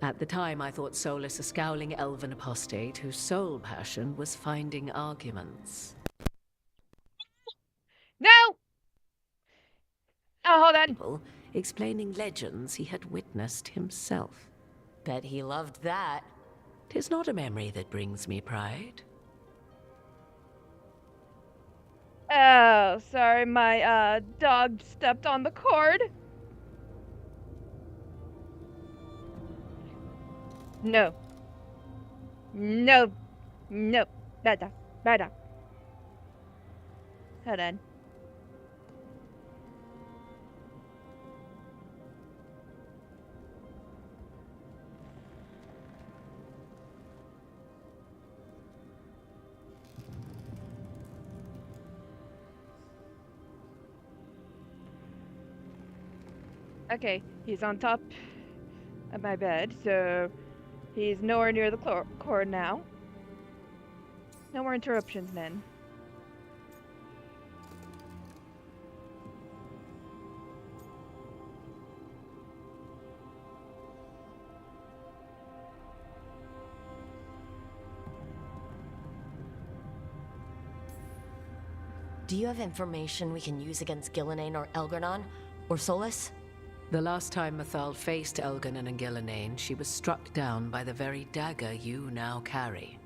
At the time, I thought Solus a scowling elven apostate whose sole passion was finding arguments. No! Oh, hold on. Explaining legends he had witnessed himself. Bet he loved that. 'Tis not a memory that brings me pride. Oh, sorry, my dog stepped on the cord. No. No. No. Better. Better. Hold on. Okay, he's on top of my bed, so he's nowhere near the cord now. No more interruptions, men. Do you have information we can use against Gillenane or Elgarnon? Or Solus? The last time Mythal faced Elgarnon and Gillenane, she was struck down by the very dagger you now carry.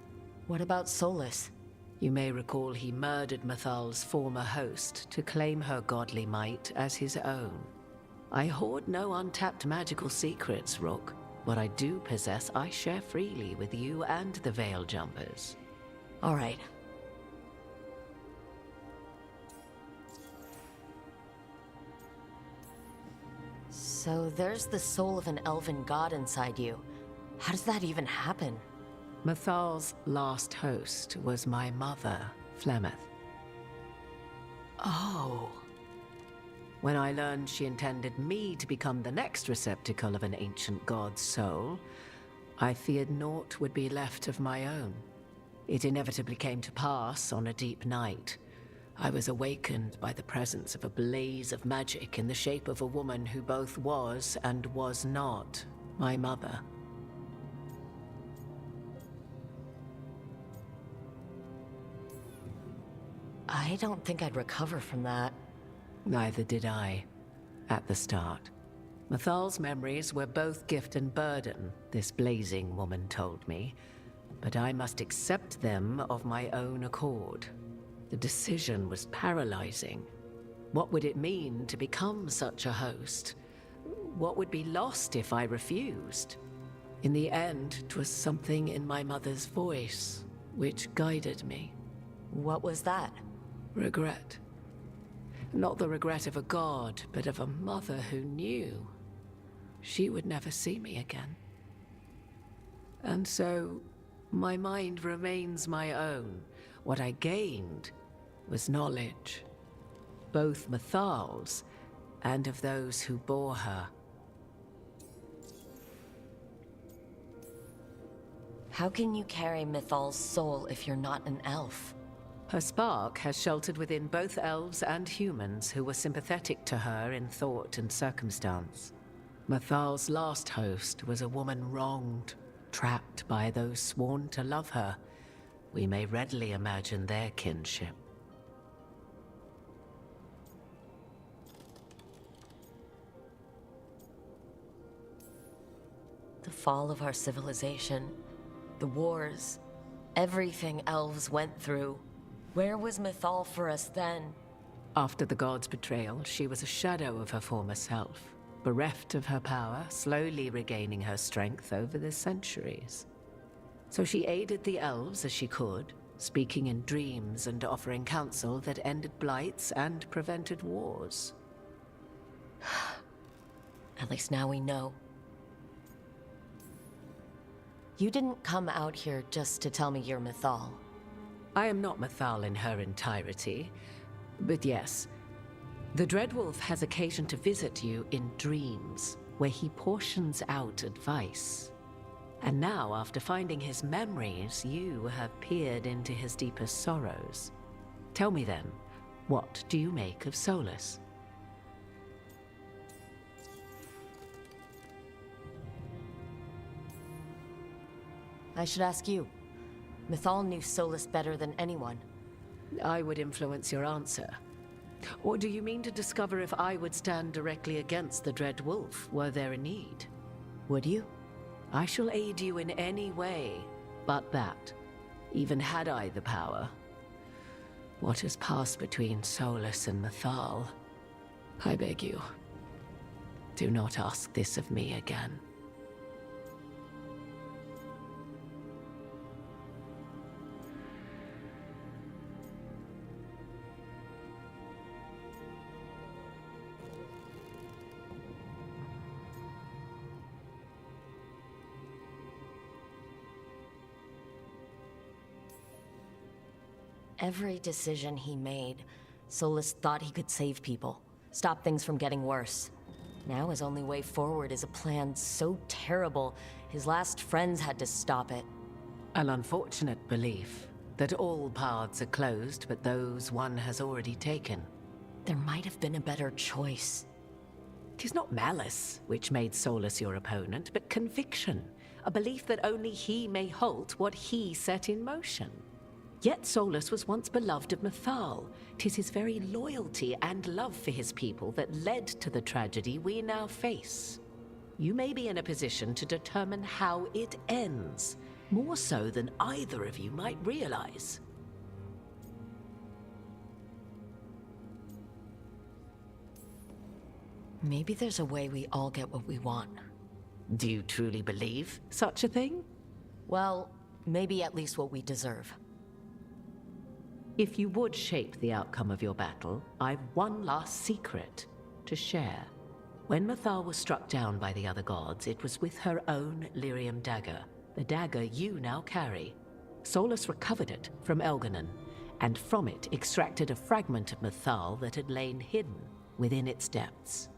What about Solus? You may recall he murdered Mathal's former host to claim her godly might as his own. I hoard no untapped magical secrets, Rook. What I do possess, I share freely with you and the Veil Jumpers. All right. So there's the soul of an elven god inside you. How does that even happen? Mathal's last host was my mother, Flemeth. Oh. When I learned she intended me to become the next receptacle of an ancient god's soul, I feared naught would be left of my own. It inevitably came to pass on a deep night. I was awakened by the presence of a blaze of magic in the shape of a woman who both was and was not my mother. I don't think I'd recover from that. Neither did I, at the start. Mathal's memories were both gift and burden, this blazing woman told me, but I must accept them of my own accord. The decision was paralyzing. What would it mean to become such a host? What would be lost if I refused? In the end, 'twas something in my mother's voice which guided me. What was that? Regret. Not the regret of a god, but of a mother who knew she would never see me again. And so, my mind remains my own. What I gained was knowledge, both Mathal's and of those who bore her. How can you carry Mathal's soul if you're not an elf? Her spark has sheltered within both elves and humans who were sympathetic to her in thought and circumstance. Mathal's last host was a woman wronged, trapped by those sworn to love her. We may readily imagine their kinship. The fall of our civilization, the wars, everything elves went through. Where was Mathal for us then? After the god's betrayal, she was a shadow of her former self, bereft of her power, slowly regaining her strength over the centuries. So she aided the elves as she could, speaking in dreams and offering counsel that ended blights and prevented wars. At least now we know. You didn't come out here just to tell me you're Mathal. I am not Mathal in her entirety, but yes, the Dreadwolf has occasion to visit you in dreams, where he portions out advice. And now, after finding his memories, you have peered into his deepest sorrows. Tell me then, what do you make of Solus? I should ask you. Mathal knew Solus better than anyone. I would influence your answer. Or do you mean to discover if I would stand directly against the Dread Wolf were there a need? Would you? I shall aid you in any way but that, even had I the power. What has passed between Solus and Mathal? I beg you, do not ask this of me again. Every decision he made, Solus thought he could save people, stop things from getting worse. Now his only way forward is a plan so terrible, his last friends had to stop it. An unfortunate belief that all paths are closed but those one has already taken. There might have been a better choice. 'Tis not malice which made Solus your opponent, but conviction, a belief that only he may halt what he set in motion. Yet Solus was once beloved of Mathal. 'Tis his very loyalty and love for his people that led to the tragedy we now face. You may be in a position to determine how it ends, more so than either of you might realize. Maybe there's a way we all get what we want. Do you truly believe such a thing? Well, maybe at least what we deserve. If you would shape the outcome of your battle, I've one last secret to share. When Mythal was struck down by the other gods, it was with her own lyrium dagger, the dagger you now carry. Solus recovered it from Elganon, and from it extracted a fragment of Mythal that had lain hidden within its depths.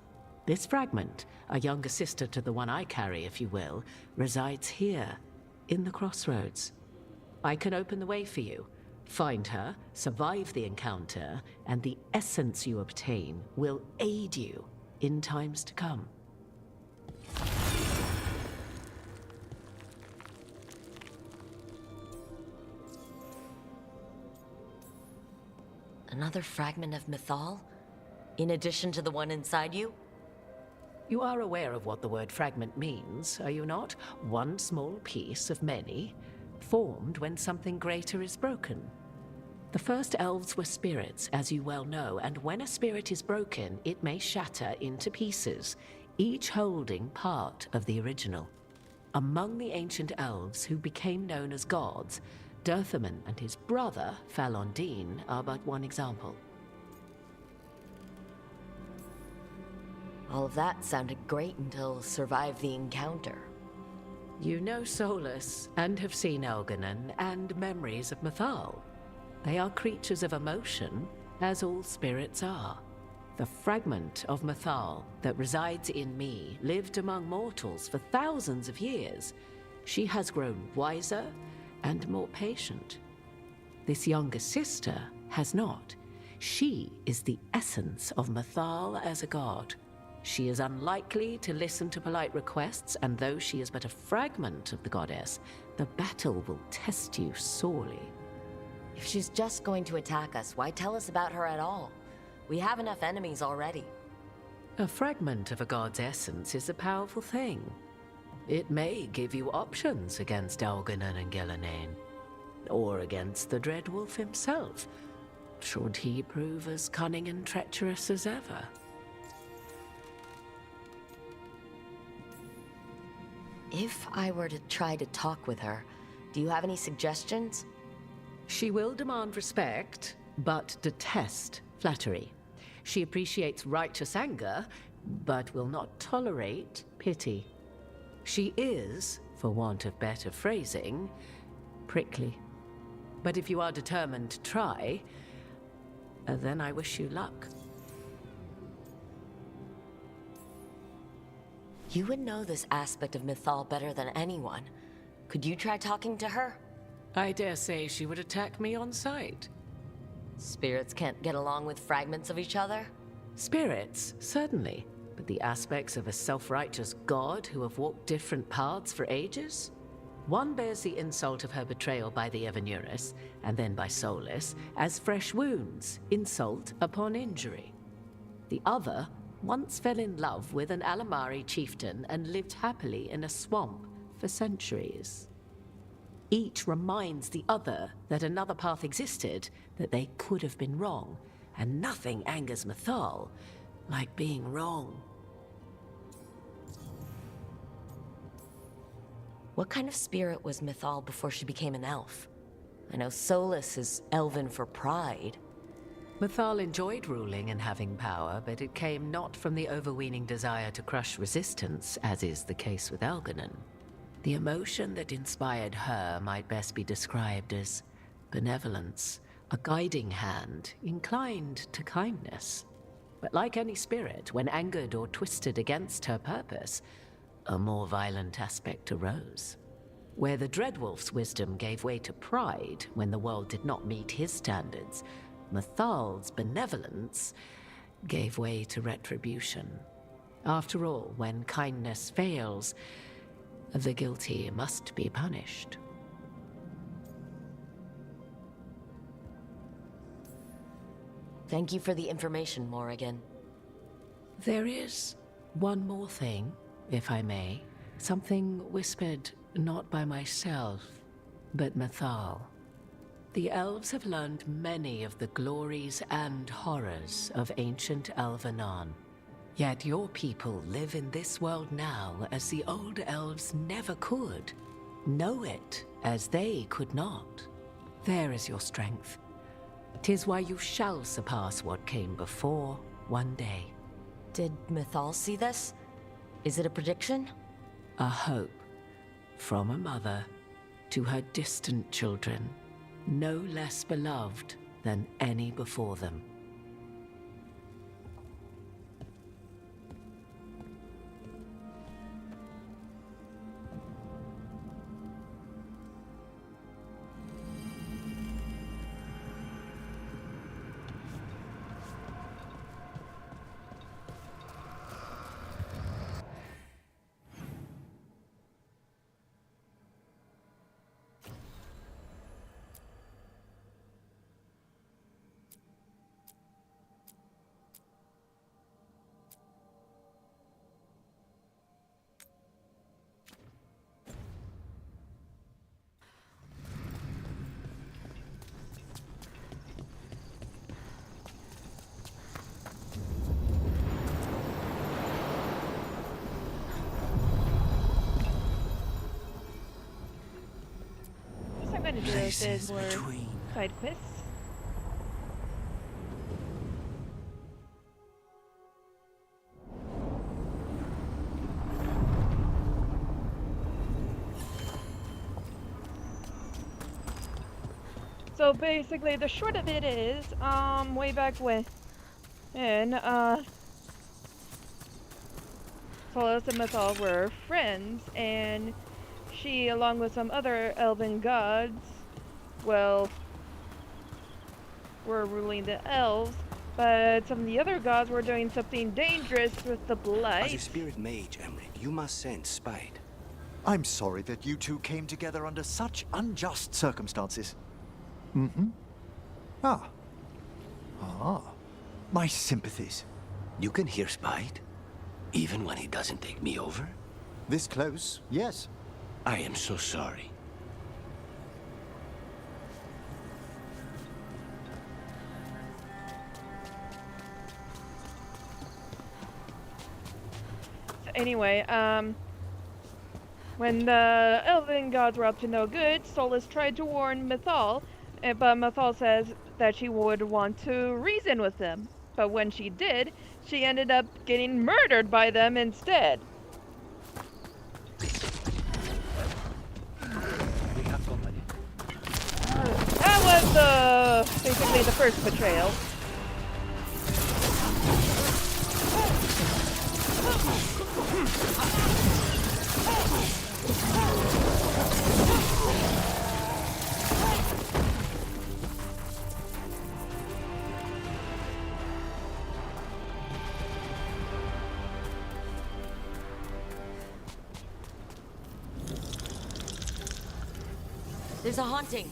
This fragment, a younger sister to the one I carry, if you will, resides here, in the crossroads. I can open the way for you, find her, survive the encounter, and the essence you obtain will aid you in times to come. Another fragment of Mythal? In addition to the one inside you? You are aware of what the word fragment means, are you not? One small piece of many, formed when something greater is broken. The first elves were spirits, as you well know, and when a spirit is broken, it may shatter into pieces, each holding part of the original. Among the ancient elves who became known as gods, Dirthaman and his brother, Falondine, are but one example. All of that sounded great until survive the encounter. You know Solus, and have seen Elganon, and memories of Mythal. They are creatures of emotion, as all spirits are. The fragment of Mythal that resides in me lived among mortals for thousands of years. She has grown wiser and more patient. This younger sister has not. She is the essence of Mythal as a god. She is unlikely to listen to polite requests, and though she is but a fragment of the goddess, the battle will test you sorely. If she's just going to attack us, why tell us about her at all? We have enough enemies already. A fragment of a god's essence is a powerful thing. It may give you options against Elganon and Ghilanane, or against the Dreadwolf himself, should he prove as cunning and treacherous as ever. If I were to try to talk with her, do you have any suggestions? She will demand respect, but detest flattery. She appreciates righteous anger, but will not tolerate pity. She is, for want of better phrasing, prickly. But if you are determined to try, then I wish you luck. You would know this aspect of Mythal better than anyone. Could you try talking to her? I dare say she would attack me on sight. Spirits can't get along with fragments of each other? Spirits, certainly. But the aspects of a self-righteous god who have walked different paths for ages? One bears the insult of her betrayal by the Evanurus, and then by Solus, as fresh wounds, insult upon injury. The other once fell in love with an Alamari chieftain and lived happily in a swamp for centuries. Each reminds the other that another path existed, that they could have been wrong, and nothing angers Mythal like being wrong. What kind of spirit was Mythal before she became an elf? I know Solus is elven for pride. Mythal enjoyed ruling and having power, but it came not from the overweening desire to crush resistance, as is the case with Elganon. The emotion that inspired her might best be described as benevolence, a guiding hand inclined to kindness. But like any spirit, when angered or twisted against her purpose, a more violent aspect arose. Where the Dreadwolf's wisdom gave way to pride when the world did not meet his standards, Mythal's benevolence gave way to retribution. After all, when kindness fails, the guilty must be punished. Thank you for the information, Morrigan. There is one more thing, if I may. Something whispered not by myself, but Mythal. The elves have learned many of the glories and horrors of ancient Elvenon. Yet your people live in this world now as the old elves never could. Know it as they could not. There is your strength. 'Tis why you shall surpass what came before one day. Did Mythal see this? Is it a prediction? A hope from a mother to her distant children, no less beloved than any before them. I'm going to do is more side quests. So basically, the short of it is, way back when, Solas and Mythal were friends, and she, along with some other elven gods, well, were ruling the elves, but some of the other gods were doing something dangerous with the blight. As a spirit mage, Emric, you must sense spite. I'm sorry that you two came together under such unjust circumstances. Mm-hmm. Ah. My sympathies. You can hear spite, even when he doesn't take me over? This close, yes. I am so sorry. So anyway, when the elven gods were up to no good, Solas tried to warn Mythal, but Mythal says that she would want to reason with them. But when she did, she ended up getting murdered by them instead. That was basically the first betrayal. There's a haunting.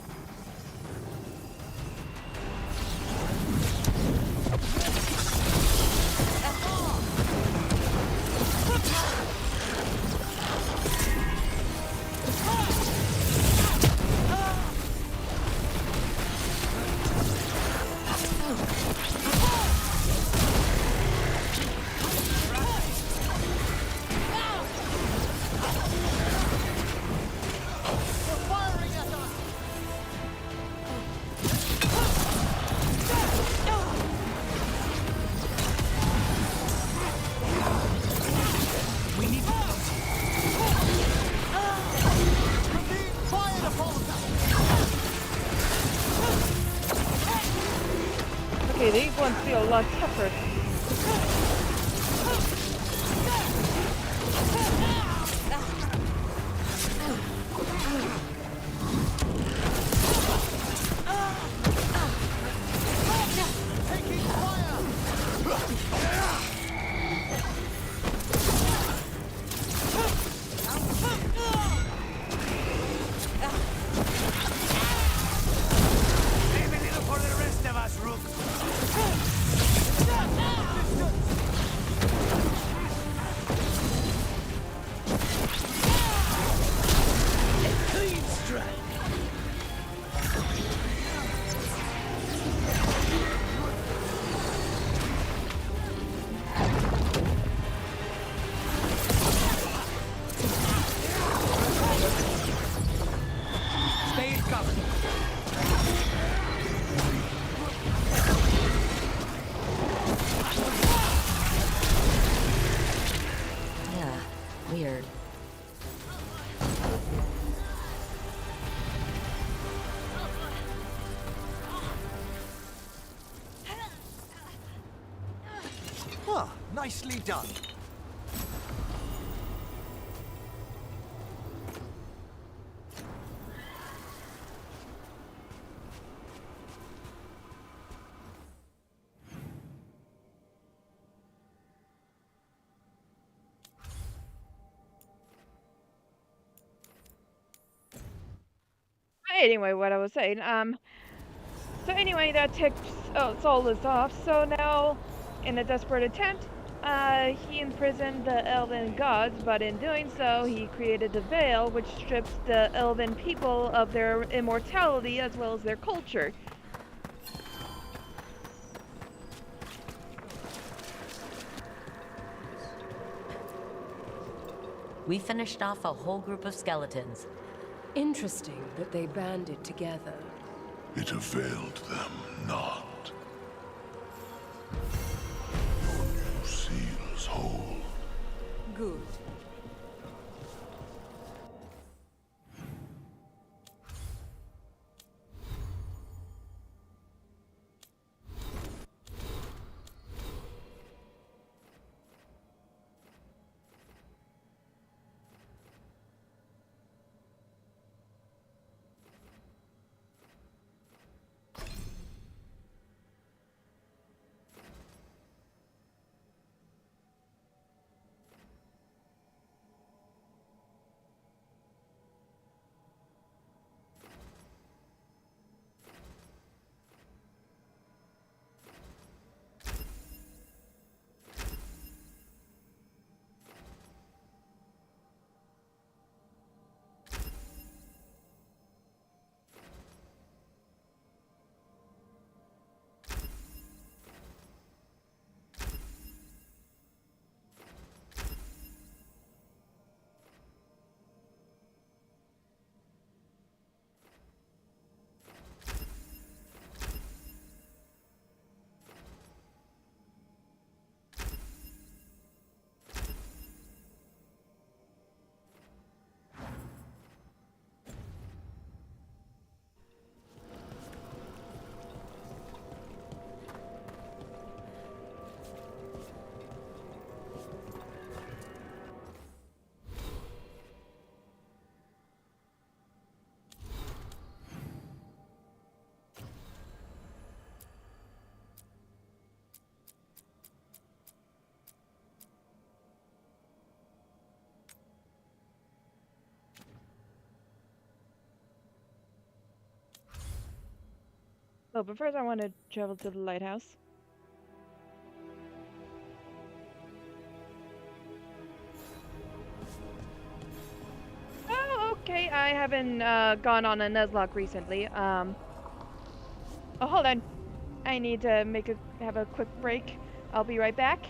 Okay, these ones feel a lot tougher. Ah, nicely done. Anyway, what I was saying, so anyway, that ticks Solus off, so now, in a desperate attempt, he imprisoned the elven gods, but in doing so, he created the Veil, which strips the elven people of their immortality as well as their culture. We finished off a whole group of skeletons. Interesting that they banded together. It availed them not. Your new seals hold. Good. Oh, but first I want to travel to the lighthouse. Oh, okay. I haven't gone on a Nuzlocke recently. Oh, hold on. I need to have a quick break. I'll be right back.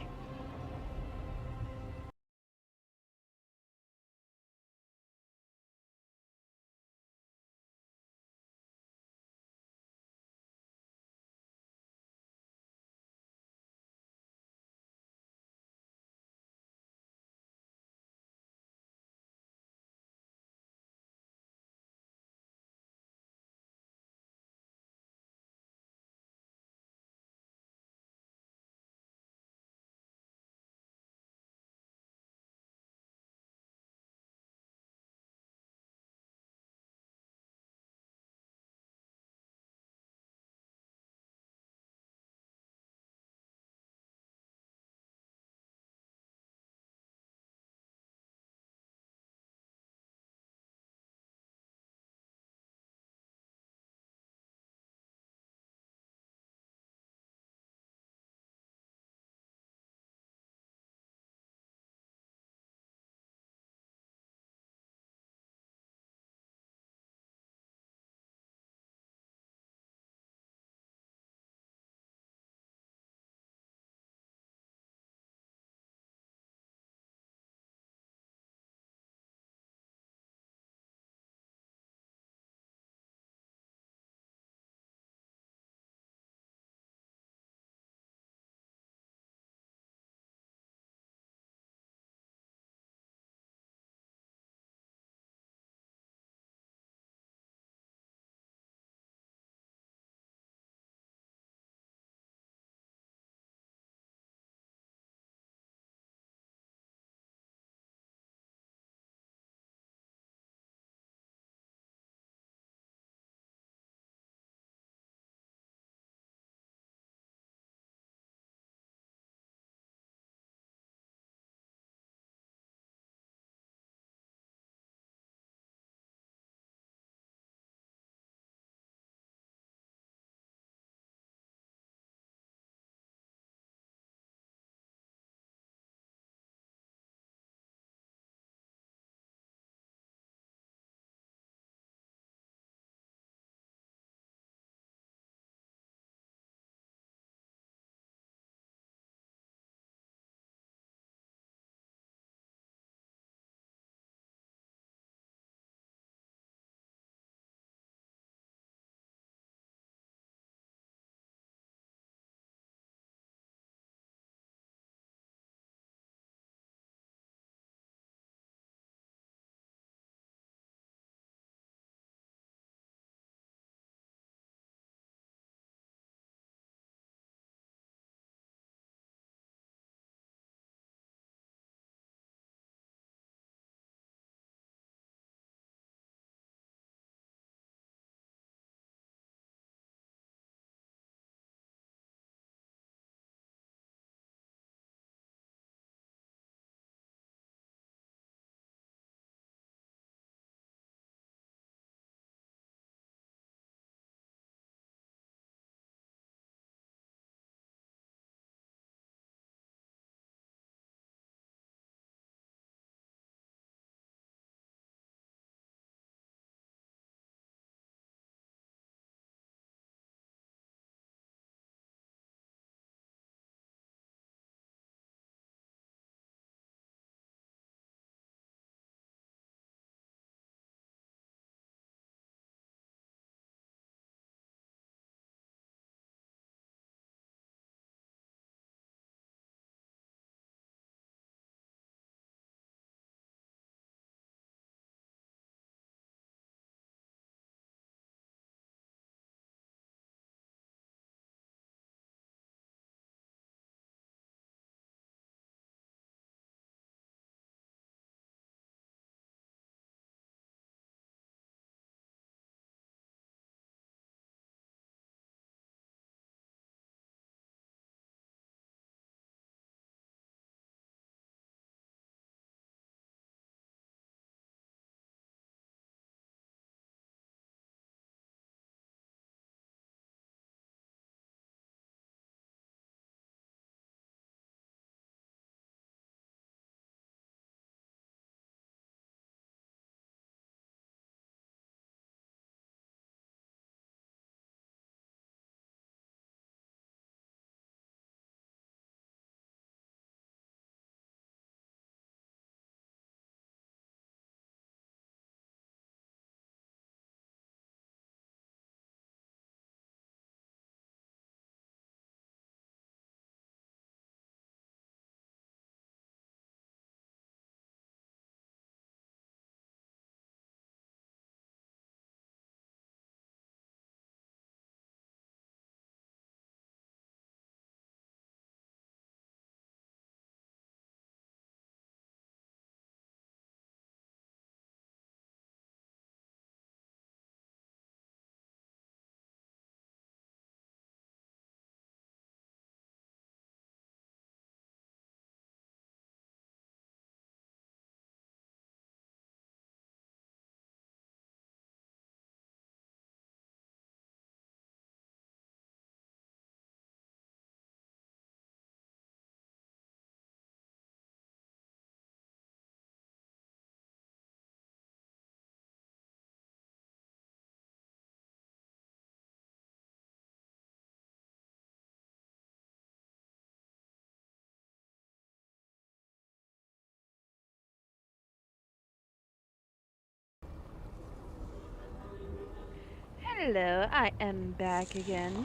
Hello, I am back again.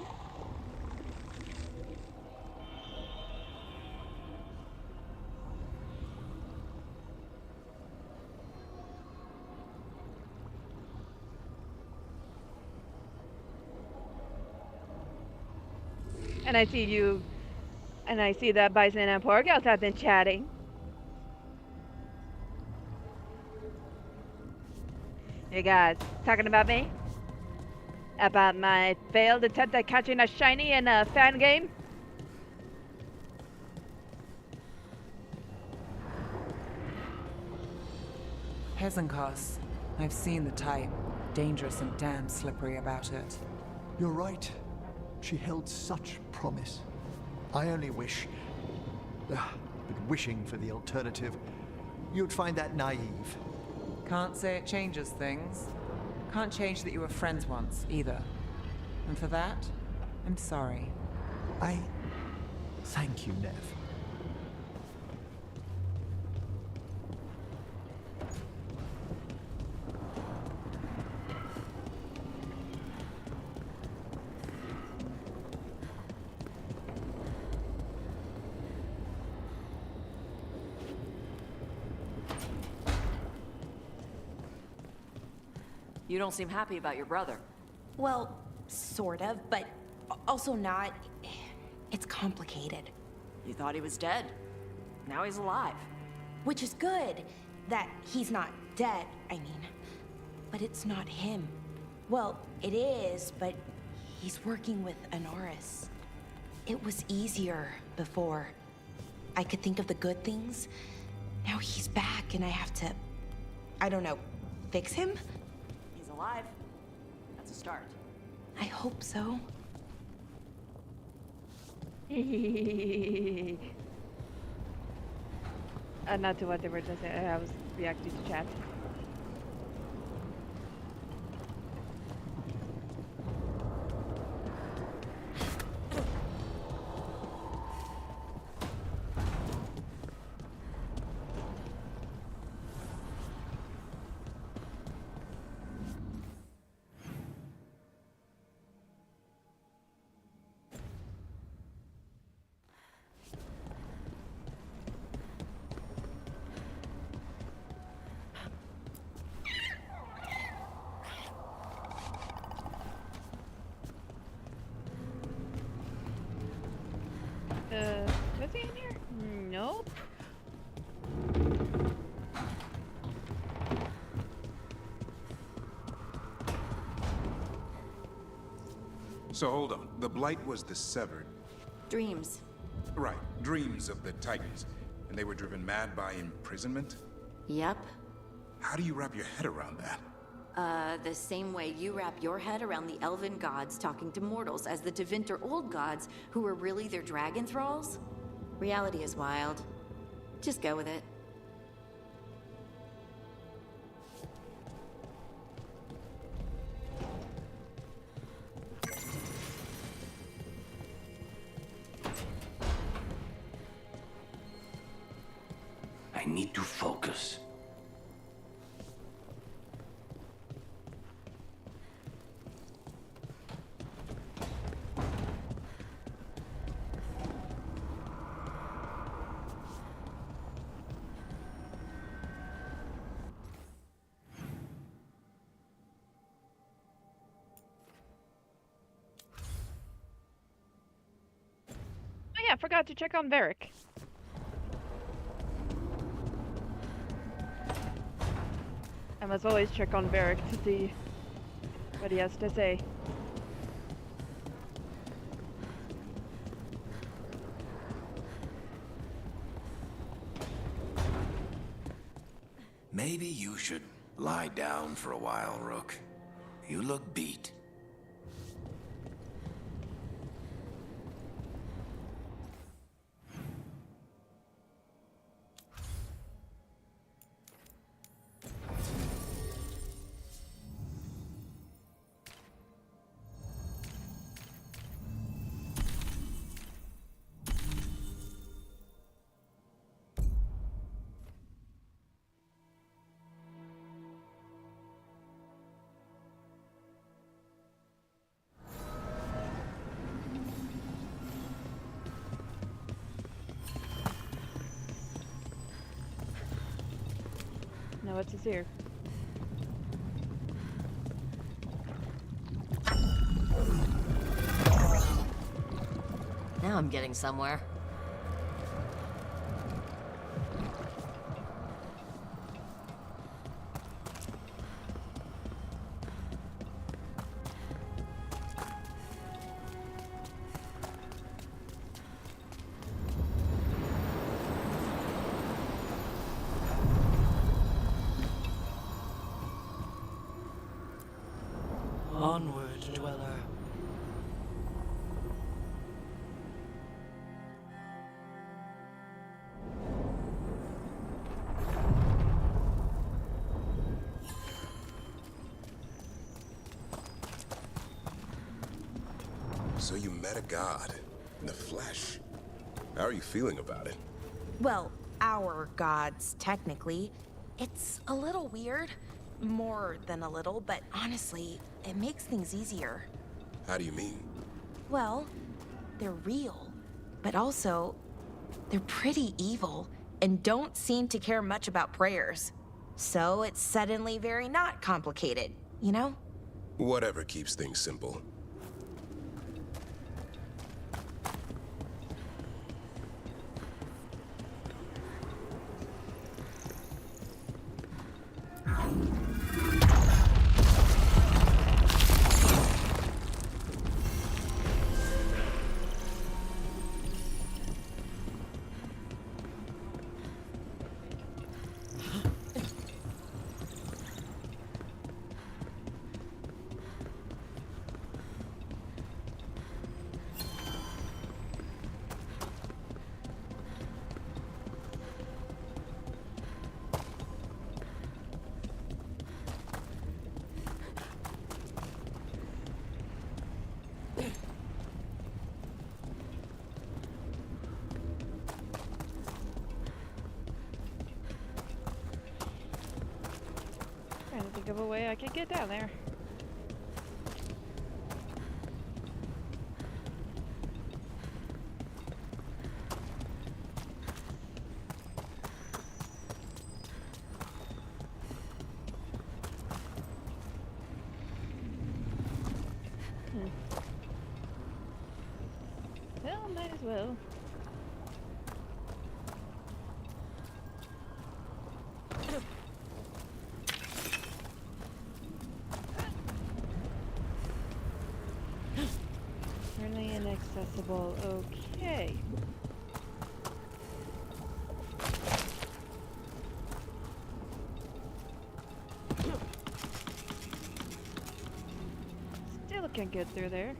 And I see you, and I see that Bison and Porgos have been chatting. You guys, talking about me? About my failed attempt at catching a shiny in a fan game? Hezenkos. I've seen the type. Dangerous and damn slippery about it. You're right. She held such promise. I only wish... but wishing for the alternative, you'd find that naive. Can't say it changes things. Can't change that you were friends once, either. And for that, I'm sorry. I thank you, Nev. You don't seem happy about your brother. Well, sort of, but also not. It's complicated. You thought he was dead. Now he's alive. Which is good, that he's not dead, I mean. But it's not him. Well, it is, but he's working with Anaris. It was easier before. I could think of the good things. Now he's back and I have to, I don't know, fix him? He's alive. That's a start. I hope so. Not to what they were just saying. I was reacting to chat. Was he in here? Nope. So hold on. The Blight was the severed. Dreams. Right. Dreams of the Titans. And they were driven mad by imprisonment? Yep. How do you wrap your head around that? The same way you wrap your head around the elven gods talking to mortals as the Tevinter old gods who were really their dragon thralls? Reality is wild. Just go with it. I need to focus. Oh yeah, I forgot to check on Varric. I must always check on Varric to see what he has to say. Maybe you should lie down for a while, Rook. You look beat. Now what's this here? Now I'm getting somewhere. Onward, dweller. So you met a god in the flesh. How are you feeling about it? Well, our gods, technically. It's a little weird. More than a little, but honestly, it makes things easier. How do you mean? Well, they're real, but also, they're pretty evil and don't seem to care much about prayers. So it's suddenly very not complicated, you know? Whatever keeps things simple. Trying to think of a way I could get down there. Well, might as well. Currently inaccessible. Okay. Still can't get through there.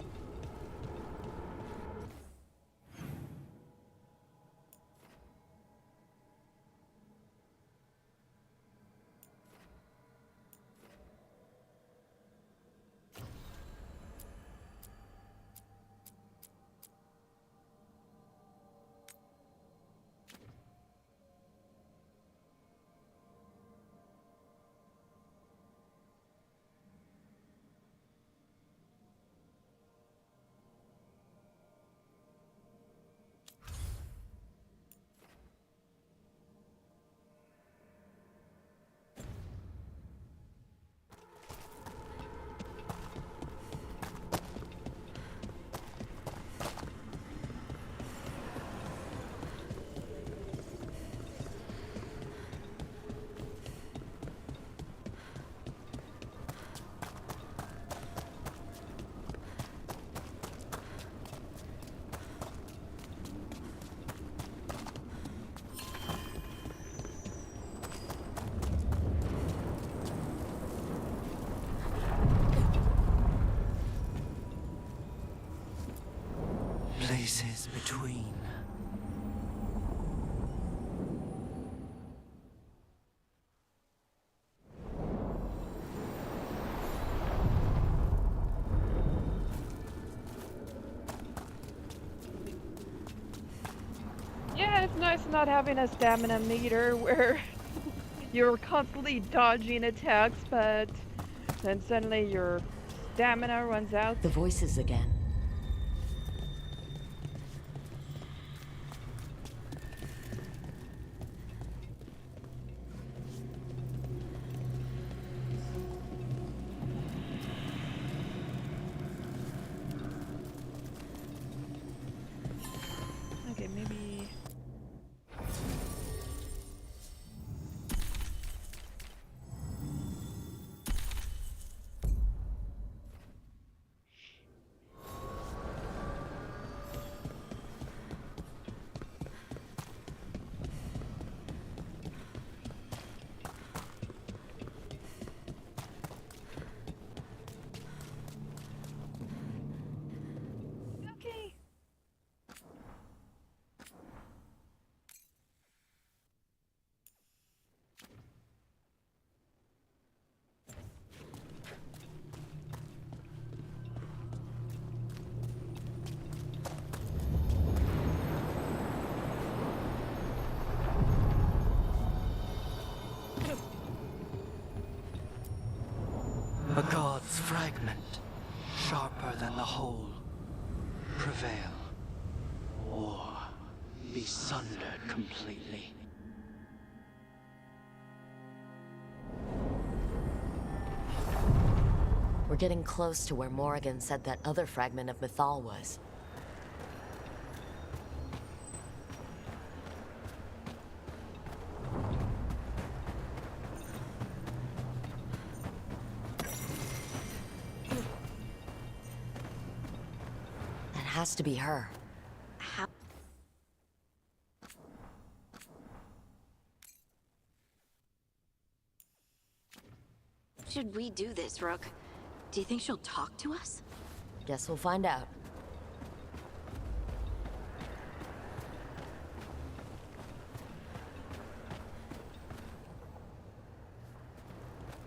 Places between. Yeah, it's nice not having a stamina meter where you're constantly dodging attacks, but then suddenly your stamina runs out. The voices again. A god's fragment, sharper than the whole. Prevail, or be sundered completely. We're getting close to where Morrigan said that other fragment of Mythal was. That has to be her. How? Should we do this, Rook? Do you think she'll talk to us? Guess we'll find out.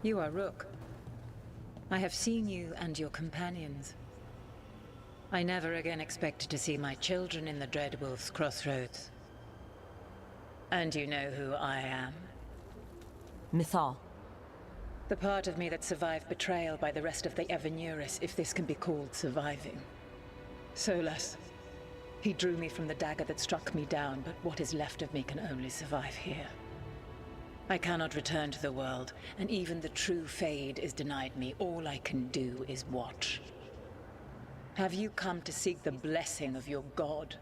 You are Rook. I have seen you and your companions. I never again expected to see my children in the Dreadwolf's crossroads. And you know who I am? Mythal. The part of me that survived betrayal by the rest of the Evanuris, if this can be called surviving. Solas. He drew me from the dagger that struck me down, but what is left of me can only survive here. I cannot return to the world, and even the true Fade is denied me. All I can do is watch. Have you come to seek the blessing of your god?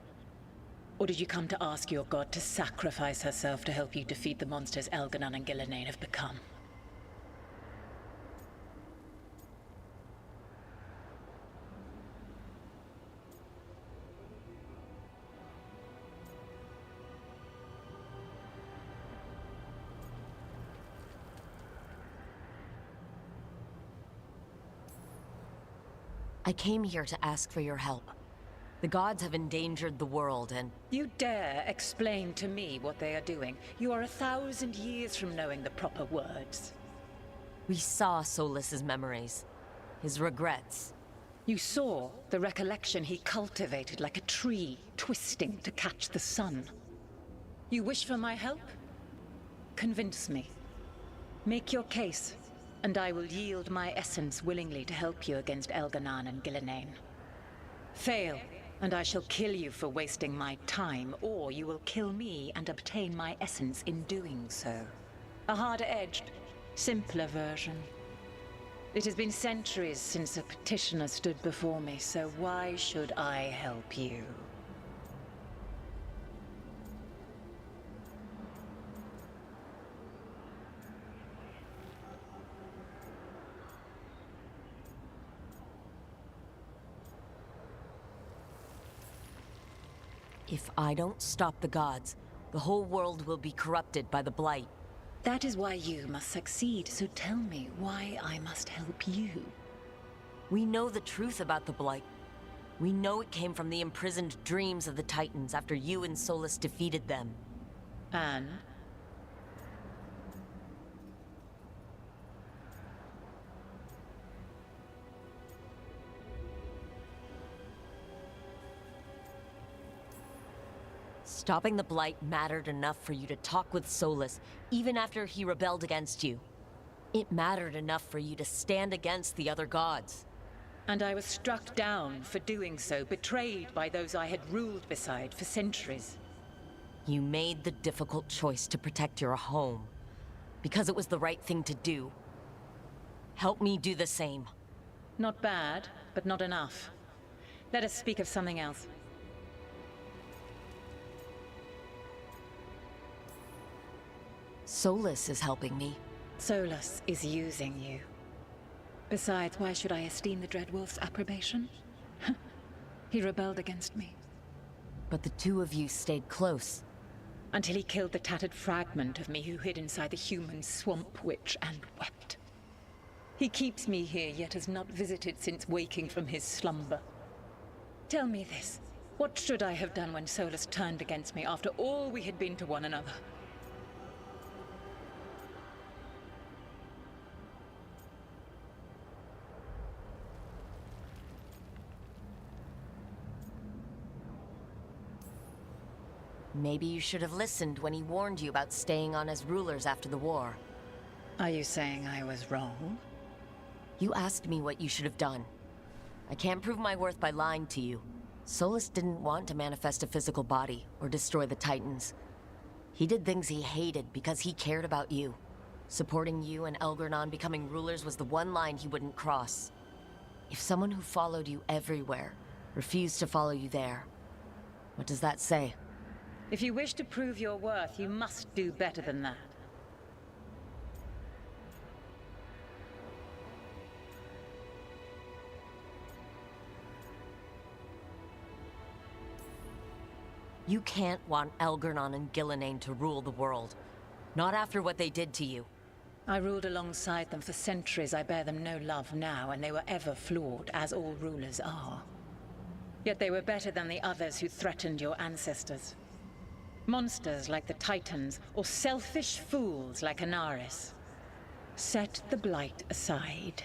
Or did you come to ask your god to sacrifice herself to help you defeat the monsters Elganon and Gillenane have become? I came here to ask for your help. The gods have endangered the world and... You dare explain to me what they are doing? You are 1,000 years from knowing the proper words. We saw Solas's memories. His regrets. You saw the recollection he cultivated like a tree, twisting to catch the sun. You wish for my help? Convince me. Make your case, and I will yield my essence willingly to help you against Elganon and Gillenane. Fail, and I shall kill you for wasting my time, or you will kill me and obtain my essence in doing so. A harder-edged, simpler version. It has been centuries since a petitioner stood before me, so why should I help you? If I don't stop the gods, the whole world will be corrupted by the Blight. That is why you must succeed, so tell me why I must help you. We know the truth about the Blight. We know it came from the imprisoned dreams of the Titans after you and Solas defeated them. And? Stopping the Blight mattered enough for you to talk with Solas, even after he rebelled against you. It mattered enough for you to stand against the other gods. And I was struck down for doing so, betrayed by those I had ruled beside for centuries. You made the difficult choice to protect your home, because it was the right thing to do. Help me do the same. Not bad, but not enough. Let us speak of something else. Solas is helping me. Solas is using you. Besides, why should I esteem the Dreadwolf's approbation? He rebelled against me. But the two of you stayed close. Until he killed the tattered fragment of me who hid inside the human swamp witch and wept. He keeps me here, yet has not visited since waking from his slumber. Tell me this. What should I have done when Solas turned against me after all we had been to one another? Maybe you should have listened when he warned you about staying on as rulers after the war. Are you saying I was wrong? You asked me what you should have done. I can't prove my worth by lying to you. Solus didn't want to manifest a physical body or destroy the Titans. He did things he hated because he cared about you. Supporting you and Elgarnon becoming rulers was the one line he wouldn't cross. If someone who followed you everywhere refused to follow you there, what does that say? If you wish to prove your worth, you must do better than that. You can't want Elgarnon and Gillenane to rule the world. Not after what they did to you. I ruled alongside them for centuries. I bear them no love now, and they were ever flawed, as all rulers are. Yet they were better than the others who threatened your ancestors. Monsters like the Titans, or selfish fools like Anaris. Set the Blight aside,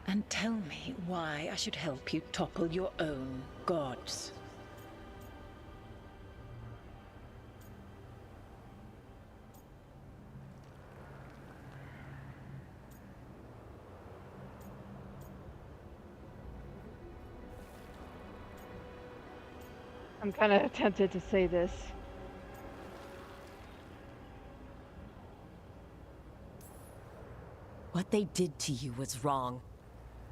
and tell me why I should help you topple your own gods. I'm kind of tempted to say this. What they did to you was wrong.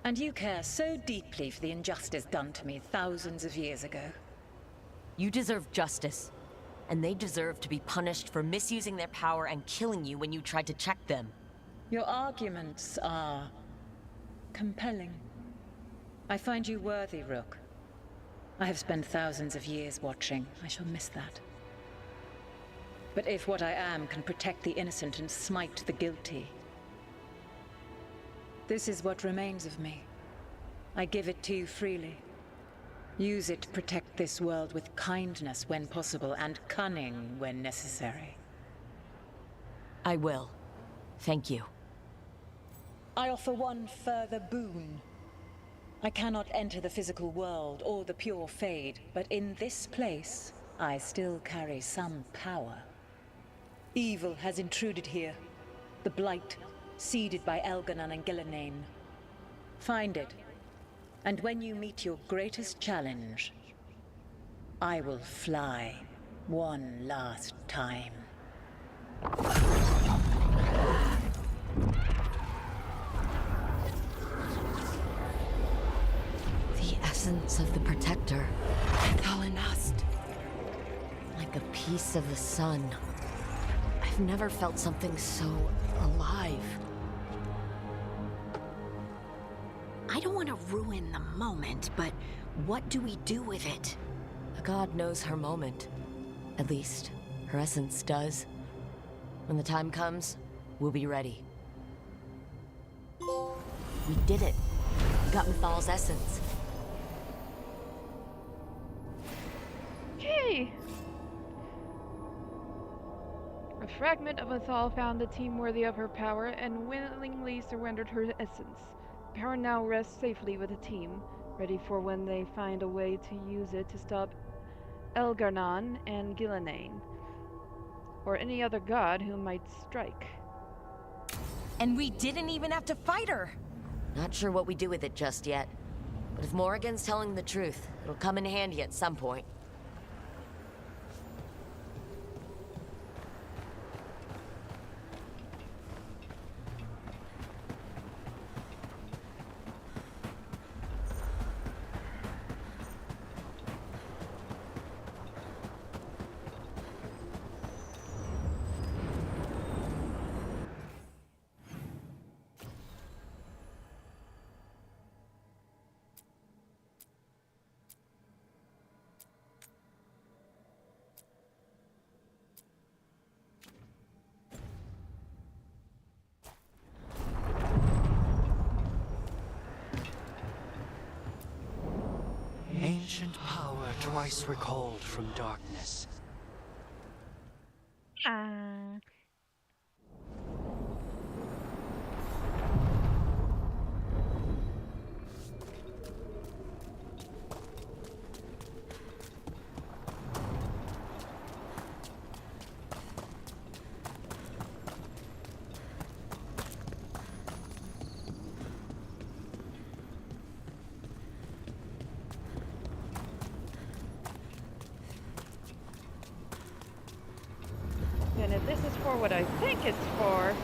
And you care so deeply for the injustice done to me thousands of years ago. You deserve justice. And they deserve to be punished for misusing their power and killing you when you tried to check them. Your arguments are compelling. I find you worthy, Rook. I have spent thousands of years watching. I shall miss that. But if what I am can protect the innocent and smite the guilty, this is what remains of me. I give it to you freely. Use it to protect this world with kindness when possible and cunning when necessary. I will. Thank you. I offer one further boon. I cannot enter the physical world or the pure Fade, but in this place, I still carry some power. Evil has intruded here. The Blight, seeded by Elgarnon and Gillenane. Find it, and when you meet your greatest challenge, I will fly one last time. Essence of the Protector. Thalanast. Like a piece of the sun. I've never felt something so alive. I don't want to ruin the moment, but what do we do with it? A god knows her moment. At least, her essence does. When the time comes, we'll be ready. We did it. We got Mythal's essence. Yay! A fragment of Mythal found a team worthy of her power and willingly surrendered her essence. Power now rests safely with the team, ready for when they find a way to use it to stop Elgarnon and Gillenane, or any other god who might strike. And we didn't even have to fight her! Not sure what we do with it just yet, but if Morrigan's telling the truth, it'll come in handy at some point. Ancient power twice recalled from darkness. if this is for what I think it's for,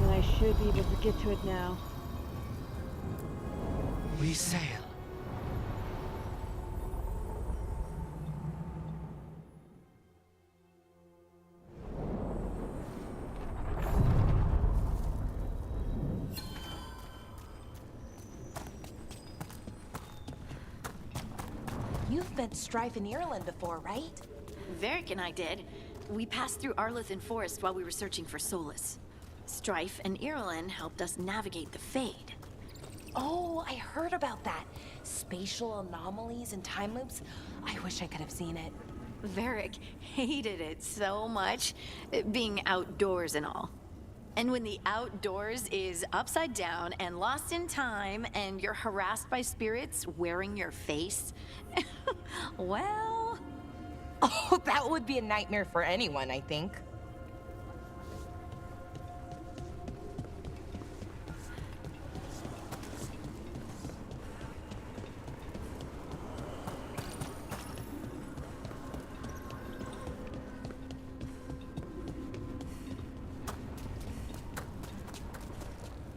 then I should be able to get to it now. We sail. You've met Strife in Ireland before, right? Varric and I did. We passed through Arlothan Forest while we were searching for Solus. Strife and Irulan helped us navigate the Fade. Oh, I heard about that. Spatial anomalies and time loops. I wish I could have seen it. Varric hated it so much, being outdoors and all. And when the outdoors is upside down and lost in time and you're harassed by spirits wearing your face, well... Oh, that would be a nightmare for anyone, I think.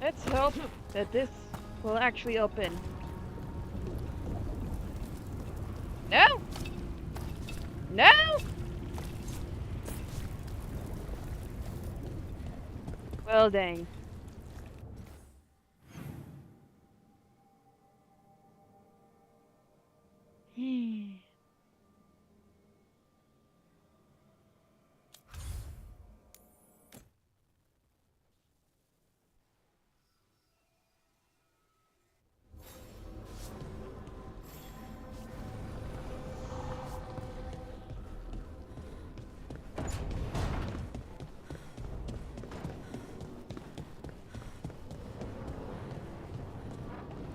Let's hope that this will actually open. No! No! Well, dang.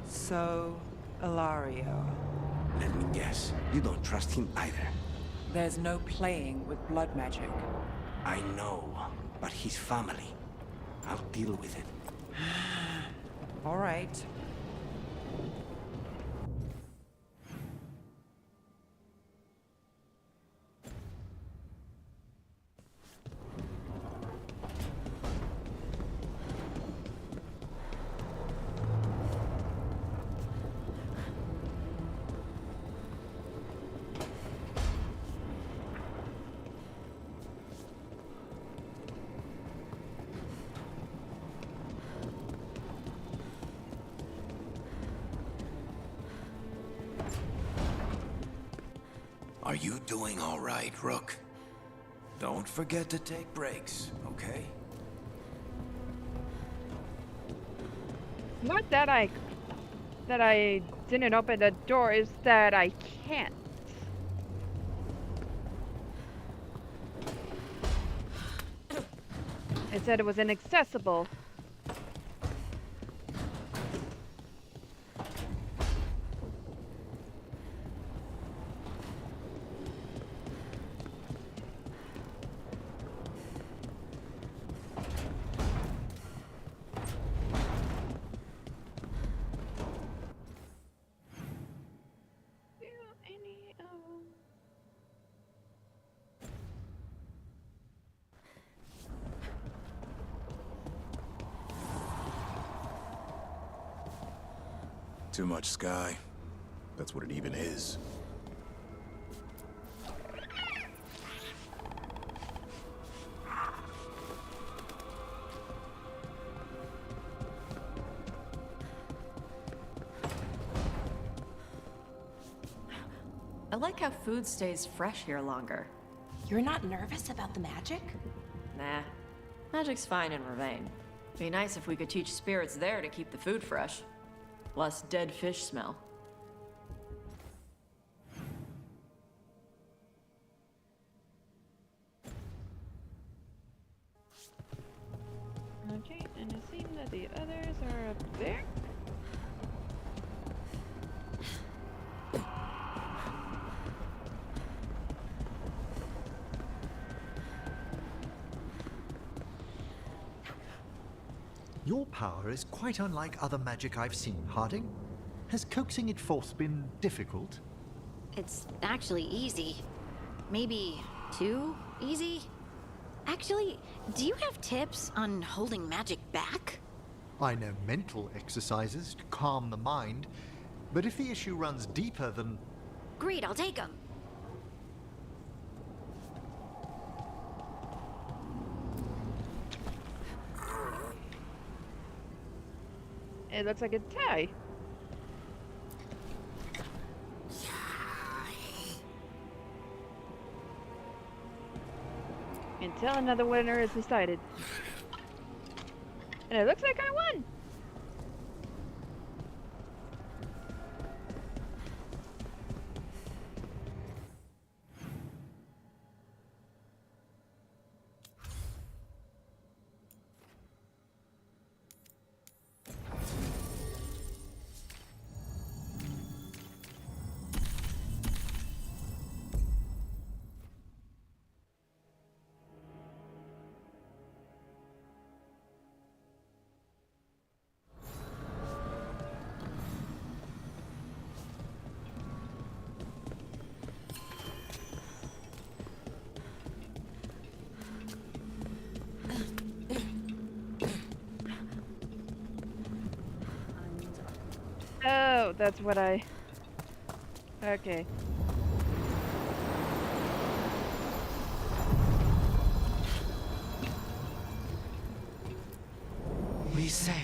So, Ilario. Let me guess. You don't trust him either. There's no playing with blood magic. I know, but his family. I'll deal with it. All right. Are you doing all right, Rook? Don't forget to take breaks, okay? Not that I didn't open the door, is that I can't. It said it was inaccessible. Too much sky. That's what it even is. I like how food stays fresh here longer. You're not nervous about the magic? Nah. Magic's fine in Ravane. Be nice if we could teach spirits there to keep the food fresh. Less dead fish smell. Okay, and it seems that the others are up there. Your power is quite unlike other magic I've seen, Harding. Has coaxing it forth been difficult? It's actually easy. Maybe too easy? Actually, do you have tips on holding magic back? I know mental exercises to calm the mind, but if the issue runs deeper than... Great, I'll take them. It looks like a tie. Until another winner is decided. And it looks like I won! Oh, that's what I... Okay. We sail.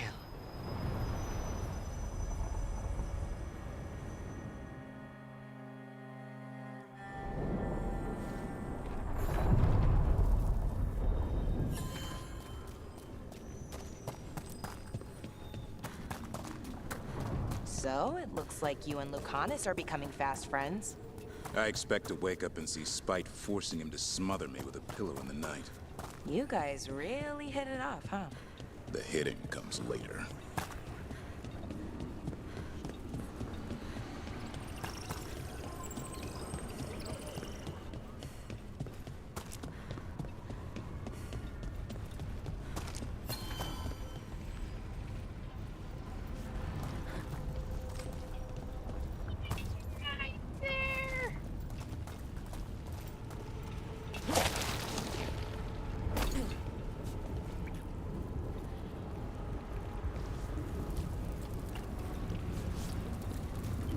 So, it looks like you and Lucanus are becoming fast friends. I expect to wake up and see Spite forcing him to smother me with a pillow in the night. You guys really hit it off, huh? The hitting comes later.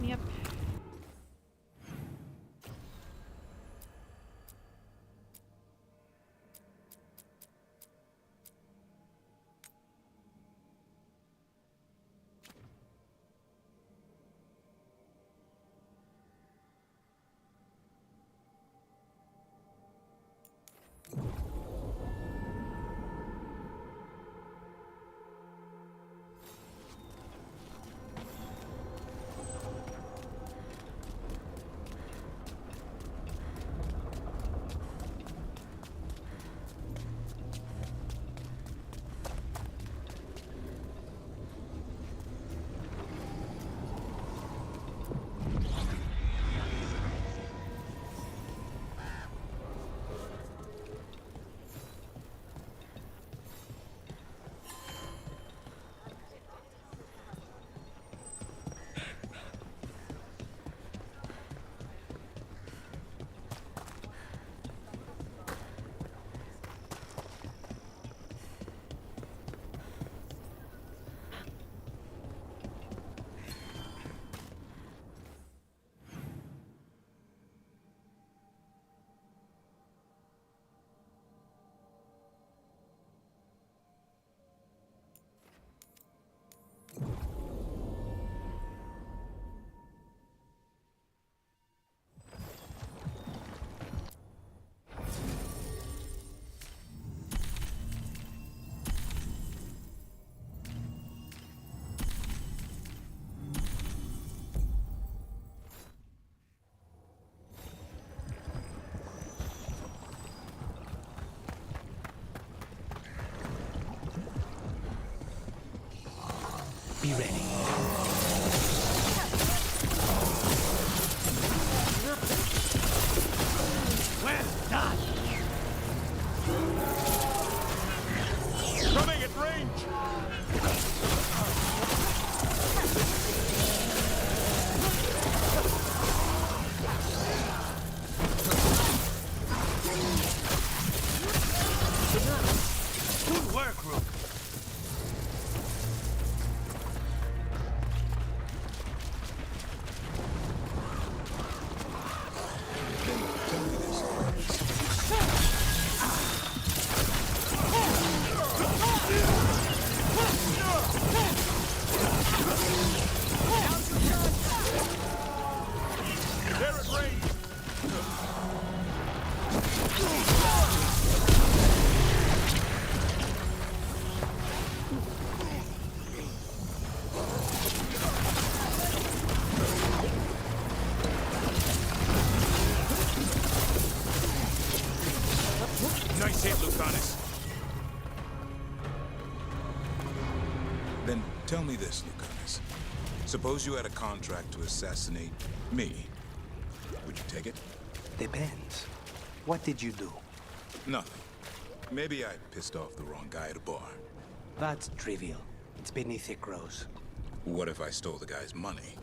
Yep. Be ready. Well done! Coming at range! Nice hit, Lucanus. Then tell me this, Lucanus. Suppose you had a contract to assassinate me. Would you take it? Depends. What did you do? Nothing. Maybe I pissed off the wrong guy at a bar. That's trivial. It's beneath it grows. What if I stole the guy's money?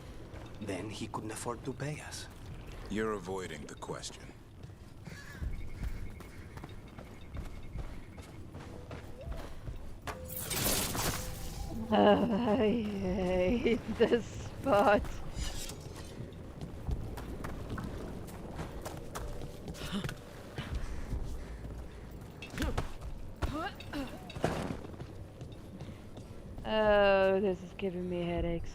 Then he couldn't afford to pay us. You're avoiding the question. I hate this spot. Oh, this is giving me headaches.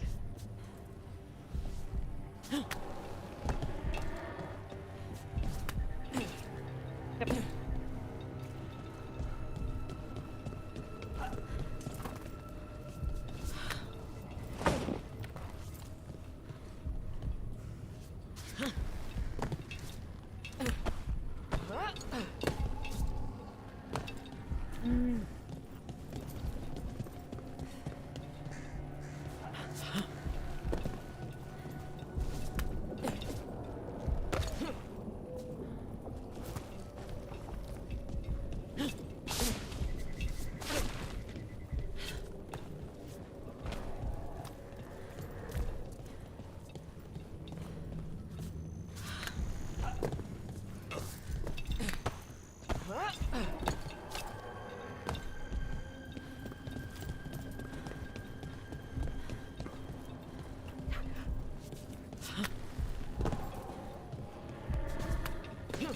Yep.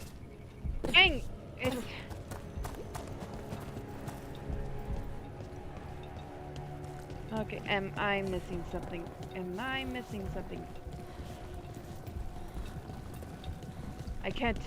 Dang! It's... Okay, am I missing something? Am I missing something? I can't...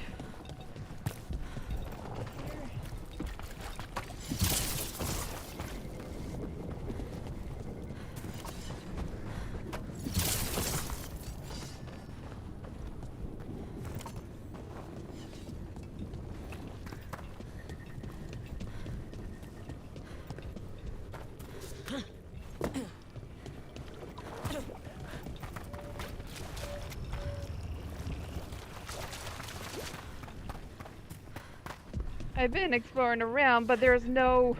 I've been exploring around, but there's no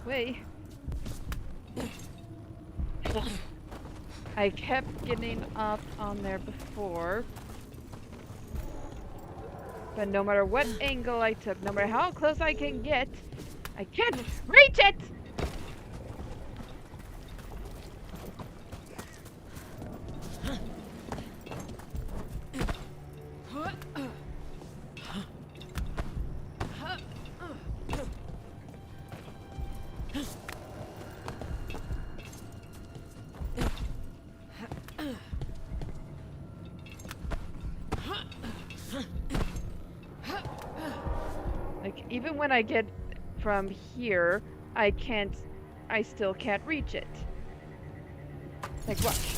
way. I kept getting up on there before, but no matter what angle I took, no matter how close I can get, I can't reach it! Even when I get from here, I still can't reach it. Like, watch.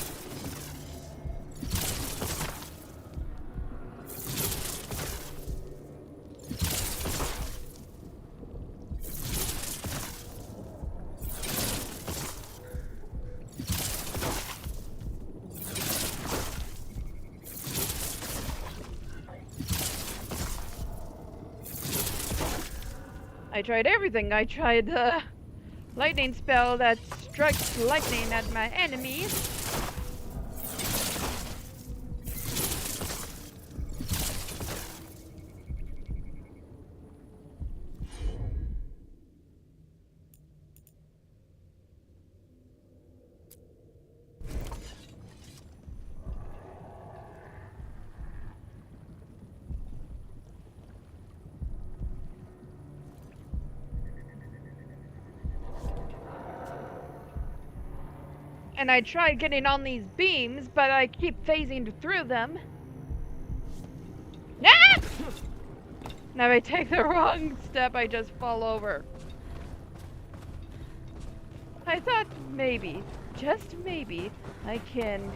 I tried everything. I tried the lightning spell that strikes lightning at my enemies. And I tried getting on these beams, but I keep phasing through them. Ah! Now if I take the wrong step, I just fall over. I thought maybe, just maybe, I can...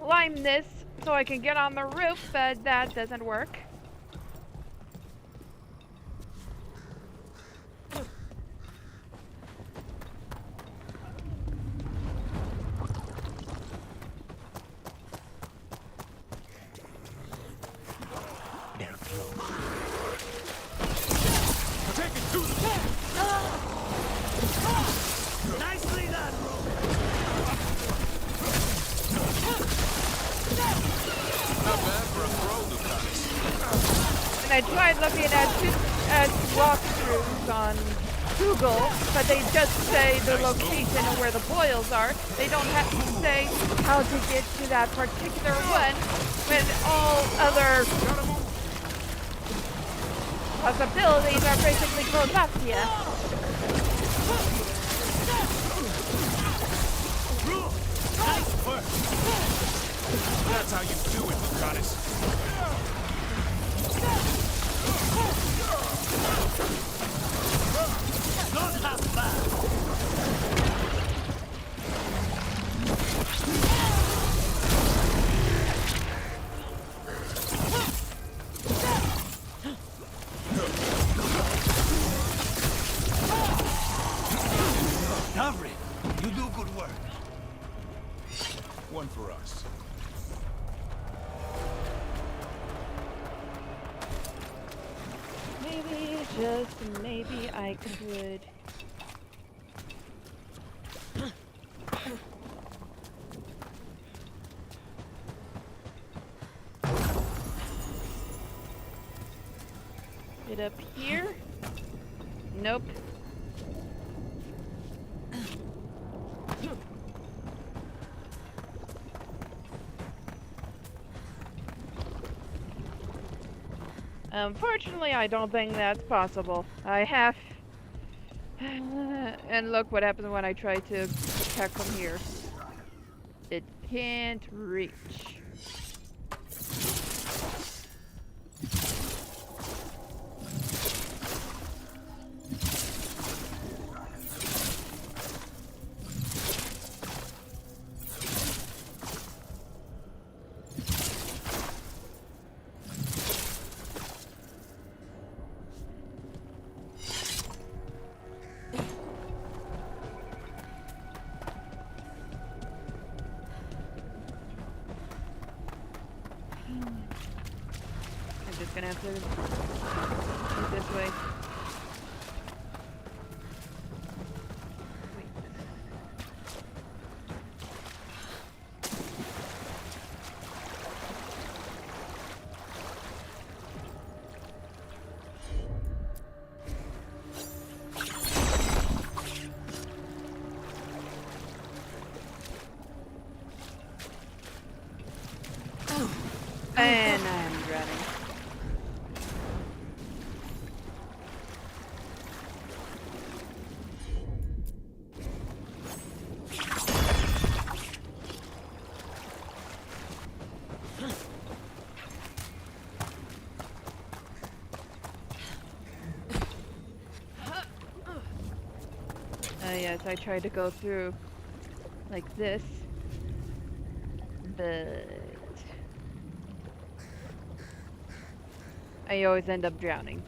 climb this so I can get on the roof, but that doesn't work. Nicely done, Not bad for a throw, Lucanus. And I tried looking at walkthroughs on Google, but they just say the location of where the boils are. They don't have to say how to get to that particular one when all other possibilities are basically closed off to you. Nice work. That's how you do it, Lucanus. Not half bad. Davrin, you do good work. One for us. Maybe, just maybe I could... Get up here? Nope. Unfortunately, I don't think that's possible. I have... And look what happens when I try to attack from here. It can't reach. I'm just gonna have to go this way. And I'm drowning. Yes, I tried to go through like this, but I always end up drowning.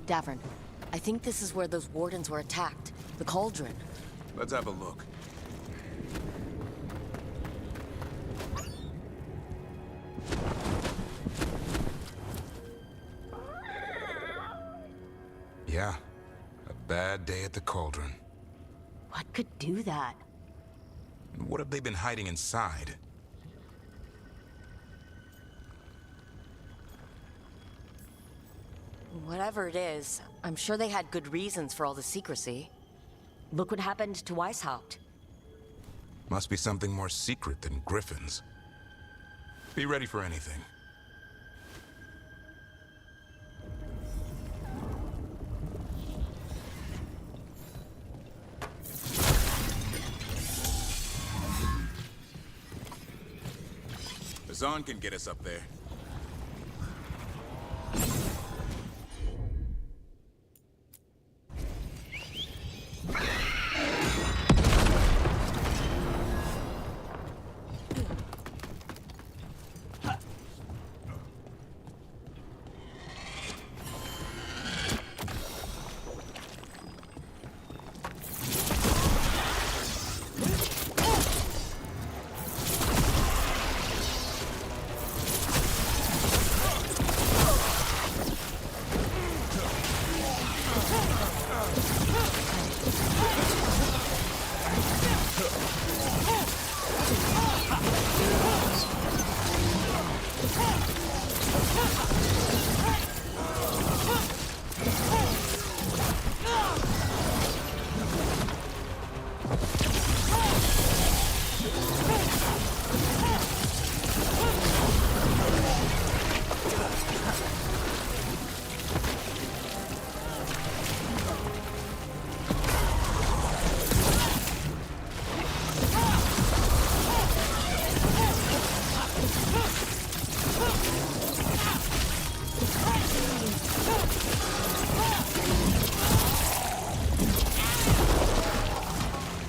Davrin, I think this is where those wardens were attacked. The cauldron. Let's have a look. Yeah, a bad day at the cauldron. What could do that? What have they been hiding inside? Whatever it is, I'm sure they had good reasons for all the secrecy. Look what happened to Weishaupt. Must be something more secret than griffins. Be ready for anything. Zahn can get us up there.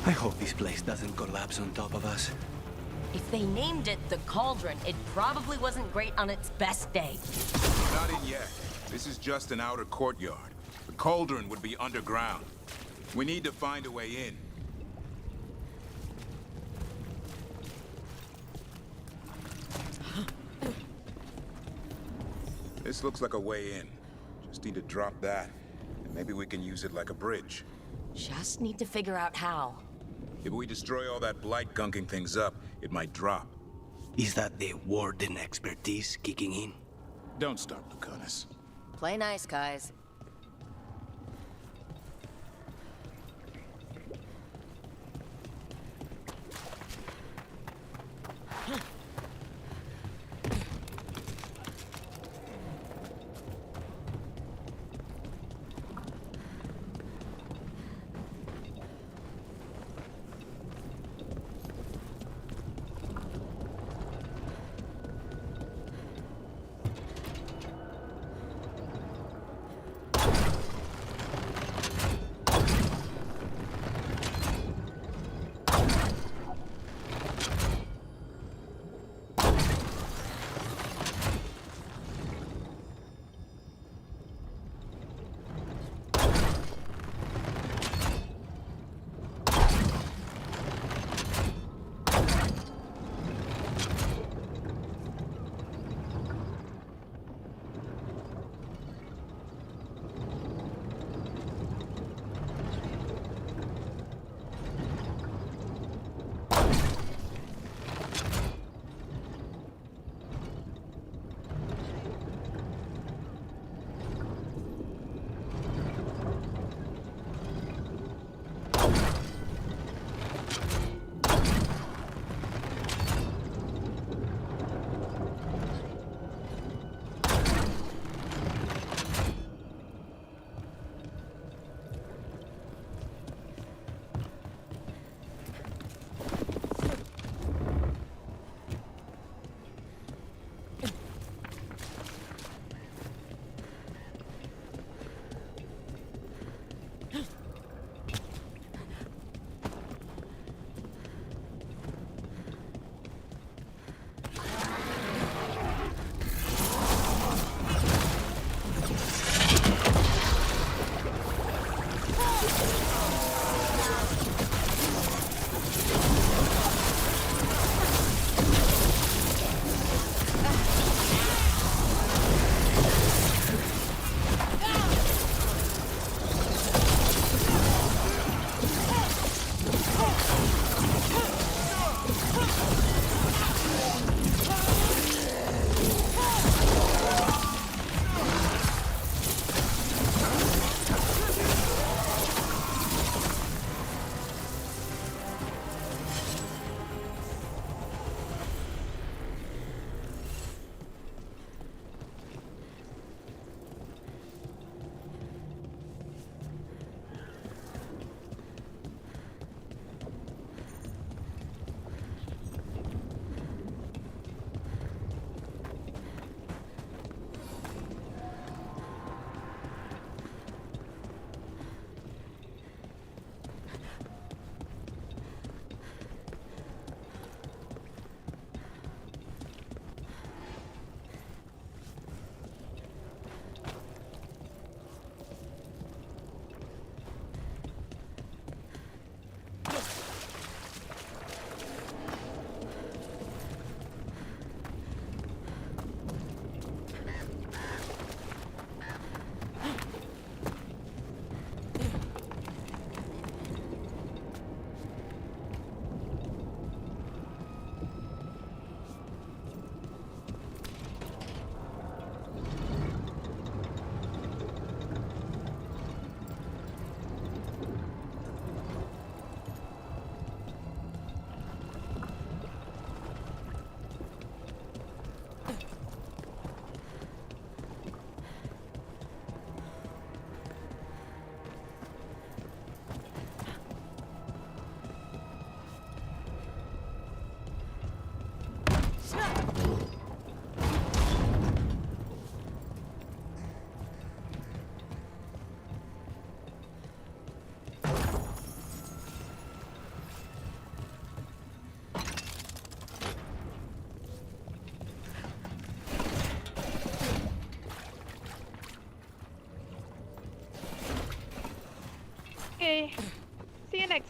I hope this place doesn't collapse on top of us. If they named it the Cauldron, it probably wasn't great on its best day. Not in yet. This is just an outer courtyard. The cauldron would be underground. We need to find a way in. This looks like a way in. Just need to drop that, and maybe we can use it like a bridge. Just need to figure out how. If we destroy all that blight gunking things up, it might drop. Is that the warden expertise kicking in? Don't start, Lucanus. Play nice, guys.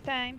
time.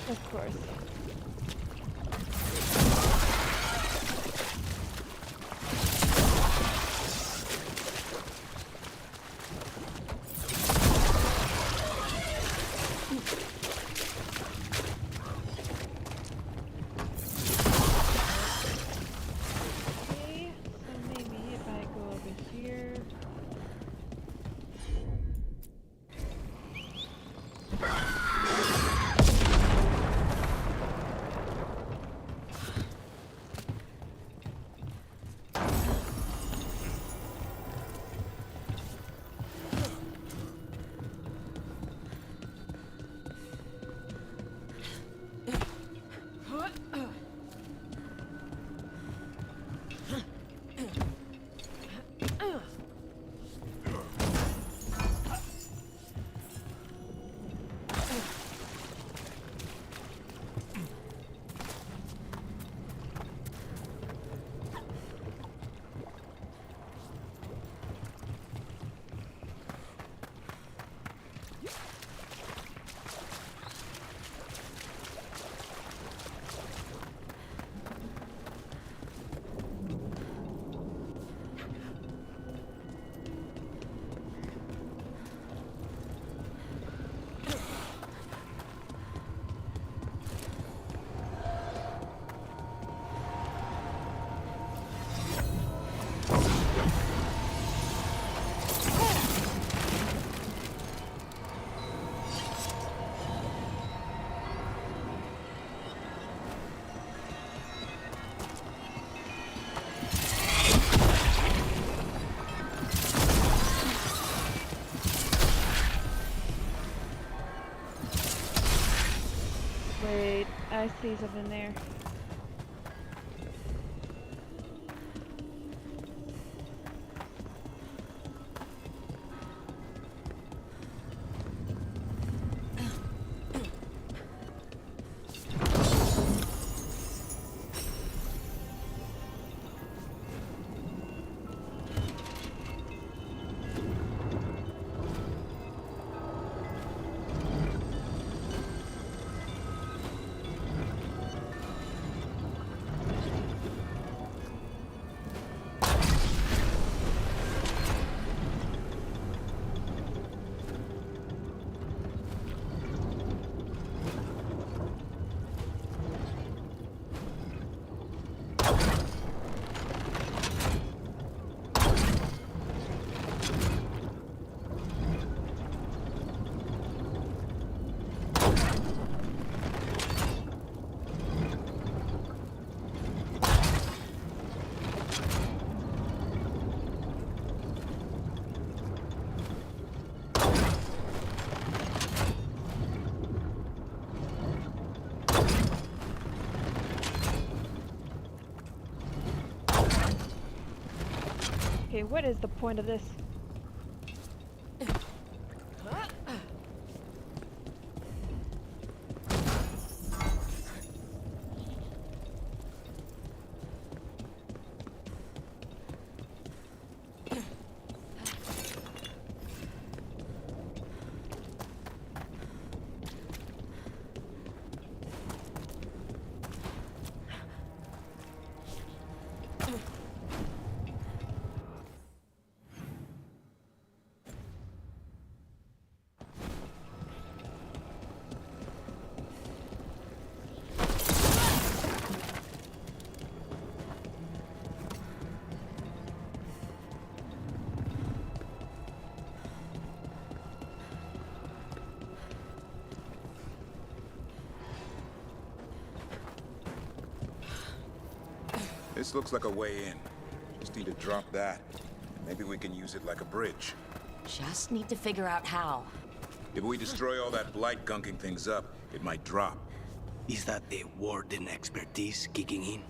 Of course. Okay, so maybe if I go over here. Wait, I see something there. Okay, what is the point of this? This looks like a way in. Just need to drop that. Maybe we can use it like a bridge. Just need to figure out how. If we destroy all that blight gunking things up, it might drop. Is that the warden expertise kicking in?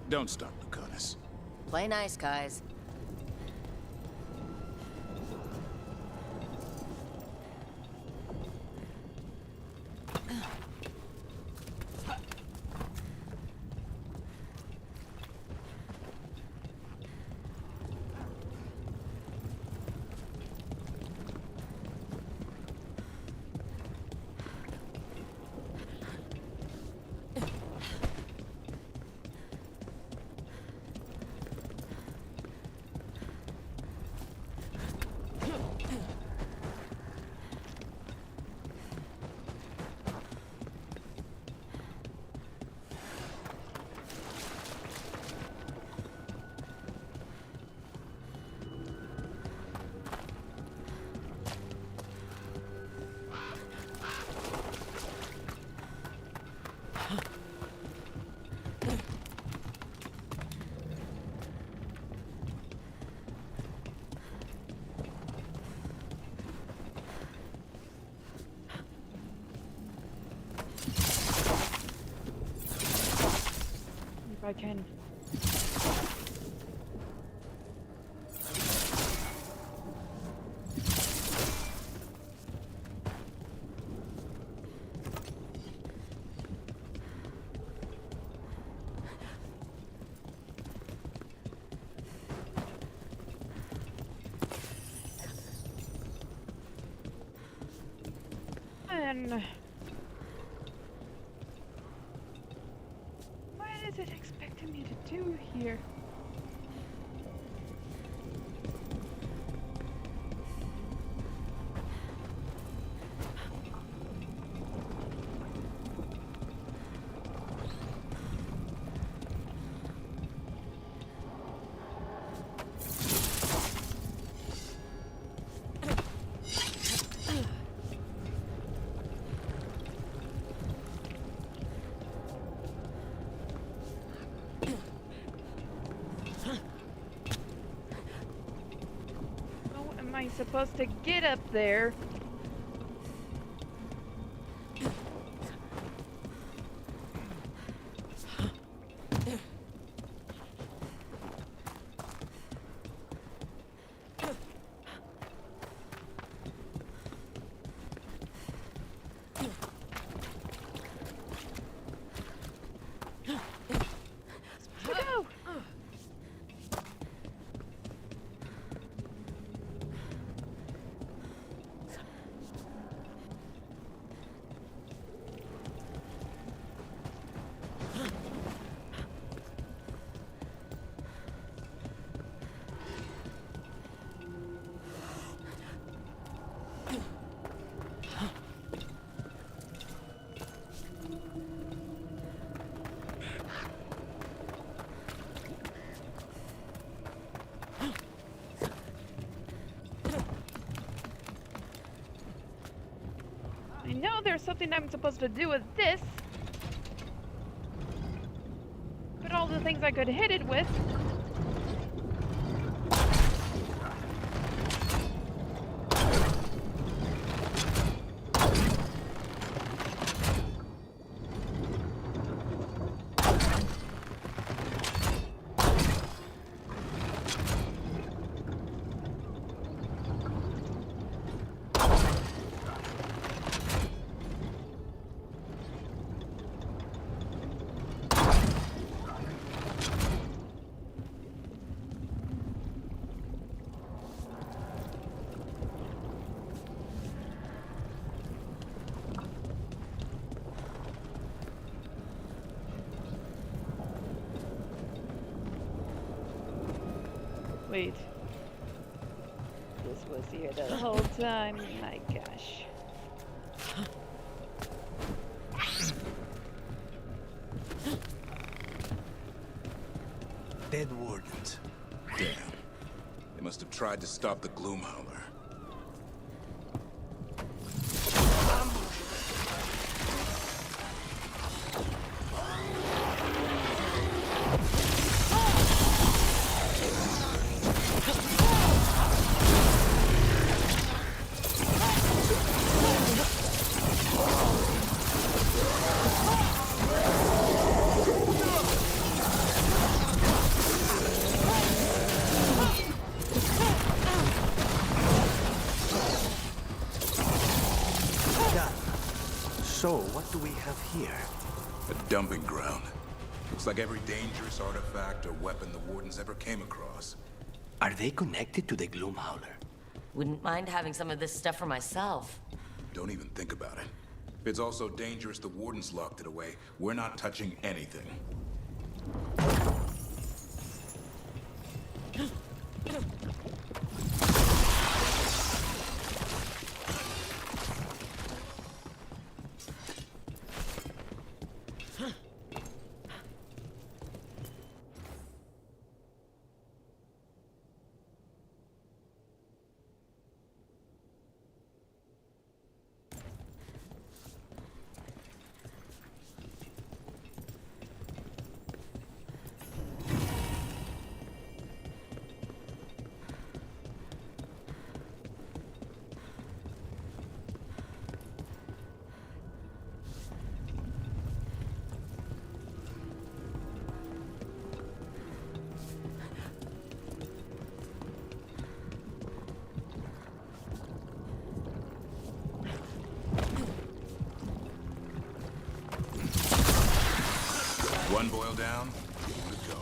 Don't stop, Lucanus. Play nice, guys. If I can. And what is it expecting me to do here? How am I supposed to get up there? Go! I know there's something I'm supposed to do with this. But all the things I could hit it with. Wait. This was here the whole time. My gosh. Dead wardens. Damn. They must have tried to stop the Gloomhowler. So, what do we have here? A dumping ground. Looks like every dangerous artifact or weapon the Wardens ever came across. Are they connected to the Gloomhowler? Wouldn't mind having some of this stuff for myself. Don't even think about it. If it's also dangerous the Wardens locked it away, we're not touching anything. One boil down, good go.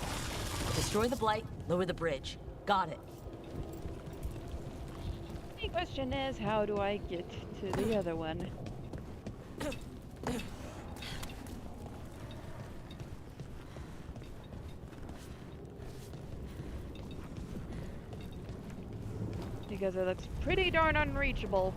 Destroy the Blight, lower the bridge. Got it. The question is, how do I get to the other one? Because it looks pretty darn unreachable.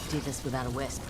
Do this without a wisp.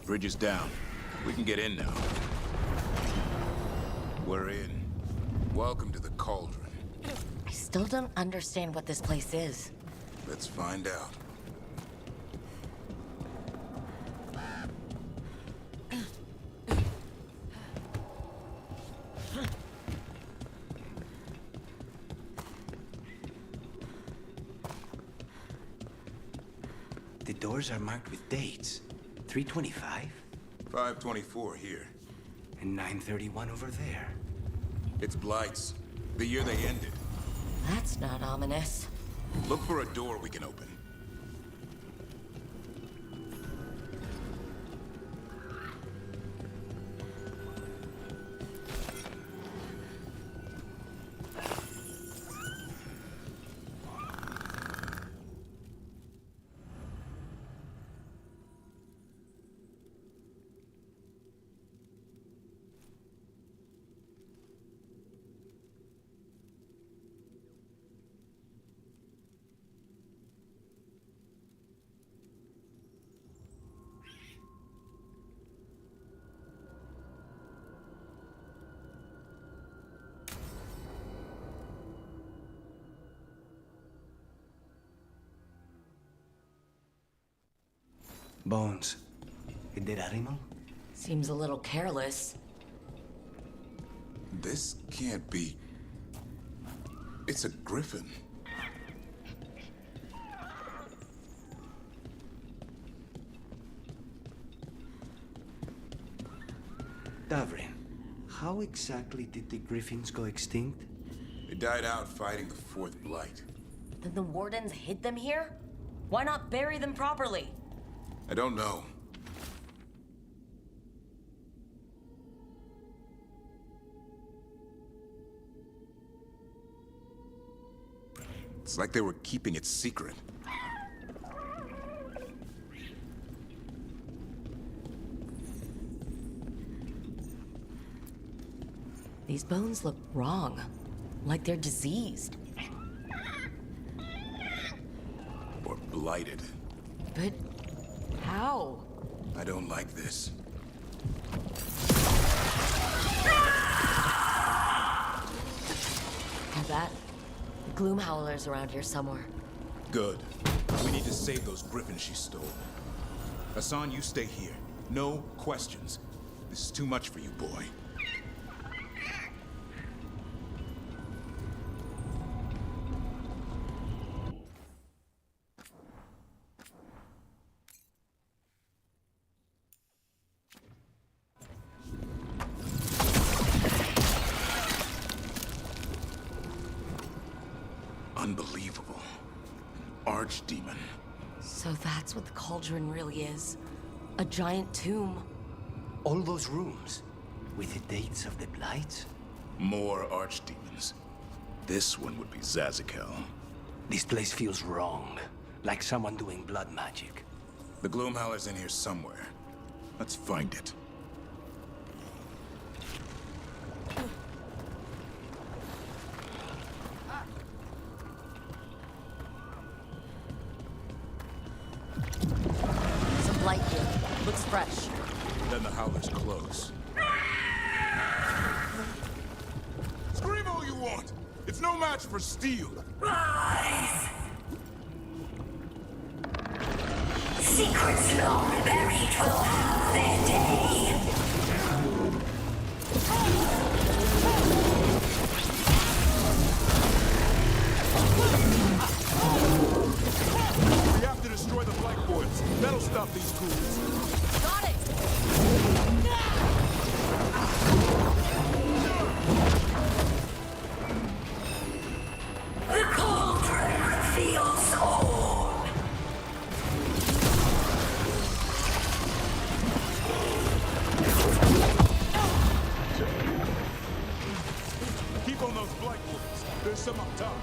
Bridge is down. We can get in now. We're in. Welcome to the Cauldron. I still don't understand what this place is. Let's find out. The doors are marked with dates. 325? 524 here. And 931 over there. It's Blight's. The year they ended. That's not ominous. Look for a door we can open. Bones. A dead animal? Seems a little careless. This can't be... It's a griffin. Davrin, how exactly did the griffins go extinct? They died out fighting the Fourth Blight. Then the wardens hid them here? Why not bury them properly? I don't know. It's like they were keeping it secret. These bones look wrong. Like they're diseased. Or blighted. But how? I don't like this. And that? The Gloom Howler's around here somewhere. Good. We need to save those griffins she stole. Hassan, you stay here. No questions. This is too much for you, boy. Unbelievable. An archdemon. So that's what the cauldron really is. A giant tomb. All those rooms, with the dates of the blights? More archdemons. This one would be Zazakel. This place feels wrong. Like someone doing blood magic. The Gloomhowler's in here somewhere. Let's find it. Some light here. Looks fresh. Then the Howler's close. Scream all you want! It's no match for steel! Rise! Secrets long buried will have their day. We have to destroy the Blackboards. That'll stop these ghouls. Got it! The cauldron reveals all. Keep on those Blackboards. There's some up top.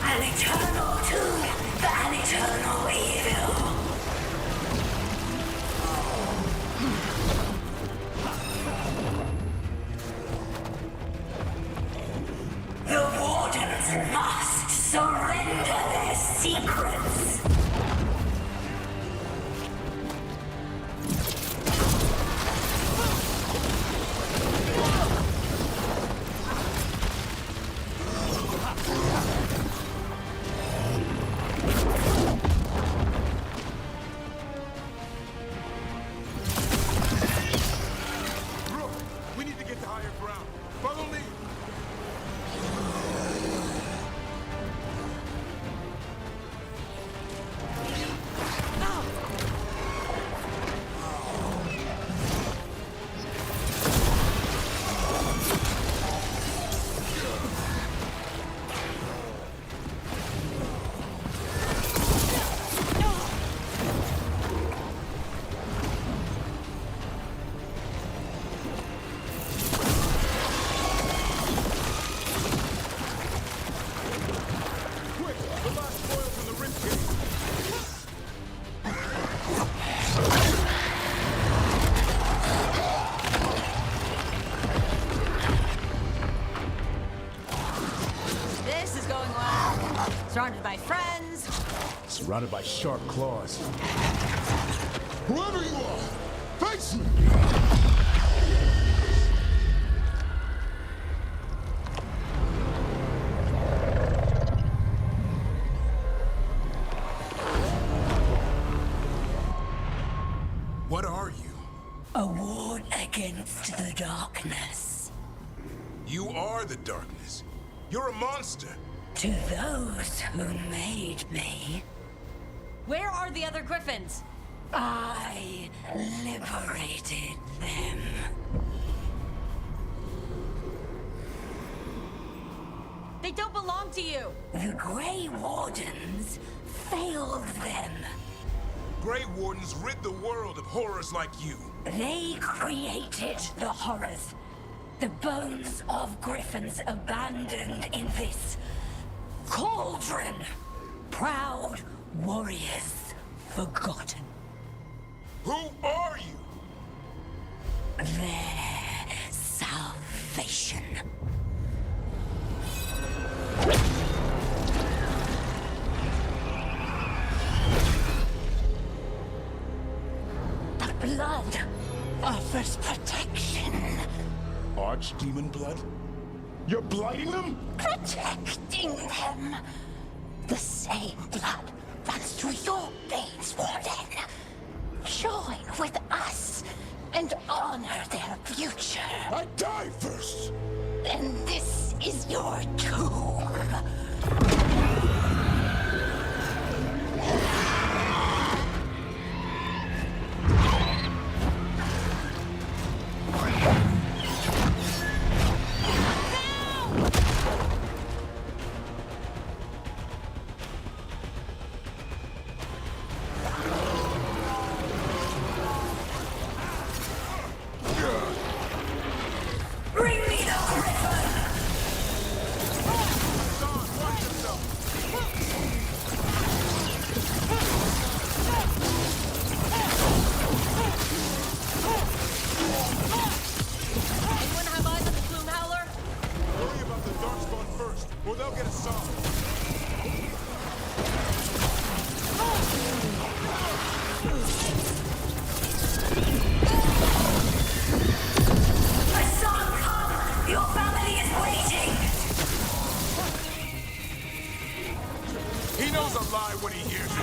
An eternal tomb, an eternal evil. The Wardens must surrounded by sharp claws. Whoever you are, face me! What are you? A ward against the darkness. You are the darkness. You're a monster. To those who made me, Where are the other griffins? I liberated them. They don't belong to you! The Grey Wardens failed them. Grey Wardens rid the world of horrors like you. They created the horrors. The bones of griffins abandoned in this cauldron. Proud warriors forgotten. Who are you? Their salvation. The blood offers protection. Archdemon blood? You're blighting them? Protecting them. The same blood runs through your veins, Warden. Join with us and honor their future. I die first! Then this is your tomb. Bring me the griffin! Anyone have eyes on the Plume Howler? Worry about the Darkspawn first, or they'll get us off. My son, come! Your family is waiting! He knows a lie when he hears it.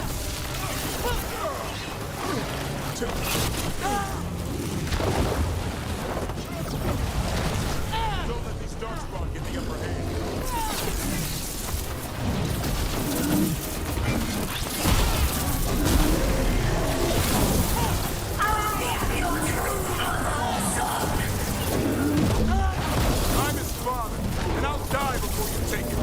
Don't let these Darkspawn get the upper hand. I'm his father, and I'll die before you take it.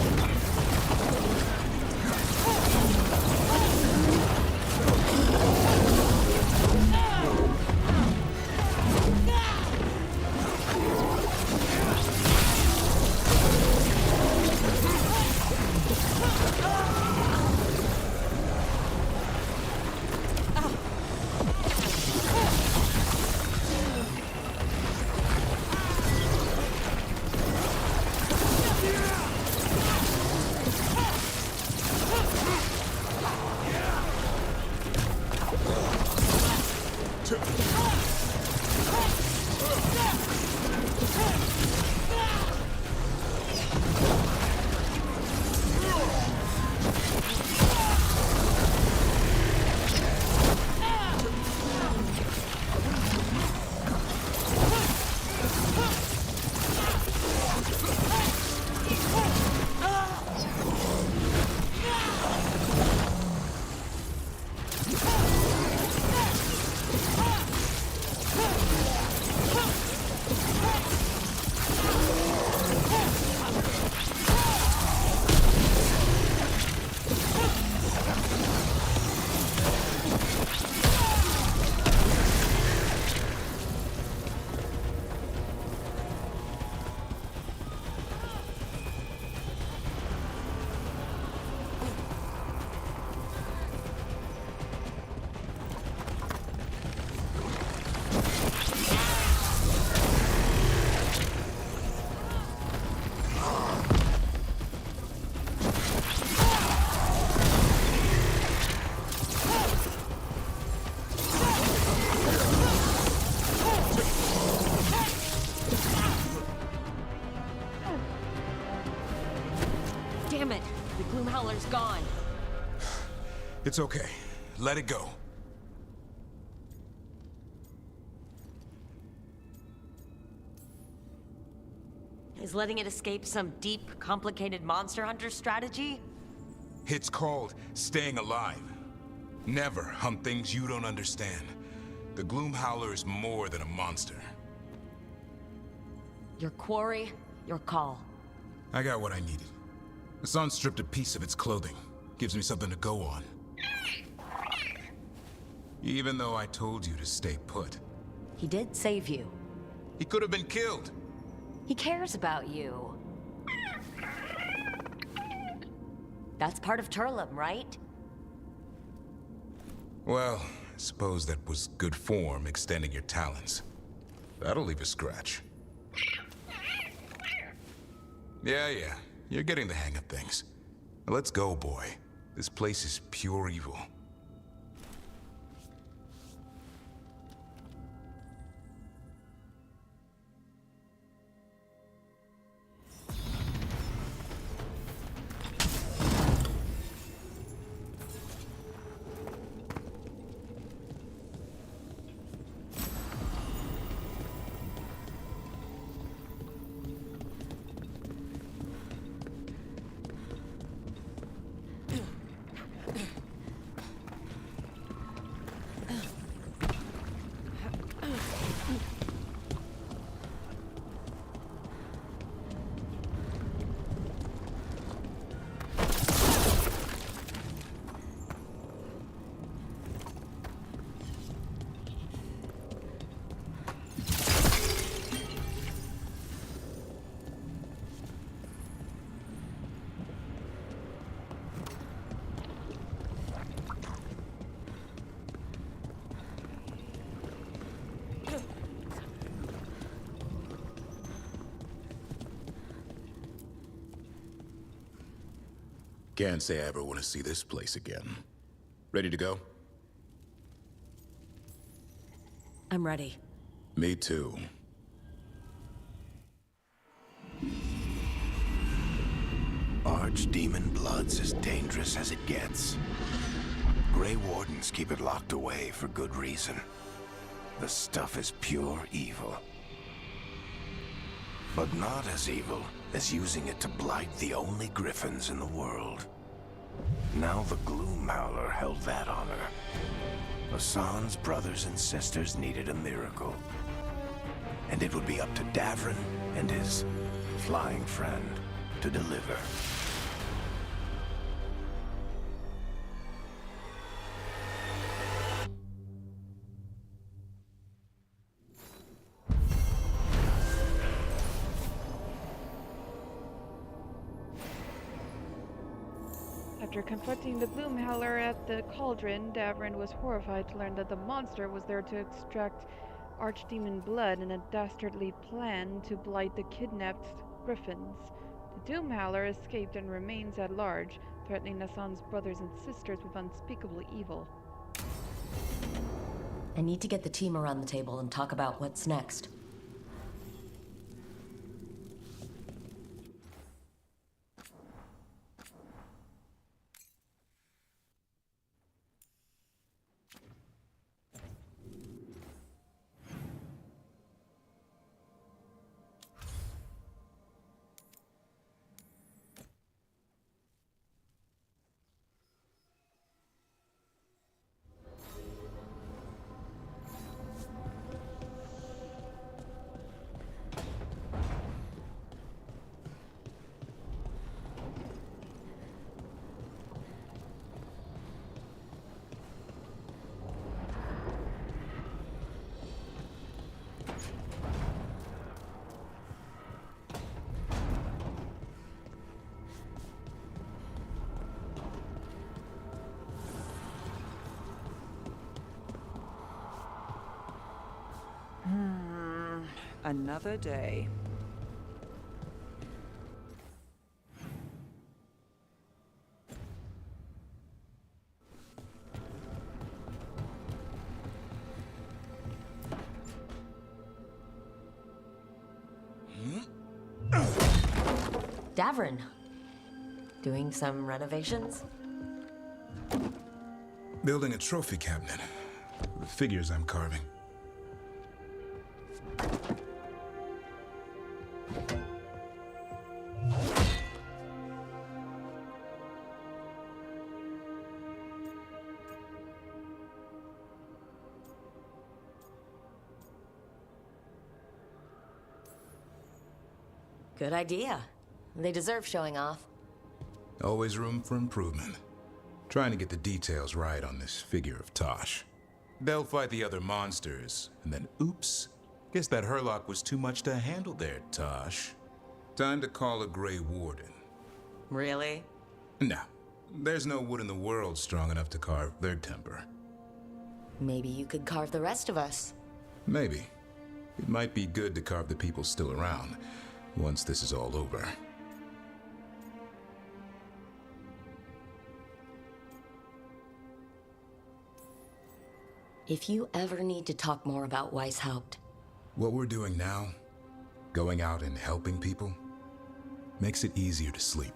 It's okay. Let it go. Is letting it escape some deep, complicated monster hunter strategy? It's called staying alive. Never hunt things you don't understand. The Gloom Howler is more than a monster. Your quarry, your call. I got what I needed. Hassan stripped a piece of its clothing. Gives me something to go on. Even though I told you to stay put. He did save you. He could have been killed. He cares about you. That's part of Turlum, right? Well, I suppose that was good form, extending your talons. That'll leave a scratch. Yeah, you're getting the hang of things. Now let's go, boy. This place is pure evil. Can't say I ever want to see this place again. Ready to go? I'm ready. Me too. Archdemon blood's as dangerous as it gets. Grey Wardens keep it locked away for good reason. The stuff is pure evil. But not as evil as using it to blight the only griffins in the world. Now the Gloom Howler held that honor. Hassan's brothers and sisters needed a miracle. And it would be up to Davrin and his flying friend to deliver. After confronting the Gloom Howler at the cauldron, Davrin was horrified to learn that the monster was there to extract Archdemon blood in a dastardly plan to blight the kidnapped griffins. The Doom Howler escaped and remains at large, threatening Hassan's brothers and sisters with unspeakable evil. I need to get the team around the table and talk about what's next. Another day. Davrin, doing some renovations? Building a trophy cabinet. The figures I'm carving. Good idea. They deserve showing off. Always room for improvement. Trying to get the details right on this figure of Tosh. They'll fight the other monsters, and then oops. Guess that Herlock was too much to handle there, Tosh. Time to call a Grey Warden. Really? No. There's no wood in the world strong enough to carve their temper. Maybe you could carve the rest of us. Maybe. It might be good to carve the people still around, once this is all over. If you ever need to talk more about Weishaupt. What we're doing now, going out and helping people, makes it easier to sleep.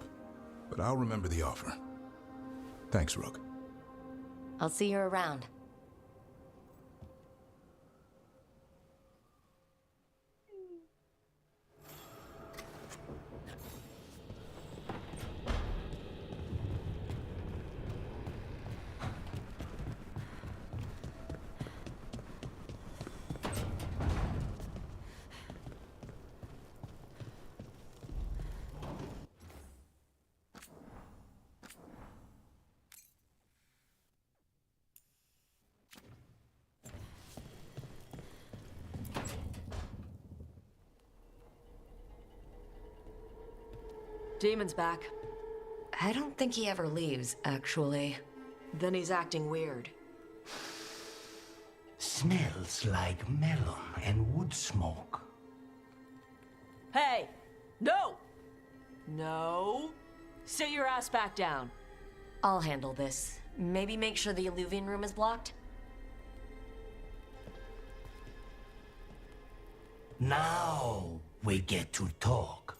But I'll remember the offer. Thanks, Rook. I'll see you around. Demon's back. I don't think he ever leaves, actually. Then he's acting weird. Smells like melon and wood smoke. Hey! No! No! Sit your ass back down. I'll handle this. Maybe make sure the Illuvian room is blocked? Now we get to talk.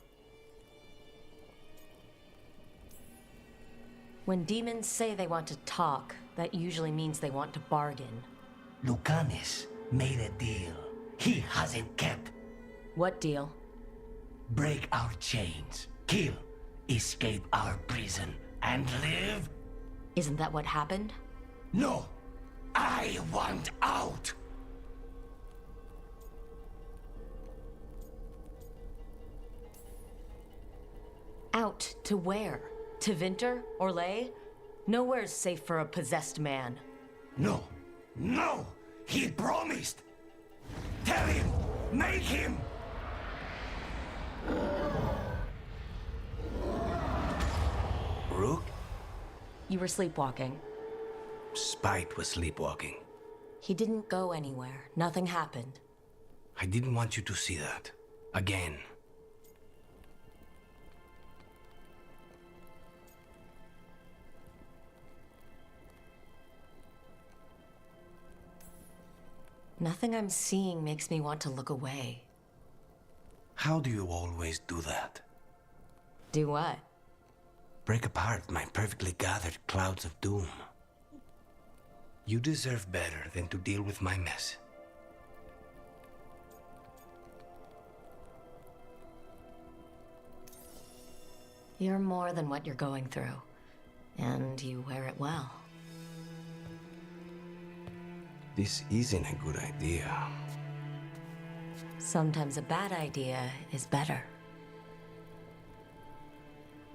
When demons say they want to talk, that usually means they want to bargain. Lucanis made a deal he hasn't kept. What deal? Break our chains, kill, escape our prison, and live? Isn't that what happened? No! I want out! Out to where? To Vinter or Lay? Nowhere's safe for a possessed man. No! No! He promised! Tell him! Make him! Rook? You were sleepwalking. Spite was sleepwalking. He didn't go anywhere. Nothing happened. I didn't want you to see that. Again. Nothing I'm seeing makes me want to look away. How do you always do that? Do what? Break apart my perfectly gathered clouds of doom. You deserve better than to deal with my mess. You're more than what you're going through. And you wear it well. This isn't a good idea. Sometimes a bad idea is better.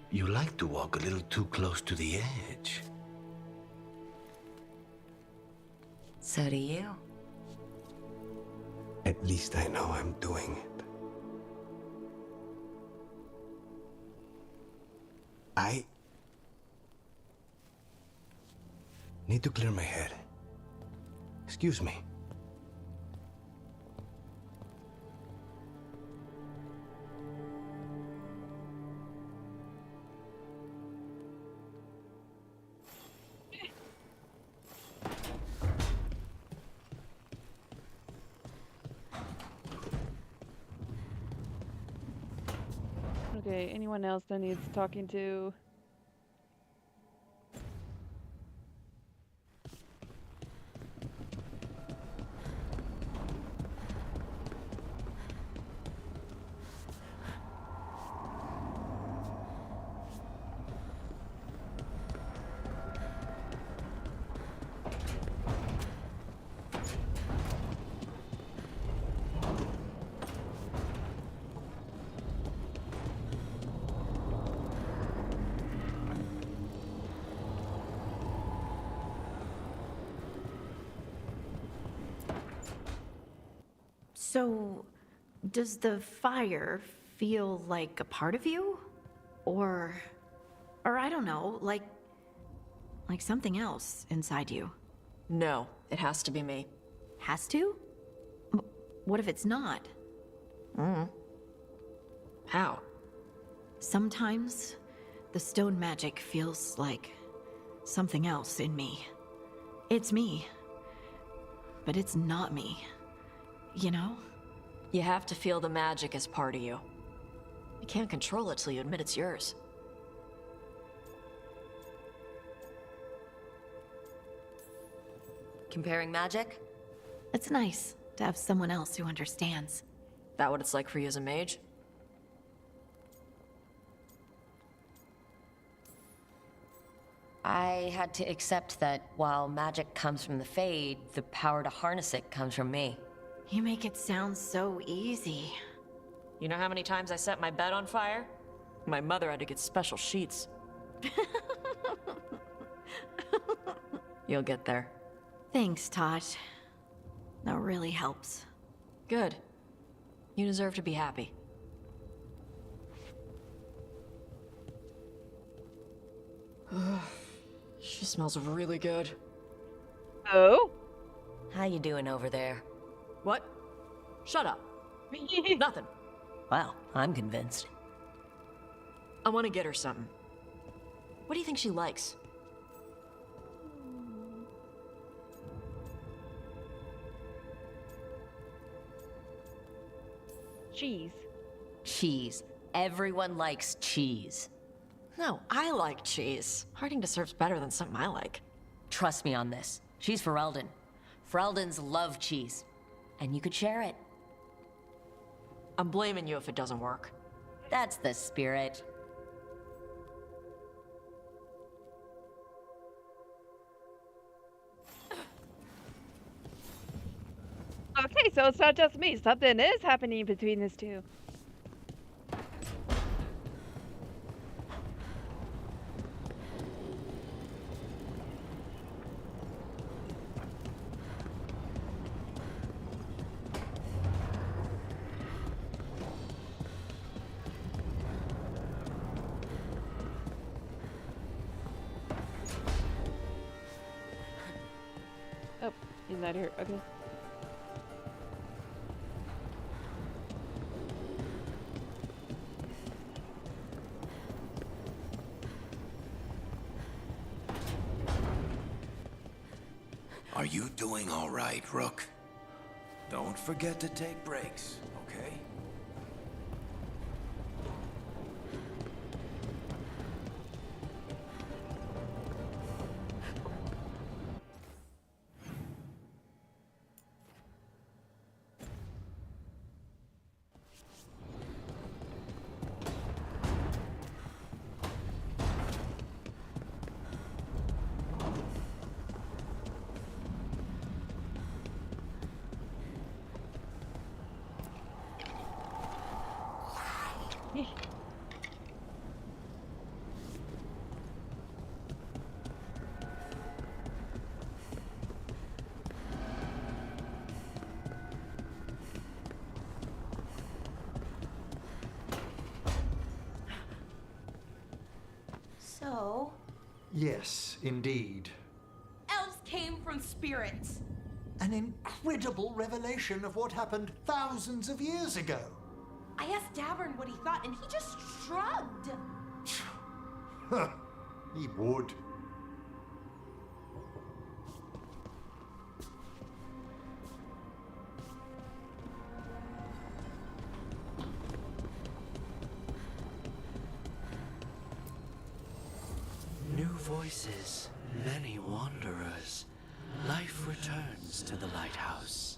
You like to walk a little too close to the edge. So do you. At least I know I'm doing it. I need to clear my head. Excuse me. Okay, anyone else that needs talking to? So, does the fire feel like a part of you? Or I don't know, like something else inside you? No, it has to be me. Has to? What if it's not? How? Sometimes the stone magic feels like something else in me. It's me, but it's not me. You know? You have to feel the magic as part of you. You can't control it till you admit it's yours. Comparing magic? It's nice to have someone else who understands. That what it's like for you as a mage? I had to accept that while magic comes from the Fade, the power to harness it comes from me. You make it sound so easy. You know how many times I set my bed on fire? My mother had to get special sheets. You'll get there. Thanks, Tosh. That really helps. Good. You deserve to be happy. She smells really good. Oh? How you doing over there? What? Shut up. Nothing. Wow, I'm convinced. I want to get her something. What do you think she likes? Cheese. Cheese. Everyone likes cheese. No, I like cheese. Harding deserves better than something I like. Trust me on this. She's Ferelden. Fereldens love cheese. And you could share it. I'm blaming you if it doesn't work. That's the spirit. Okay, so it's not just me. Something is happening between these two. Oh, he's not here. Okay. Are you doing all right, Rook? Don't forget to take breaks, okay? So, Yes, indeed. elves came from spirits. An incredible revelation of what happened thousands of years ago. I asked Davern what he thought, and he just shrugged. Huh, he would. New voices, many wanderers. Life returns to the lighthouse.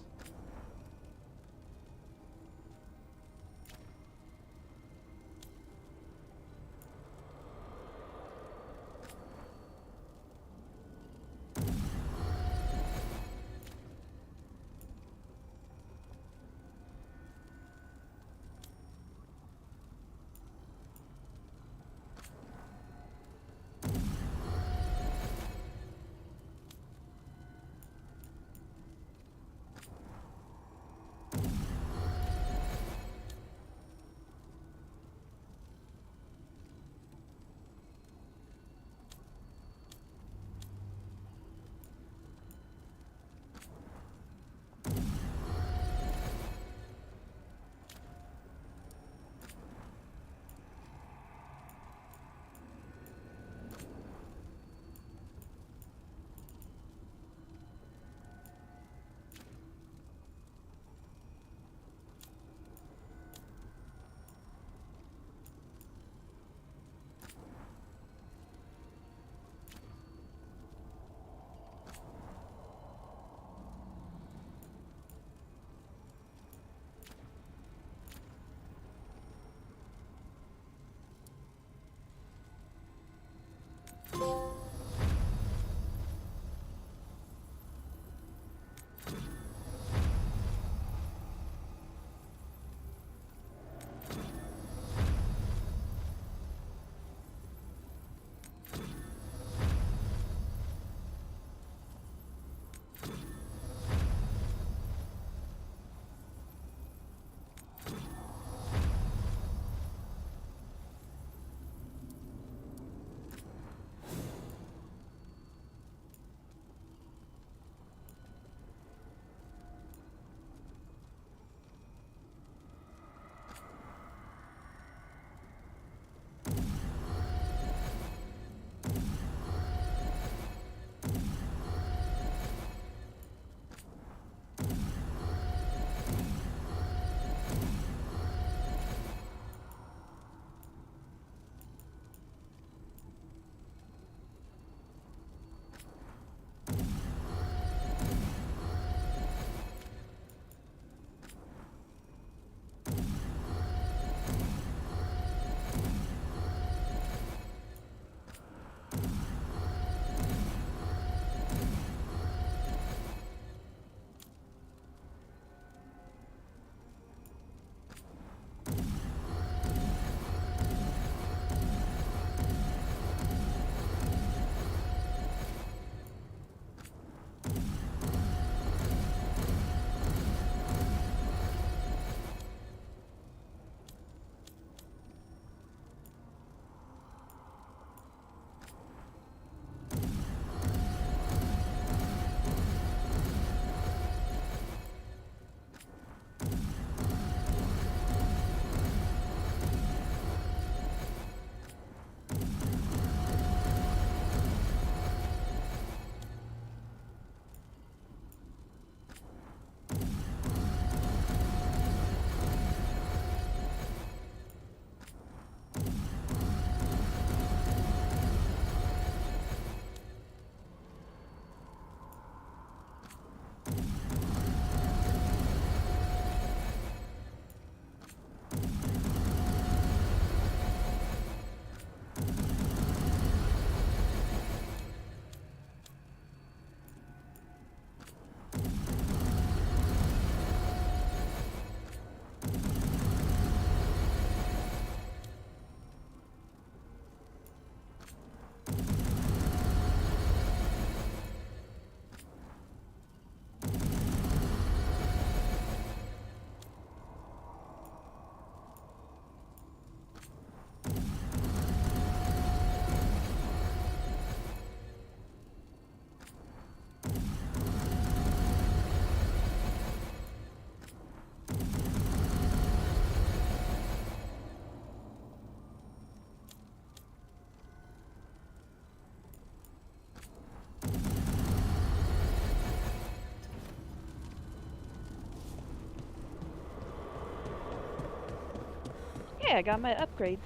Hey, I got my upgrades.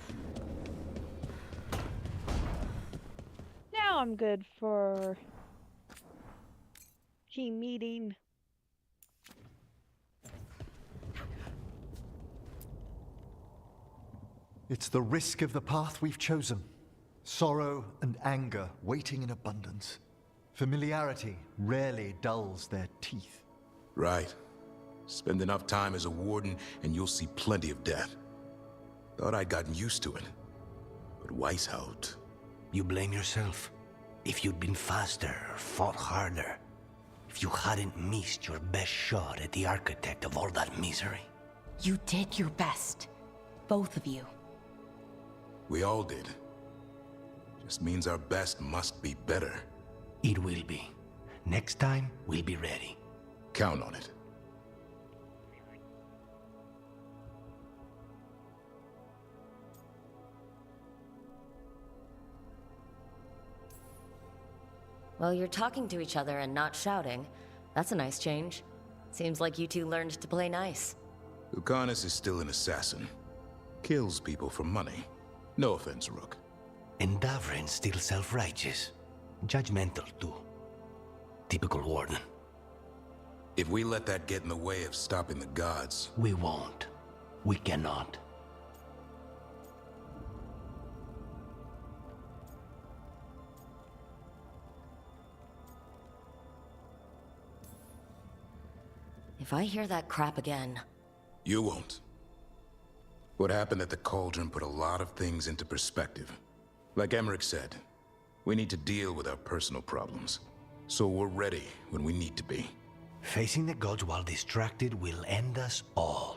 Now I'm good for team meeting. It's the risk of the path we've chosen. Sorrow and anger waiting in abundance. Familiarity rarely dulls their teeth. Right. Spend enough time as a warden and you'll see plenty of death. Thought I'd gotten used to it. But Weishaupt... You blame yourself. If you'd been faster or fought harder. If you hadn't missed your best shot at the architect of all that misery. You did your best. Both of you. We all did. Just means our best must be better. It will be. Next time, we'll be ready. Count on it. Well, you're talking to each other and not shouting. That's a nice change. Seems like you two learned to play nice. Lucanus is still an assassin. Kills people for money. No offense, Rook. And Davrin's still self-righteous. Judgmental, too. Typical warden. If we let that get in the way of stopping the gods... We won't. We cannot. If I hear that crap again... You won't. What happened at the Cauldron put a lot of things into perspective. Like Emmerich said, we need to deal with our personal problems. So we're ready when we need to be. Facing the gods while distracted will end us all.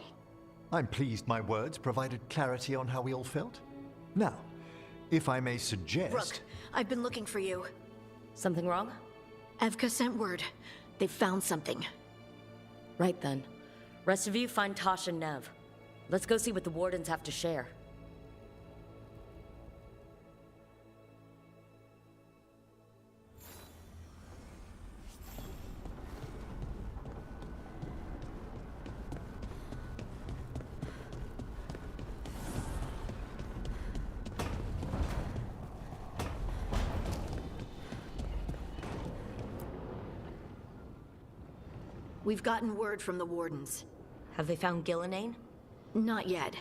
I'm pleased my words provided clarity on how we all felt. Now, if I may suggest... Rook, I've been looking for you. Something wrong? Evka sent word. They found something. Right then. Rest of you find Tosh and Nev. Let's go see what the Wardens have to share. We've gotten word from the Wardens. Have they found Gillenane? Not yet,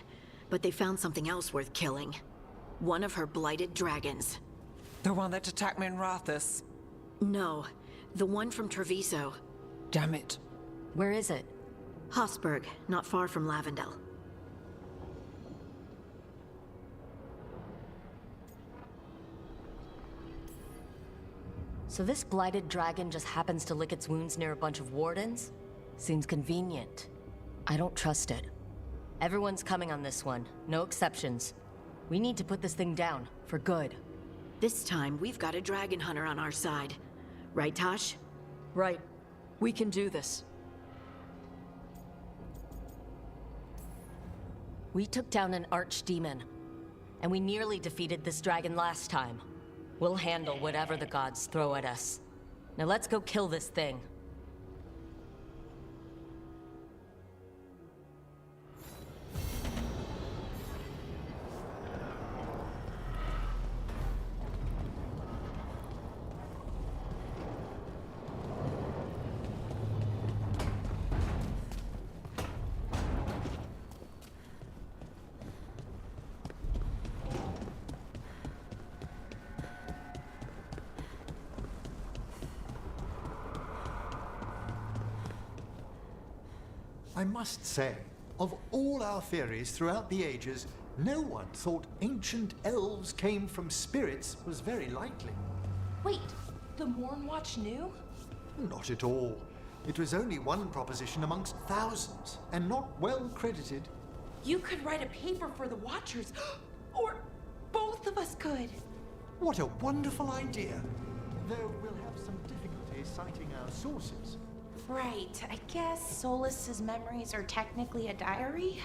but they found something else worth killing. One of her blighted dragons. The one that attacked me in Rathus? No, the one from Treviso. Damn it. Where is it? Hosberg, not far from Lavendel. So this blighted dragon just happens to lick its wounds near a bunch of Wardens? Seems convenient. I don't trust it. Everyone's coming on this one, no exceptions. We need to put this thing down, for good. This time, we've got a dragon hunter on our side. Right, Tosh? Right. We can do this. We took down an archdemon, and we nearly defeated this dragon last time. We'll handle whatever the gods throw at us. Now let's go kill this thing. I must say, of all our theories throughout the ages, no one thought ancient elves came from spirits was very likely. Wait, the Mornwatch knew? Not at all. It was only one proposition amongst thousands, and not well credited. You could write a paper for the Watchers, or both of us could. What a wonderful idea! Though we'll have some difficulty citing our sources. Right, I guess Solus's memories are technically a diary?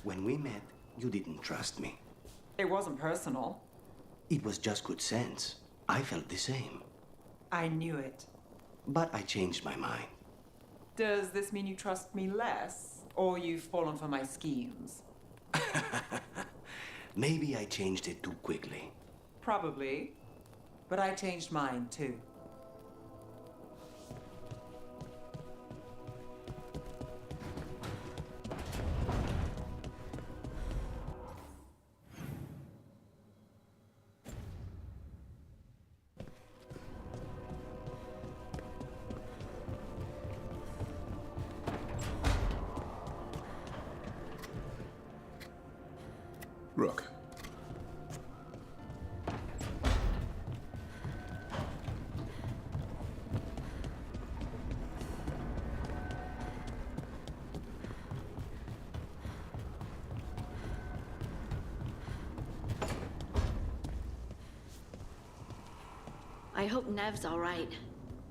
When we met, you didn't trust me. It wasn't personal. It was just good sense. I felt the same. I knew it. But I changed my mind. Does this mean you trust me less, or you've fallen for my schemes? Maybe I changed it too quickly. Probably. But I changed mine, too. Rook. I hope Nev's all right.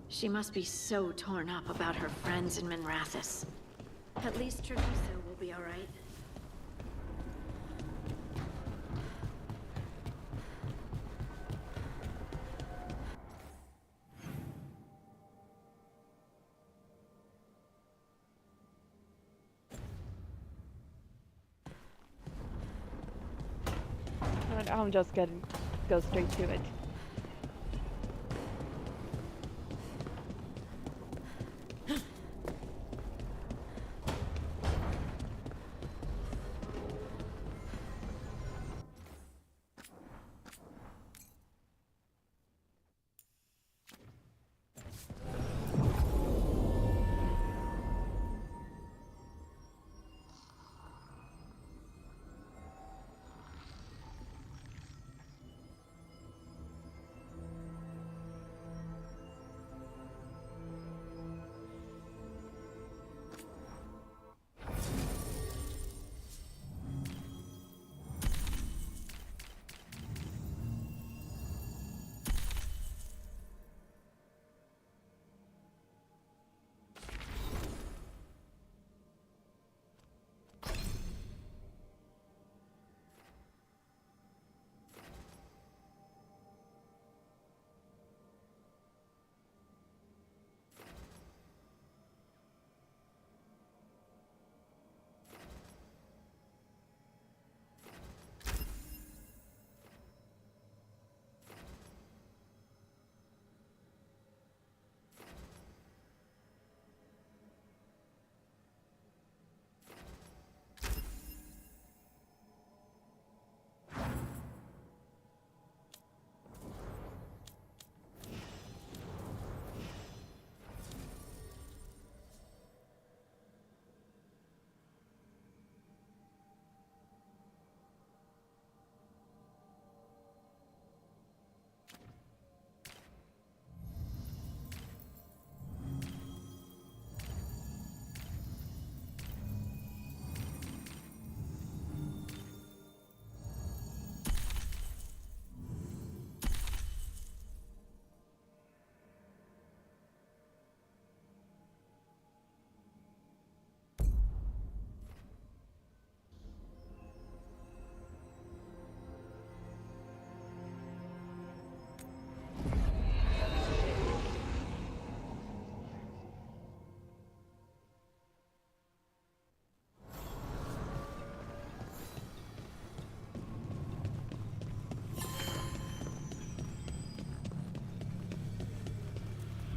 She must be so torn up about her friends in Minrathous. At least Treviso will be all right. Alright, I'm just gonna go straight to it.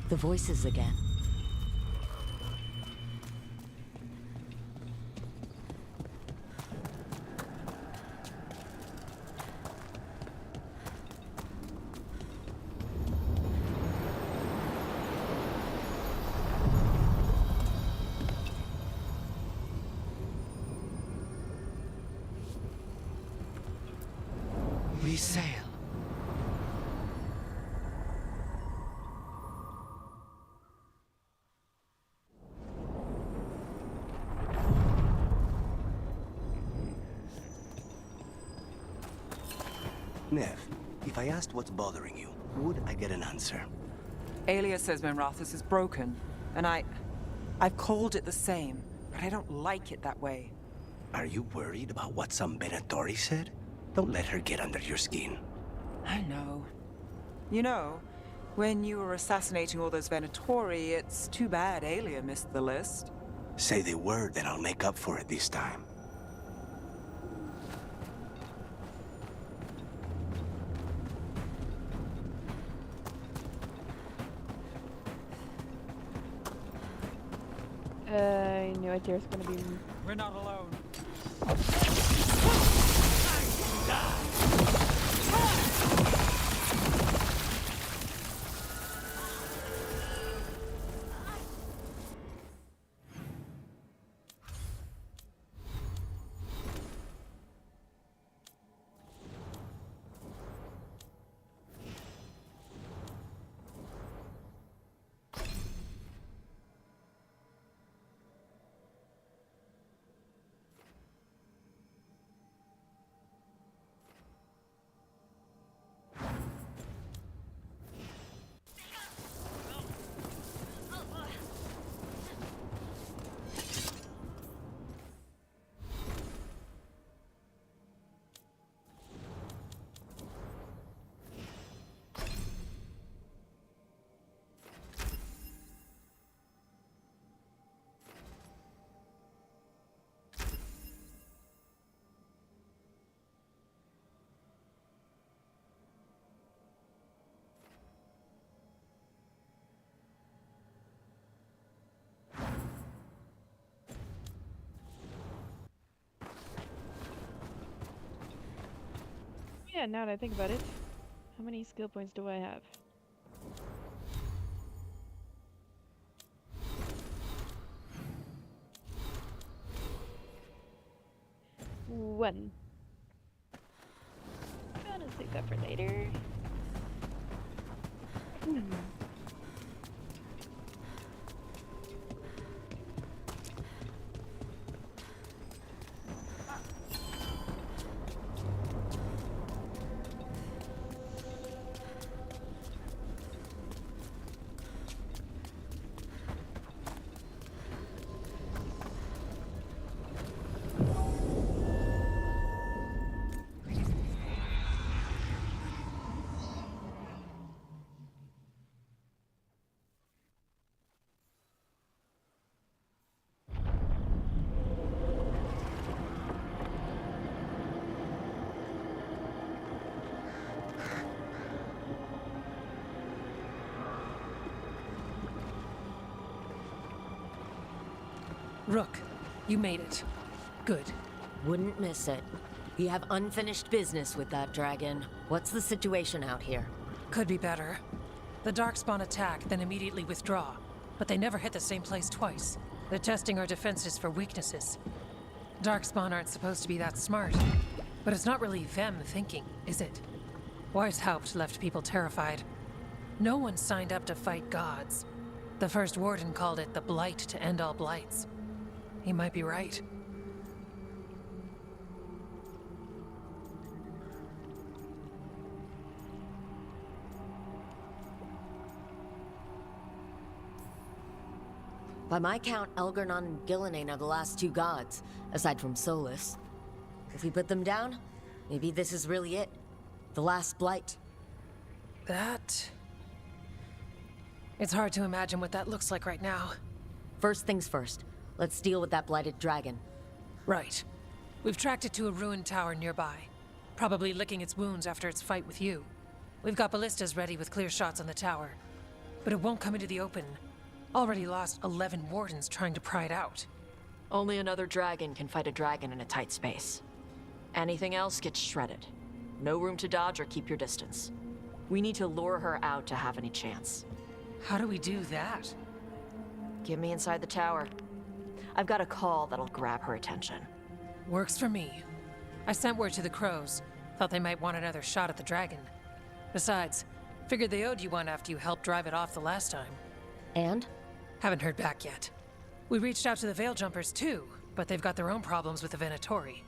The voices again. We sail. Nev, if I asked what's bothering you, would I get an answer? Aelia says Minrathous is broken, and I've called it the same, but I don't like it that way. Are you worried about what some Venatori said? Don't let her get under your skin. I know. You know, when you were assassinating all those Venatori, it's too bad Aelia missed the list. Say the word, then I'll make up for it this time. I knew it. There's gonna be. We're not alone. Yeah, now that I think about it. How many skill points do I have? One. Gonna save that for later. Rook, you made it. Good. Wouldn't miss it. We have unfinished business with that dragon. What's the situation out here? Could be better. The Darkspawn attack, then immediately withdraw. But they never hit the same place twice. They're testing our defenses for weaknesses. Darkspawn aren't supposed to be that smart. But it's not really them thinking, is it? Weishaupt left people terrified. No one signed up to fight gods. The first warden called it the blight to end all blights. He might be right. By my count, Elgar'nan and Gillenane are the last two gods, aside from Solus. If we put them down, maybe this is really it. The last blight. That... It's hard to imagine what that looks like right now. First things first. Let's deal with that blighted dragon. Right. We've tracked it to a ruined tower nearby. Probably licking its wounds after its fight with you. We've got ballistas ready with clear shots on the tower. But it won't come into the open. Already lost 11 wardens trying to pry it out. Only another dragon can fight a dragon in a tight space. Anything else gets shredded. No room to dodge or keep your distance. We need to lure her out to have any chance. How do we do that? Get me inside the tower. I've got a call that'll grab her attention. Works for me. I sent word to the crows. Thought they might want another shot at the dragon. Besides, figured they owed you one after you helped drive it off the last time. And? Haven't heard back yet. We reached out to the Veil Jumpers too, but they've got their own problems with the Venatori.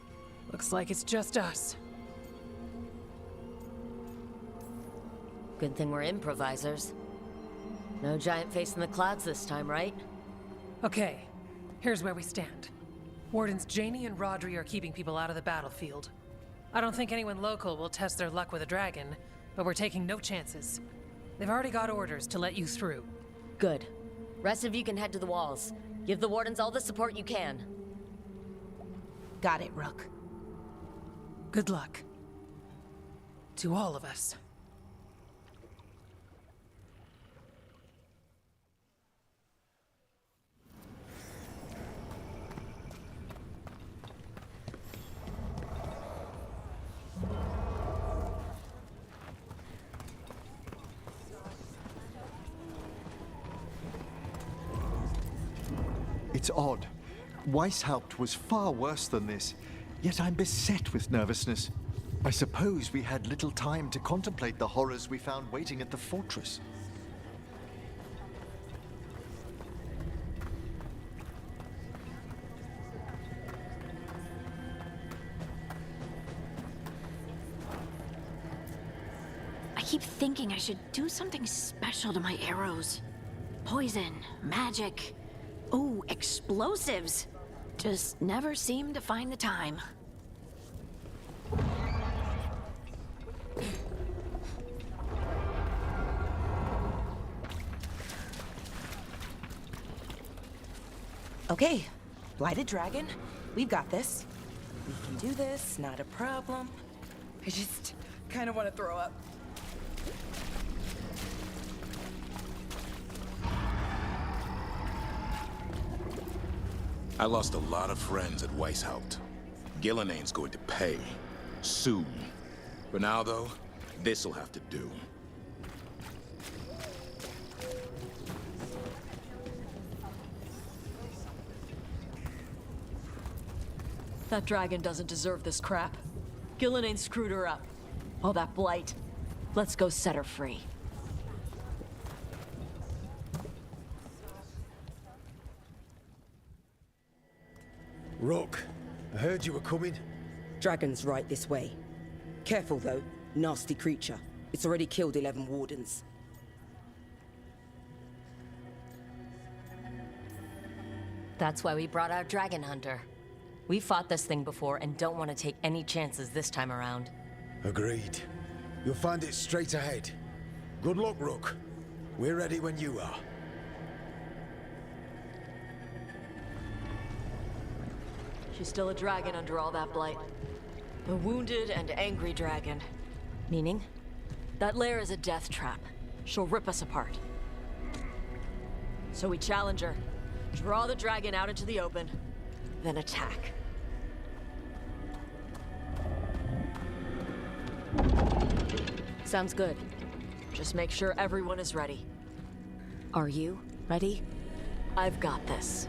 Looks like it's just us. Good thing we're improvisers. No giant face in the clouds this time, right? Okay, here's where we stand. Wardens Janie and Rodri are keeping people out of the battlefield. I don't think anyone local will test their luck with a dragon, but we're taking no chances. They've already got orders to let you through. Good. Rest of you can head to the walls. Give the Wardens all the support you can. Got it, Rook. Good luck. To all of us. It's odd. Weishaupt was far worse than this, yet I'm beset with nervousness. I suppose we had little time to contemplate the horrors we found waiting at the fortress. I keep thinking I should do something special to my arrows. Poison, magic, oh, explosives. Just never seem to find the time. Okay, Blighted Dragon, we've got this. We can do this, not a problem. I just kind of want to throw up. I lost a lot of friends at Weishaupt. Gillenane's going to pay. Soon. For now, though, this'll have to do. That dragon doesn't deserve this crap. Gillenane screwed her up. All that blight. Let's go set her free. Rook, I heard you were coming. Dragon's right this way. Careful though, nasty creature. It's already killed 11 wardens. That's why we brought our Dragon Hunter. We fought this thing before and don't want to take any chances this time around. Agreed. You'll find it straight ahead. Good luck, Rook. We're ready when you are. She's still a dragon under all that blight. A wounded and angry dragon. Meaning? That lair is a death trap. She'll rip us apart. So we challenge her, draw the dragon out into the open, then attack. Sounds good. Just make sure everyone is ready. Are you ready? I've got this.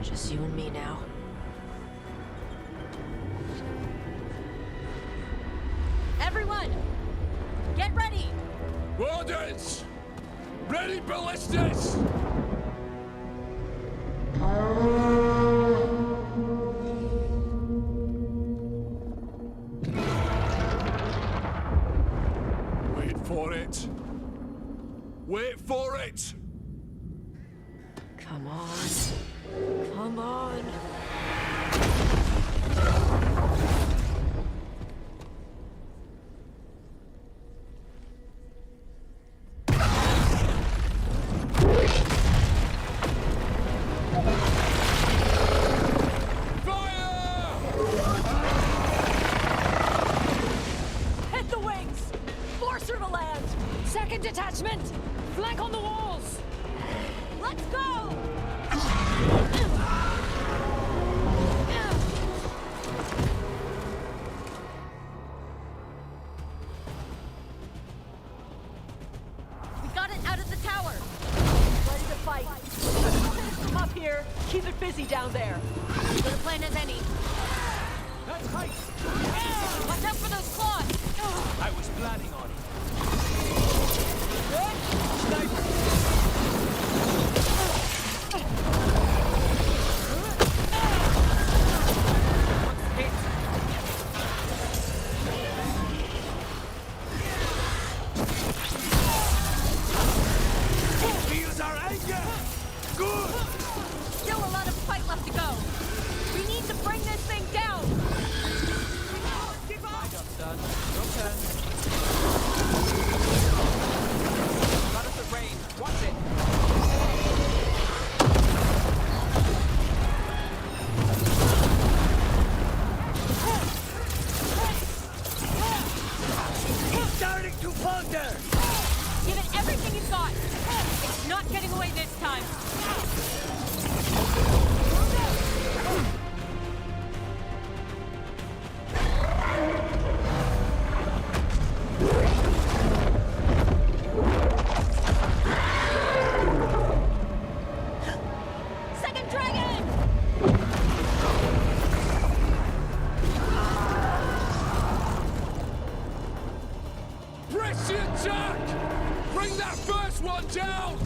Just you and me now. Everyone! Get ready! Wardens! Ready ballistas! Wait for it. Wait for it! Come on. Come on. Hit the wings! Force her to land! Second detachment! Flank on the walls! Let's go! We got it out of the tower! Ready to fight. Come up here. Keep it busy down there. Good a plan as any. That's height! Watch out for those claws! I was planning on it. Sniper! starting to falter! Give it everything you've got! It's not getting away this time! Second dragon! Prescient Jack! Bring that first one down!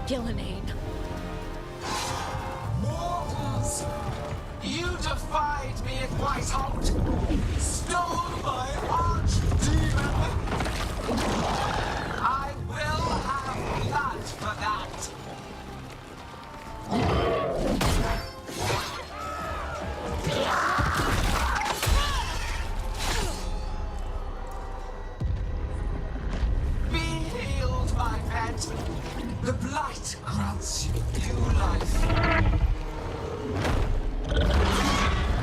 Gillenane. Mortals! You defied me at Whitehout! Stole my archdemon! I will have blood for that! Be healed, my pet! The blight grants you new life.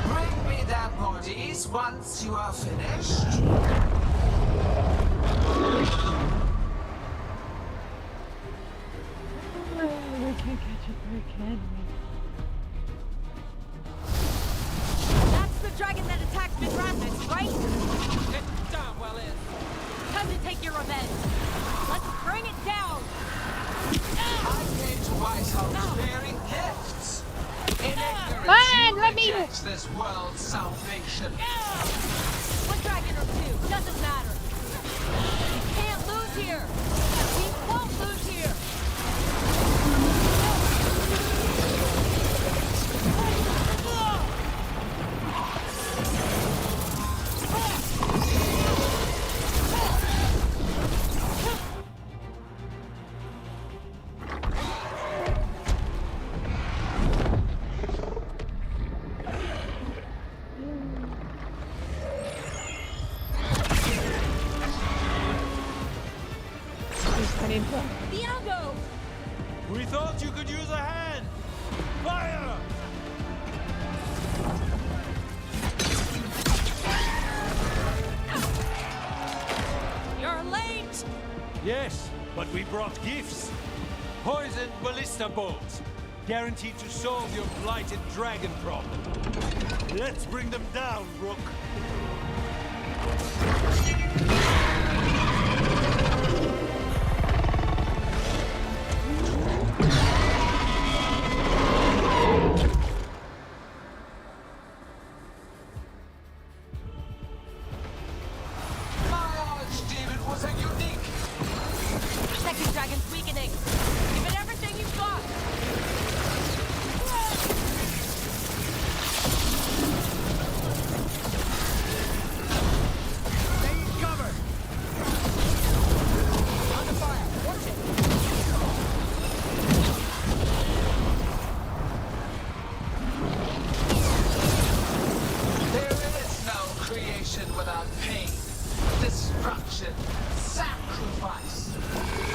Bring me their bodies once you are finished. We can't catch a break, can we? That's the dragon that attacked Midrathis, right? It damn well is. Time to take your revenge. Let's bring it down! I came to Whitehouse bearing gifts. In ignorance, Man, you let me- reject this world's salvation. One dragon or two, doesn't matter. We can't lose here. We won't lose here. Diago! We thought you could use a hand! Fire! You're late! Yes, but we brought gifts. Poisoned ballista bolts. Guaranteed to solve your blighted dragon problem. Let's bring them down, Rook. My archdemon was a unique. Second dragon's weakening. Give it everything you've got. Stay in cover! Under fire! Watch it! There is no creation without pain, destruction, sacrifice.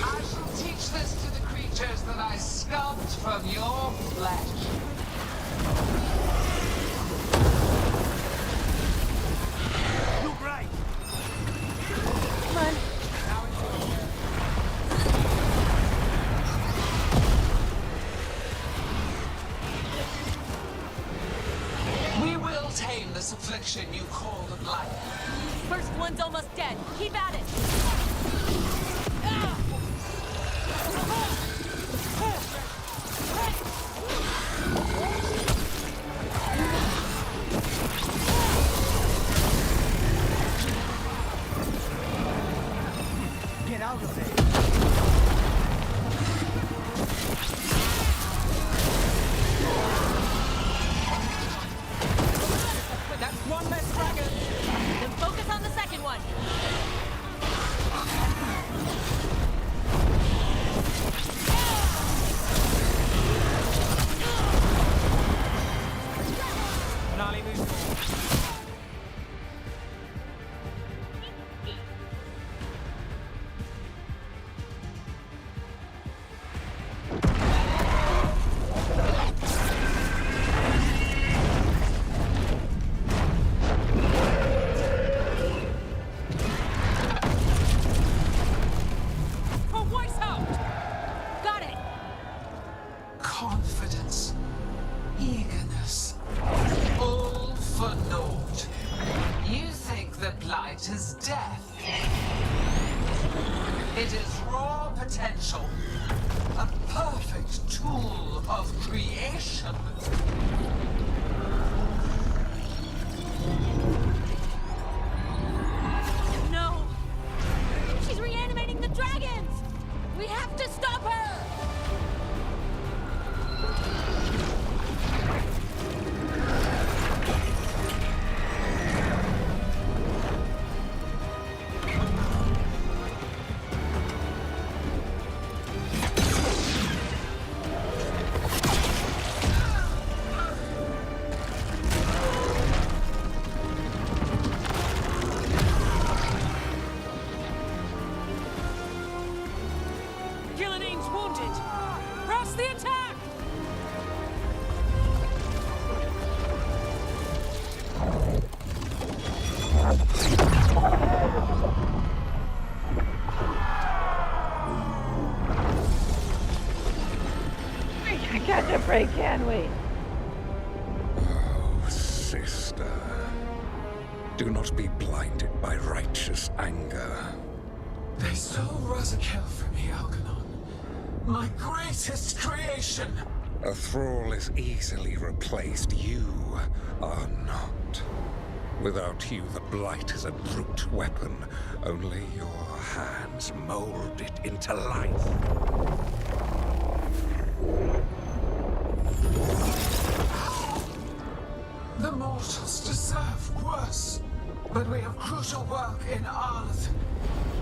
I shall teach this to the creatures that I sculpt from your flesh. Look right! Come on. We will tame this affliction you call the blight. First one's almost dead. Keep at it. Get out of there! That's one less dragon. Then focus on the second one. Confidence, eagerness, all for naught. You think the Blight is death. It is raw potential, a perfect tool of creation. No! She's reanimating the dragons! We have to stop her! Gillanane's wounded! Press the attack! We can catch a break, can we? Oh, sister. Do not be blinded by righteous anger. They stole Razakel from me, Algernon. My greatest creation! A thrall is easily replaced. You are not. Without you, the Blight is a brute weapon. Only your hands mold it into life. The mortals deserve worse. But we have crucial work in Arth.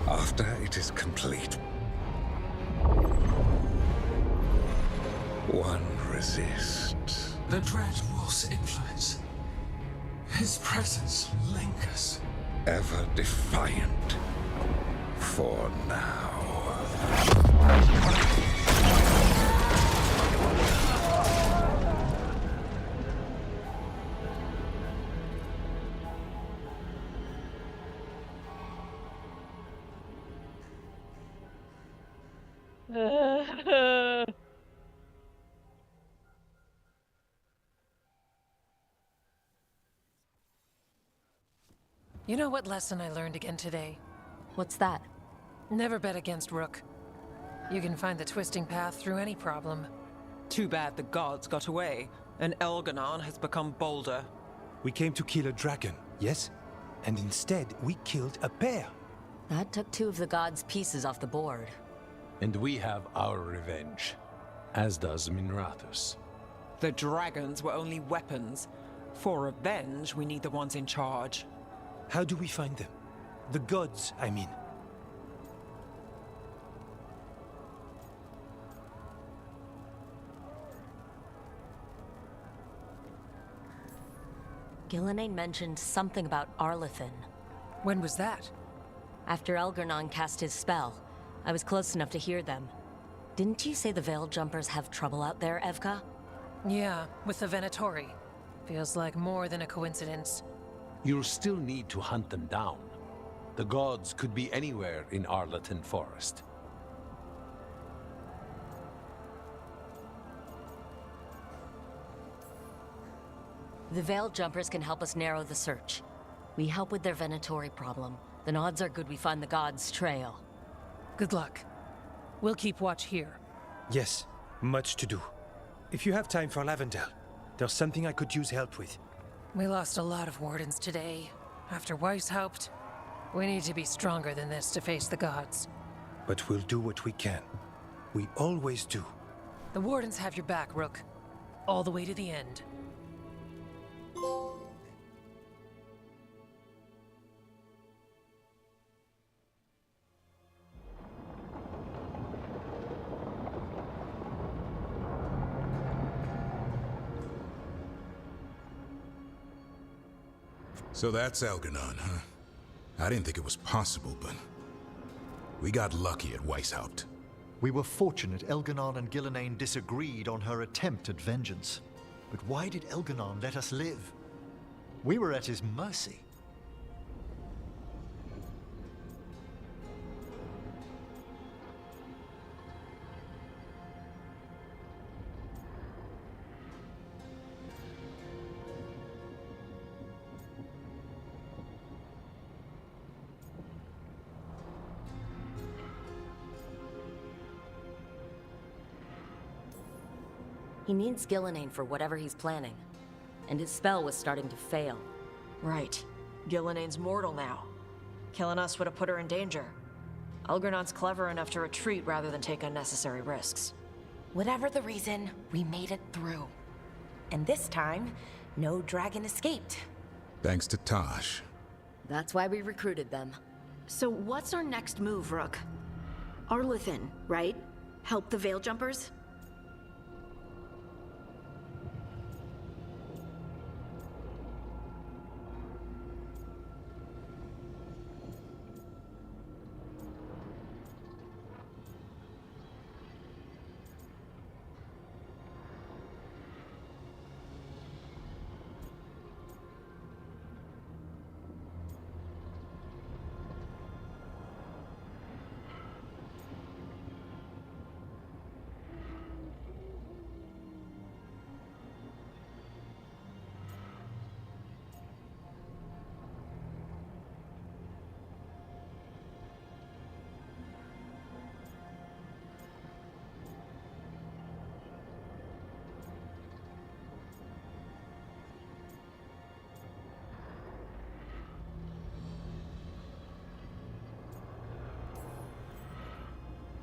After it is complete, one resists. The Dread Wolf's influence. His presence lingers. Ever defiant. For now. You know what lesson I learned again today? What's that? Never bet against Rook. You can find the twisting path through any problem. Too bad the gods got away, and Elganon has become bolder. We came to kill a dragon, yes? And instead, we killed a bear. That took 2 of the gods' pieces off the board. And we have our revenge, as does Minrathus. The dragons were only weapons. For revenge, we need the ones in charge. How do we find them? The gods, I mean. Gillenane mentioned something about Arlathan. When was that? After Elgernon cast his spell. I was close enough to hear them. Didn't you say the Veil Jumpers have trouble out there, Evka? Yeah, with the Venatori. Feels like more than a coincidence. You'll still need to hunt them down. The gods could be anywhere in Arlathan Forest. The Veil Jumpers can help us narrow the search. We help with their Venatori problem. Then odds are good we find the gods' trail. Good luck. We'll keep watch here. Yes, much to do. If you have time for Lavendel, there's something I could use help with. We lost a lot of wardens today. After Weishaupt, we need to be stronger than this to face the gods. But we'll do what we can. We always do. The wardens have your back, Rook. All the way to the end. So that's Elganon, huh? I didn't think it was possible, but... we got lucky at Weishaupt. We were fortunate Elganon and Gillenane disagreed on her attempt at vengeance. But why did Elganon let us live? We were at his mercy. He needs Gillenane for whatever he's planning. And his spell was starting to fail. Right. Gillenane's mortal now. Killing us would have put her in danger. Elgernon's clever enough to retreat rather than take unnecessary risks. Whatever the reason, we made it through. And this time, no dragon escaped. Thanks to Tosh. That's why we recruited them. So what's our next move, Rook? Arlathan, right? Help the Veil Jumpers?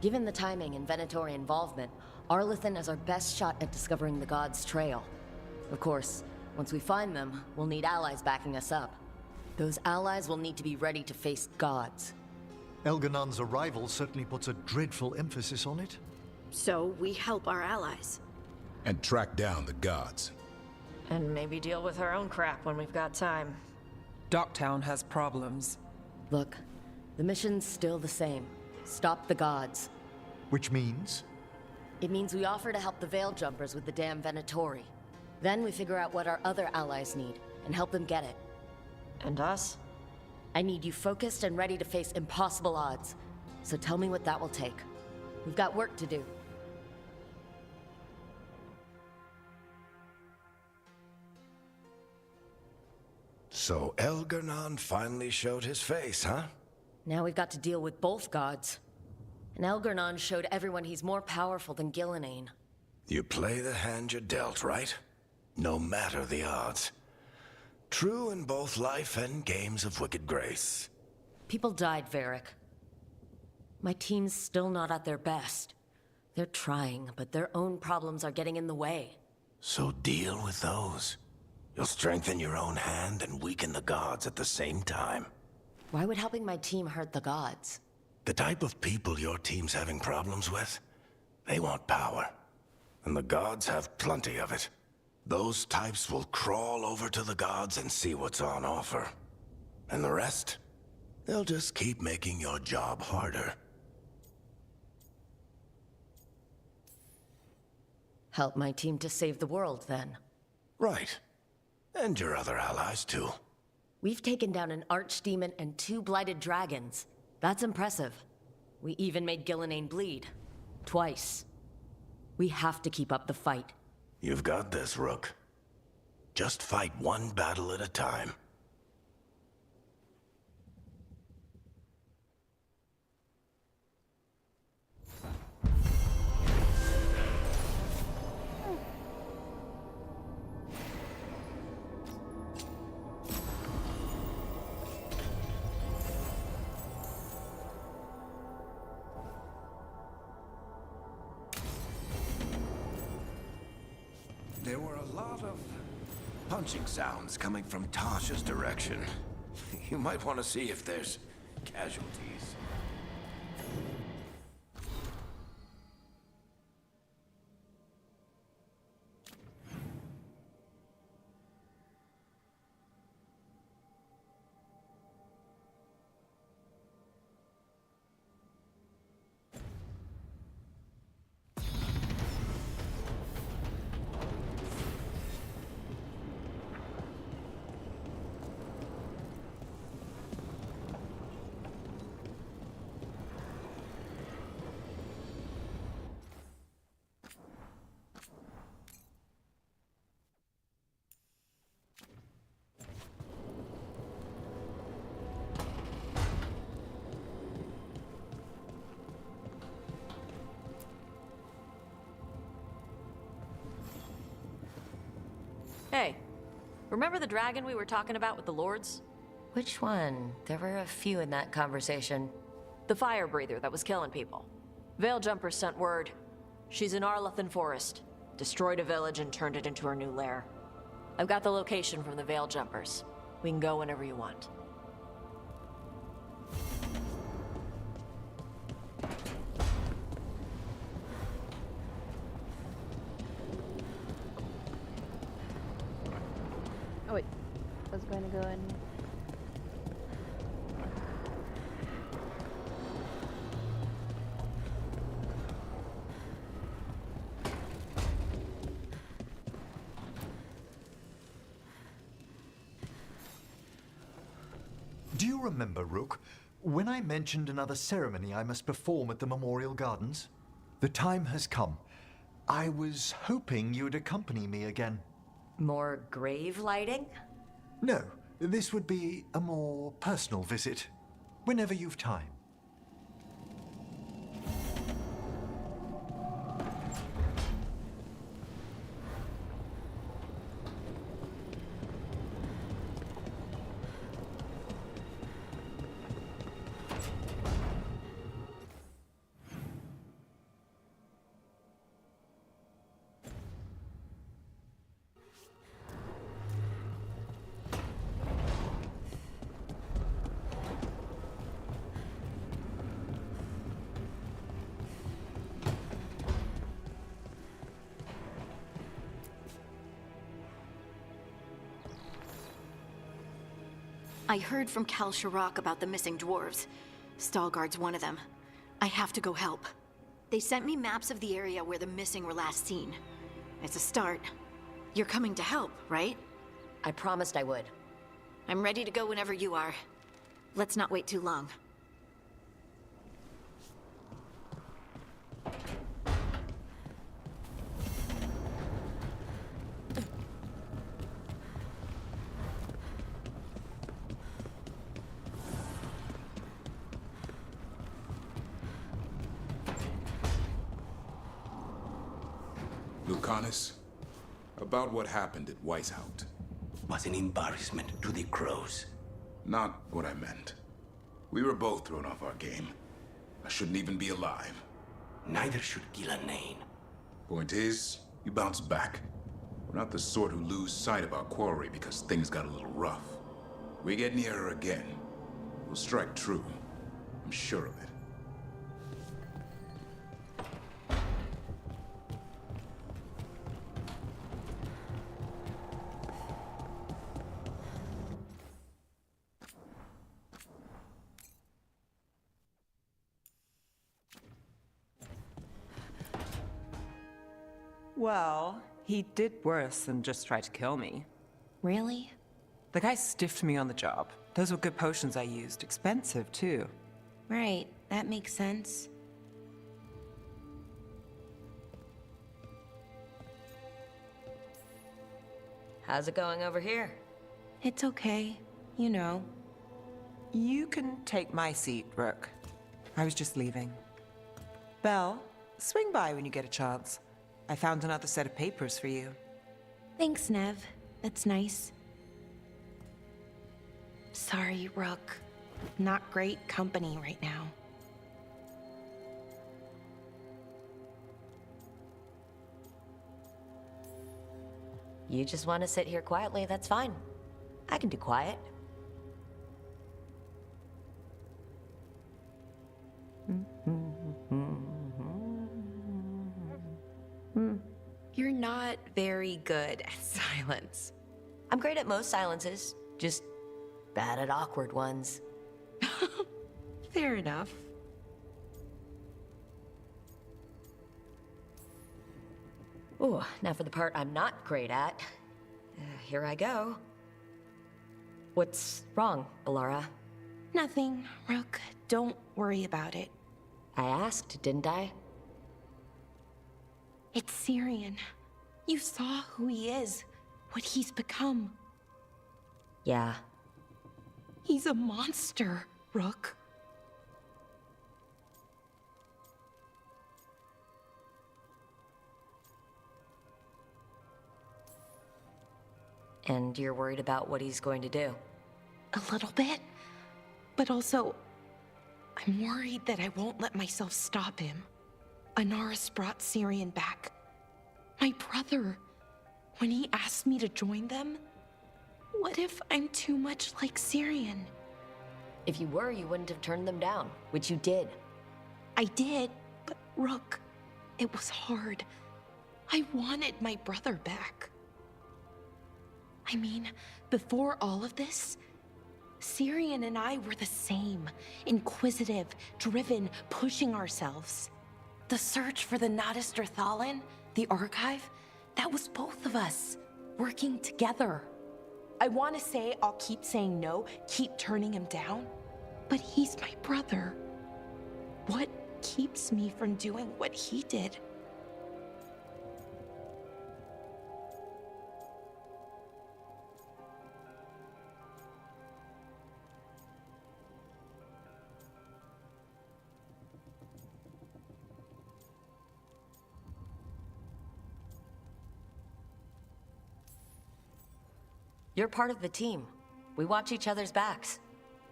Given the timing and Venatori involvement, Arlathan is our best shot at discovering the gods' trail. Of course, once we find them, we'll need allies backing us up. Those allies will need to be ready to face gods. Elganon's arrival certainly puts a dreadful emphasis on it. So we help our allies. And track down the gods. And maybe deal with our own crap when we've got time. Docktown has problems. Look, the mission's still the same. Stop the gods. Which means? It means we offer to help the Veil Jumpers with the damn Venatori. Then we figure out what our other allies need, and help them get it. And us? I need you focused and ready to face impossible odds. So tell me what that will take. We've got work to do. So Elgarnon finally showed his face, huh? Now we've got to deal with both gods. And Elgarnon showed everyone he's more powerful than Gillenane. You play the hand you're dealt, right? No matter the odds. True in both life and games of wicked grace. People died, Varric. My team's still not at their best. They're trying, but their own problems are getting in the way. So deal with those. You'll strengthen your own hand and weaken the gods at the same time. Why would helping my team hurt the gods? The type of people your team's having problems with, they want power. And the gods have plenty of it. Those types will crawl over to the gods and see what's on offer. And the rest, they'll just keep making your job harder. Help my team to save the world, then. Right. And your other allies, too. We've taken down an archdemon and 2 blighted dragons. That's impressive. We even made Gillenane bleed. Twice. We have to keep up the fight. You've got this, Rook. Just fight one battle at a time. There were a lot of punching sounds coming from Tasha's direction. You might want to see if there's casualties. Hey, remember the dragon we were talking about with the lords? Which one? There were a few in that conversation. The fire breather that was killing people. Veiljumpers sent word. She's in Arlathan Forest. Destroyed a village and turned it into her new lair. I've got the location from the Veiljumpers. We can go whenever you want. Oh wait, I was going to go in. Do you remember, Rook, when I mentioned another ceremony I must perform at the Memorial Gardens? The time has come. I was hoping you'd accompany me again. More grave lighting? No, this would be a more personal visit, whenever you've time. I heard from Kal Sharok about the missing dwarves. Stalguard's one of them. I have to go help. They sent me maps of the area where the missing were last seen. It's a start. You're coming to help, right? I promised I would. I'm ready to go whenever you are. Let's not wait too long. Lucanus, about what happened at Weishaupt. Was an embarrassment to the crows. Not what I meant. We were both thrown off our game. I shouldn't even be alive. Neither should Ghilanane. Point is, you bounce back. We're not the sort who lose sight of our quarry because things got a little rough. We get near her again, we'll strike true. I'm sure of it. Well, he did worse than just try to kill me. Really? The guy stiffed me on the job. Those were good potions I used. Expensive, too. Right, that makes sense. How's it going over here? It's okay. You know. You can take my seat, Rook. I was just leaving. Belle, swing by when you get a chance. I found another set of papers for you. Thanks, Nev. That's nice. Sorry, Rook. Not great company right now. You just want to sit here quietly, that's fine. I can do quiet. You're not very good at silence. I'm great at most silences, just bad at awkward ones. Fair enough. Ooh, now for the part I'm not great at. Here I go. What's wrong, Alara? Nothing, Rook. Don't worry about it. I asked, didn't I? It's Syrian. You saw who he is, what he's become. Yeah. He's a monster, Rook. And you're worried about what he's going to do? A little bit. But also, I'm worried that I won't let myself stop him. Anaris brought Syrian back. My brother. When he asked me to join them, what if I'm too much like Syrian? If you were, you wouldn't have turned them down, which you did. I did, but Rook, it was hard. I wanted my brother back. I mean, before all of this, Syrian and I were the same. Inquisitive, driven, pushing ourselves. The search for the Natus Thalin, the archive, that was both of us, working together. I want to say I'll keep saying no, keep turning him down, but he's my brother. What keeps me from doing what he did? You're part of the team. We watch each other's backs.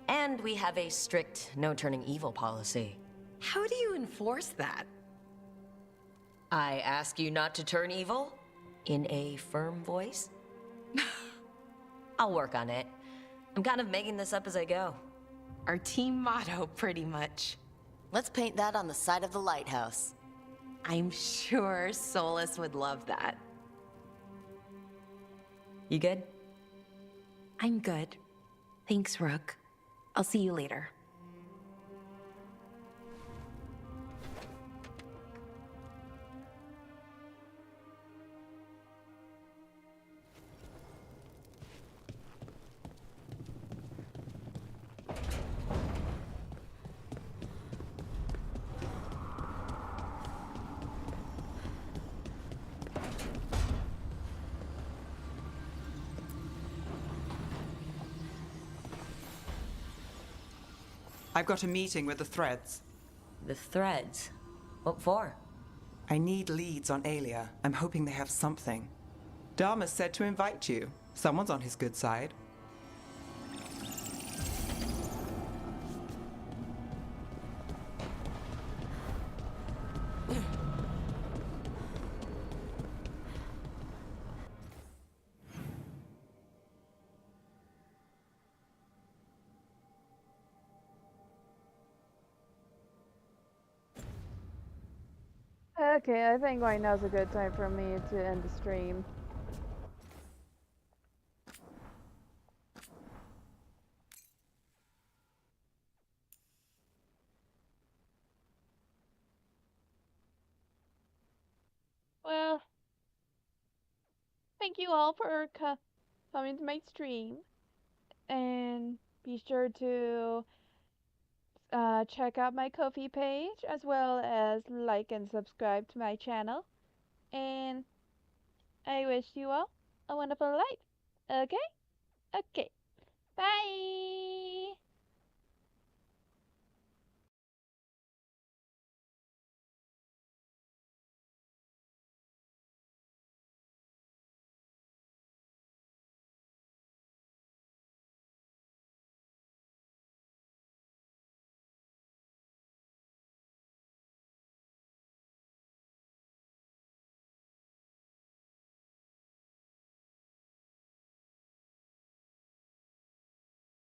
And we have a strict no turning evil policy. How do you enforce that? I ask you not to turn evil? In a firm voice? I'll work on it. I'm kind of making this up as I go. Our team motto, pretty much. Let's paint that on the side of the lighthouse. I'm sure Solus would love that. You good? I'm good. Thanks, Rook. I'll see you later. I've got a meeting with the Threads. The Threads? What for? I need leads on Aelia. I'm hoping they have something. Dharma said to invite you. Someone's on his good side. Okay, I think right now's a good time for me to end the stream. Well, thank you all for coming to my stream, and be sure to check out my Ko-fi page, as well as like and subscribe to my channel. And I wish you all a wonderful life. Okay? Okay.